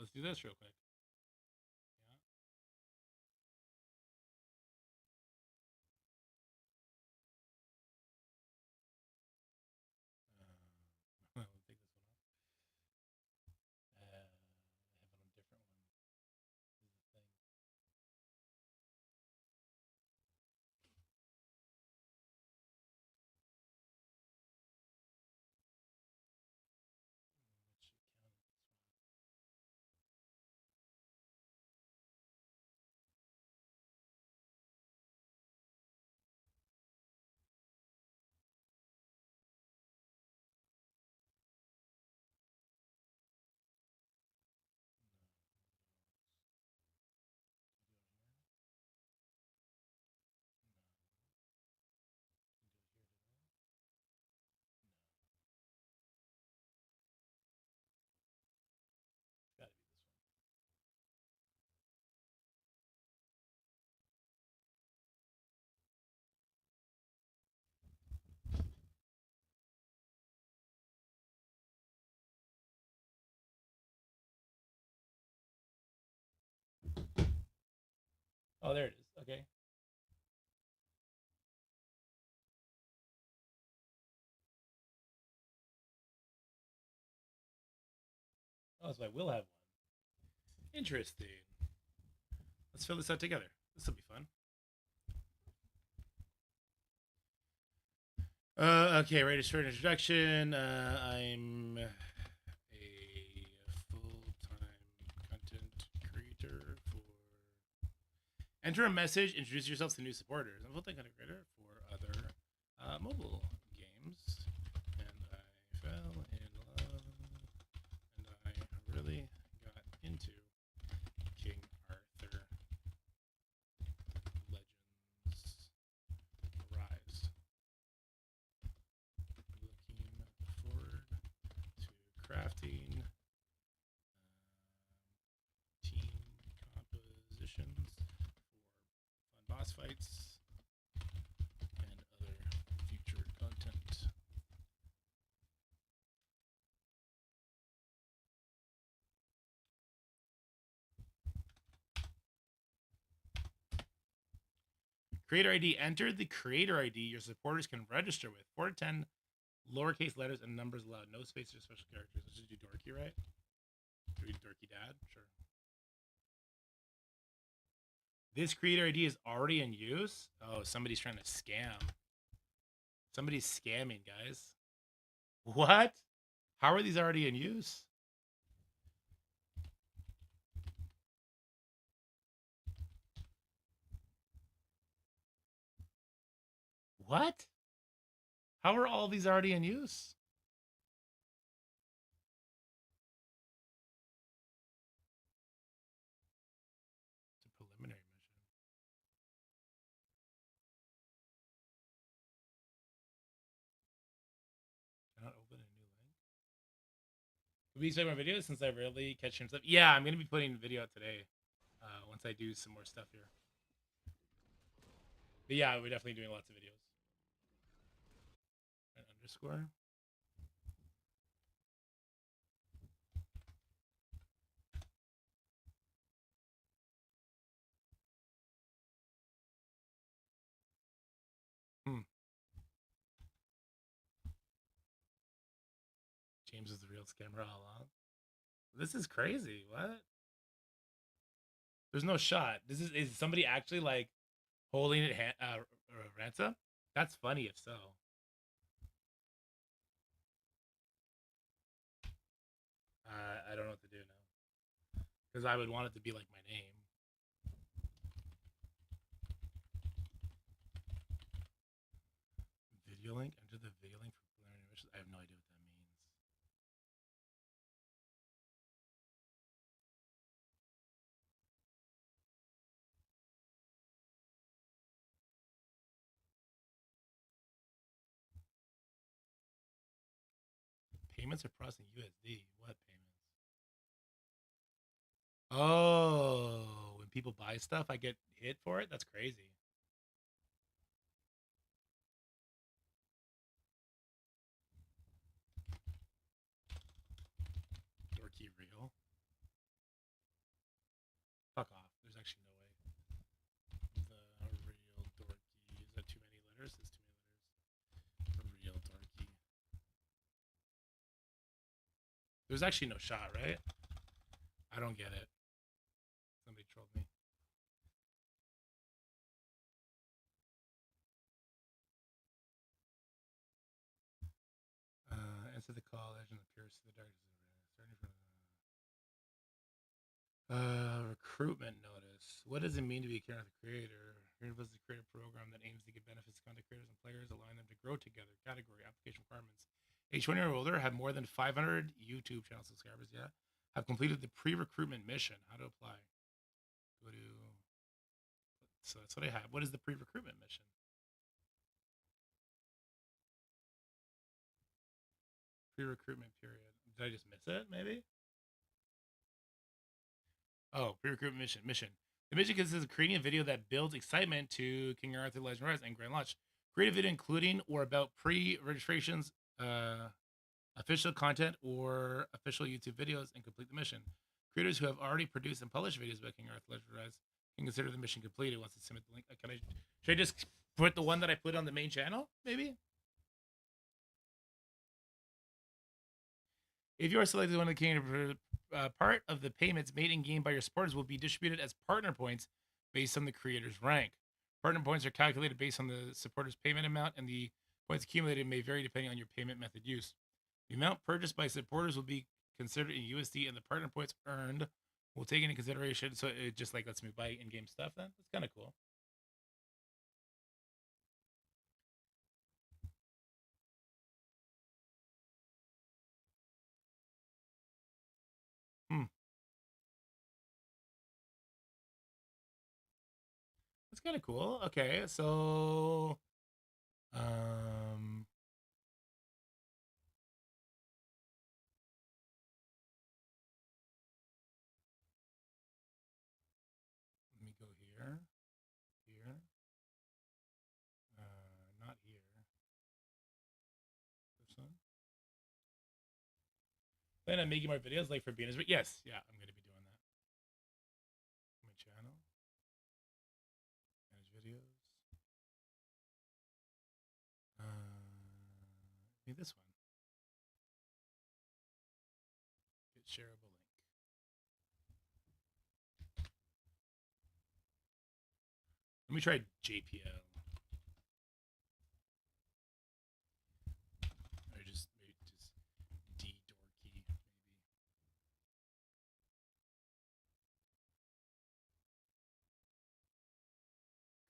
let's do this real quick. Yeah. I'll take this one off. I have it on a different one. This is the thing. Which account is this one? It's gotta be this one. Oh, there it is. Okay. Oh, so I will have one. Interesting. Let's fill this out together. This will be fun. Okay, ready to start an introduction. I'm a full-time content creator for... Enter a message, introduce yourself to new supporters. I'm a full-time content creator for other mobile games. And I fell in love, and I really got into King Arthur Legends Rise. Looking forward to crafting team compositions for fun boss fights and other future content. Creator ID. Enter the creator ID your supporters can register with. 4 to 10 lowercase letters and numbers allowed. No spaces or special characters. Let's just do Dorky, right? Do we do Dorky Dad? Sure. This creator ID is already in use. Oh, somebody's trying to scam. Somebody's scamming, guys. What? How are these already in use? What? How are all these already in use? It's a preliminary mission. Cannot open a new link. Will you expect more videos since I rarely catch him stuff? Yeah, I'm gonna be putting video out today. Once I do some more stuff here. But yeah, we're definitely doing lots of videos. An underscore. James is the real scammer all along. This is crazy. What? There's no shot. Is somebody actually like holding it ransom? That's funny if so. I don't know what to do now. Because I would want it to be like my name. Video link? Enter the video link for preliminary missions. I have no idea what that means. Payments are processing USD. What payments? Oh, when people buy stuff, I get hit for it? That's crazy. Dorky real? Fuck off. There's actually no way. The real dorky. Is that too many letters? It's too many letters. The real dorky. There's actually no shot, right? I don't get it. Somebody trolled me. Answer the call, legend appears to the darkness. Recruitment notice. What does it mean to be a content creator? Creative is a creative program that aims to give benefits to content creators and players, allowing them to grow together. Category, application requirements. Age 20 or older, have more than 500 YouTube channel subscribers, yeah. Have completed the pre-recruitment mission. How to apply? Go to... So that's what I have. What is the pre-recruitment mission? Pre-recruitment period. Did I just miss it, maybe? Oh, pre-recruitment mission. The mission consists of creating a video that builds excitement to King Arthur Legend Rise and Grand Launch. Create a video including or about pre-registrations, official content, or official YouTube videos, and complete the mission. Creators who have already produced and published videos about King Arthur Legend Rise can consider the mission completed once they submit the link. Should I just put the one that I put on the main channel, maybe? If you are selected one of the King, part of the payments made in game by your supporters will be distributed as partner points based on the creator's rank. Partner points are calculated based on the supporter's payment amount, and the points accumulated may vary depending on your payment method used. The amount purchased by supporters will be considered in USD, and the partner points earned will take into consideration. So it just like lets me buy in-game stuff. Then that's kind of cool. That's kind of cool. Okay, so let me go here, not here. This one. Plan on making more videos like for beginners, but yes, yeah, I'm gonna be doing that. My channel, manage videos. Maybe this one. Get shareable link. Let me try JPL. Or just maybe just D dorky maybe.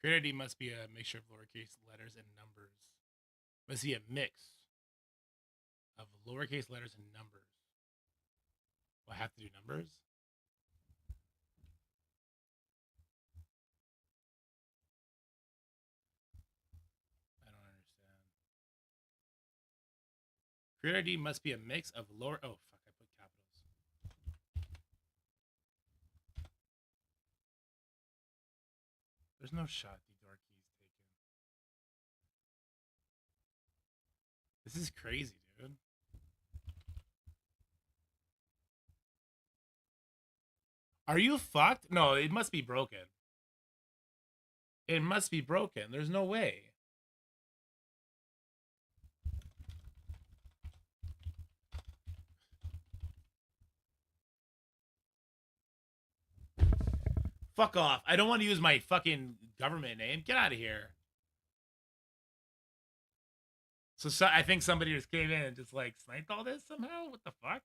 Creator ID must be a mixture of lowercase letters and numbers. Must be a mix of lowercase letters and numbers. Will I have to do numbers? I don't understand. Creator ID must be a mix of lower. Oh fuck! I put capitals. There's no shot the dorky's taken. This is crazy, dude. Are you fucked? No, it must be broken. It must be broken. There's no way. Fuck off. I don't want to use my fucking government name. Get out of here. So I think somebody just came in and just like sniped all this somehow? What the fuck?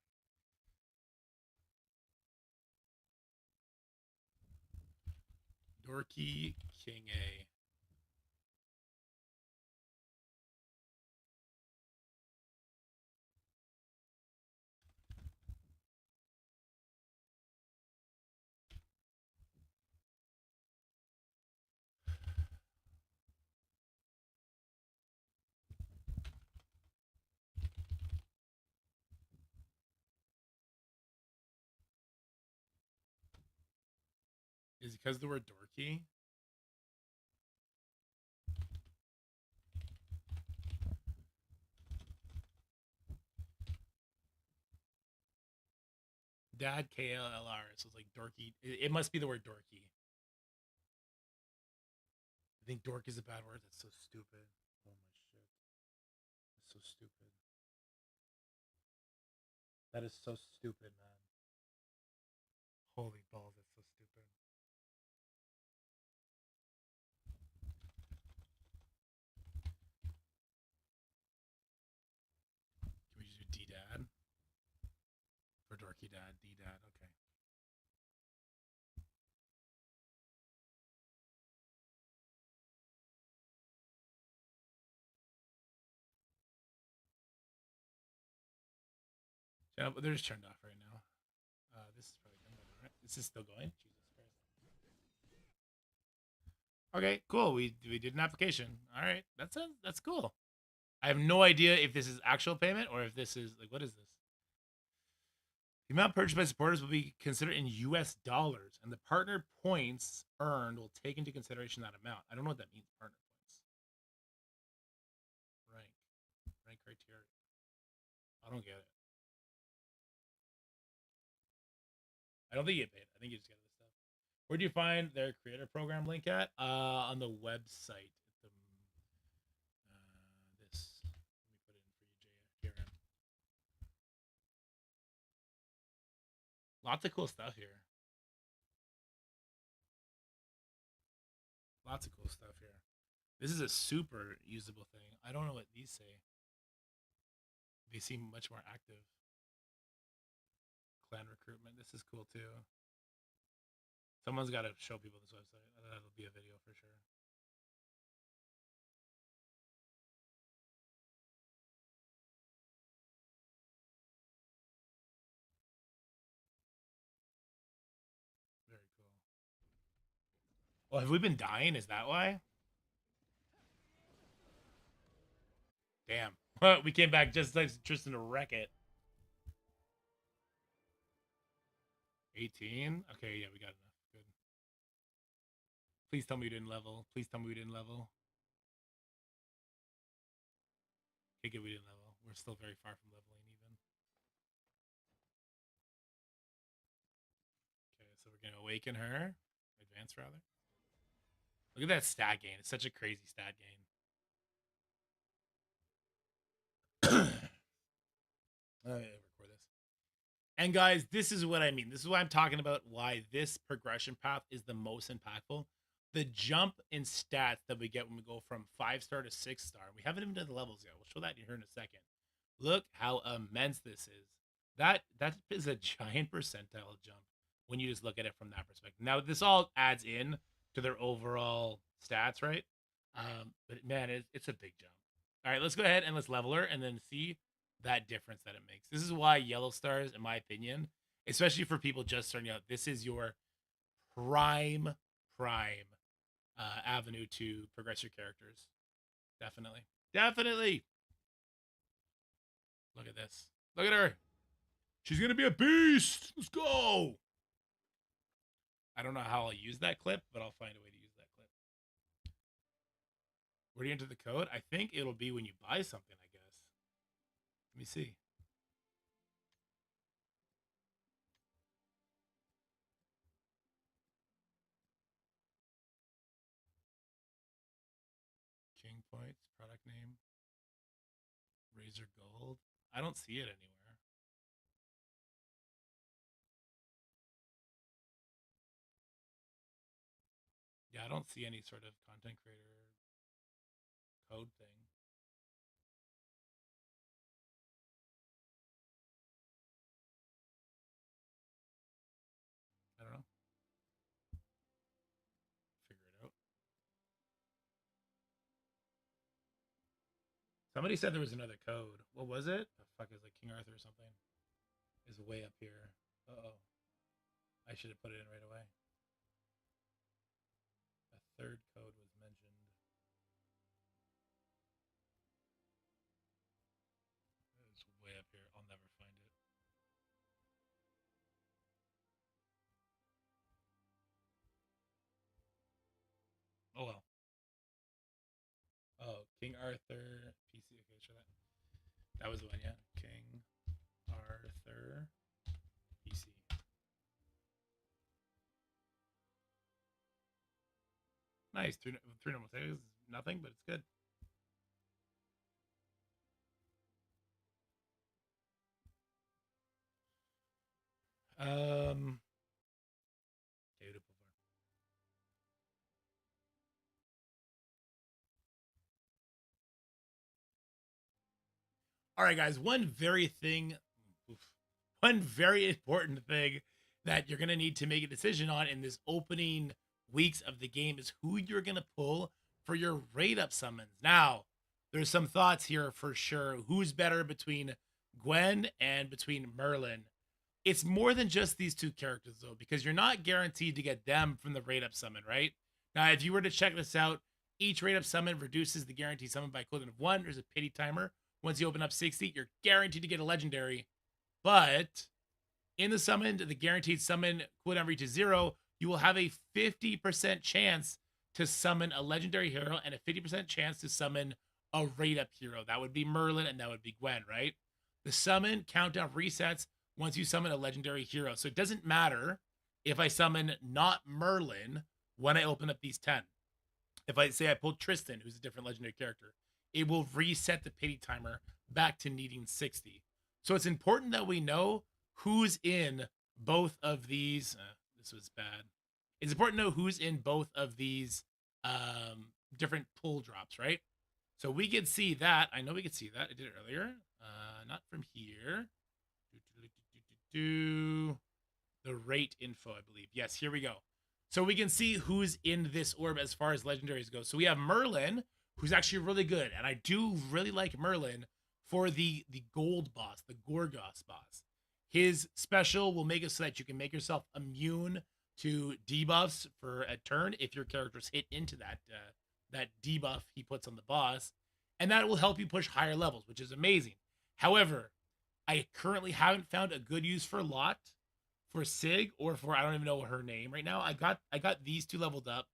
Dorky King A. Is it because the word dorky? Dad KLLR. So it's like dorky. It must be the word dorky. I think dork is a bad word. That's so stupid. Oh my shit. That's so stupid. That is so stupid, man. Holy balls, that's so stupid. Can we just do D-Dad? For dorky dad, D-Dad, okay. Yeah, but they're just turned off right now. This is probably done by now, right? Is this still going? Jesus Christ. Okay, cool. We did an application. All right, that's cool. I have no idea if this is actual payment or if this is like what is this? The amount purchased by supporters will be considered in U.S. dollars, and the partner points earned will take into consideration that amount. I don't know what that means. Partner points. Rank criteria. I don't get it. I don't think you get paid. I think you just get this stuff. Where do you find their creator program link at? On the website. This. Let me put it in for you, JF. Lots of cool stuff here. Lots of cool stuff here. This is a super usable thing. I don't know what these say. They seem much more active. Clan recruitment. This is cool too. Someone's got to show people this website. That'll be a video for sure. Very cool. Well, have we been dying? Is that why? Damn. We came back just like Tristan to wreck it. 18? Okay, yeah, we got enough. Good. Please tell me we didn't level. Please tell me we didn't level. Okay, good, we didn't level. We're still very far from leveling even. Okay, so we're going to awaken her. Advance, rather. Look at that stat gain. It's such a crazy stat gain. Record this. And guys, this is what I mean. This is why I'm talking about why this progression path is the most impactful. the jump in stats that we get when we go from 5-star to 6-star. We haven't even done the levels yet. We'll show that here in a second. Look how immense this is. That is a giant percentile jump when you just look at it from that perspective. Now, this all adds in to their overall stats, right? But man, it's a big jump. All right, let's go ahead and let's level her and then see that difference that it makes. This is why yellow stars, in my opinion, especially for people just starting out, this is your prime avenue to progress your characters. Definitely. Look at this. Look at her. She's gonna be a beast. Let's go. I don't know how I'll use that clip, but I'll find a way to use that clip. Where do you enter the code? I think it'll be when you buy something, I guess. Let me see. King Points, product name. Razor Gold. I don't see it anywhere. Yeah, I don't see any sort of content creator code thing. I don't know. Figure it out. Somebody said there was another code. What was it? The fuck is like King Arthur or something? Is way up here. Uh-oh. I should have put it in right away. A third code was mentioned. It's way up here. I'll never find it. Oh well. Oh, King Arthur PC. Okay, sure that. That was the one, yeah. King Arthur PC. Nice. Three normal saves. Nothing, but it's good. Okay, all right, guys. One very important thing that you're gonna need to make a decision on in this opening weeks of the game is who you're gonna pull for your raid up summons. Now, there's some thoughts here for sure. Who's better between Gwen and between Merlin? It's more than just these two characters though, because you're not guaranteed to get them from the raid up summon, right? Now, if you were to check this out, each raid up summon reduces the guaranteed summon by equivalent of 1. There's a pity timer. Once you open up 60, you're guaranteed to get a legendary. But in the summon, the guaranteed summon cooldown reaches 0, you will have a 50% chance to summon a legendary hero and a 50% chance to summon a raid up hero. That would be Merlin and that would be Gwen, right? The summon countdown resets once you summon a legendary hero. So it doesn't matter if I summon not Merlin when I open up these 10. If I say I pulled Tristan, who's a different legendary character, it will reset the pity timer back to needing 60. So it's important that we know who's in both of these. This was bad. It's important to know who's in both of these different pull drops, right? So we could see that. I know we could see that. I did it earlier. Not from here. The rate info, I believe. Yes, here we go. So we can see who's in this orb as far as legendaries go. So we have Merlin, who's actually really good. And I do really like Merlin for the gold boss, the Gorgos boss. His special will make it so that you can make yourself immune to debuffs for a turn if your character's hit into that debuff he puts on the boss. And that will help you push higher levels, which is amazing. However, I currently haven't found a good use for Lot, for Sig, or for, I don't even know her name right now. I got these two leveled up,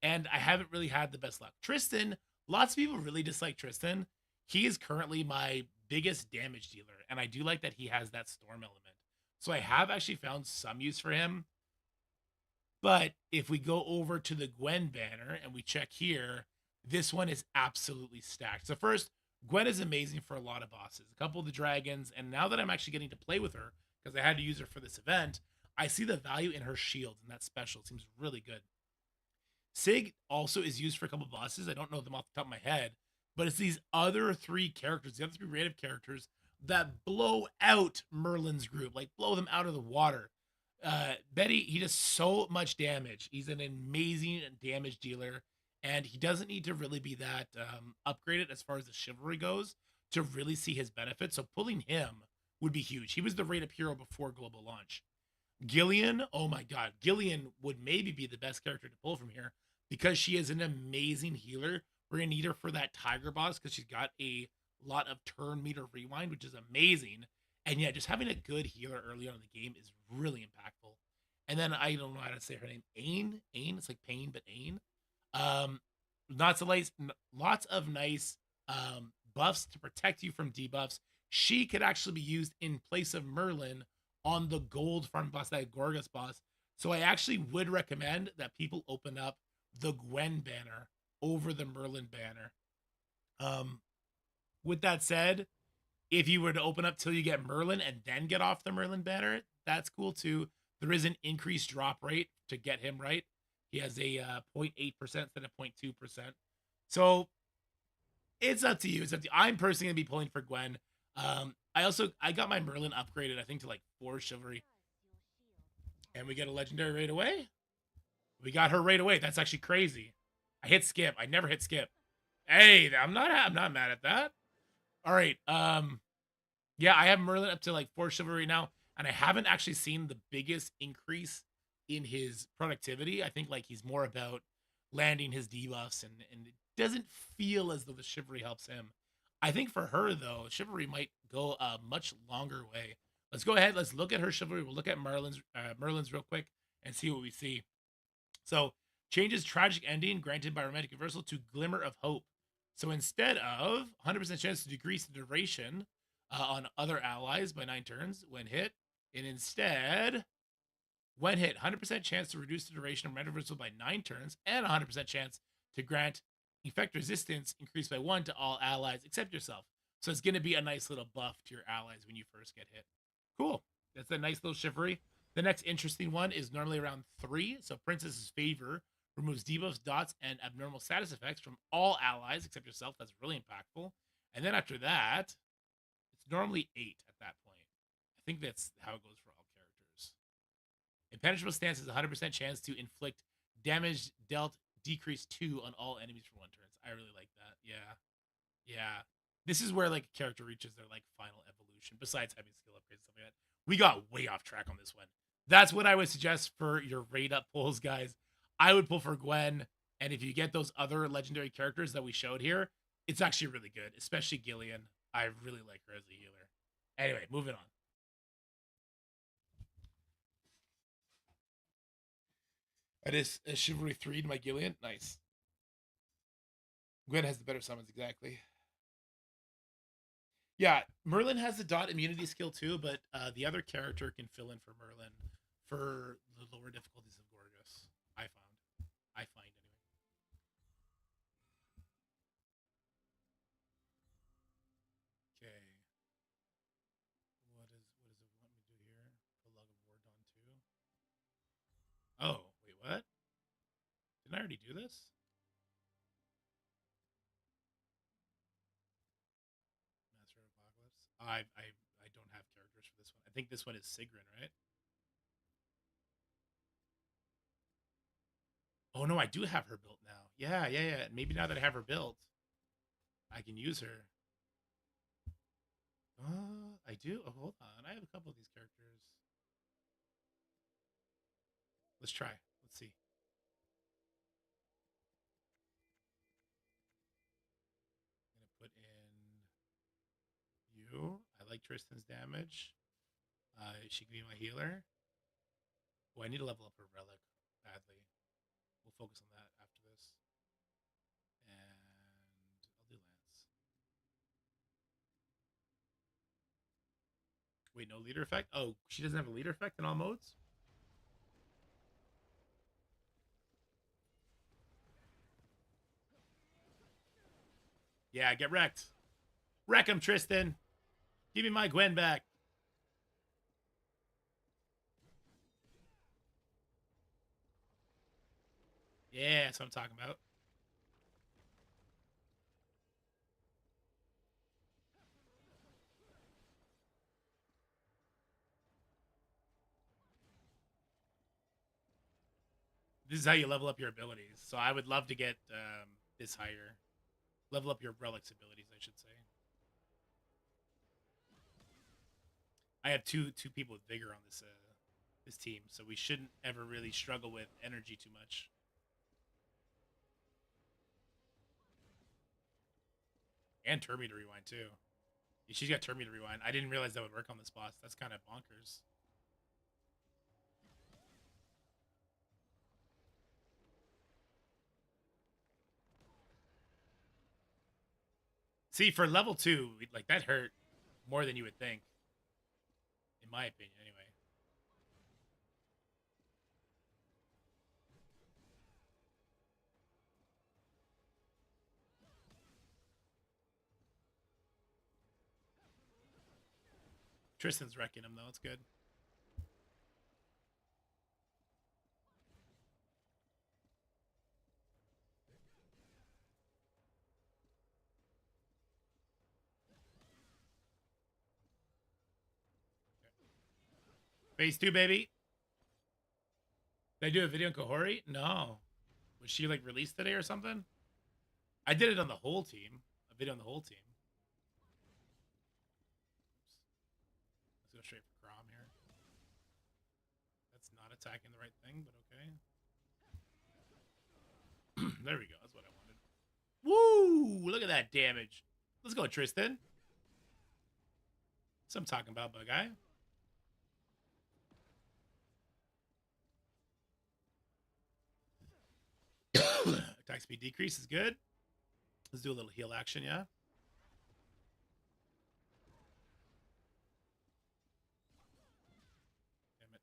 and I haven't really had the best luck. Tristan, lots of people really dislike Tristan. He is currently my biggest damage dealer, and I do like that he has that storm element. So I have actually found some use for him. But if we go over to the Gwen banner and we check here, this one is absolutely stacked. So first, Gwen is amazing for a lot of bosses, a couple of the dragons, and now that I'm actually getting to play with her, because I had to use her for this event, I see the value in her shield and that special. It seems really good. Sig also is used for a couple bosses. I don't know them off the top of my head, but it's these other 3 characters, the other 3 random characters that blow out Merlin's group, like blow them out of the water. Betty, he does so much damage. He's an amazing damage dealer, and he doesn't need to really be that upgraded as far as the chivalry goes to really see his benefits. So pulling him would be huge. He was the rate-up hero before global launch. Gillian, oh my god, Gillian would maybe be the best character to pull from here because she is an amazing healer. We're gonna need her for that tiger boss because she's got a lot of turn meter rewind, which is amazing. And yeah, just having a good healer early on in the game is really impactful. And then I don't know how to say her name, Ain. It's like pain, but Ain. Lots of nice buffs to protect you from debuffs. She could actually be used in place of Merlin on the gold farm boss, that Gorgas boss. So I actually would recommend that people open up the Gwen banner over the Merlin banner. With that said, if you were to open up till you get Merlin and then get off the Merlin banner, that's cool too. There is an increased drop rate to get him right. He has a 0.8% instead of 0.2%. So it's up to you. It's up to you. I'm personally gonna be pulling for Gwen. I got my Merlin upgraded, I think, to like 4 chivalry. And we get a legendary right away. We got her right away. That's actually crazy. I hit skip. I never hit skip. Hey, I'm not mad at that. All right. Yeah, I have Merlin up to like 4 chivalry now, and I haven't actually seen the biggest increase in his productivity. I think like he's more about landing his debuffs, and it doesn't feel as though the chivalry helps him. I think for her though, chivalry might go a much longer way. Let's go ahead. Let's look at her chivalry. We'll look at Merlin's real quick and see what we see. So changes tragic ending granted by romantic reversal to glimmer of hope. So instead of 100% chance to decrease the duration on other allies by 9 turns when hit, and instead, when hit, 100% chance to reduce the duration of romantic reversal by 9 turns, and 100% chance to grant effect resistance increased by 1 to all allies except yourself. So it's going to be a nice little buff to your allies when you first get hit. Cool. That's a nice little chivalry. The next interesting one is normally around 3. So Princess's Favor removes debuffs, dots, and abnormal status effects from all allies except yourself. That's really impactful. And then after that, it's normally 8 at that point. I think that's how it goes for all characters. Impenetrable Stance is 100% chance to inflict damage dealt decrease 2 on all enemies for 1 turn. I really like that. Yeah. This is where like a character reaches their like final evolution, besides having skill upgrades and stuff like that. We got way off track on this one. That's what I would suggest for your raid up pulls, guys. I would pull for Gwen, and if you get those other legendary characters that we showed here, it's actually really good, especially Gillian. I really like her as a healer. Anyway, moving on. That is a Chivalry 3 to my Gillian. Nice. Gwen has the better summons, exactly. Yeah, Merlin has the dot immunity skill too, but the other character can fill in for Merlin for the lower difficulties of Gorgas. I find anyway. Okay. What does it want me to do here? Prologue of War Dawn 2. Oh, wait, what? Didn't I already do this? Master of Apocalypse. I don't have characters for this one. I think this one is Sigrun, right? Oh no, I do have her built now. Yeah. Maybe now that I have her built, I can use her. I do. Oh, hold on. I have a couple of these characters. Let's try. Let's see. I'm gonna put in you. I like Tristan's damage. She can be my healer. Oh, I need to level up her relic badly. We'll focus on that after this. And I'll do Lance. Wait, no leader effect? Oh, she doesn't have a leader effect in all modes? Yeah, get wrecked. Wreck him, Tristan. Give me my Gwen back. Yeah, that's what I'm talking about. This is how you level up your abilities. So I would love to get this higher. Level up your relics abilities, I should say. I have two people with vigor on this this team, so we shouldn't ever really struggle with energy too much. And turn me to rewind too. She's got turn me to rewind. I didn't realize that would work on this boss. That's kind of bonkers. See, for level 2, like that hurt more than you would think. In my opinion, anyway. Tristan's wrecking him, though. It's good. Phase 2, baby. Did I do a video on Kahori? No. Was she, like, released today or something? I did it on the whole team. A video on the whole team. Let's go straight for Grom here. That's not attacking the right thing, but okay. There we go. That's what I wanted. Woo! Look at that damage. Let's go, Tristan. That's what I'm talking about, bug guy. Attack speed decrease is good. Let's do a little heal action, yeah? Damn it.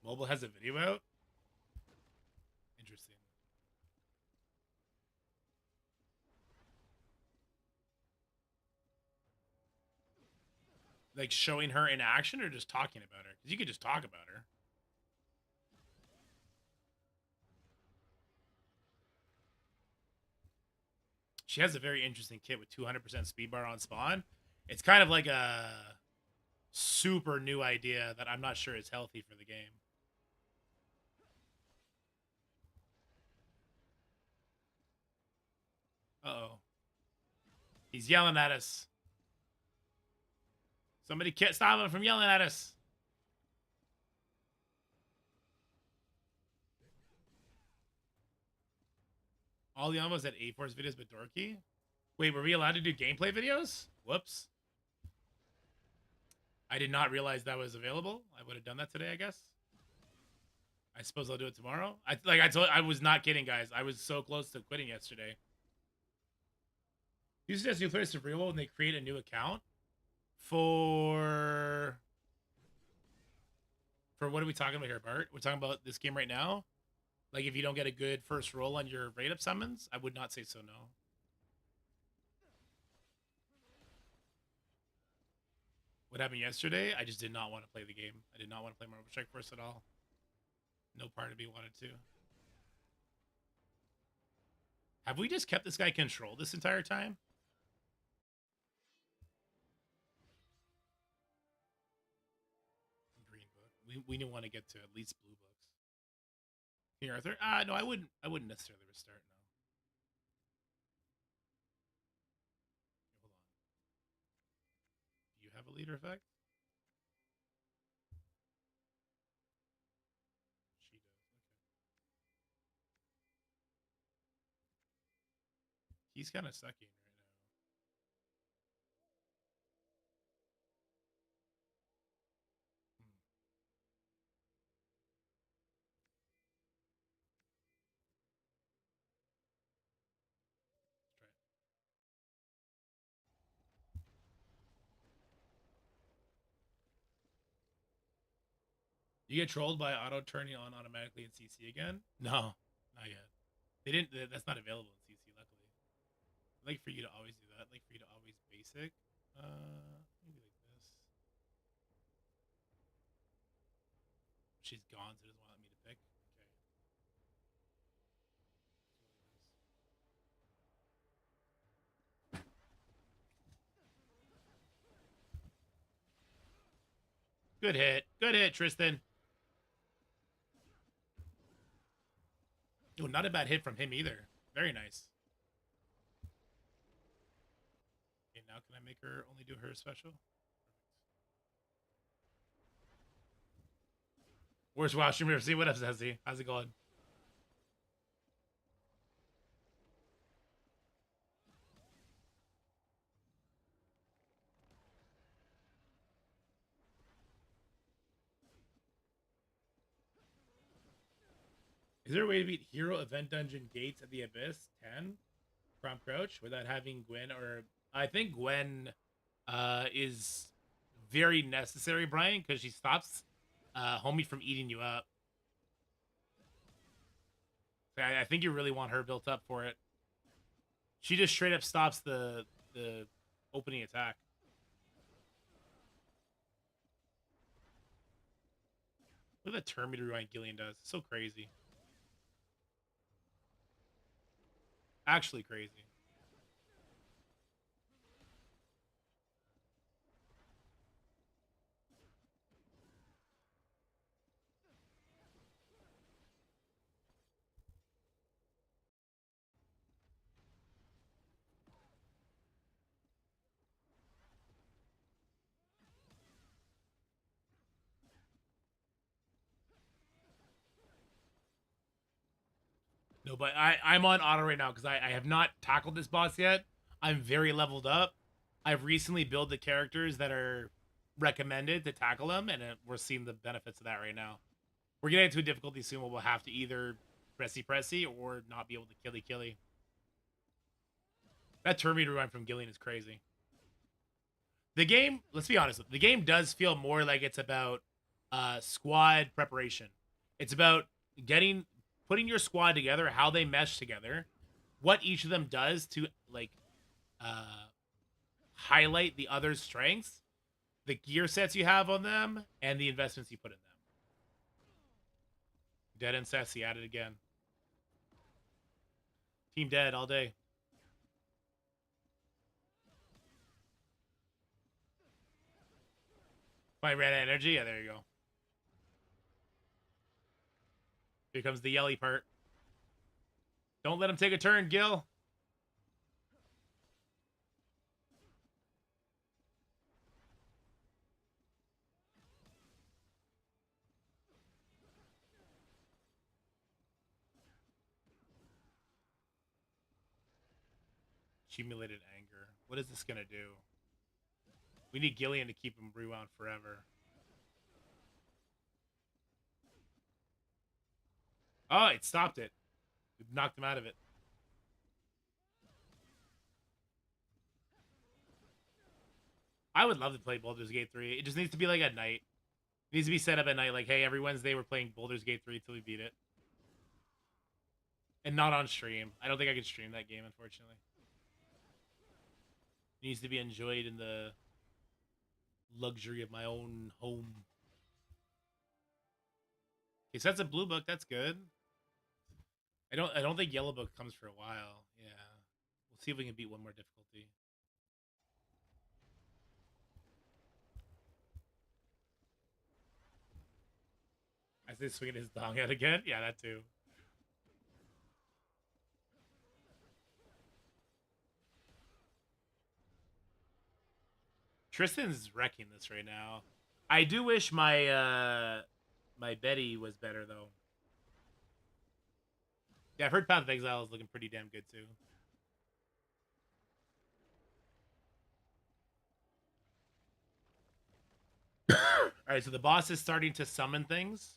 Mobile has a video out? Interesting. Like showing her in action or just talking about her? Because you could just talk about her. She has a very interesting kit with 200% speed bar on spawn. It's kind of like a super new idea that I'm not sure is healthy for the game. Uh-oh. He's yelling at us. Somebody can't stop him from yelling at us. All the almost at A-Force videos but dorky. Wait, were we allowed to do gameplay videos? Whoops. I did not realize that was available. I would have done that today, I guess. I suppose I'll do it tomorrow. I was not kidding, guys. I was so close to quitting yesterday. You suggest new players to real when they create a new account for what are we talking about here, Bart? We're talking about this game right now. Like, if you don't get a good first roll on your rate-up summons, I would not say so, no. What happened yesterday? I just did not want to play the game. I did not want to play Marvel Strike Force at all. No part of me wanted to. Have we just kept this guy controlled this entire time? Green book. We didn't want to get to at least blue books. Here, Arthur. No, I wouldn't necessarily restart. No. Hold on. Do you have a leader effect? She does. Okay. He's kind of sucking right now. You get trolled by auto turning on automatically in CC again? No, not yet. They didn't. That's not available in CC. Luckily, I'd like for you to always do that. I'd like for you to always basic. Maybe like this. She's gone, so it doesn't want me to pick. Good hit. Good hit, Tristan. Oh, not a bad hit from him either. Very nice. Okay, now can I make her only do her special? Where's Washington River? See what up, Zesty? How's it going? Is there a way to beat Hero Event Dungeon Gates at the Abyss 10 from Crouch without having Gwen? Or I think Gwen is very necessary, Brian, because she stops Homie from eating you up. I think you really want her built up for it. She just straight up stops the opening attack. Look at the turn meter rewind Gillian does. It's so crazy. Actually crazy. No, but I'm on auto right now because I have not tackled this boss yet. I'm very leveled up. I've recently built the characters that are recommended to tackle them, and we're seeing the benefits of that right now. We're getting into a difficulty soon where we'll have to either pressy or not be able to killy. That turn meter rewind from Gillian is crazy. The game, let's be honest, the game does feel more like it's about squad preparation. It's about putting your squad together, how they mesh together, what each of them does to like highlight the other's strengths, the gear sets you have on them, and the investments you put in them. Dead and Sassy at it again. Team dead all day. I ran out of energy. Yeah, there you go. Here comes the yelly part. Don't let him take a turn, Gil. Accumulated anger. What is this gonna do? We need Gillian to keep him rewound forever. Oh, it stopped it. It knocked him out of it. I would love to play Baldur's Gate 3. It just needs to be like at night. It needs to be set up at night. Like, hey, every Wednesday we're playing Baldur's Gate 3 till we beat it. And not on stream. I don't think I can stream that game, unfortunately. It needs to be enjoyed in the luxury of my own home. Okay, so that's a blue book. That's good. I don't think yellow book comes for a while. Yeah. We'll see if we can beat one more difficulty. I say swinging his dong out again? Yeah, that too. Tristan's wrecking this right now. I do wish my my Betty was better though. Yeah, I've heard Path of Exile is looking pretty damn good too. Alright, so the boss is starting to summon things.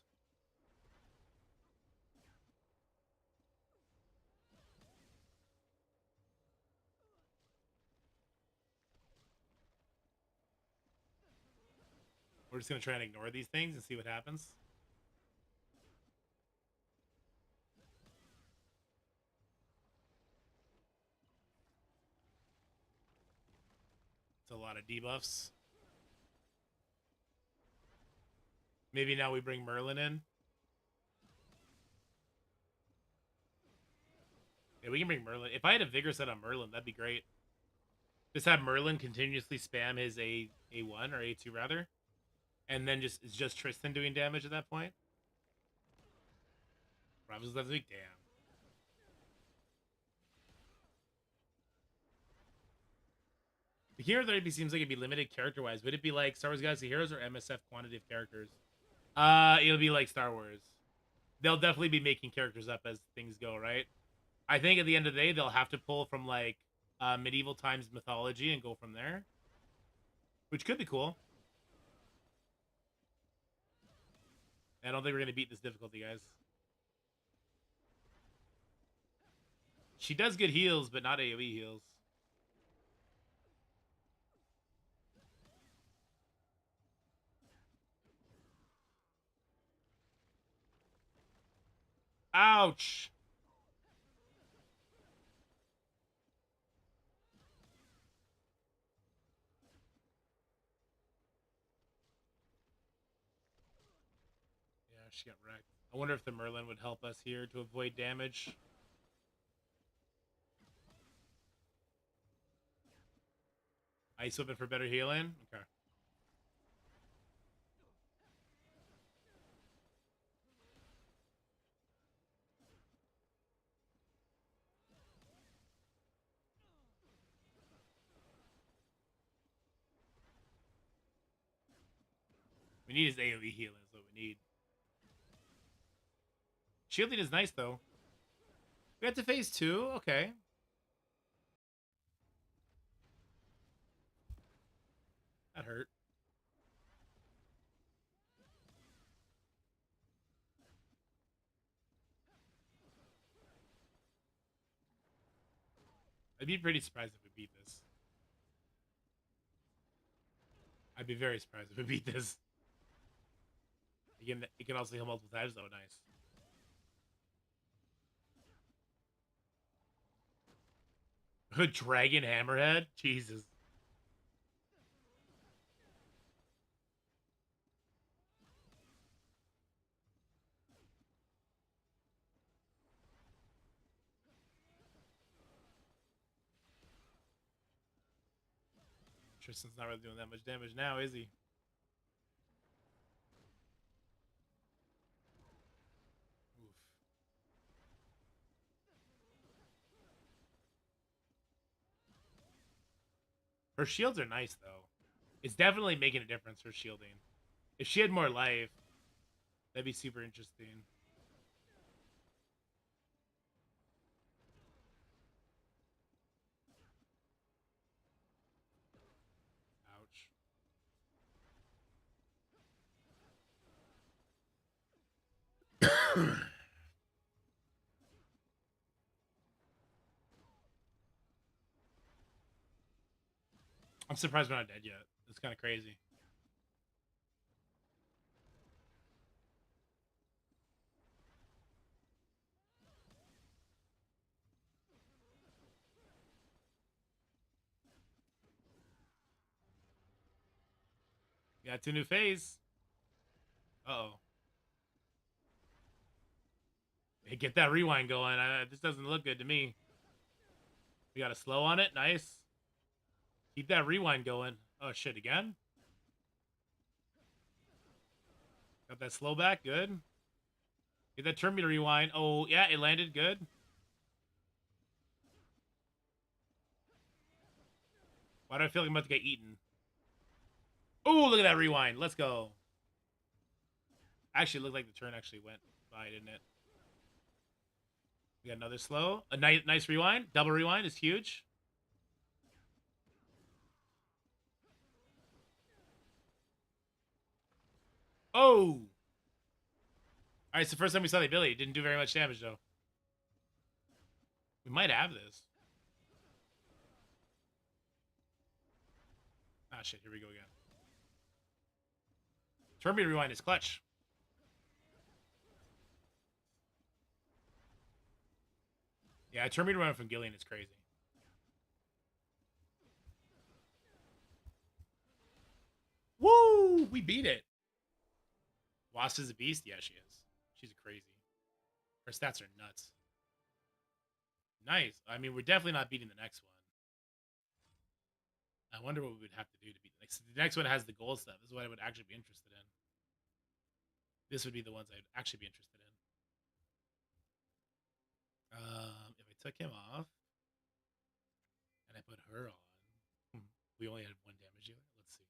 We're just gonna try and ignore these things and see what happens. It's a lot of debuffs. Maybe now we bring Merlin in. Yeah, we can bring Merlin. If I had a vigor set on Merlin, that'd be great. Just have Merlin continuously spam his A1 or A2 rather. And then it's just Tristan doing damage at that point. Bravo's left week, damn. The hero therapy seems like it'd be limited character-wise. Would it be like Star Wars Galaxy Heroes or MSF quantity of characters? It'll be like Star Wars. They'll definitely be making characters up as things go, right? I think at the end of the day, they'll have to pull from like medieval times mythology and go from there, which could be cool. I don't think we're gonna beat this difficulty, guys. She does good heals, but not AoE heals. Ouch! Yeah, she got wrecked. I wonder if the Merlin would help us here to avoid damage. Ice Whipping for better healing? Okay. We need his AoE healing is what we need. Shielding is nice, though. We got to phase 2? Okay. That hurt. I'd be pretty surprised if we beat this. I'd be very surprised if we beat this. Again, it can also heal multiple times, though. Nice. A dragon hammerhead? Jesus. Tristan's not really doing that much damage now, is he? Oof. Her shields are nice, though. It's definitely making a difference, her shielding. If she had more life, that'd be super interesting. Ouch. I'm surprised we're not dead yet. It's kind of crazy. Got 2 new phase. Uh-oh. Hey, get that rewind going. This doesn't look good to me. We got a slow on it. Nice. Keep that rewind going. Oh, shit, again? Got that slow back. Good. Get that turn me to rewind. Oh, yeah, it landed. Good. Why do I feel like I'm about to get eaten? Oh, look at that rewind. Let's go. Actually, it looked like the turn actually went by, didn't it? We got another slow. A nice rewind. Double rewind is huge. Oh! Alright, it's the first time we saw the ability. It didn't do very much damage, though. We might have this. Ah, shit. Here we go again. Turn me to rewind is clutch. Yeah, turn me to rewind from Gillian is crazy. Woo! We beat it. Wasp is a beast? Yeah, she is. She's crazy. Her stats are nuts. Nice. I mean, we're definitely not beating the next one. I wonder what we would have to do to beat the next. The next one has the gold stuff. This is what I would actually be interested in. This would be the ones I'd actually be interested in. If I took him off and I put her on, we only had 1 damage dealer. Let's see.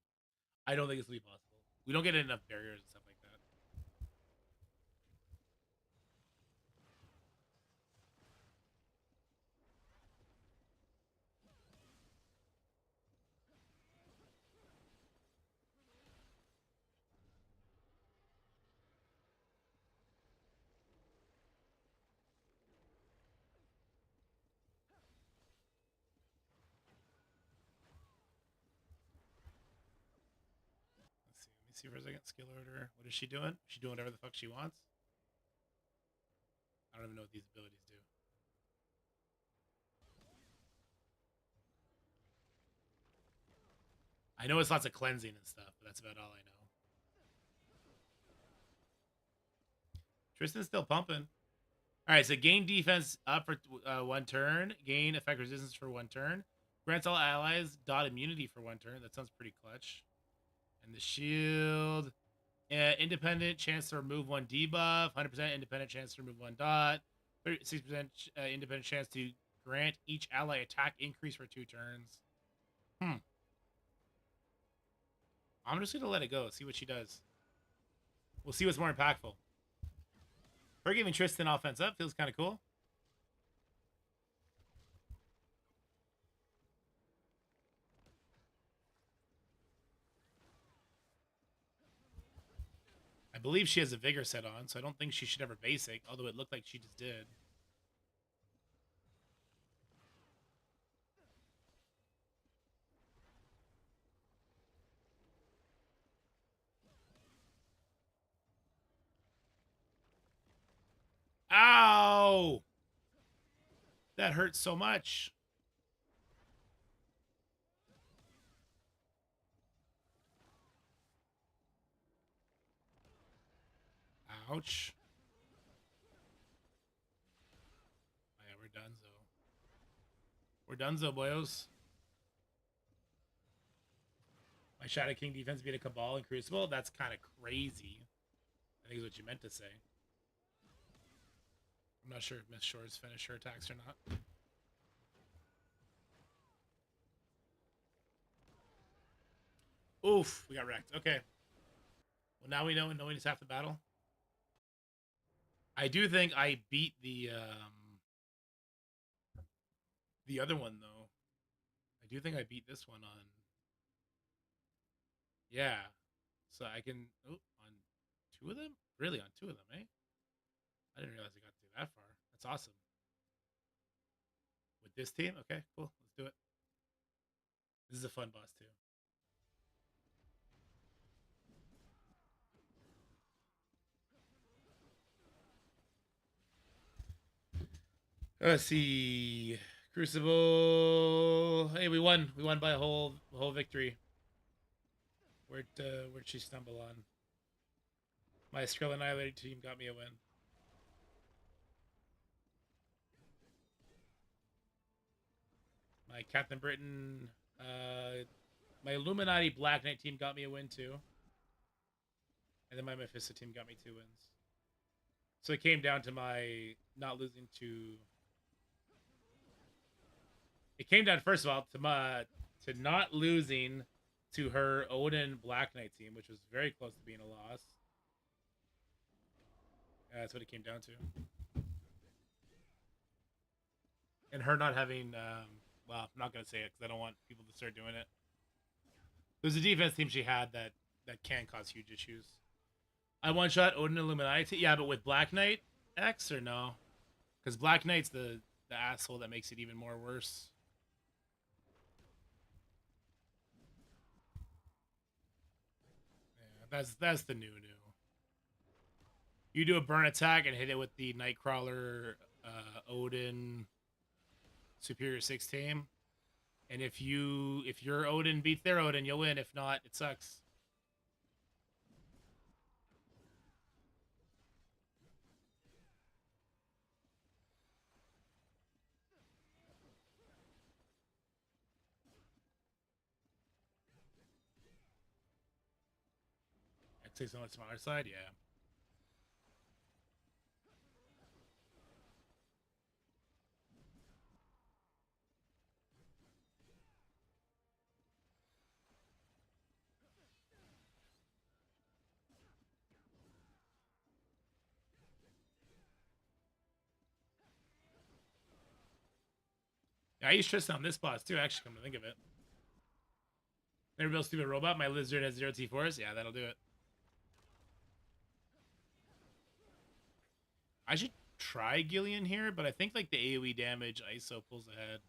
I don't think this will be possible. We don't get enough barriers and stuff like that. Let's see for a second. Skill order. What is she doing? Is she doing whatever the fuck she wants? I don't even know what these abilities do. I know it's lots of cleansing and stuff, but that's about all I know. Tristan's still pumping. All right, so gain defense up for 1 turn. Gain effect resistance for 1 turn. Grants all allies dot immunity for 1 turn. That sounds pretty clutch. And the shield. Independent chance to remove 1 debuff. 100% independent chance to remove 1 dot. 36% independent chance to grant each ally attack increase for 2 turns. I'm just going to let it go. See what she does. We'll see what's more impactful. Her giving Tristan offense up feels kind of cool. I believe she has a Vigor set on, so I don't think she should ever basic, although it looked like she just did. Ow! That hurts so much. Ouch. Oh, yeah, we're donezo. We're donezo, boyos. My Shadow King defense beat a Cabal and Crucible? That's kind of crazy. I think is what you meant to say. I'm not sure if Miss Shore's finished her attacks or not. Oof, we got wrecked. Okay. Well, now we know knowing it's half the battle. I do think I beat the other one, though. I do think I beat this one on... Yeah. So I can... Oh, on 2 of them? Really, on 2 of them, eh? I didn't realize I got to that far. That's awesome. With this team? Okay, cool. Let's do it. This is a fun boss, too. Let's see. Crucible. Hey, we won. We won by a whole victory. Where'd she stumble on? My Skrill Annihilator team got me a win. My Captain Britain, my Illuminati Black Knight team got me a win too. And then my Mephisto team got me 2 wins. So it came down to my not losing to... It came down, first of all, to not losing to her Odin Black Knight team, which was very close to being a loss. That's what it came down to. And her not having... well, I'm not going to say it because I don't want people to start doing it. There's a defense team she had that can cause huge issues. I one-shot Odin Illuminati. Yeah, but with Black Knight X or no? Because Black Knight's the asshole that makes it even more worse. Yeah, that's the new. You do a burn attack and hit it with the Nightcrawler Odin Superior 6 team. And if your Odin beats their Odin, you'll win. If not, it sucks. 6 on the smaller side, yeah. Yeah, I use Tristan on this boss too, actually, come to think of it. Never built stupid robot. My lizard has 0 T4s. Yeah, that'll do it. I should try Gillian here, but I think like the AoE damage ISO pulls ahead.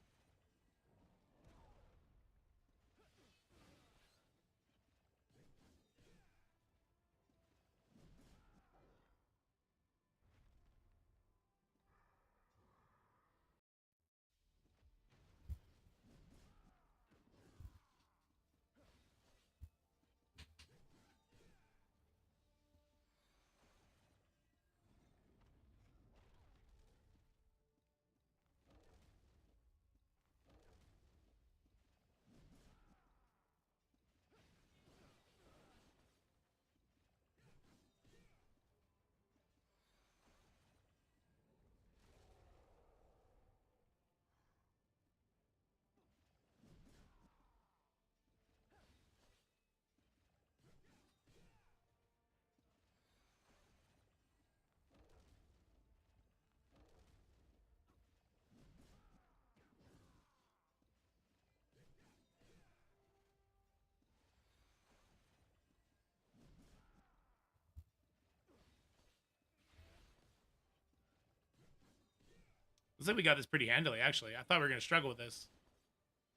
Looks like we got this pretty handily, actually. I thought we were going to struggle with this.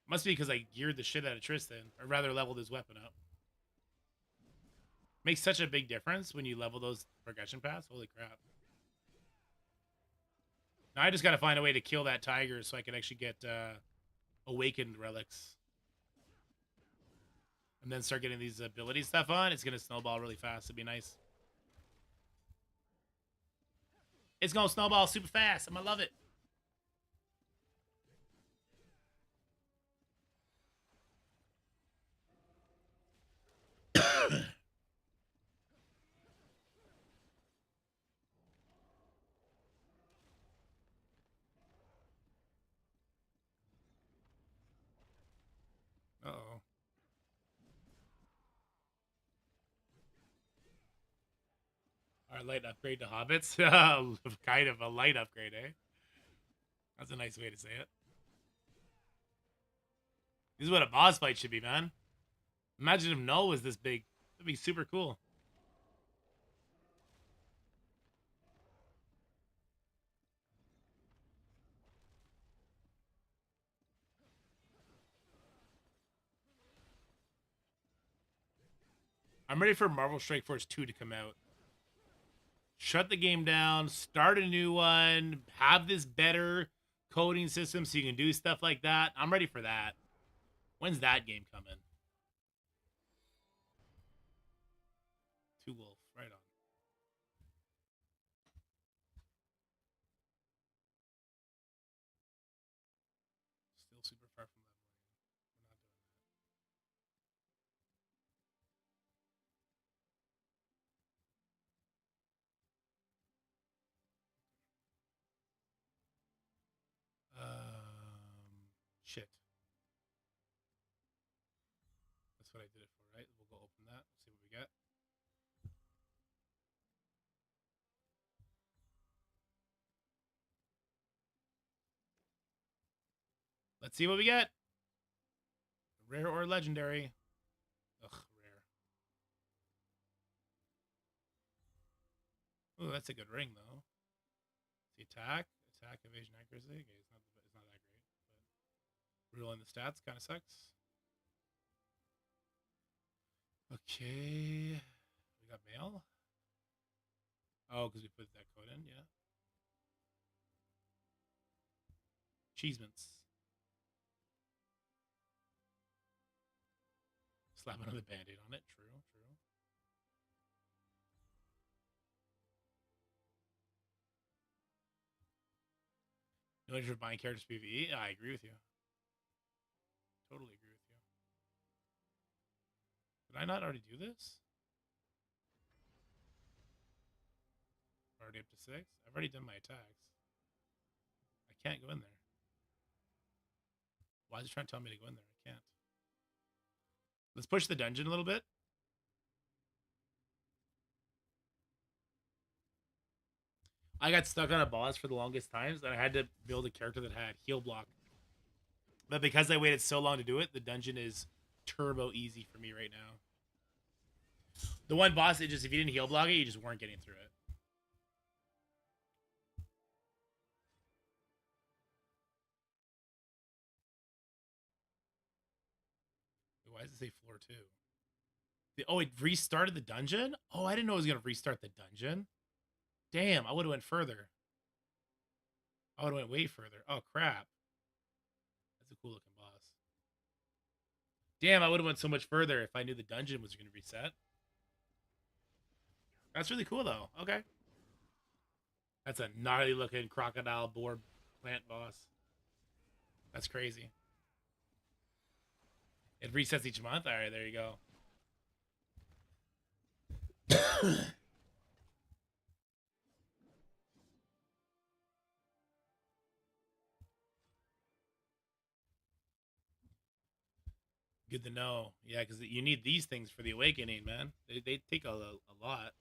Must be because I geared the shit out of Tristan, or rather leveled his weapon up. Makes such a big difference when you level those progression paths. Holy crap. Now I just got to find a way to kill that tiger so I can actually get awakened relics. And then start getting these ability stuff on. It's going to snowball really fast. It'd be nice. It's going to snowball super fast. I'm going to love it. Uh-oh. Our light upgrade to hobbits? Kind of a light upgrade, eh? That's a nice way to say it. This is what a boss fight should be, man. Imagine if Null was this big. That'd be super cool. I'm ready for Marvel Strike Force 2 to come out. Shut the game down, start a new one, have this better coding system so you can do stuff like that. I'm ready for that. When's that game coming? Two Wolf, right on. Still super far from leveling. We're not doing that. Shit. That's what I did it for, right? We'll go open that. See what we get. Let's see what we get. Rare or legendary. Ugh, rare. Ooh, that's a good ring, though. The attack, evasion, accuracy. Okay, it's not that great, but ruling the stats kind of sucks. Okay, we got mail. Oh, because we put that code in, yeah. Cheesements. Slap another band-aid on it. True, true. No need for buying characters PvE. I agree with you. Totally agree with you. Did I not already do this? already up to 6. I've already done my attacks. I can't go in there. Why is it trying to tell me to go in there? I can't. Let's push the dungeon a little bit. I got stuck on a boss for the longest times, and I had to build a character that had heal block. But because I waited so long to do it, the dungeon is turbo easy for me right now. The one boss, it just, if you didn't heal block it, you just weren't getting through it. Why does it say floor 2? Oh, it restarted the dungeon? Oh, I didn't know it was going to restart the dungeon. Damn, I would have went further. I would have went way further. Oh, crap. That's a cool looking boss. Damn, I would have went so much further if I knew the dungeon was going to reset. That's really cool, though. Okay. That's a gnarly looking crocodile boar plant boss. That's crazy. It resets each month? Alright, there you go. Good to know. Yeah, because you need these things for the awakening, man. They take a lot.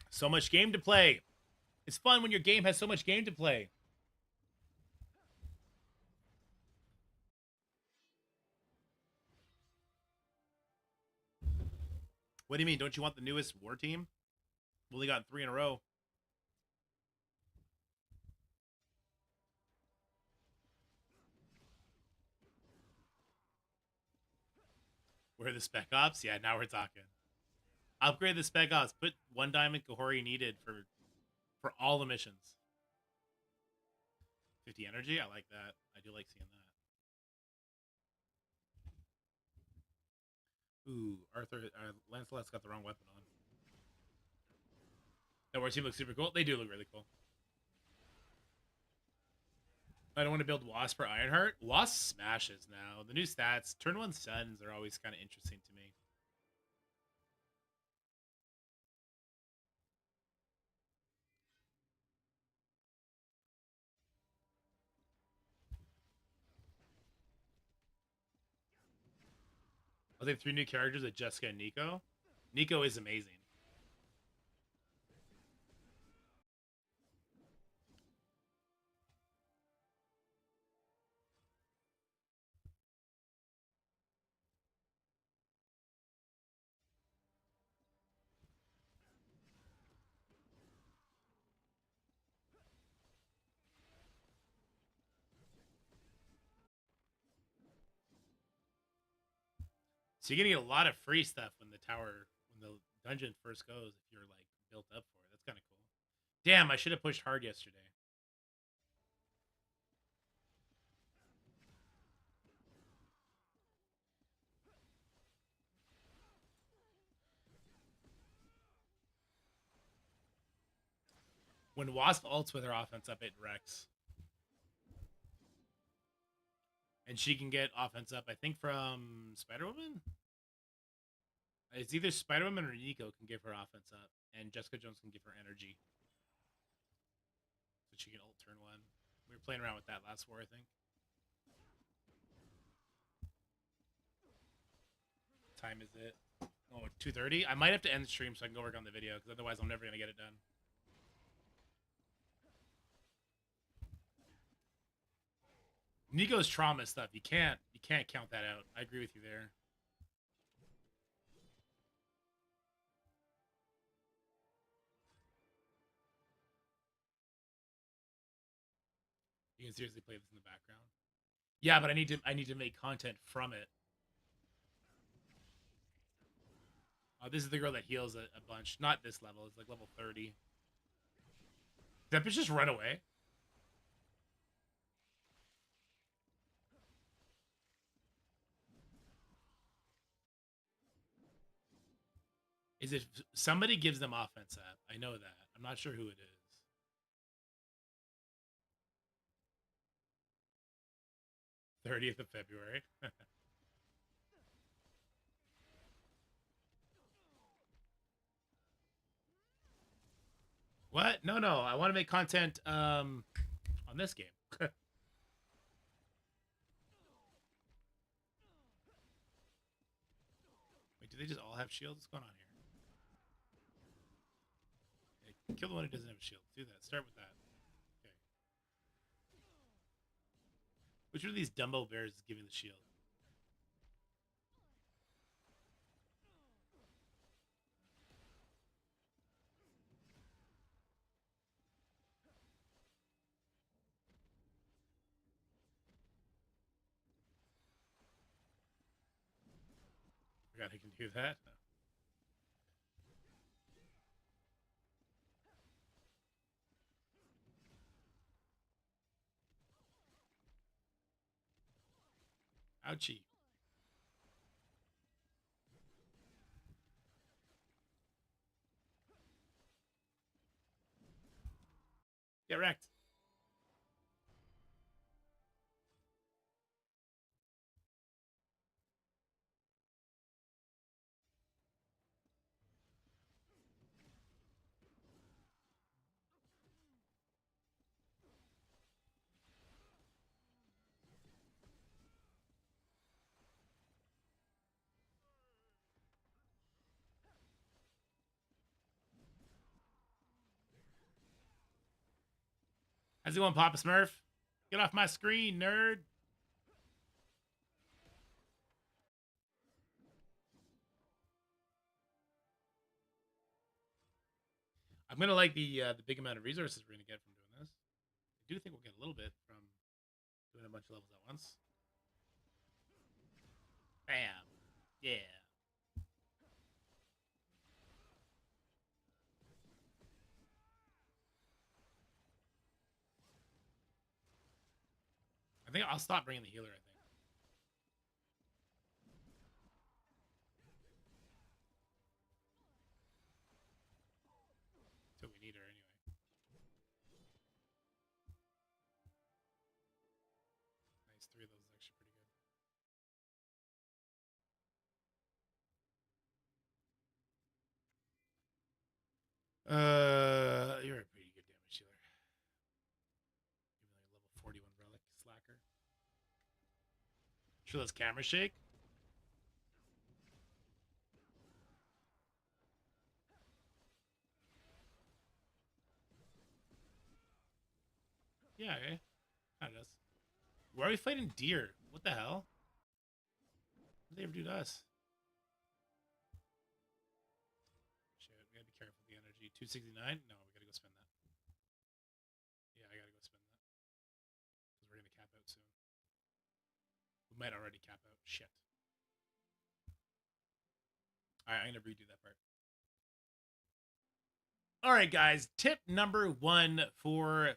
So much game to play. It's fun when your game has so much game to play. What do you mean? Don't you want the newest war team? Well, they got 3 in a row. We're the Spec Ops? Yeah, now we're talking. Upgrade the Spec Ops. Put 1 diamond Kahori needed for all the missions. 50 energy? I like that. I do like seeing that. Ooh, Lancelot's got the wrong weapon on. That war team looks super cool. They do look really cool. I don't want to build Wasp or Ironheart. Wasp smashes now. The new stats, turn 1 Suns are always kind of interesting to me. I'll take 3 new characters at Jessica and Nico. Nico is amazing. So you're gonna get a lot of free stuff when the dungeon first goes if you're like built up for it. That's kind of cool. Damn, I should have pushed hard yesterday. When Wasp ults with her offense up, it wrecks. And she can get offense up, I think, from Spider-Woman? It's either Spider-Woman or Nico can give her offense up. And Jessica Jones can give her energy. So she can ult turn 1. We were playing around with that last war, I think. What time is it? Oh, 2:30? I might have to end the stream so I can go work on the video, because otherwise I'm never going to get it done. Nico's trauma stuff, you can't count that out. I agree with you there. You can seriously play this in the background. Yeah, but I need to make content from it. Oh, this is the girl that heals a bunch. Not this level. It's like level 30. Did that bitch just run away? Is it somebody gives them offense up? I know that. I'm not sure who it is. 30th of February. What? No, no. I want to make content on this game. Wait, do they just all have shields? What's going on here? Okay, kill the one who doesn't have a shield. Do that. Start with that. Okay. Which one of these Dumbo bears is giving the shield? Forgot I can do that. No. Ouchie. Get wrecked. How's it going, Papa Smurf? Get off my screen, nerd. I'm gonna like the big amount of resources we're gonna get from doing this. I do think we'll get a little bit from doing a bunch of levels at once. Bam. Yeah. I think I'll stop bringing the healer, I think. Till we need her anyway. Nice, 3 of those is actually pretty good. You're a pretty good damage dealer. Even like a level 41 relic slacker. Sure, let's camera shake. Yeah, okay. Kind of does. Why are we fighting deer? What the hell? What did they ever do to us? Shit, we gotta be careful with the energy. 269? No, we gotta go spend that. Yeah, I gotta go spend that. Because we're gonna cap out soon. We might already cap out. Shit. Alright, I'm gonna redo that part. Alright, guys. Tip number 1 for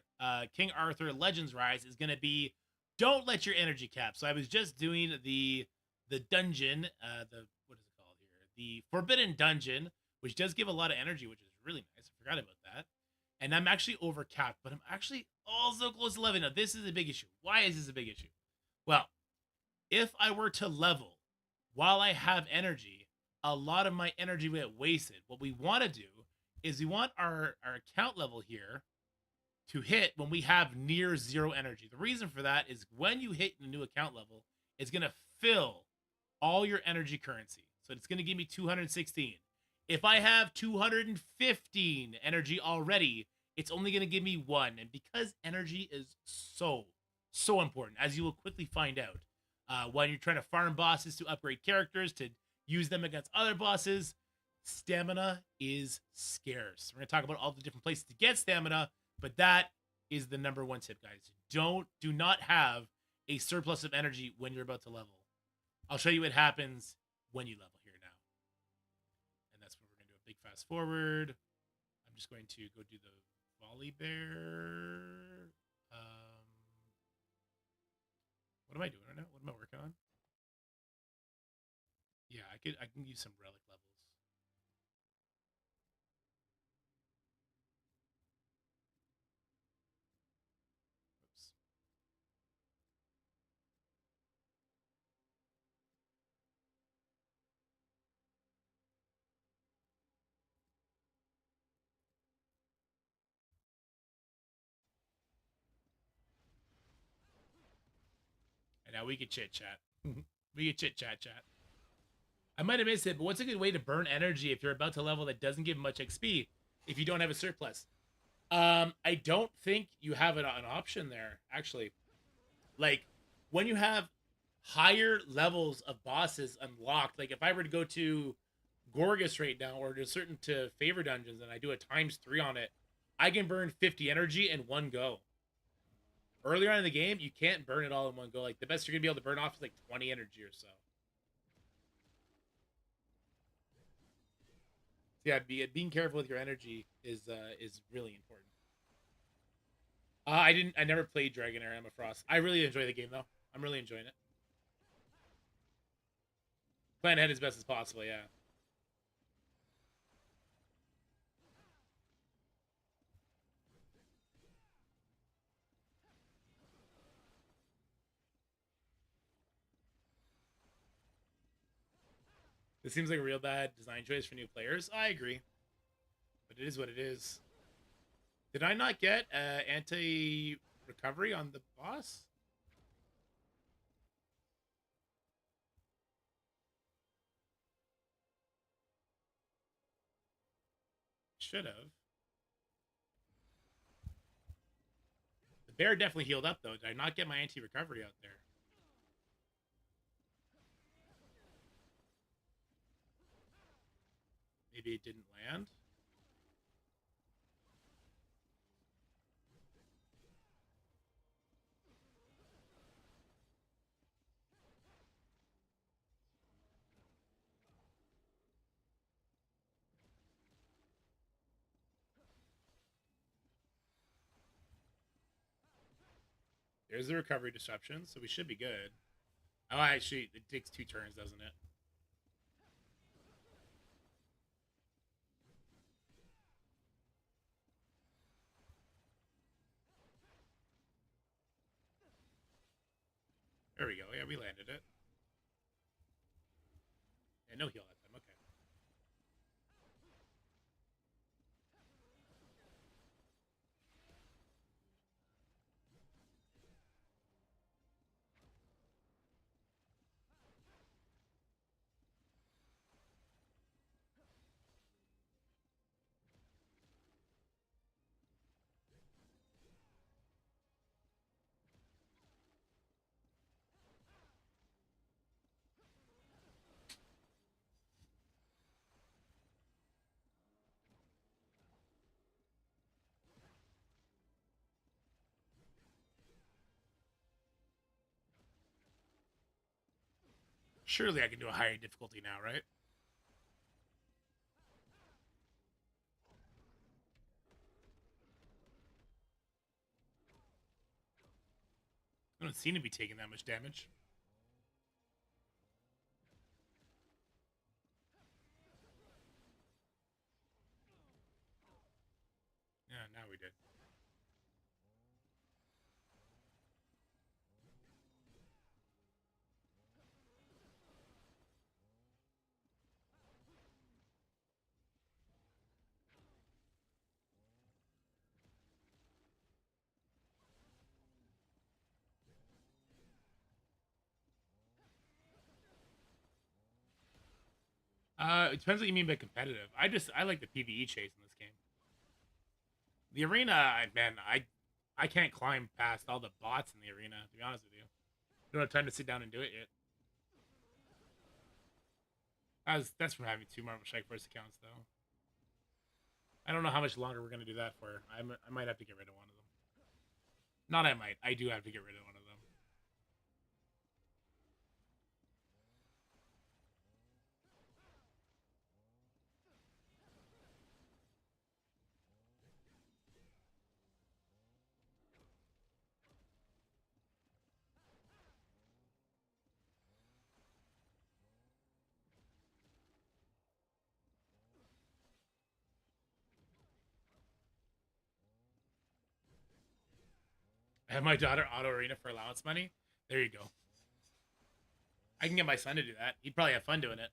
King Arthur Legends Rise is gonna be don't let your energy cap. So I was just doing the dungeon, what is it called here? The Forbidden Dungeon, which does give a lot of energy, which is really nice. I forgot about that. And I'm actually over capped, but I'm actually also close to 11. Now, this is a big issue. Why is this a big issue? Well, if I were to level while I have energy, a lot of my energy will get wasted. What we want to do is we want our account level here to hit when we have near 0 energy. The reason for that is when you hit the new account level, it's going to fill all your energy currency. So it's going to give me 216. If I have 215 energy already, it's only going to give me 1. And because energy is so important, as you will quickly find out, when you're trying to farm bosses to upgrade characters, to use them against other bosses, stamina is scarce. We're going to talk about all the different places to get stamina, but that is the number 1 tip, guys. Do not have a surplus of energy when you're about to level. I'll show you what happens when you level here now. And that's when we're going to do a big fast forward. I'm just going to go do the volley bear. What am I doing right now? What am I working on? Yeah, I can use some relic levels. Oops. Now we could chit chat. We could chit chat. I might have missed it, but what's a good way to burn energy if you're about to level that doesn't give much XP if you don't have a surplus? I don't think you have an option there, actually. Like, when you have higher levels of bosses unlocked, like if I were to go to Gorgas right now or to certain to favor dungeons and I do a ×3 on it, I can burn 50 energy in one go. Earlier on in the game, you can't burn it all in one go. Like, the best you're gonna be able to burn off is like 20 energy or so. Yeah, being careful with your energy is really important. I never played Dragon or Emma Frost. I really enjoy the game though. I'm really enjoying it. Plan ahead as best as possible, yeah. This seems like a real bad design choice for new players. I agree. But it is what it is. Did I not get anti-recovery on the boss? Should have. The bear definitely healed up, though. Did I not get my anti-recovery out there? Maybe it didn't land? There's the recovery disruption, so we should be good. Oh, actually, it takes 2 turns, doesn't it? There we go. Yeah, we landed it. Yeah, no heal that time. Okay. Surely I can do a higher difficulty now, right? I don't seem to be taking that much damage. Yeah, now we did. It depends what you mean by competitive. I like the PvE chase in this game. The arena, I can't climb past all the bots in the arena, to be honest with you. I don't have time to sit down and do it yet. That's from having 2 Marvel Strike Force accounts, though. I don't know how much longer we're going to do that for. I might have to get rid of one of them. Not I might. I do have to get rid of one of them. I have my daughter auto arena for allowance money. There you go. I can get my son to do that. He'd probably have fun doing it.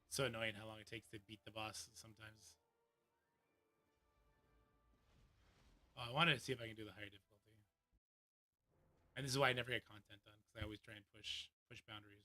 So annoying how long it takes to beat the boss sometimes. I wanted to see if I can do the higher difficulty. And this is why I never get content done, because I always try and push boundaries.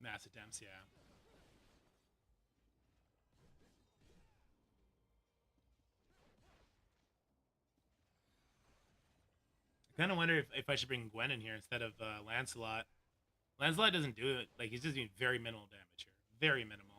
Mass attempts, yeah. I kind of wonder if I should bring Gwen in here instead of Lancelot. Lancelot doesn't do it. Like, he's just doing very minimal damage here. Very minimal.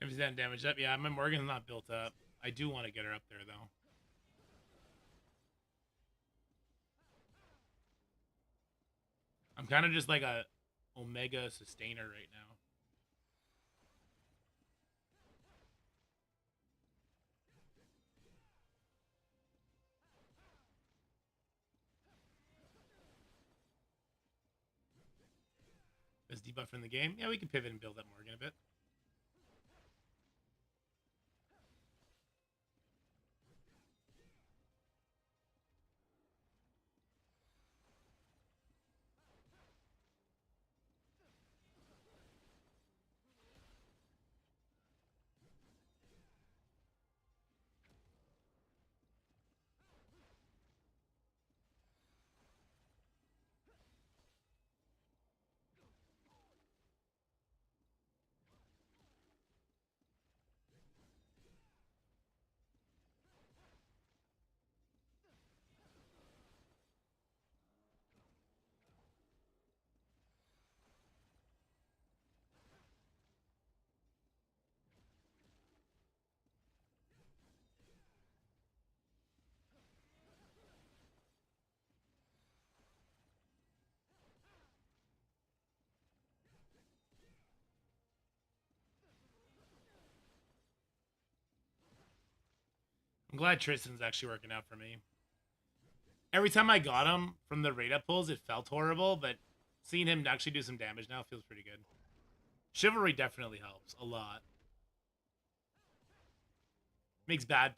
If he's that damaged up, yeah, my Morgan's not built up. I do want to get her up there, though. I'm kind of just like a Omega sustainer right now. Best debuff in the game? Yeah, we can pivot and build up Morgan a bit. I'm glad Tristan's actually working out for me. Every time I got him from the raid up pulls, it felt horrible, but seeing him actually do some damage now feels pretty good. Chivalry definitely helps a lot. Makes bad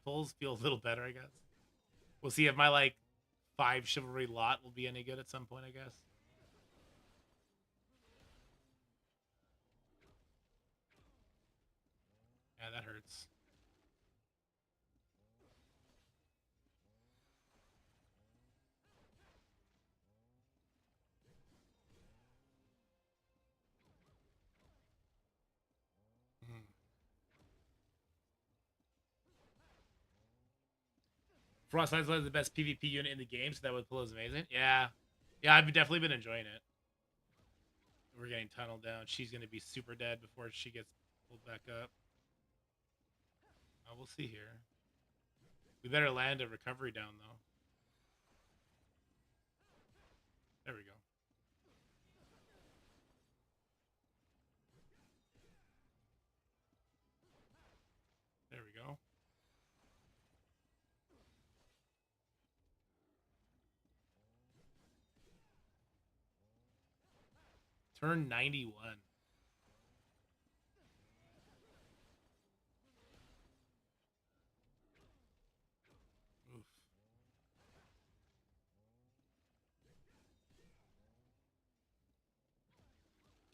pulls feel a little better, I guess. We'll see if my like 5 chivalry lot will be any good at some point, I guess. Yeah, that hurts. Frost Lancelot is the best PvP unit in the game, so that would pull is amazing. Yeah. Yeah, I've definitely been enjoying it. We're getting tunneled down. She's going to be super dead before she gets pulled back up. Oh, we'll see here. We better land a recovery down, though. There we go. There we go. Turn 91. Oof.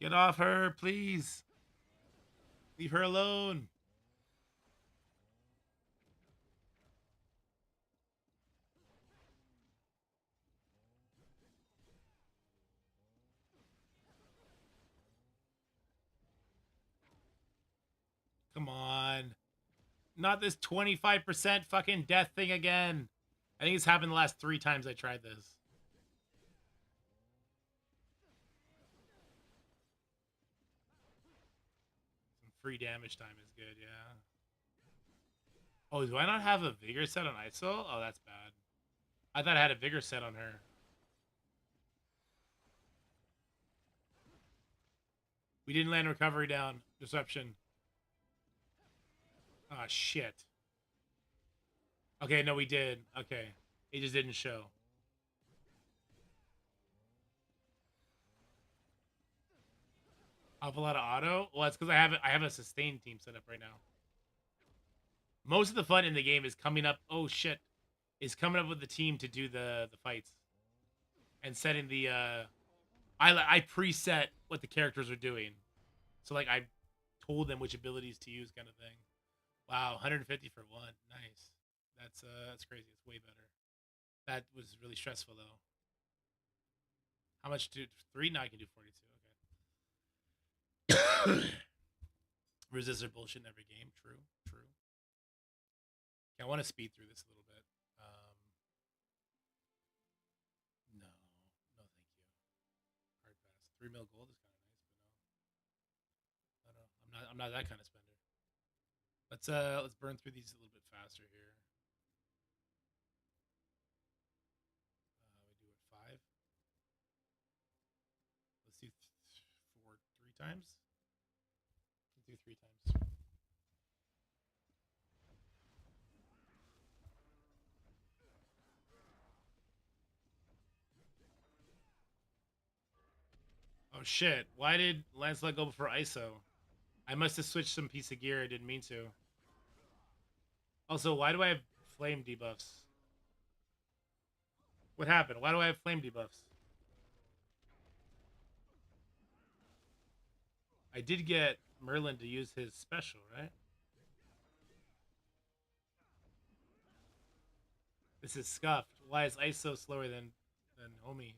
Get off her, please. Leave her alone. Come on. Not this 25% fucking death thing again. I think it's happened the last 3 times I tried this. Some free damage time is good, yeah. Oh, do I not have a vigor set on ISO? Oh, that's bad. I thought I had a vigor set on her. We didn't land recovery down. Deception. Ah, shit. Okay, no, we did. Okay. It just didn't show. Awful lot of auto? Well, that's because I have a sustain team set up right now. Most of the fun in the game is coming up. Oh shit, is coming up with the team to do the fights, and setting the. I preset what the characters are doing, so like I told them which abilities to use, kind of thing. Wow, 150 for one, nice. That's crazy. It's way better. That was really stressful though. How much do 3? Now I can do 42. Okay. Resistor bullshit in every game. True. Okay, I want to speed through this a little bit. No, thank you. Hard pass. 3 mil gold is kind of nice, but no. I'm not that kind of spender. Let's burn through these a little bit faster here. We do it 5. Let's do 3 times. Let's do 3 times. Oh shit, why did Lancelot go for ISO? I must have switched some piece of gear, I didn't mean to. Also, why do I have flame debuffs? What happened? Why do I have flame debuffs? I did get Merlin to use his special, right? This is scuffed. Why is ISO slower than Homie?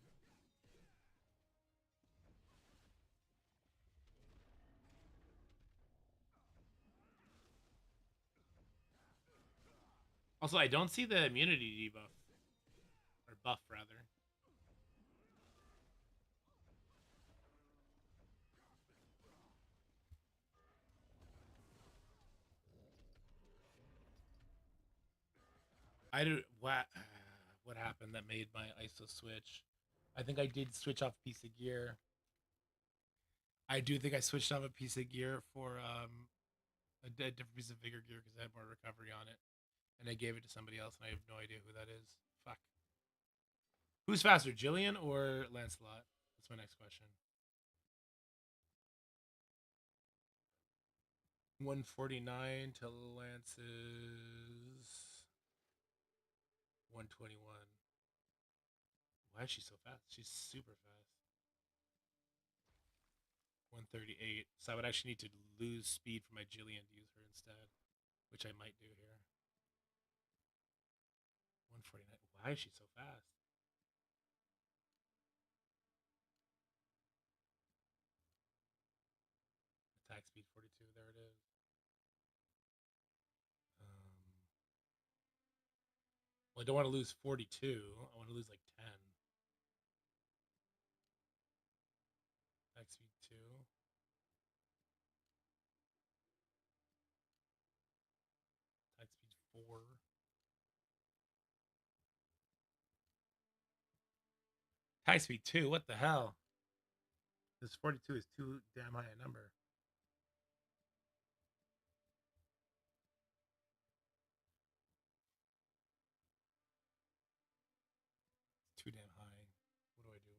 Also, I don't see the immunity debuff. Or buff, rather. What happened that made my ISO switch? I think I did switch off a piece of gear. I do think I switched off a piece of gear for a different piece of vigor gear because I had more recovery on it. And I gave it to somebody else, and I have no idea who that is. Fuck. Who's faster, Jillian or Lancelot? That's my next question. 149 to Lance's 121. Why is she so fast? She's super fast. 138. So I would actually need to lose speed for my Jillian to use her instead, which I might do here. 149. Why is she so fast? Attack speed 42. There it is. Well, I don't want to lose 42. I want to lose like 10. Attack speed 2. Attack speed 4. Attack speed 2. What the hell? This 42 is too damn high a number. It's too damn high. What do I do?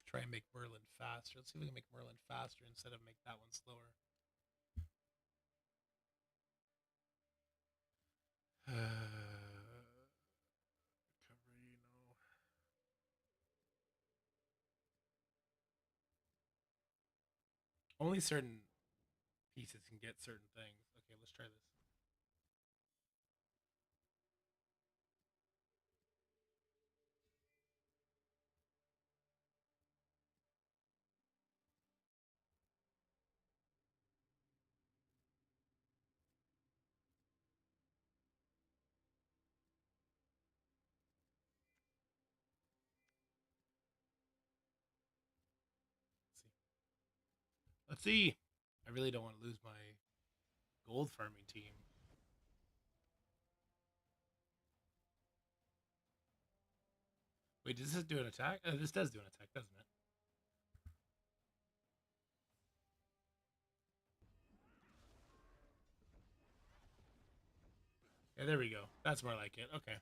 Try and make Merlin faster. Let's see if we can make Merlin faster instead of make that one slower. Only certain pieces can get certain things. Okay, let's try this. Let's see. I really don't want to lose my gold farming team. Wait, does this do an attack? This does do an attack, doesn't it? Yeah, there we go. That's more like it. Okay.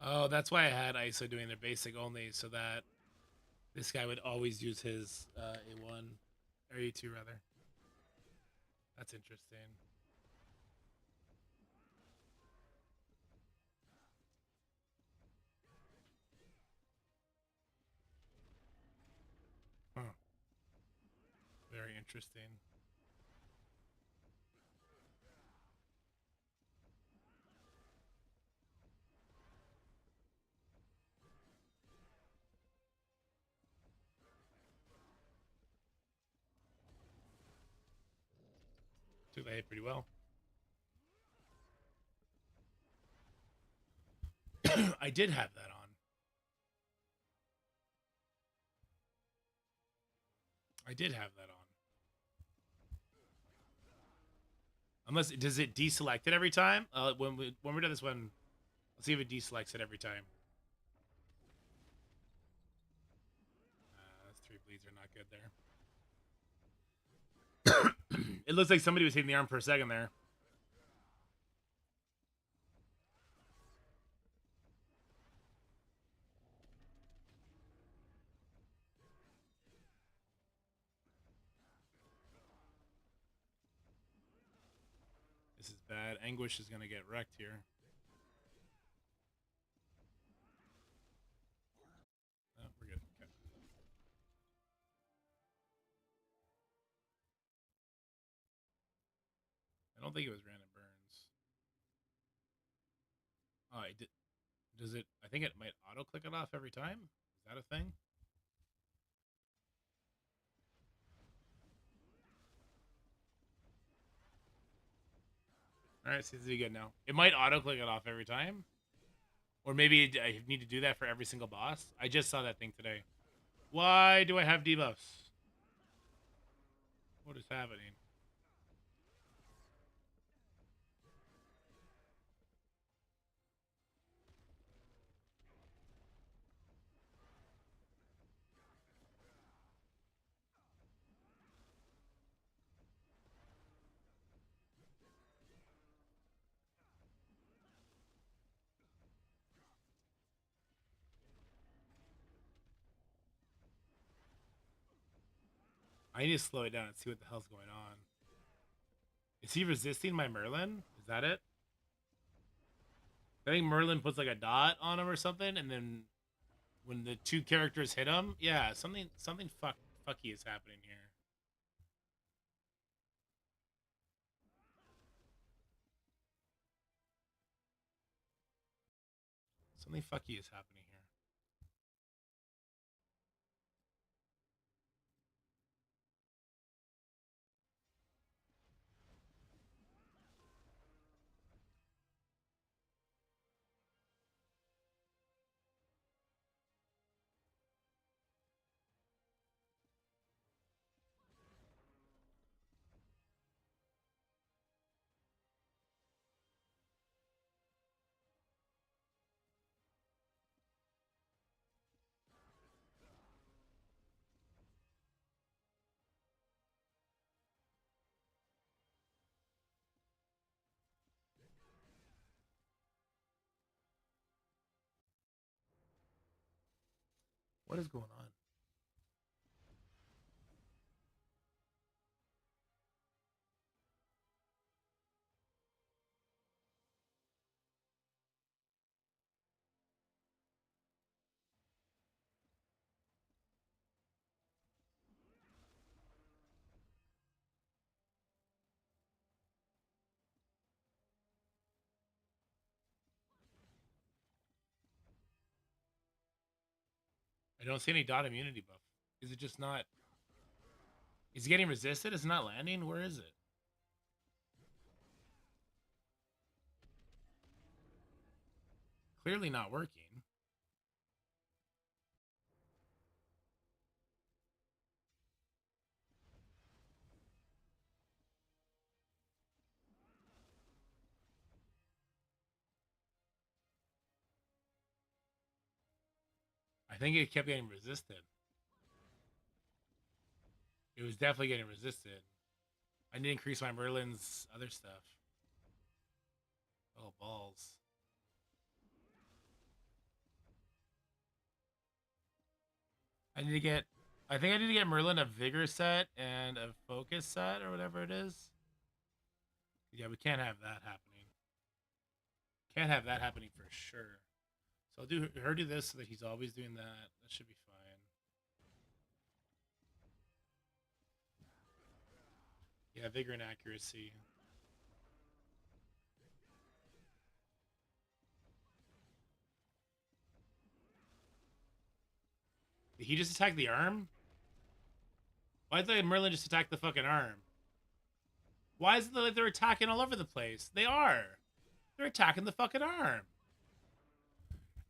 Oh, that's why I had ISO doing their basic only, so that this guy would always use his A1 or A2 rather. That's interesting. Huh. Very interesting. Took the hit pretty well. I did have that on. I did have that on. Unless does it deselect it every time? When we're done this one, let's see if it deselects it every time. Those 3 bleeds are not good there. It looks like somebody was hitting the arm for a second there. This is bad. Anguish is going to get wrecked here. Oh, we're good. Okay. I don't think it was random burns. Oh, it did. Does it? I think it might auto click it off every time. Is that a thing? All right, seems to be good now. It might auto click it off every time, or maybe I need to do that for every single boss. I just saw that thing today. Why do I have debuffs? What is happening? I need to slow it down and see what the hell's going on. Is he resisting my Merlin? Is that it? I think Merlin puts like a dot on him or something, and then when the 2 characters hit him, yeah, something fucky is happening here. Something fucky is happening here. What is going on? I don't see any dot immunity buff. Is it just not? Is it getting resisted? Is it not landing? Where is it? Clearly not working. I think it kept getting resisted. It was definitely getting resisted. I need to increase my Merlin's other stuff. Oh, balls. I need to get... I think I need to get Merlin a Vigor set and a Focus set or whatever it is. Yeah, we can't have that happening. Can't have that happening for sure. So I'll do her do this so that he's always doing that. That should be fine. Yeah, Vigor and accuracy. Did he just attack the arm? Why did Merlin just attack the fucking arm? Why is it like they're attacking all over the place? They are. They're attacking the fucking arm.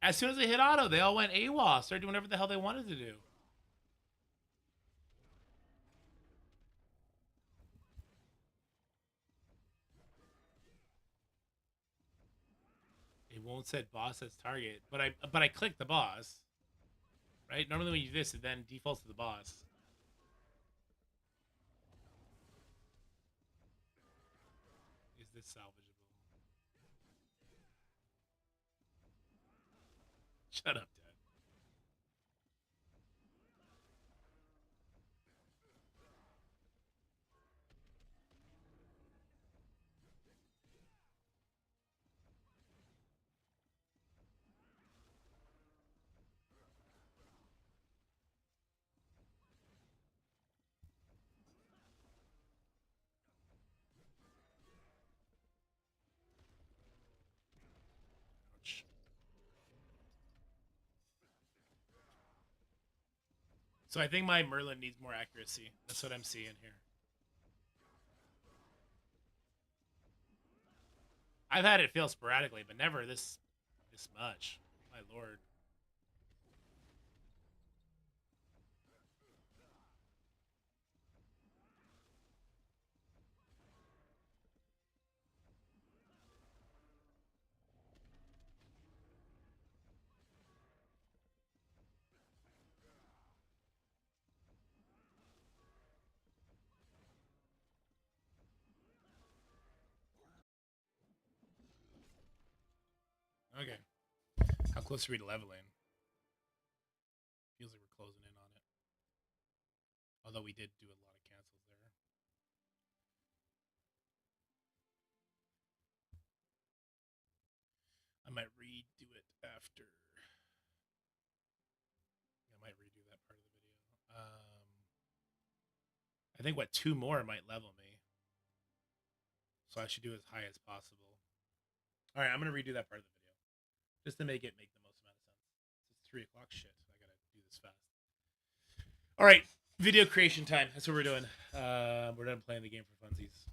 As soon as they hit auto, they all went AWOL. Started doing whatever the hell they wanted to do. It won't set boss as target, but I clicked the boss. Right? Normally when you do this, it then defaults to the boss. Is this salvageable? Shut up, Dad. Ouch. So I think my Merlin needs more accuracy. That's what I'm seeing here. I've had it fail sporadically, but never this much. My lord. Okay. How close are we to leveling? Feels like we're closing in on it. Although we did do a lot of cancels there. I might redo it after. I might redo that part of the video. I think, what, 2 more might level me. So I should do as high as possible. All right, I'm going to redo that part of the video. Just to make the most amount of sense. It's 3 o'clock shit. I got to do this fast. All right, video creation time. That's what we're doing. We're done playing the game for funsies.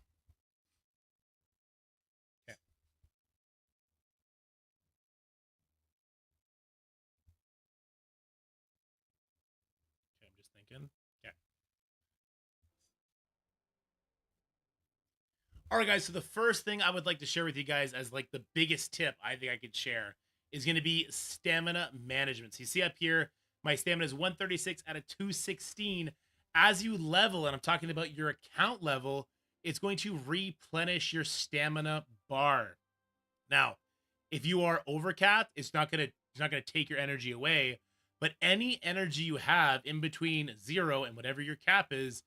Okay. Okay, I'm just thinking. Okay. All right, guys. So the first thing I would like to share with you guys as like the biggest tip I think I could share is going to be stamina management. So you see up here, my stamina is 136 out of 216. As you level, and I'm talking about your account level, it's going to replenish your stamina bar. Now, if you are overcapped, it's not gonna take your energy away, but any energy you have in between 0 and whatever your cap is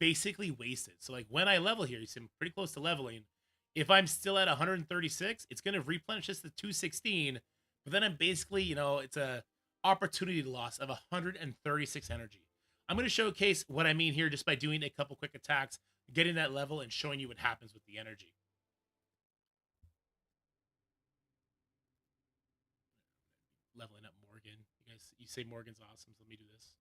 basically wasted. So like when I level here, you see I'm pretty close to leveling. If I'm still at 136, it's going to replenish this to 216, but then I'm basically, it's a opportunity loss of 136 energy. I'm going to showcase what I mean here just by doing a couple quick attacks, getting that level, and showing you what happens with the energy. Leveling up Morgan. You say Morgan's awesome, so let me do this.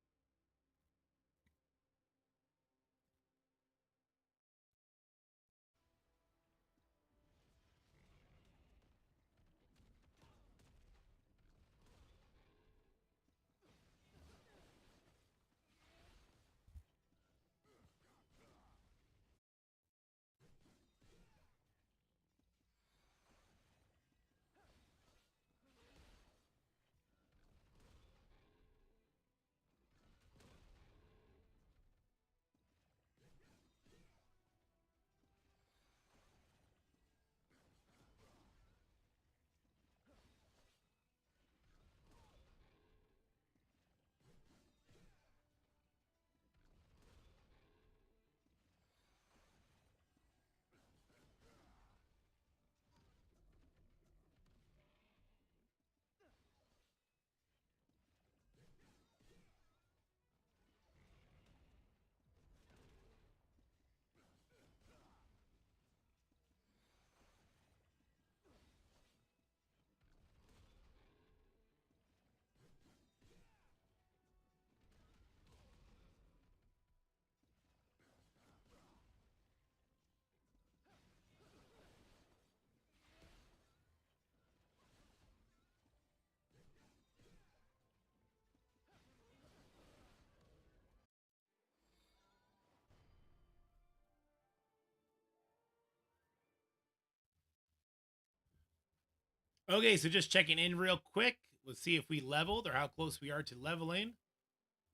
Okay, so just checking in real quick. Let's see if we leveled or how close we are to leveling.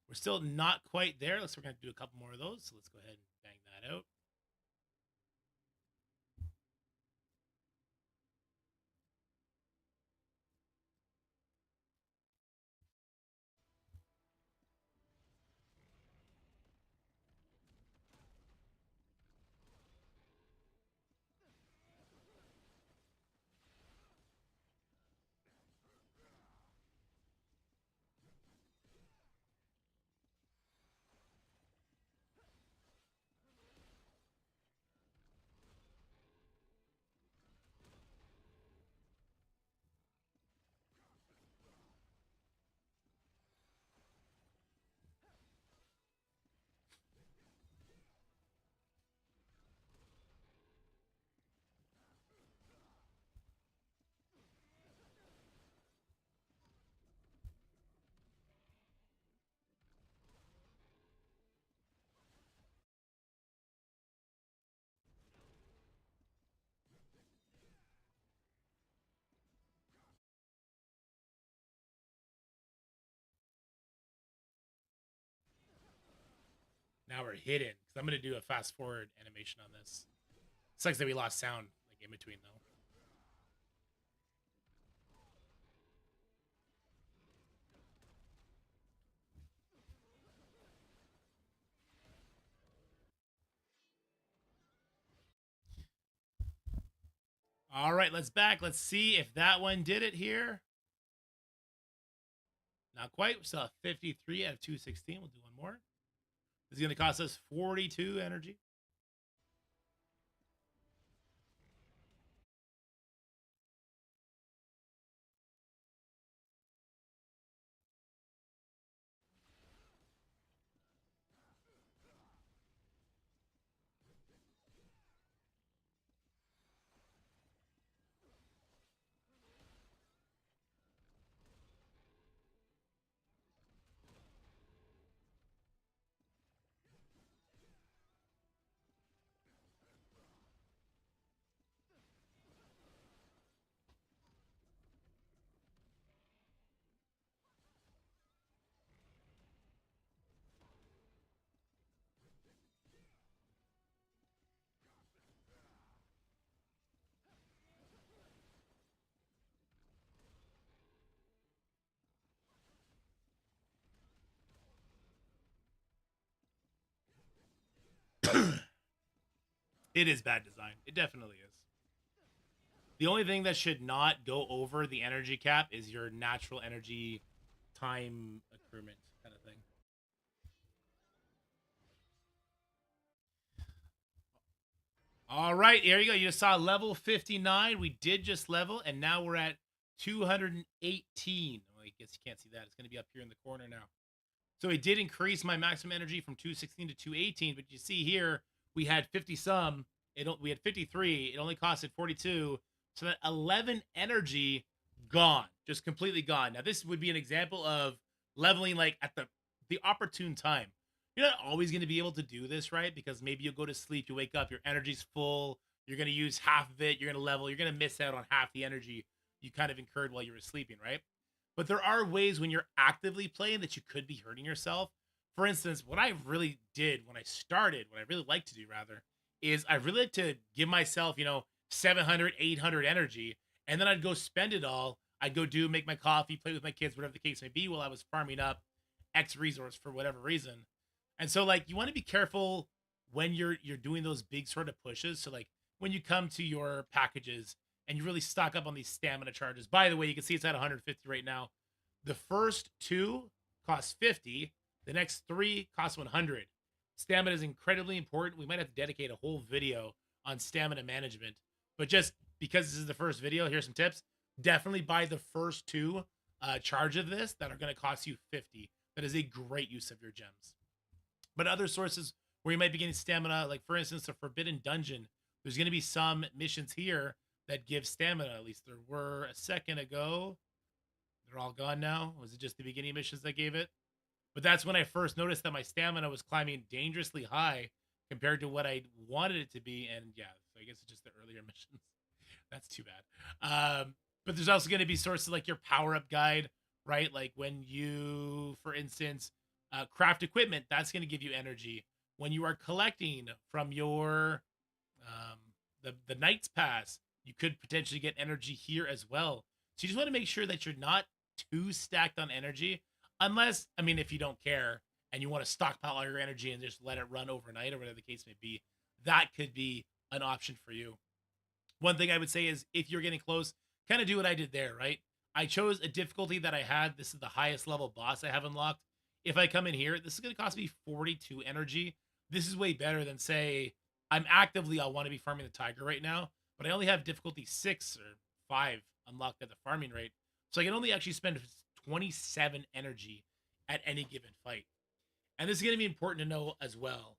We're still not quite there. We're going to do a couple more of those. So let's go ahead and bang that out. Now we're hidden because I'm going to do a fast forward animation on this. Sucks that we lost sound like in between though. All right, let's back. Let's see if that one did it here. Not quite. We're still at 53 out of 216. We'll do one more. This is going to cost us 42 energy. It is bad design. It definitely is. The only thing that should not go over the energy cap is your natural energy time accruement kind of thing. All right, here you go. You just saw level 59. We did just level, and now we're at 218. I guess you can't see that. It's going to be up here in the corner now. So it did increase my maximum energy from 216 to 218, but you see here we had 50 some. We had 53. It only costed 42. So that 11 energy gone, just completely gone. Now this would be an example of leveling like at the opportune time. You're not always going to be able to do this, right? Because maybe you'll go to sleep, you wake up, your energy's full, you're going to use half of it, you're going to level, you're going to miss out on half the energy you kind of incurred while you were sleeping, right? But there are ways when you're actively playing that you could be hurting yourself. For instance, what I really did when I started, what I really like to do rather, is I really like to give myself, 700, 800 energy, and then I'd go spend it all. I'd go make my coffee, play with my kids, whatever the case may be, while I was farming up X resource for whatever reason. And so like you want to be careful when you're doing those big sort of pushes. So like when you come to your packages and you really stock up on these stamina charges. By the way, you can see it's at 150 right now. The first 2 cost 50. The next 3 cost 100. Stamina is incredibly important. We might have to dedicate a whole video on stamina management. But just because this is the first video, here's some tips. Definitely buy the first 2 charge of this that are going to cost you 50. That is a great use of your gems. But other sources where you might be getting stamina, like for instance, the Forbidden Dungeon, there's going to be some missions here that give stamina. At least there were a second ago. They're all gone now. Was it just the beginning missions that gave it? But that's when I first noticed that my stamina was climbing dangerously high compared to what I wanted it to be. And yeah, so I guess it's just the earlier missions. That's too bad. But there's also going to be sources like your power-up guide, right? Like when you, for instance, craft equipment, that's going to give you energy. When you are collecting from your the Knight's Pass, you could potentially get energy here as well. So you just want to make sure that you're not too stacked on energy, unless, I mean, if you don't care and you want to stockpile all your energy and just let it run overnight or whatever the case may be, that could be an option for you. One thing I would say is if you're getting close, kind of do what I did there, right? I chose a difficulty that I had. This is the highest level boss I have unlocked. If I come in here, this is going to cost me 42 energy. This is way better than, say, I want to be farming the tiger right now, but I only have difficulty 6 or 5 unlocked at the farming rate. So I can only actually spend 27 energy at any given fight. And this is going to be important to know as well.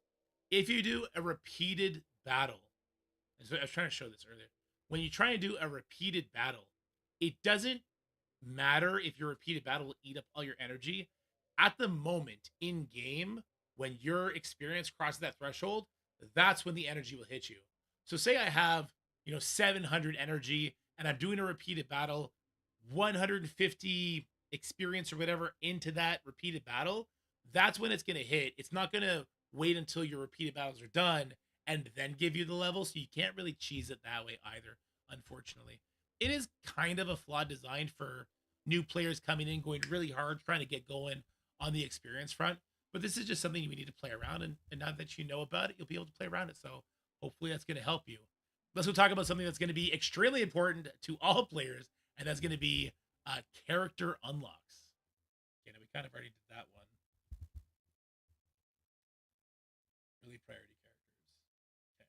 If you do a repeated battle, I was trying to show this earlier. When you try and do a repeated battle, it doesn't matter if your repeated battle will eat up all your energy. At the moment in game, when your experience crosses that threshold, that's when the energy will hit you. So say I have, 700 energy and I'm doing a repeated battle, 150 experience or whatever into that repeated battle, that's when it's going to hit. It's not going to wait until your repeated battles are done and then give you the level. So you can't really cheese it that way either, unfortunately. It is kind of a flawed design for new players coming in, going really hard, trying to get going on the experience front. But this is just something you need to play around. And now that you know about it, you'll be able to play around it. So hopefully that's going to help you. Let's go talk about something that's going to be extremely important to all players. And that's going to be character unlocks. Okay, now we kind of already did that one. Really priority characters. Okay.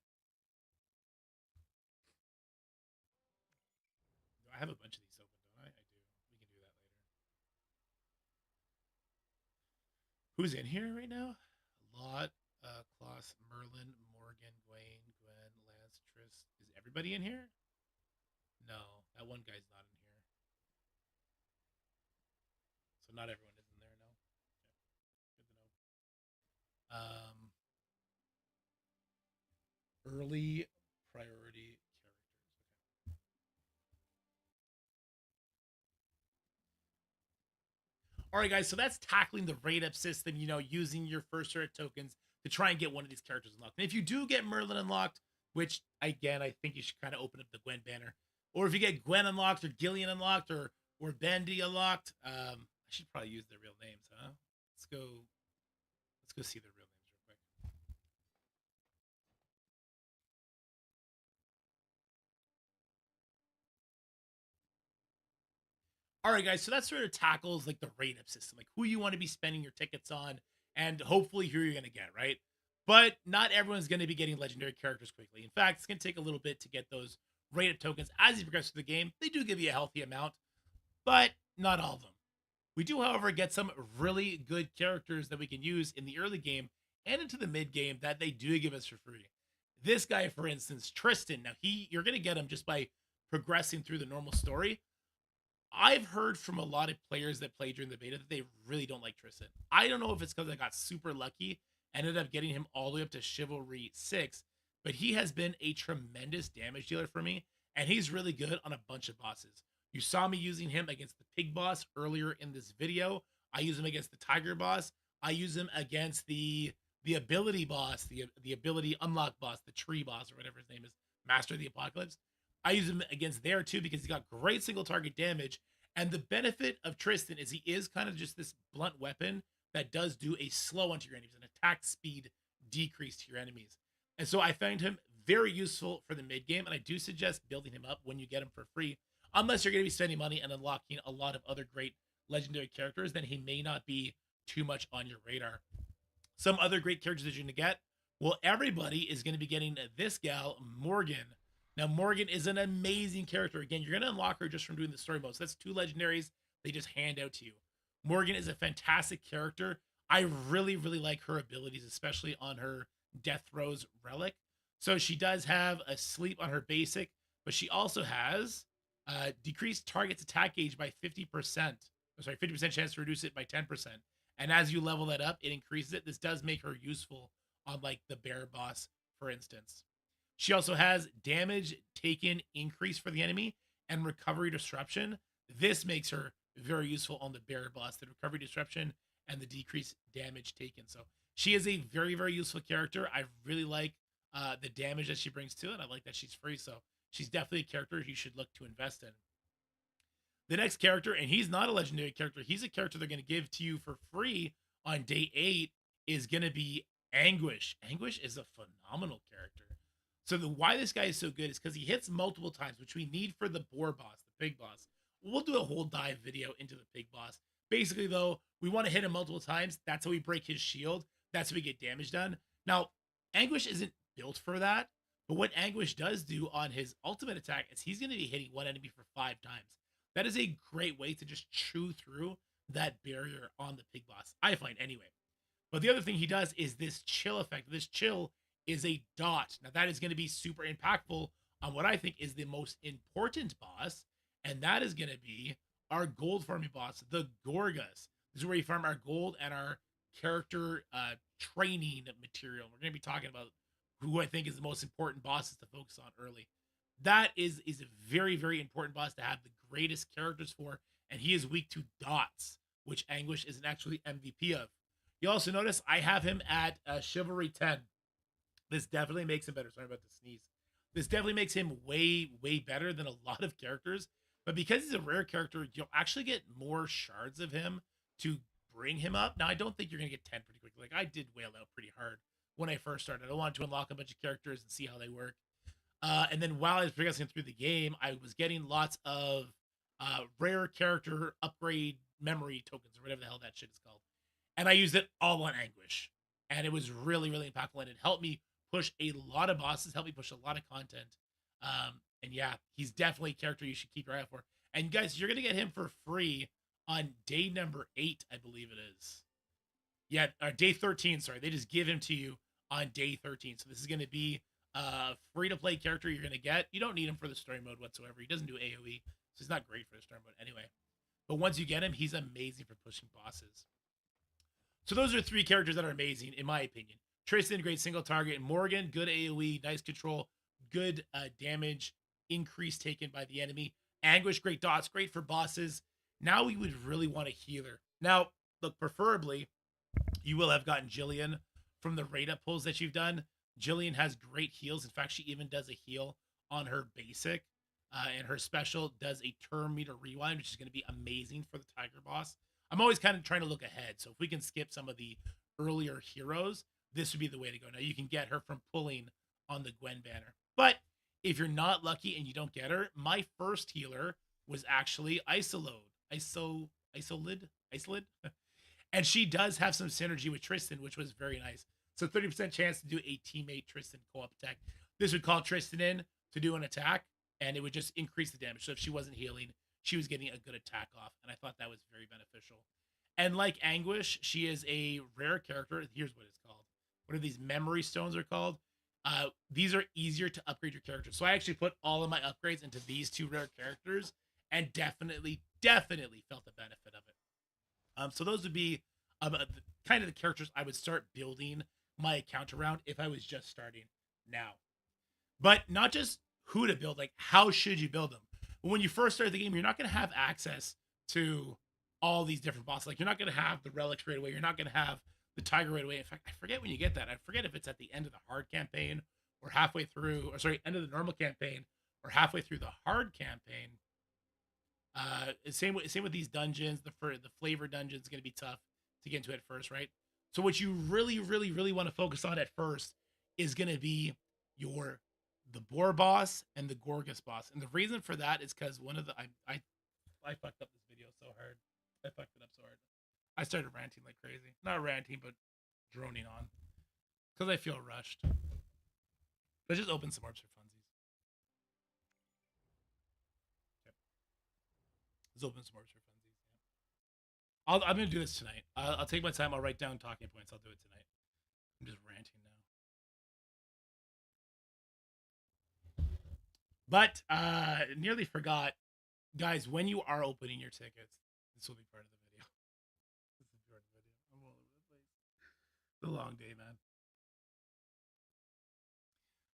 I have a bunch of these open, don't I? I do. We can do that later. Who's in here right now? Lot, Klaus, Merlin, Morgan, Gwen, Lance, Triss. Is everybody in here? No, that one guy's not in here. So not everyone is in there, no. Okay. Good to know. Early priority characters. Okay. All right, guys, so that's tackling the rate up system, using your first sort of tokens to try and get one of these characters unlocked. And if you do get Merlin unlocked, which, again, I think you should kind of open up the Gwen banner. Or if you get Gwen unlocked or Gillian unlocked or Bendy unlocked, I should probably use their real names, huh? Let's go see their real names real quick. All right, guys, so that sort of tackles like the rate up system, like who you want to be spending your tickets on and hopefully who you're going to get, right? But not everyone's going to be getting legendary characters quickly. In fact, it's going to take a little bit to get those rate up tokens as you progress through the game. They do give you a healthy amount, but not all of them. We do, however, get some really good characters that we can use in the early game and into the mid game that they do give us for free. This guy, for instance, Tristan. Now you're gonna get him just by progressing through the normal story. I've heard from a lot of players that played during the beta that they really don't like Tristan. I don't know if it's because I got super lucky, ended up getting him all the way up to Chivalry 6, but he has been a tremendous damage dealer for me, and he's really good on a bunch of bosses. You saw me using him against the pig boss earlier in this video. I use him against the tiger boss. I use him against the ability boss, the ability unlock boss, the tree boss, or whatever his name is, Master of the Apocalypse. I use him against there too because he's got great single target damage. And the benefit of Tristan is he is kind of just this blunt weapon that does do a slow onto your enemies, an attack speed decrease to your enemies. And so I found him very useful for the mid game, and I do suggest building him up when you get him for free, unless you're going to be spending money and unlocking a lot of other great legendary characters. Then he may not be too much on your radar. Some other great characters that you're going to get. Well, everybody is going to be getting this gal, Morgan. Now, Morgan is an amazing character. Again, you're going to unlock her just from doing the story mode. So that's 2 legendaries they just hand out to you. Morgan is a fantastic character. I really, really like her abilities, especially on her Death Throes relic. So she does have a sleep on her basic, but she also has decreased target's attack gauge by 50%. 50% chance to reduce it by 10%. And as you level that up, it increases it. This does make her useful on like the bear boss, for instance. She also has damage taken increase for the enemy and recovery disruption. This makes her very useful on the bear boss, the recovery disruption and the decreased damage taken. So she is a very, very useful character. I really like the damage that she brings to it. I like that she's free. So she's definitely a character you should look to invest in. The next character, and he's not a legendary character, he's a character they're going to give to you for free on day 8, is going to be Anguish. Anguish is a phenomenal character. So why this guy is so good is because he hits multiple times, which we need for the boar boss, the pig boss. We'll do a whole dive video into the pig boss. Basically, though, we want to hit him multiple times. That's how we break his shield. That's how we get damage done. Now, Anguish isn't built for that, but what Anguish does do on his ultimate attack is he's going to be hitting one enemy for 5 times. That is a great way to just chew through that barrier on the pig boss, I find anyway. But the other thing he does is this chill effect. This chill is a dot. Now that is going to be super impactful on what I think is the most important boss, and that is going to be our gold farming boss, the Gorgas. This is where we farm our gold and our character training material. We're going to be talking about who I think is the most important bosses to focus on early. That is a very, very important boss to have the greatest characters for, and he is weak to dots, which Anguish is an actually MVP of. You also notice I have him at Chivalry 10. This definitely makes him better. Sorry about the sneeze. This definitely makes him way, way better than a lot of characters. But because he's a rare character, you'll actually get more shards of him to bring him up. Now, I don't think you're going to get 10 pretty quickly. Like, I did whale out pretty hard when I first started. I wanted to unlock a bunch of characters and see how they work. And then while I was progressing through the game, I was getting lots of rare character upgrade memory tokens, or whatever the hell that shit is called. And I used it all on Anguish. And it was really, really impactful. And it helped me push a lot of bosses, helped me push a lot of content. And yeah, he's definitely a character you should keep your eye out for. And guys, you're going to get him for free on day number 8, I believe it is. Yeah, day 13, sorry. They just give him to you on day 13. So this is going to be a free-to-play character you're going to get. You don't need him for the story mode whatsoever. He doesn't do AoE, so he's not great for the story mode anyway. But once you get him, he's amazing for pushing bosses. So those are 3 characters that are amazing, in my opinion. Tristan, great single target. Morgan, good AoE, nice control, good damage increase taken by the enemy. Anguish, great dots, great for bosses. Now we would really want a healer. Now, look, preferably, you will have gotten Jillian from the raid up pulls that you've done. Jillian has great heals. In fact, she even does a heal on her basic. And her special does a turn meter rewind, which is going to be amazing for the Tiger boss. I'm always kind of trying to look ahead. So if we can skip some of the earlier heroes, this would be the way to go. Now, you can get her from pulling on the Gwen banner. But if you're not lucky and you don't get her, my first healer was actually Isolid. And she does have some synergy with Tristan, which was very nice. So 30% chance to do a teammate Tristan co-op attack. This would call Tristan in to do an attack, and it would just increase the damage. So if she wasn't healing, she was getting a good attack off, and I thought that was very beneficial. And like Anguish, she is a rare character. Here's what it's called. What are these memory stones are called? These are easier to upgrade your character. So I actually put all of my upgrades into these 2 rare characters, and definitely felt the benefit of it. So those would be kind of the characters I would start building my account around if I was just starting now. But not just who to build, like how should you build them? When you first start the game, you're not going to have access to all these different bosses. Like you're not going to have the relics right away. You're not going to have the tiger right away. In fact, I forget when you get that. I forget if it's at the end of the hard campaign or halfway through, or sorry, end of the normal campaign or halfway through the hard campaign. Same with these dungeons. The flavor dungeon is going to be tough to get into at first, right? So what you really want to focus on at first is going to be the boar boss and the Gorgas boss. And the reason for that is because one of the I fucked up this video so hard. I fucked it up so hard. I started ranting like crazy. Not ranting, but droning on. Because I feel rushed. Let's just open some orbs for funsies. Okay. Let's open some orbs for funsies. Yeah. I'm going to do this tonight. I'll take my time. I'll write down talking points. I'll do it tonight. I'm just ranting now. But nearly forgot. Guys, when you are opening your tickets, this will be part of the video. This is part of the video. I'm all over the place. It's a long day, man.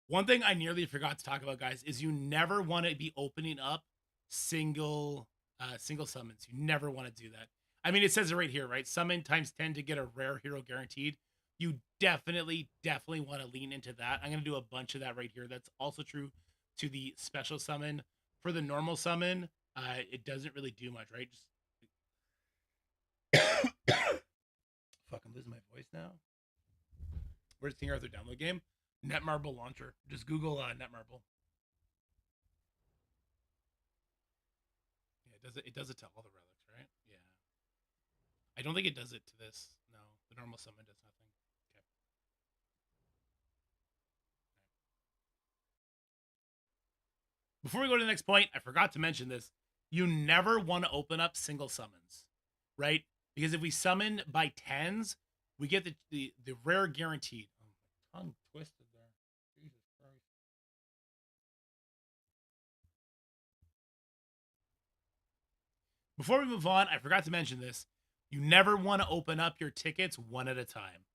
One thing I nearly forgot to talk about, guys, is you never want to be opening up single summons. You never want to do that. I mean, it says it right here, right? Summon times 10 to get a rare hero guaranteed. You definitely want to lean into that. I'm going to do a bunch of that right here. That's also true to the special summon. For the normal summon, it doesn't really do much, right? Just fuck, I'm losing my voice now. Where's King Arthur download game? Netmarble launcher. Just Google Netmarble. Yeah, it does it to all the relics, right? Yeah. I don't think it does it to this. No, the normal summon does nothing. Okay. Before we go to the next point, I forgot to mention this. You never want to open up single summons, right? Because if we summon by 10s, we get the rare guaranteed. Oh, my tongue twisted there. Jesus Christ. Before we move on, I forgot to mention this. You never want to open up your tickets one at a time.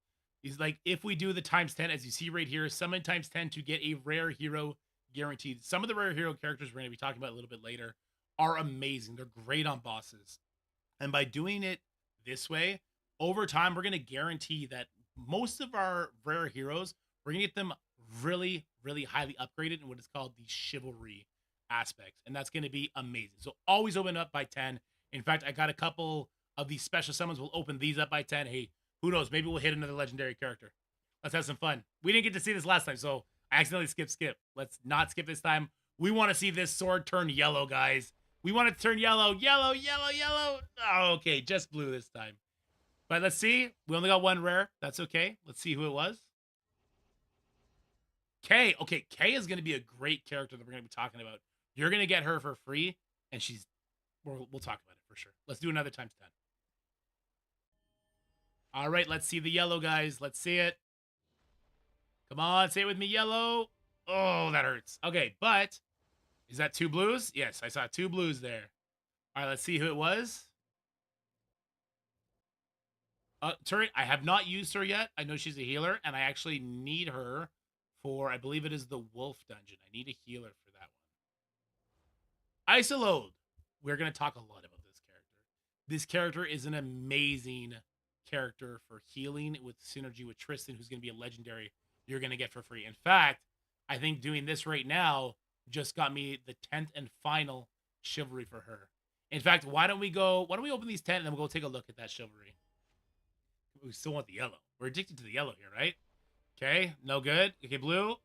It's like if we do the times 10, as you see right here, summon times 10 to get a rare hero guaranteed. Some of the rare hero characters we're going to be talking about a little bit later are amazing. They're great on bosses. And by doing it this way, over time, we're going to guarantee that most of our rare heroes, we're going to get them really highly upgraded in what is called the chivalry aspects. And that's going to be amazing. So always open up by 10. In fact, I got a couple of these special summons. We'll open these up by 10. Hey, who knows? Maybe we'll hit another legendary character. Let's have some fun. We didn't get to see this last time, so I accidentally skip. Let's not skip this time. We want to see this sword turn yellow, guys. We want it to turn yellow. Oh, okay, just blue this time. But let's see. We only got one rare. That's okay. Let's see who it was. Kay. Okay, Kay is going to be a great character that we're going to be talking about. You're going to get her for free, and we'll talk about it for sure. Let's do another times 10. All right, let's see the yellow, guys. Let's see it. Come on, say it with me, yellow. Oh, that hurts. Okay, but is that 2 blues? Yes, I saw 2 blues there. All right, let's see who it was. Turret, I have not used her yet. I know she's a healer, and I actually need her for, I believe it is the wolf dungeon. I need a healer for that one. Isolode. We're going to talk a lot about this character. This character is an amazing character for healing with synergy with Tristan, who's going to be a legendary you're going to get for free. In fact, I think doing this right now just got me the 10th and final chivalry for her. In fact, why don't we open these 10 and then we'll go take a look at that chivalry. We still want the yellow. We're addicted to the yellow here, right? Okay, no good. Okay, blue.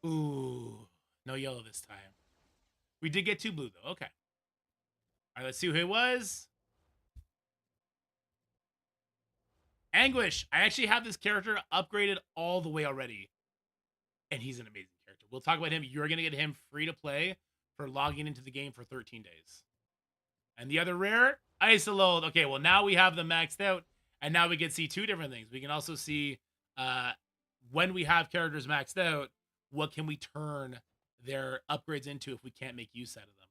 Ooh, no yellow this time. We did get 2 blue though. Okay. All right, let's see who it was. Anguish. I actually have this character upgraded all the way already. And he's an amazing character. We'll talk about him. You're going to get him free to play for logging into the game for 13 days. And the other rare, Isolode. Okay, well, now we have them maxed out, and now we can see two different things. We can also see when we have characters maxed out, what can we turn their upgrades into if we can't make use out of them.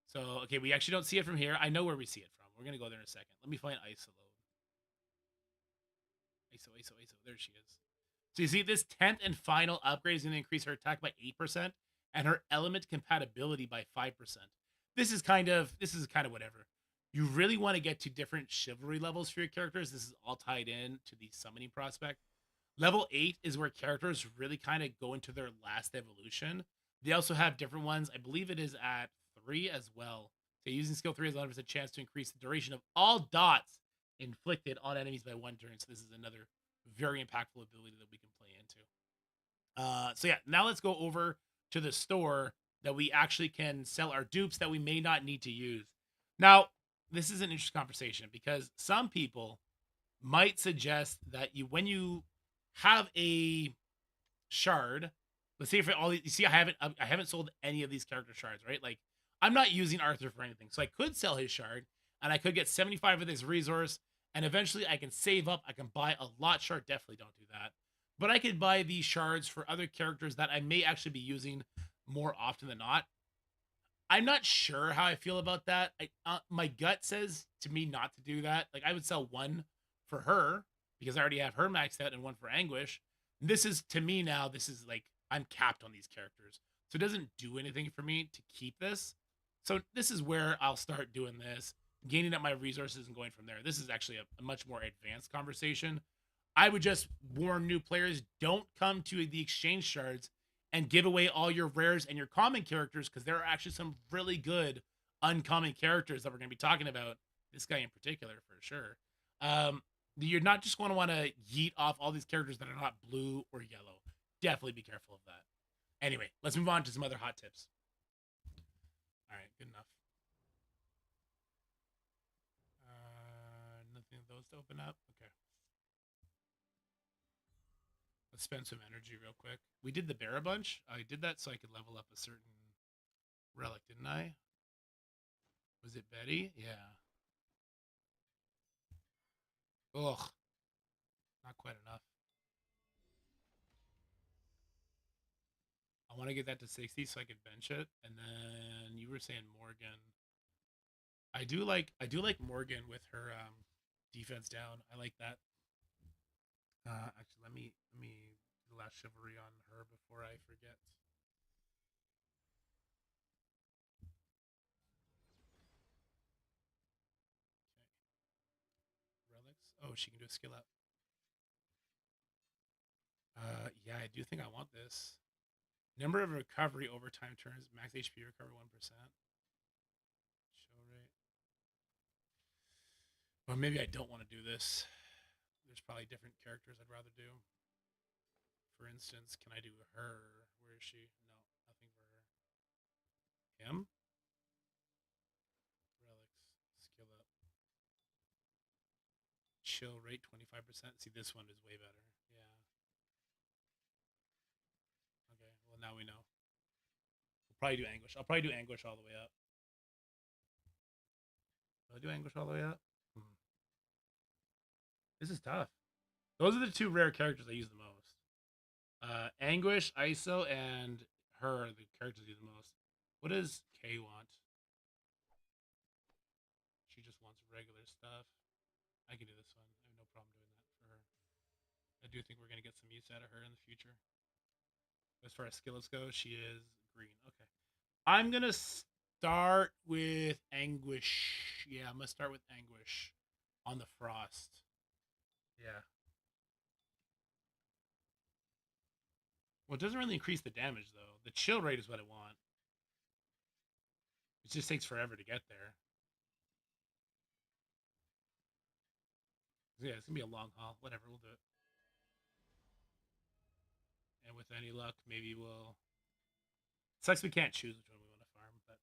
So, okay, we actually don't see it from here. I know where we see it from. We're going to go there in a second. Let me find Isolode. ISO. There she is. So you see this 10th and final upgrade is going to increase her attack by 8% and her element compatibility by 5%. This is kind of whatever. You really want to get to different chivalry levels for your characters. This is all tied in to the summoning prospect. Level 8 is where characters really kind of go into their last evolution. They also have different ones. I believe it is at 3 as well. So using skill 3 has 11% chance to increase the duration of all dots inflicted on enemies by 1 turn. So this is another very impactful ability that we can play into. So yeah, now let's go over to the store that we actually can sell our dupes that we may not need to use. Now, this is an interesting conversation because some people might suggest that when you have a shard, let's say for all you see, I haven't sold any of these character shards, right? Like I'm not using Arthur for anything, so I could sell his shard and I could get 75 of this resource, and eventually I can save up. I can buy a lot shard. Definitely don't do that, but I could buy these shards for other characters that I may actually be using more often than not. I'm not sure how I feel about that. My gut says to me not to do that. Like I would sell one for her because I already have her maxed out and one for Anguish. This is, to me now, this is like I'm capped on these characters. So it doesn't do anything for me to keep this. So this is where I'll start doing this, gaining up my resources and going from there. This is actually a much more advanced conversation. I would just warn new players, don't come to the exchange shards and give away all your rares and your common characters, because there are actually some really good uncommon characters that we're going to be talking about. This guy in particular, for sure. You're not just going to want to yeet off all these characters that are not blue or yellow. Definitely be careful of that. Anyway, let's move on to some other hot tips. All right, good enough. Nothing of those to open up. Okay. Let's spend some energy real quick. We did the bear a bunch. I did that so I could level up a certain relic, didn't I? Was it Betty? Yeah. Ugh. Not quite enough. I want to get that to 60 so I could bench it. And then you were saying Morgan. I do like Morgan with her defense down. I like that. Actually, let me do the last chivalry on her before I forget. Okay. Relics. Oh, she can do a skill up. Yeah, I do think I want this. Number of recovery over time turns. Max HP recover 1%. Show rate. Well, maybe I don't want to do this. There's probably different characters I'd rather do. For instance, can I do her? Where is she? No, nothing for her. Him? Relics. Skill up. Chill rate 25%. See, this one is way better. Yeah. Okay, well, now we know. We'll probably do Anguish. I'll probably do Anguish all the way up. Will I do Anguish all the way up? This is tough. Those are the two rare characters I use the most. Anguish, ISO, and her are the characters I use the most. What does Kay want? She just wants regular stuff. I can do this one. I have no problem doing that for her. I do think we're going to get some use out of her in the future. As far as skills go, she is green. Okay. I'm going to start with Anguish. Yeah, I'm going to start with Anguish on the Frost. Yeah. Well, it doesn't really increase the damage, though. The chill rate is what I want. It just takes forever to get there. Yeah, it's going to be a long haul. Whatever, we'll do it. And with any luck, maybe we'll... It sucks we can't choose which one we want to farm, but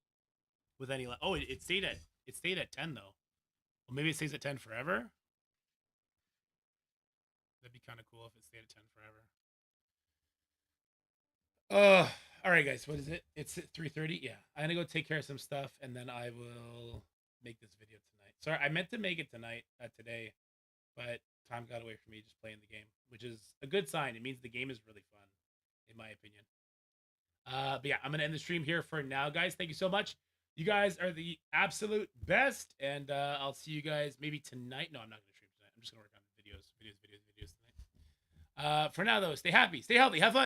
with any luck... Oh, it stayed at 10, though. Well, maybe it stays at 10 forever? That'd be kind of cool if it stayed at 10 forever. All right, guys, what is it? It's at 3:30. Yeah, I'm gonna go take care of some stuff, and then I will make this video tonight. Sorry, I meant to make it tonight, today, but time got away from me just playing the game, which is a good sign. It means the game is really fun, in my opinion. But yeah, I'm gonna end the stream here for now, guys. Thank you so much. You guys are the absolute best, and I'll see you guys maybe tonight. No, I'm not gonna stream tonight. I'm just gonna work on videos tonight. For now, though, stay happy, stay healthy, have fun.